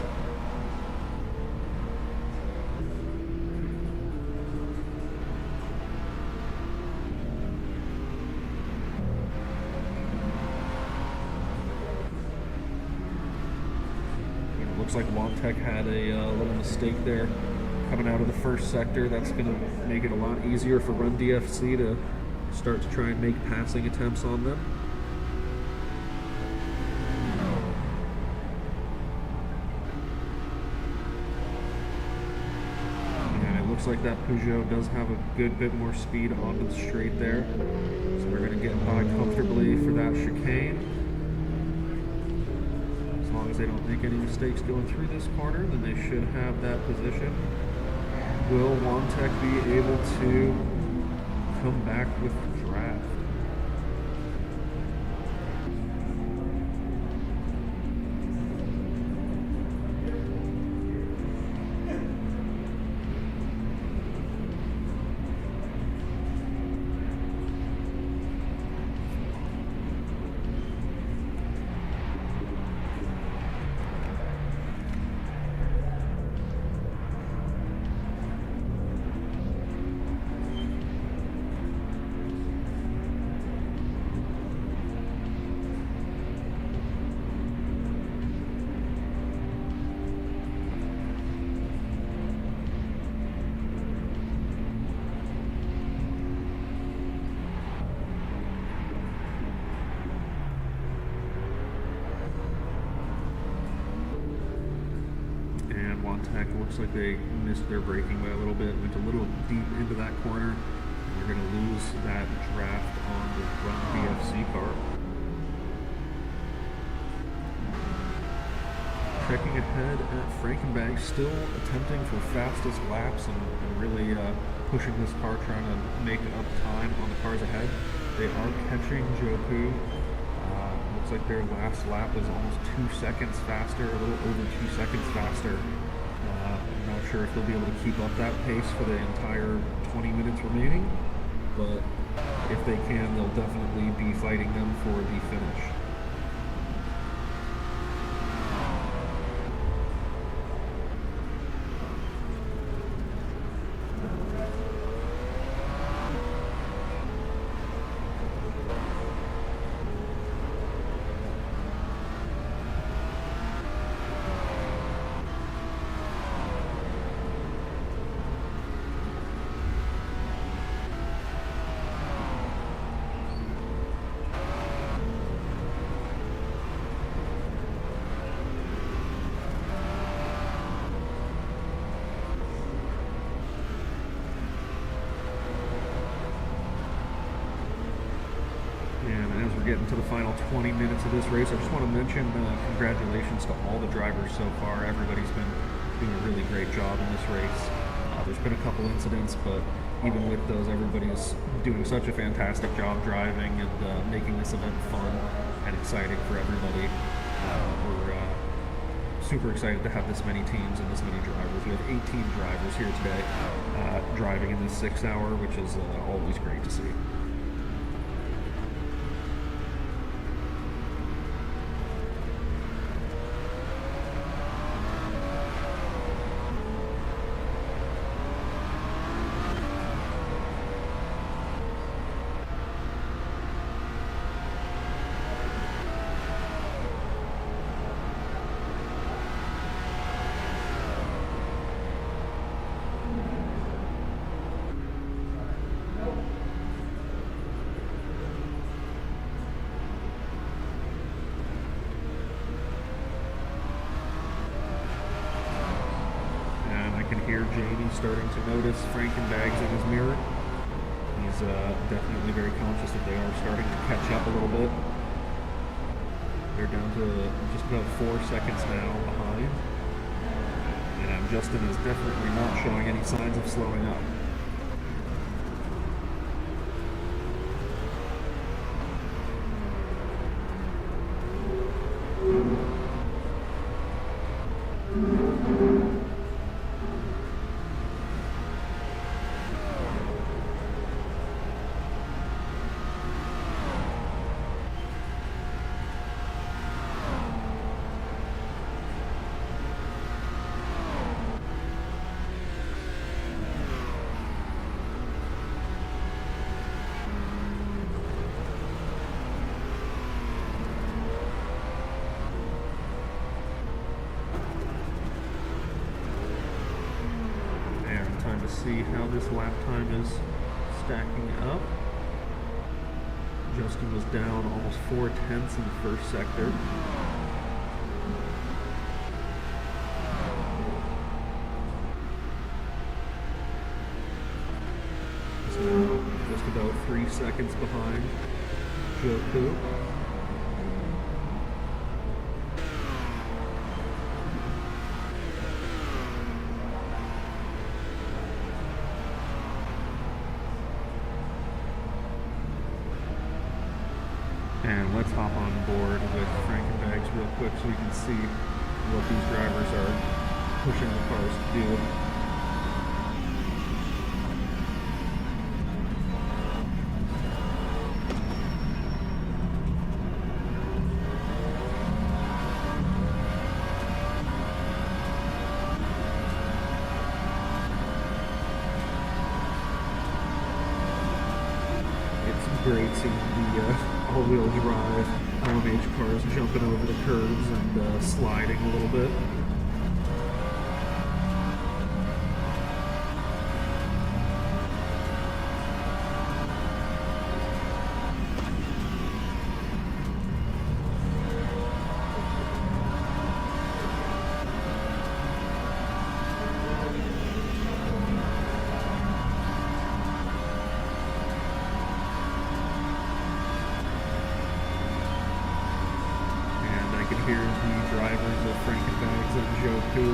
And it looks like Wantech had a little mistake there coming out of the first sector. That's going to make it a lot easier for Run DFC to start to try and make passing attempts on them. Looks like that Peugeot does have a good bit more speed onto the straight there. So we're going to get by comfortably for that chicane. As long as they don't make any mistakes going through this corner, then they should have that position. Will Wantech be able to come back with the draft? contact. It looks like they missed their braking by a little bit, went a little deep into that corner. We're going to lose that draft on the Run BFC car. Checking ahead at Frankenbag, still attempting for fastest laps and really pushing this car, trying to make up time on the cars ahead. They are catching Joe Poo. Looks like their last lap was almost 2 seconds faster, a little over 2 seconds faster. I'm not sure if they'll be able to keep up that pace for the entire 20 minutes remaining, but if they can, they'll definitely be fighting them for the finish. Getting to the final 20 minutes of this race, I just want to mention congratulations to all the drivers so far. Everybody's been doing a really great job in this race. There's been a couple incidents, but even with those, everybody's doing such a fantastic job driving and making this event fun and exciting for everybody. We're super excited to have this many teams and this many drivers. We have 18 drivers here today driving in this 6 hour, which is always great to see. Here, Jamie starting to notice Frankenbags in his mirror. He's definitely very conscious that they are starting to catch up a little bit. They're down to just about 4 seconds now behind. And Justin is definitely not showing any signs of slowing up. See how this lap time is stacking up. Justin was down almost 4/10 in the first sector. He's now just about 3 seconds behind Joku. And let's hop on board with Frankenbags real quick so we can see what these drivers are pushing the cars to do. It's great seeing the all-wheel drive LMH cars jumping over the curves and sliding a little bit. drivers of Frankenbags and Joku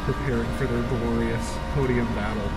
preparing for their glorious podium battle.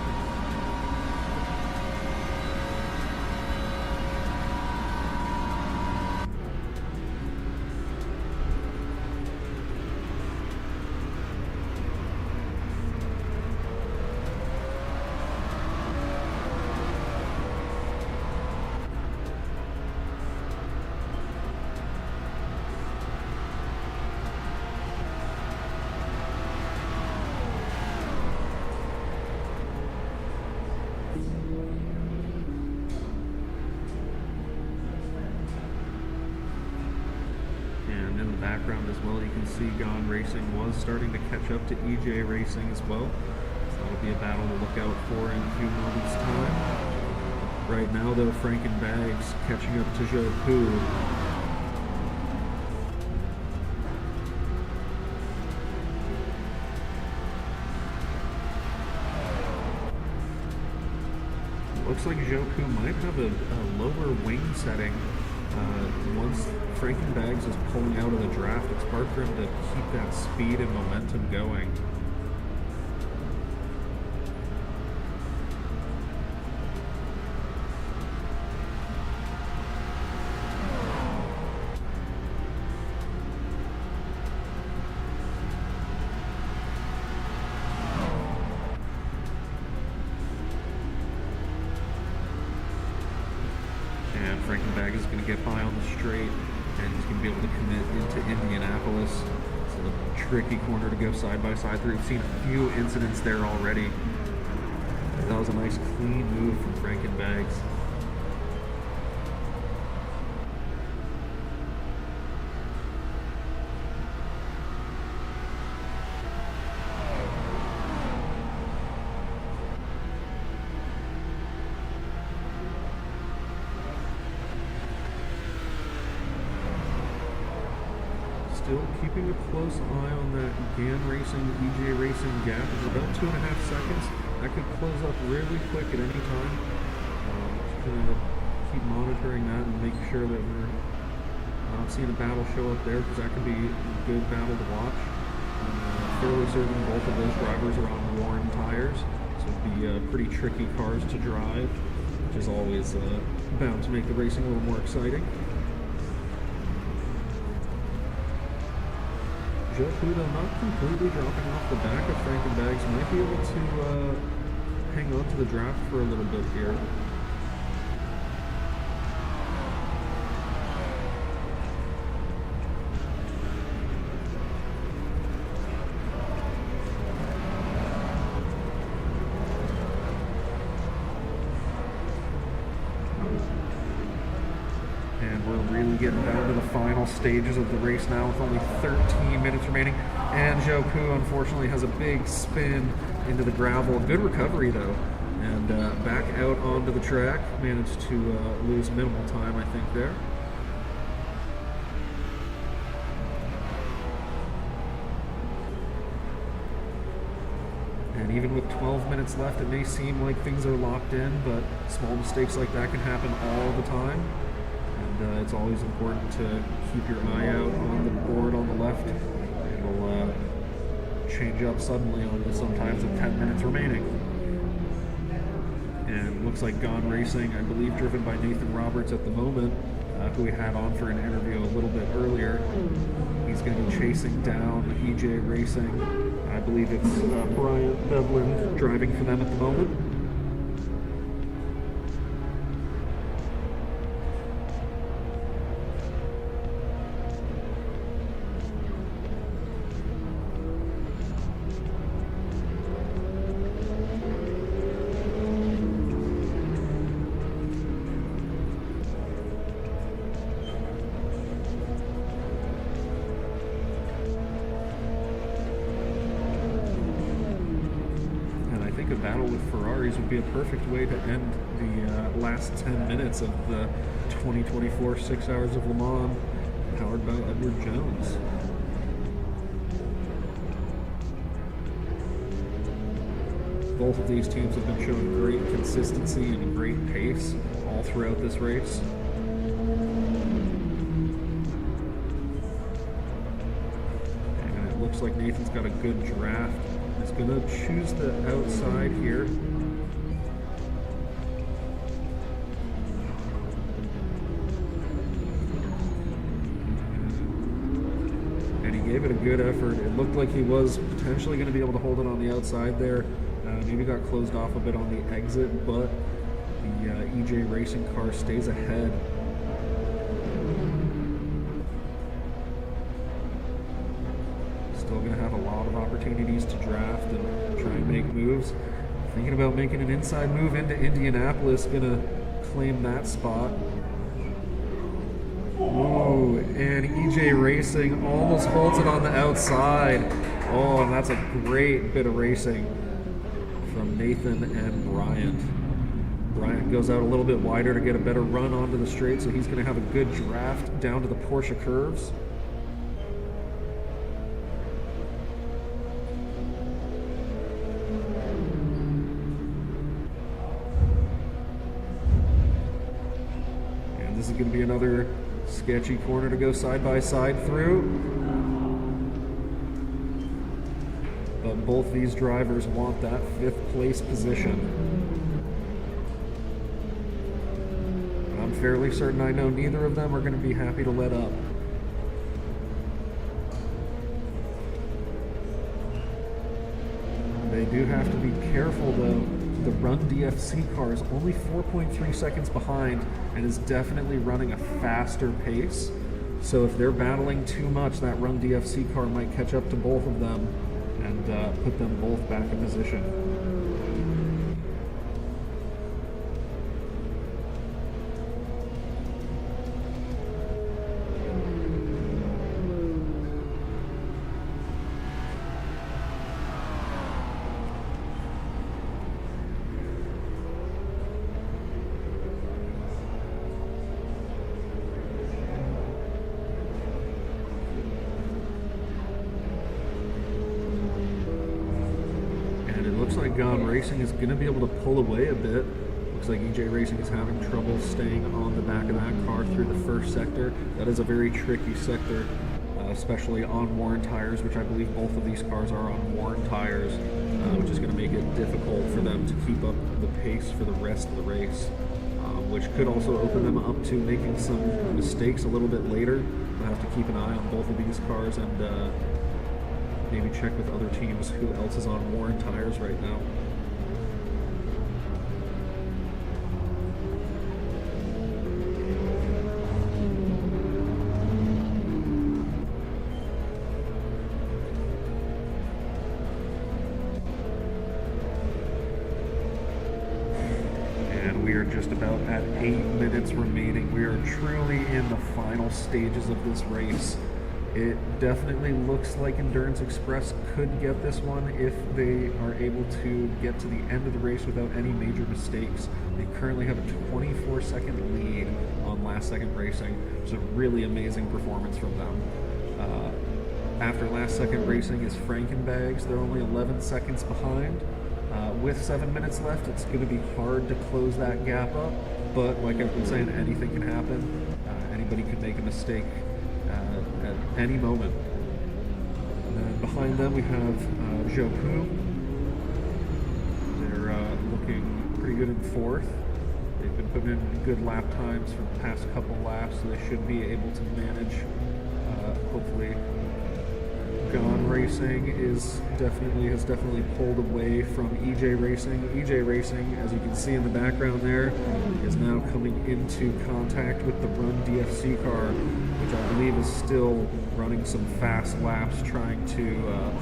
And in the background as well, you can see Gone Racing was starting to catch up to EJ Racing as well. So that'll be a battle to look out for in a few moments' time. Right now, though, Frankenbags catching up to Joku. Looks like Joku might have a lower wing setting. Once Frankenbags is pulling out of the draft, it's hard for him to keep that speed and momentum going. And Frankenbag is going to get by on the straight, and he's going to be able to commit into Indianapolis. So the tricky corner to go side by side through. We've seen a few incidents there already. That was a nice clean move from Frankenbags. Still keeping a close eye on that GAN Racing, EJ Racing gap. It's about 2.5 seconds. That could close up really quick at any time. Just gonna keep monitoring that and make sure that we're not seeing a battle show up there, because that could be a good battle to watch. Fairly certain both of those drivers are on worn tires, so it'd be pretty tricky cars to drive, which is always bound to make the racing a little more exciting. Joku, though, not completely dropping off the back of Frankenbags, might be able to hang on to the draft for a little bit here. And we're really getting down to the final stages of the race now with only 13 minutes remaining. And Joku, unfortunately, has a big spin into the gravel. Good recovery, though. And back out onto the track. Managed to lose minimal time, I think, there. And even with 12 minutes left, it may seem like things are locked in, but small mistakes like that can happen all the time. And it's always important to keep your eye out on the board on the left. It'll change up suddenly on sometimes with 10 minutes remaining. And it looks like Gone Racing, I believe driven by Nathan Roberts at the moment, who we had on for an interview a little bit earlier. He's going to be chasing down EJ Racing. I believe it's Brian Devlin driving for them at the moment. A battle with Ferraris would be a perfect way to end the last 10 minutes of the 2024 6 Hours of Le Mans, powered by Edward Jones. Both of these teams have been showing great consistency and great pace all throughout this race. looks like Nathan's got a good draft. He's going to choose the outside here. And he gave it a good effort. It looked like he was potentially going to be able to hold it on the outside there. Maybe got closed off a bit on the exit, but the EJ Racing car stays ahead. Still going to have a lot of opportunities to draft and try and make moves. Thinking about making an inside move into Indianapolis, going to claim that spot. Ooh, and EJ Racing almost holds it on the outside. Oh, and that's a great bit of racing from Nathan and Bryant. Bryant goes out a little bit wider to get a better run onto the straight, so he's going to have a good draft down to the Porsche curves. And this is going to be another sketchy corner to go side by side through. But both these drivers want that 5th place position. And I'm fairly certain I know neither of them are going to be happy to let up. They do have to be careful though. The Run DFC car is only 4.3 seconds behind and is definitely running a faster pace. So if they're battling too much, that Run DFC car might catch up to both of them and put them both back in position. Looks like Gone Racing is going to be able to pull away a bit. Looks like EJ Racing is having trouble staying on the back of that car through the first sector. That is a very tricky sector, especially on worn tires, which I believe both of these cars are on worn tires, which is going to make it difficult for them to keep up the pace for the rest of the race, which could also open them up to making some mistakes a little bit later. We'll have to keep an eye on both of these cars and maybe check with other teams who else is on worn tires right now. And we are just about at 8 minutes remaining. We are truly in the final stages of this race. It definitely looks like Endurance Express could get this one if they are able to get to the end of the race without any major mistakes. They currently have a 24-second lead on last second racing, which is a really amazing performance from them. After last second racing is Frankenbags. They're only 11 seconds behind. With 7 minutes left, it's going to be hard to close that gap up, but like I've been saying, anything can happen. Anybody can make a mistake at any moment. And then behind them we have Jopu. They're looking pretty good in 4th. They've been putting in good lap times for the past couple laps, so they should be able to manage, hopefully. Gone Racing has definitely pulled away from EJ Racing. EJ Racing, as you can see in the background there, is now coming into contact with the Run DFC car, which I believe is still running some fast laps trying to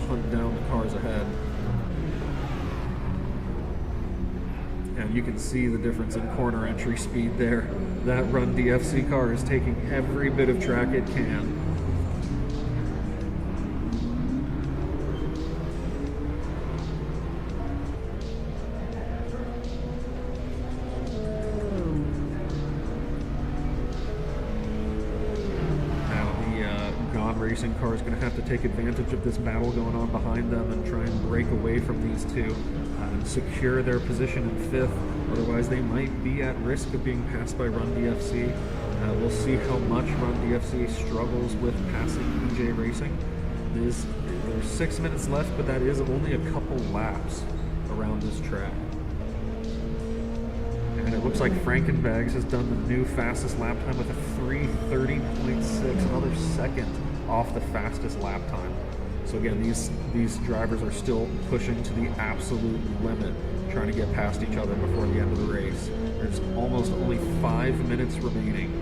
hunt down the cars ahead. And you can see the difference in corner entry speed there. That Run DFC car is taking every bit of track it can. Racing car is going to have to take advantage of this battle going on behind them and try and break away from these two and secure their position in 5th. Otherwise, they might be at risk of being passed by Run DFC. We'll see how much Run DFC struggles with passing EJ Racing. They're There's 6 minutes left, but that is only a couple laps around this track. And it looks like Frankenbags has done the new fastest lap time with a 3:30.6, another second off the fastest lap time. So again, these drivers are still pushing to the absolute limit, trying to get past each other before the end of the race. There's almost only 5 minutes remaining.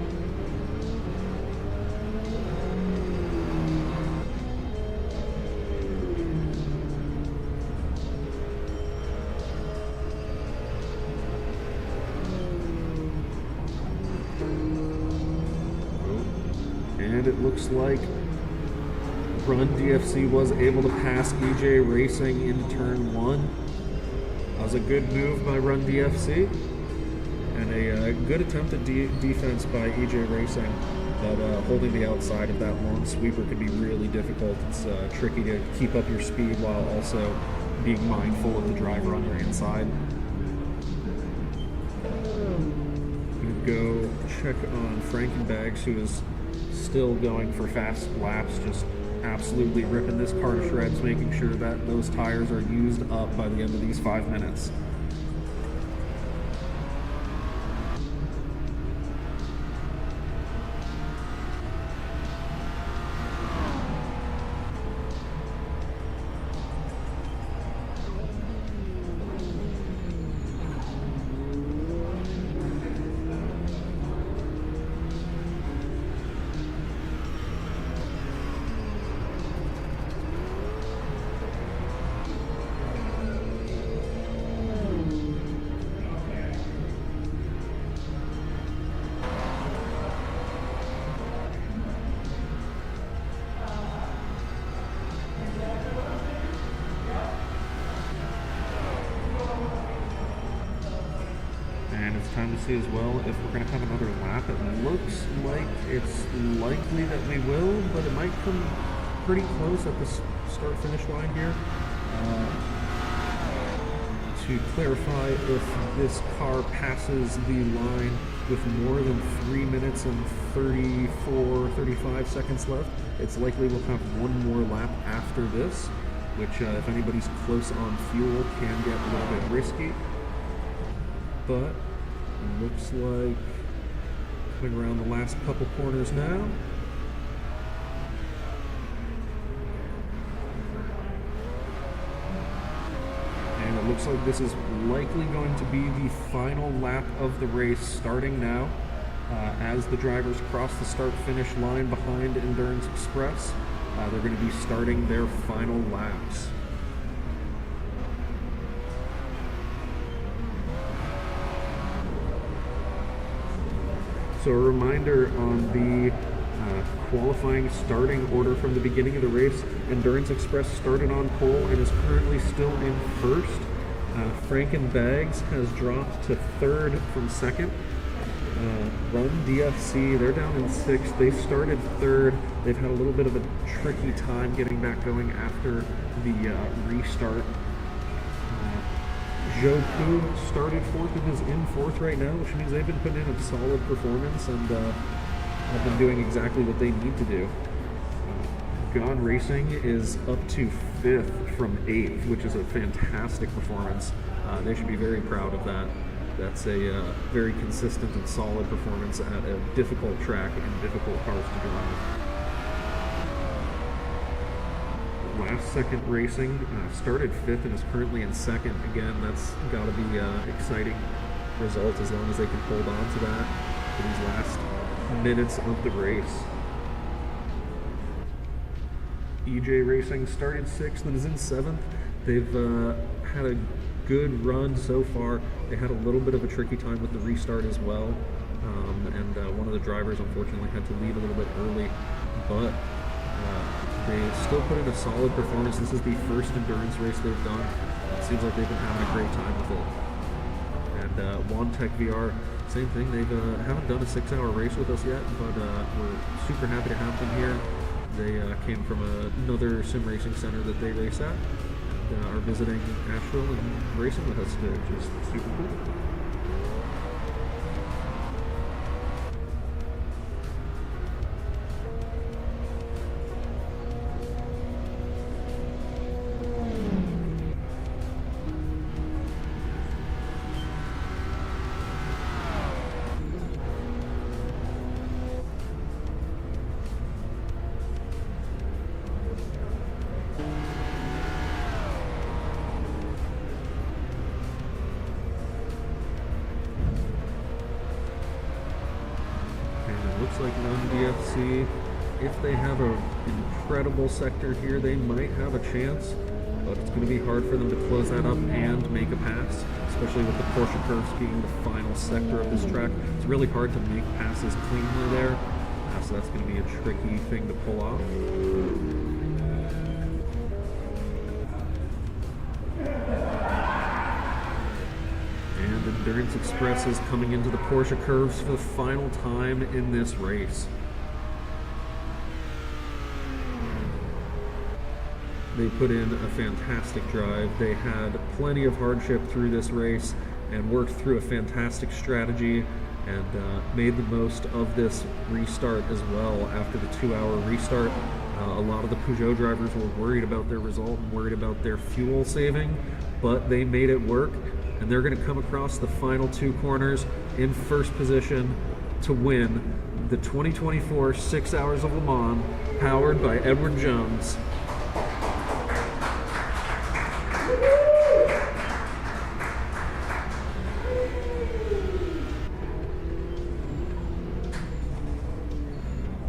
And it looks like Run DFC was able to pass EJ Racing in turn 1. That was a good move by Run DFC and a good attempt at defense by EJ Racing, but holding the outside of that long sweeper can be really difficult. It's tricky to keep up your speed while also being mindful of the driver on your inside. I'm gonna go check on Frankenbags, who is still going for fast laps, just absolutely ripping this car to shreds, making sure that those tires are used up by the end of these 5 minutes. Time to see as well if we're going to have another lap. It looks like it's likely that we will, but it might come pretty close at the start-finish line here. To clarify, if this car passes the line with more than 3 minutes and 35 seconds left, it's likely we'll have one more lap after this, which if anybody's close on fuel can get a little bit risky. But looks like coming around the last couple corners now. And it looks like this is likely going to be the final lap of the race starting now. As the drivers cross the start-finish line behind Endurance Express, they're going to be starting their final laps. So a reminder on the qualifying starting order from the beginning of the race. Endurance Express started on pole and is currently still in first. Frankenbags has dropped to third from second. Run DFC, they're down in sixth. They started third. They've had a little bit of a tricky time getting back going after the restart. Joe Poo started fourth and is in fourth right now, which means they've been putting in a solid performance and have been doing exactly what they need to do. Gone Racing is up to fifth from eighth, which is a fantastic performance. They should be very proud of that. That's a very consistent and solid performance at a difficult track and difficult cars to drive. Last Second Racing started fifth and is currently in second. Again, that's got to be an exciting result as long as they can hold on to that for these last minutes of the race. EJ Racing started sixth and is in seventh. They've had a good run so far. They had a little bit of a tricky time with the restart as well, and one of the drivers unfortunately had to leave a little bit early, but they still put in a solid performance. This is the first endurance race they've done. It seems like they've been having a great time with it. And Wantech VR, same thing. They haven't done a 6-hour race with us yet, but we're super happy to have them here. They came from another sim racing center that they race at. Are visiting Asheville and racing with us today, which is super cool. Looks like non-DFC, if they have an incredible sector here, they might have a chance, but it's going to be hard for them to close that up and make a pass, especially with the Porsche curves being the final sector of this track. It's really hard to make passes cleanly there, so that's going to be a tricky thing to pull off. And Endurance Express is coming into the Porsche curves for the final time in this race. They put in a fantastic drive. They had plenty of hardship through this race and worked through a fantastic strategy and made the most of this restart as well. After the 2-hour restart, a lot of the Peugeot drivers were worried about their result and worried about their fuel saving, but they made it work, and they're going to come across the final 2 corners in first position to win the 2024 6 Hours of Le Mans, powered by Edward Jones.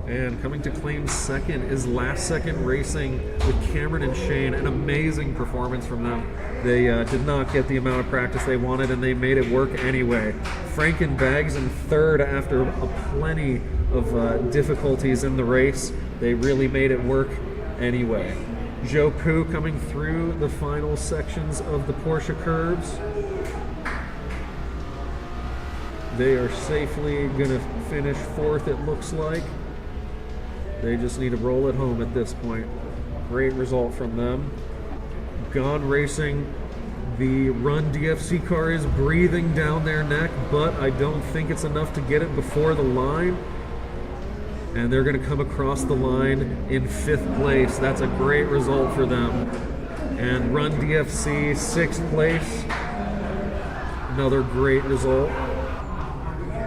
And coming to claim second is Last Second Racing with Cameron and Shane. An amazing performance from them. They did not get the amount of practice they wanted, and they made it work anyway. Franken Bags in third after plenty of difficulties in the race. They really made it work anyway. Joe Poo coming through the final sections of the Porsche curves. They are safely going to finish fourth, it looks like. They just need to roll it home at this point. Great result from them. Gone Racing, the Run DFC car is breathing down their neck, but I don't think it's enough to get it before the line. And they're going to come across the line in 5th place. That's a great result for them. And Run DFC, 6th place. Another great result.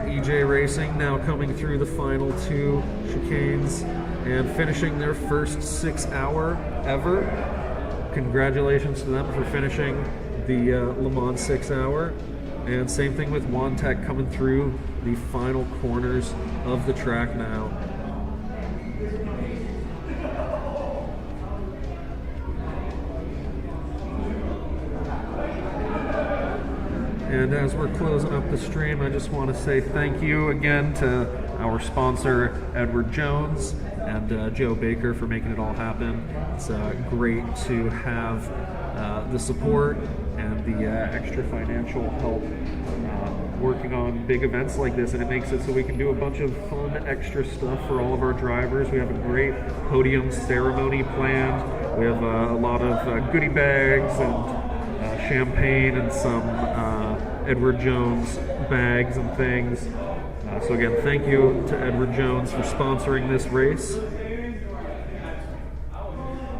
EJ Racing now coming through the final 2 chicanes and finishing their first 6 hour ever. Congratulations to them for finishing the Le Mans 6 hour. And same thing with Wantec coming through the final corners of the track now. And as we're closing up the stream, I just want to say thank you again to our sponsor, Edward Jones, and Joe Baker for making it all happen. It's great to have the support and the extra financial help working on big events like this, and it makes it so we can do a bunch of fun extra stuff for all of our drivers. We have a great podium ceremony planned. We have a lot of goodie bags and champagne and some Edward Jones bags and things. So again, thank you to Edward Jones for sponsoring this race.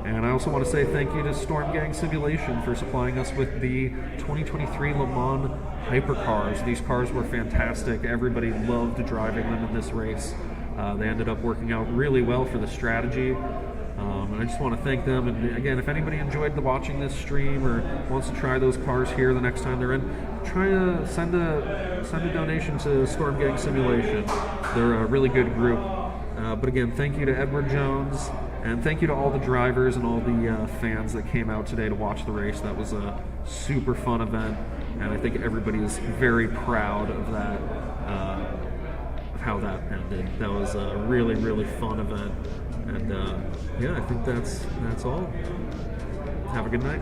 And I also want to say thank you to Storm Gang Simulation for supplying us with the 2023 Le Mans hypercars. These cars were fantastic. Everybody loved driving them in this race. They ended up working out really well for the strategy. And I just want to thank them. And again, if anybody enjoyed watching this stream or wants to try those cars here the next time they're in, try to send a donation to Storm Gang Simulation. They're a really good group. But again, thank you to Edward Jones, and thank you to all the drivers and all the fans that came out today to watch the race. That was a super fun event, and I think everybody is very proud of that, of how that ended. That was a really, really fun event. And yeah, I think that's all. Have a good night.